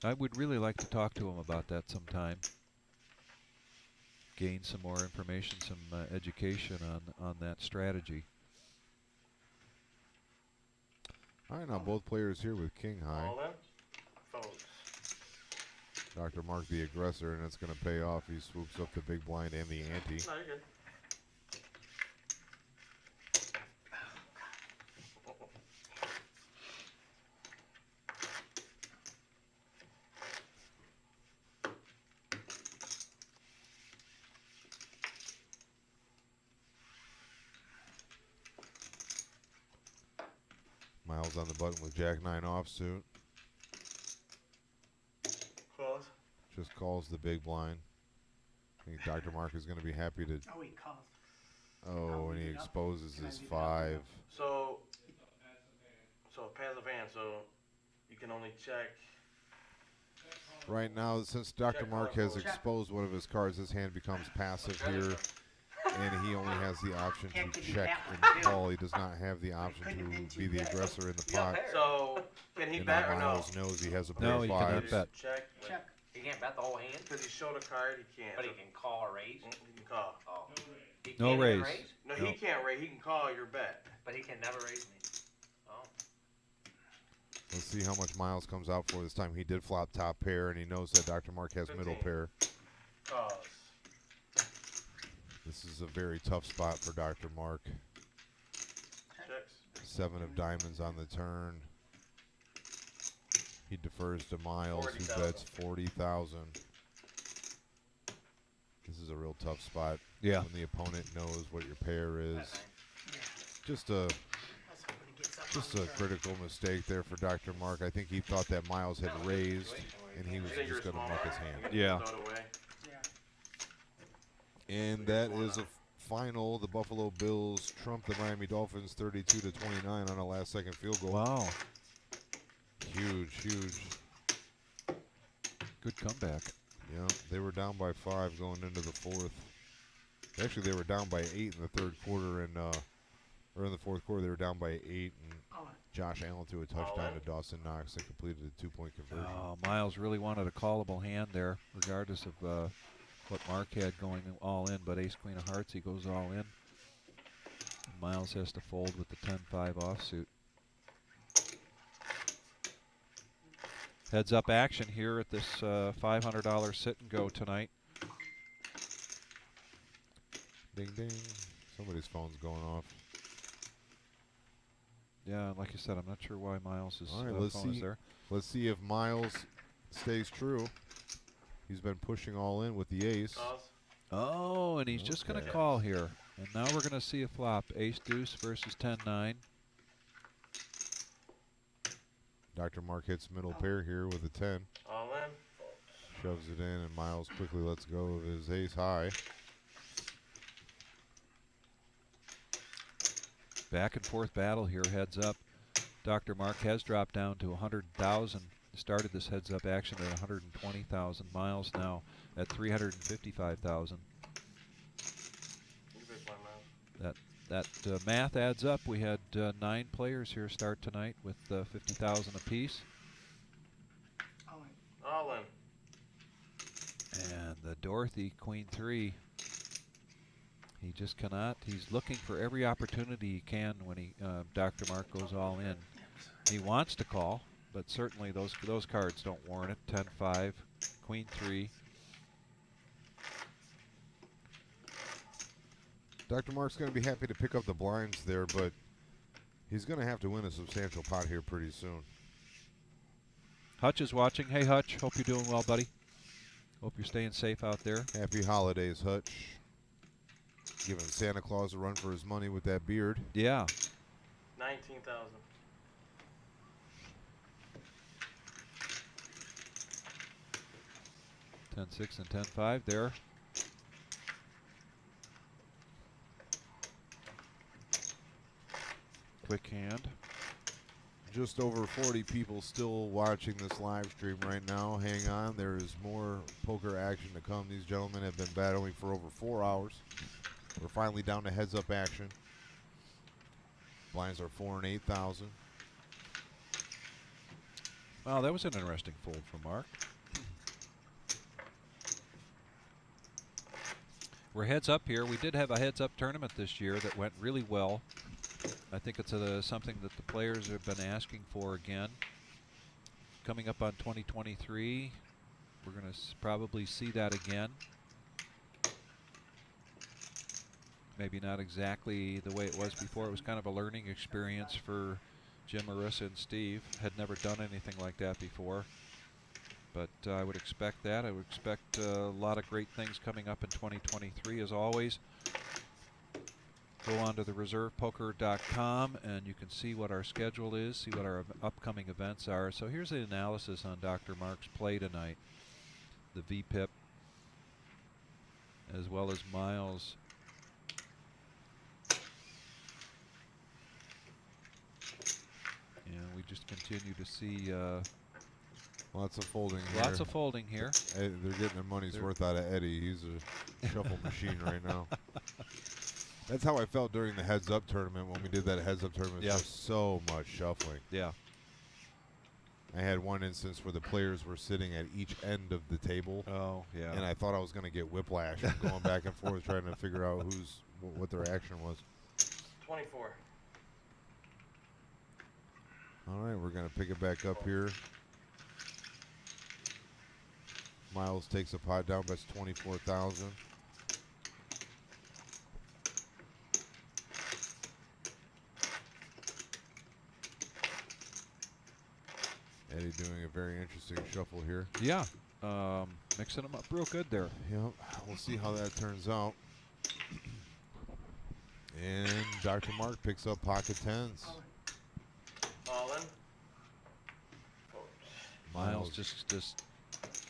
I would really like to talk to him about that sometime. Gain some more information, some education on that strategy. All right, now both players here with King high. All in, folds. Dr. Mark the aggressor, and it's going to pay off. He swoops up the big blind and the ante. No, you're good. Miles on the button with Jack 9 offsuit. Close. Just calls the big blind. I think Dr. Mark is going to be happy to. Oh, he calls. Oh, and he leave it up? exposes Can I his leave it up? 5. So passive hand, so you can only check. Right now, since Dr. Check Mark color has forward. exposed one of his cards, his hand becomes passive here, and he only has the option Can't to give you check that and one, too. call. He does not have the option couldn't have been to too be the bad. aggressor in the You got pot. pair. So can he And bet now or no? Miles knows he has a pair No, of he cannot fives. bet. Check. Check. He can't bet the whole hand, Because he showed a card, he can't. but he can call or raise. He can call. Oh. He No can't even raise. No, No. he can't raise. He can call your bet. but he can never raise me. Oh. Let's see how much Miles comes out for this time. He did flop top pair, and he knows that Dr. Mark has middle 15. pair. Calls. This is a very tough spot for Dr. Mark. Checks. 7 of diamonds on the turn. He defers to Miles, who 40,000. bets 40,000. This is a real tough spot. Yeah. When the opponent knows what your pair is. Just a I was hoping to get something just on a the turn. critical mistake there for Dr. Mark. I think he thought that Miles had raised, and he was You think you're just going to small muck his enough? hand. You Yeah. can throw it away. Yeah. And that is a final. The Buffalo Bills trump the Miami Dolphins 32-29 on a last-second field goal. Wow. Huge, huge. Good comeback. Yeah, they were down by 5 going into the fourth. Actually, they were down by 8 in the third quarter, and or in the fourth quarter, they were down by 8. And Oh, Josh Allen threw a touchdown to Dawson Knox and completed a 2-point conversion. Oh, Miles really wanted a callable hand there, regardless of what Mark had going all in. But ace queen of hearts, he goes all in. And Miles has to fold with the 10-5 offsuit. Heads up action here at this $500 sit and go tonight. Ding, ding. Somebody's phone's going off. Yeah, like you said, I'm not sure why Miles' All right, let's phone is see. there. Let's see if Miles stays true. He's been pushing all in with the ace. Calls. Oh, and he's just going to Okay. call here. And now we're going to see a flop. Ace deuce versus 10-9. Dr. Mark hits middle pair here with a 10. All in. Shoves it in, and Miles quickly lets go of his ace high. Back and forth battle here, heads up. Dr. Mark has dropped down to 100,000. Started this heads up action at 120,000. Miles now at 355,000. You bet my mouth. That math adds up. We had 9 players here start tonight with 50,000 apiece. all in. All in. And the Dorothy, Queen 3. He just cannot. He's looking for every opportunity he can when Dr. Mark goes all in. He wants to call, but certainly those cards don't warrant it. 10-5, Queen 3. Dr. Mark's going to be happy to pick up the blinds there, but he's going to have to win a substantial pot here pretty soon. Hutch is watching. Hey, Hutch. Hope you're doing well, buddy. Hope you're staying safe out there. Happy holidays, Hutch. Giving Santa Claus a run for his money with that beard. Yeah. 19,000. $10-6 and 10-5 there. Quick hand. Just over 40 people still watching this live stream right now. Hang on, there is more poker action to come. These gentlemen have been battling for over 4 hours. We're finally down to heads up action. Blinds are 4 and 8,000. Wow, that was an interesting fold from Mark. We're heads up here. We did have a heads up tournament this year that went really well. I think it's something that the players have been asking for again. Coming up on 2023, we're going to probably see that again. Maybe not exactly the way it was before. It was kind of a learning experience for Jim, Marissa, and Steve. Had never done anything like that before. But I would expect that. I would expect a lot of great things coming up in 2023 as always. go on to the reservepoker.com and you can see what our schedule is, see what our upcoming events are. So here's the analysis on Dr. Mark's play tonight. The VPIP, as well as Miles. And we just continue to see lots of folding lots here. of folding here. They're getting their money's worth out of Eddie. He's a shuffle machine right now. That's how I felt during the heads-up tournament when we did that heads-up tournament. Yeah. Just so much shuffling. Yeah. I had one instance where the players were sitting at each end of the table. Oh, yeah. And I thought I was going to get whiplash from going back and forth trying to figure out what their action was. 24. All right, we're going to pick it back up here. Miles takes a pot down, bets 24,000. Eddie doing a very interesting shuffle here. Yeah, mixing them up real good there. Yep, we'll see how that turns out. And Dr. Mark picks up pocket tens. All in. Miles just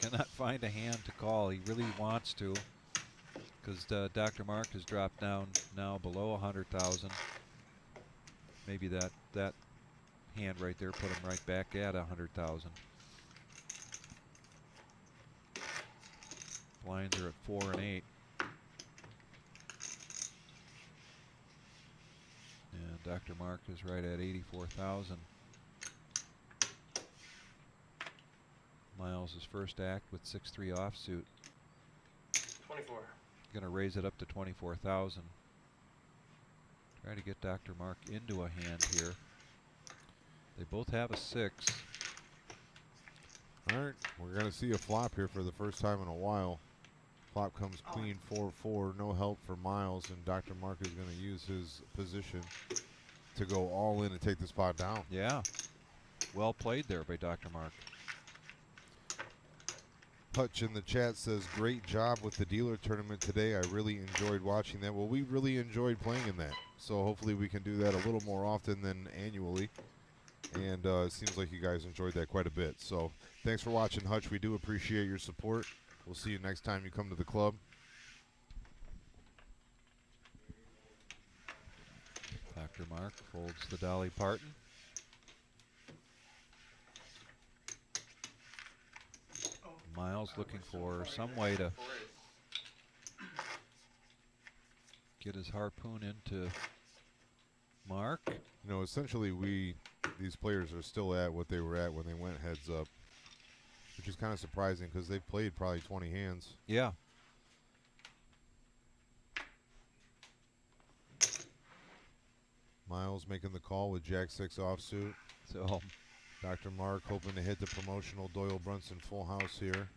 cannot find a hand to call. He really wants to, because Dr. Mark has dropped down now below 100,000. Maybe that hand right there put him right back at 100,000. Blinds are at 4 and 8. And Dr. Mark is right at 84,000. Miles' first act with 6-3 offsuit. 24. Gonna raise it up to 24,000. Try to get Dr. Mark into a hand here. They both have a 6. All right, we're going to see a flop here for the first time in a while. Flop comes queen 4-4, no help for Miles, and Dr. Mark is going to use his position to go all in and take this pot down. Yeah, well played there by Dr. Mark. Hutch in the chat says, great job with the dealer tournament today. I really enjoyed watching that. Well, we really enjoyed playing in that. So hopefully we can do that a little more often than annually. And it seems like you guys enjoyed that quite a bit. So thanks for watching, Hutch. We do appreciate your support. We'll see you next time you come to the club. Dr. Mark folds the Dolly Parton. Miles looking for some way to get his harpoon into Mark. You know, essentially these players are still at what they were at when they went heads up, which is kind of surprising because they've played probably 20 hands. Yeah. Miles making the call with Jack-6 offsuit. So Dr. Mark hoping to hit the promotional Doyle Brunson full house here.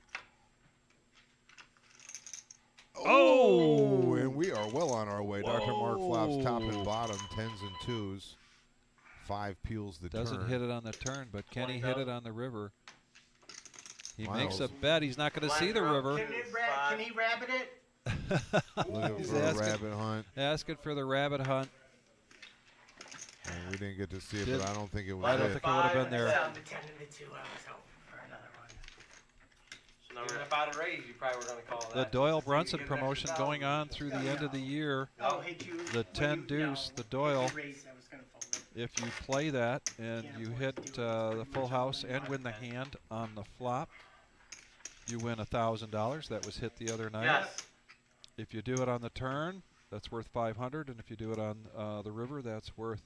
Oh, and we are well on our way. Whoa. Dr. Mark flops top and bottom, 10s and 2s. 5 peels the turn. Doesn't hit it on the turn, but can he hit it on the river? He makes a bet. He's not going to see the river. Can he rabbit it? Looking for a rabbit hunt. Asking for the rabbit hunt. And we didn't get to see it, but I don't think it was I don't think it would have been there. Down to 10 and 2. I was hoping for another one. So even if I'd raised, you probably were going to call that. The Doyle Brunson promotion going on through the end of the year. The 10 deuce, the Doyle. If you play that and you hit the full house and win the hand on the flop, you win $1,000. That was hit the other night. Yes. If you do it on the turn, that's worth $500, and if you do it on the river, that's worth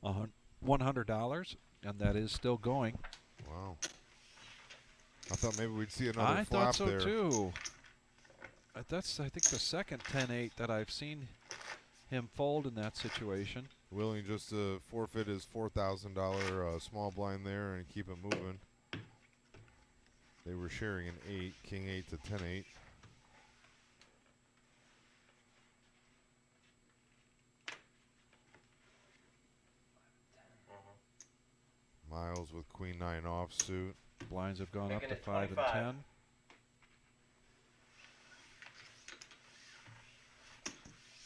$100, and that is still going. Wow. I thought maybe we'd see another flop there. I thought so too. That's, I think, the second 10-8 that I've seen him fold in that situation. Willing just to forfeit his $4,000 small blind there and keep it moving. They were sharing an 8, king 8 to 10-8. Miles with queen 9 offsuit. Blinds have gone up to 5 and 10.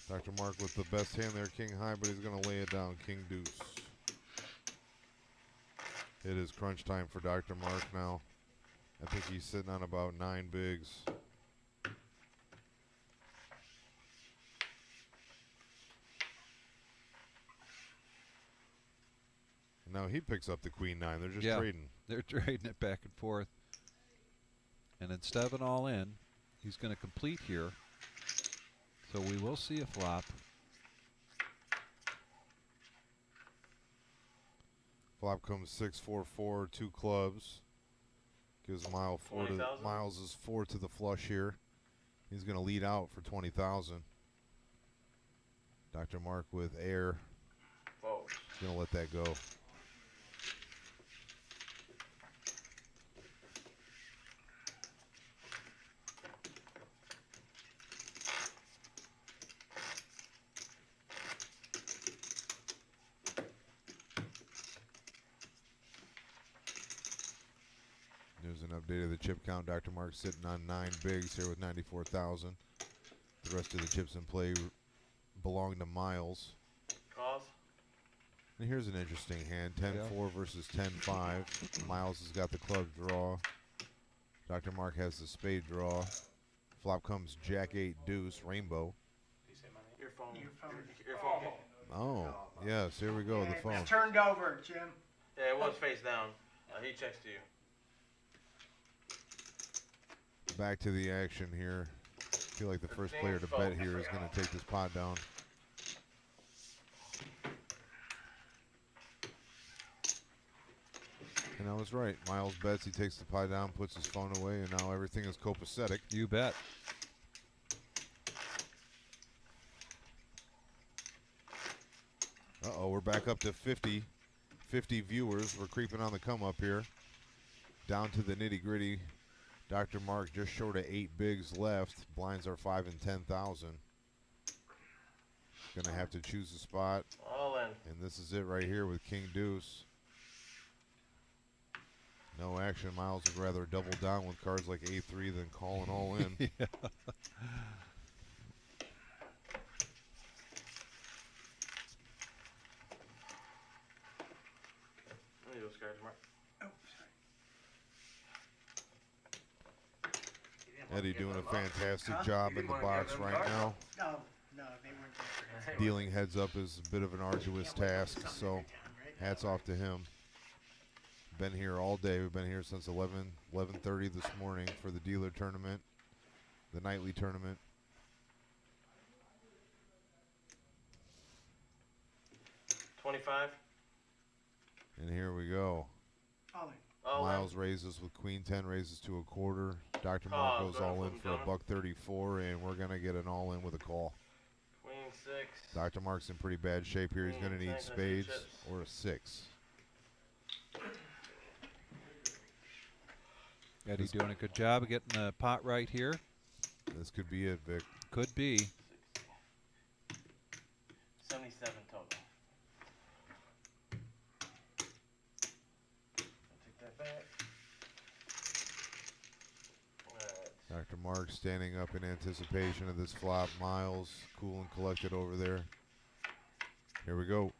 Dr. Mark with the best hand there, king high, but he's going to lay it down, king deuce. It is crunch time for Dr. Mark now. I think he's sitting on about 9 bigs. Now he picks up the queen 9. They're just trading. They're trading it back and forth. And instead of an all in, he's going to complete here. So we will see a flop. Flop comes 6-4-4, 2 clubs. Gives Miles 4 to the flush here. He's going to lead out for 20,000. Dr. Mark with air. He's going to let that go. There's an update of the chip count. Dr. Mark sitting on 9 bigs here with 94,000. The rest of the chips in play belong to Miles. Calls. And here's an interesting hand. 10-4 versus 10-5. Miles has got the club draw. Dr. Mark has the spade draw. Flop comes Jack-8 deuce, rainbow. Your phone. Oh, yes, here we go, the phone. It's turned over, Jim. Yeah, it was face down. He checks to you. Back to the action here. I feel like the first player to bet here is going to take this pot down. And I was right. Miles bets, he takes the pot down, puts his phone away, and now everything is copacetic. You bet. Uh-oh, we're back up to 50 viewers. We're creeping on the come up here. Down to the nitty-gritty. Dr. Mark just short of 8 bigs left. Blinds are 5 and 10,000. Gonna have to choose a spot. All in. And this is it right here with king deuce. No action. Miles would rather double down with cards like A3 than call an all in. Yeah. Let me those cards, Mark. Eddie doing a fantastic job in the box right now. No, they weren't. Dealing heads up is a bit of an arduous task, so hats off to him. Been here all day. We've been here since 11:30 this morning for the dealer tournament, the nightly tournament. $25. And here we go. All in. Miles raises with queen 10, raises to a quarter. Dr. Mark goes all in for $134, and we're going to get an all in with a call. Queen 6. Dr. Mark's in pretty bad shape here. He's going to need spades or a 6. Eddie doing a good job of getting the pot right here. This could be it, Vic. Could be. 77 total. Take that back. Dr. Mark standing up in anticipation of this flop. Miles cool and collected over there. Here we go.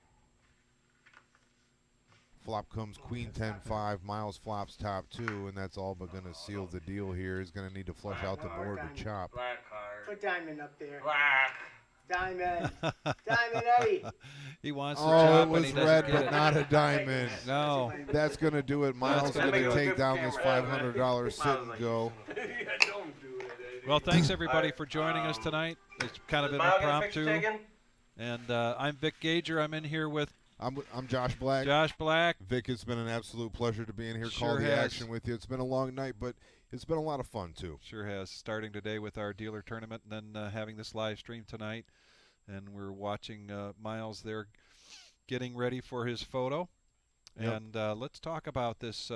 Flop comes queen 10-5. Miles flops top 2, and that's all but going to seal the deal here. He's going to need to flush out the board to chop. Black card. Put diamond up there. Black. Diamond. Diamond Eddie. He wants to Oh, chop, it was and he doesn't red, get but it. not a diamond. No. That's going to do it. Miles gonna going do to it. take down this $500 sit and go. Yeah, don't do it, Eddie. Well, thanks everybody for joining us tonight. It's kind of an impromptu. And I'm Vic Gager. I'm in here with I'm Josh Black. Josh Black. Vic, it's been an absolute pleasure to be in here. Sure Call the has. action with you. It's been a long night, but it's been a lot of fun too. Sure has. Starting today with our dealer tournament, and then having this live stream tonight. And we're watching Miles there getting ready for his photo. Yep. And let's talk about this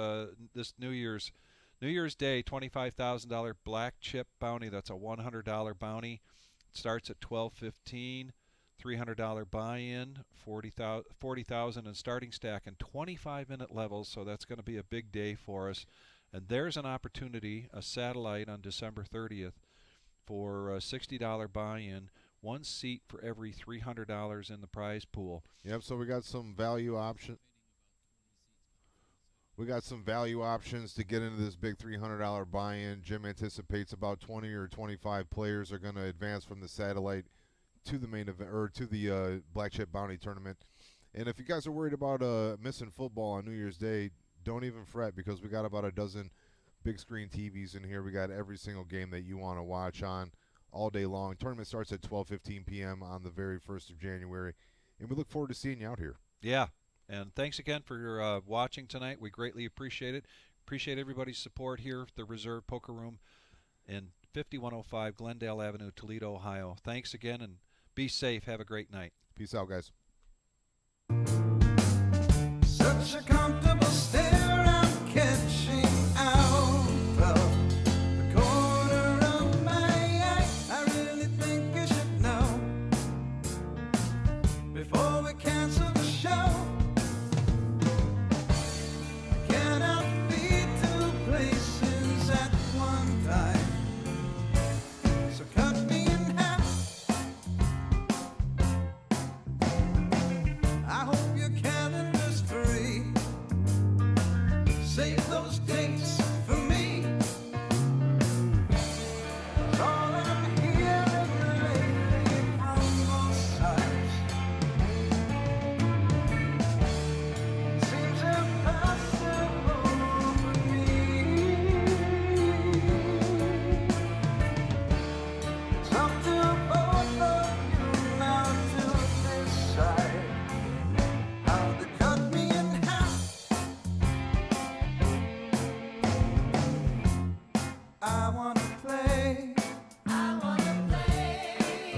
this New Year's Day $25,000 black chip bounty. That's a $100 bounty. It starts at $12.15. $300 buy-in, 40,000 and starting stack and 25-minute levels, so that's going to be a big day for us. And there's an opportunity, a satellite on December 30th for a $60 buy-in one seat for every $300 in the prize pool. Yep, so we got some value option. We got some value options to get into this big $300 buy-in. Jim anticipates about 20 or 25 players are going to advance from the satellite to the main event or to the Black Chip Bounty Tournament. And if you guys are worried about missing football on New Year's Day, don't even fret because we got about a dozen big screen TVs in here. We got every single game that you want to watch on all day long. Tournament starts at 12:15 p.m. on the very 1st of January, and we look forward to seeing you out here. Yeah, and thanks again for watching tonight. We greatly appreciate it. Appreciate everybody's support here at the Reserve Poker Room in 5105 Glendale Avenue, Toledo, Ohio. Thanks again, and be safe. Have a great night. Peace out, guys.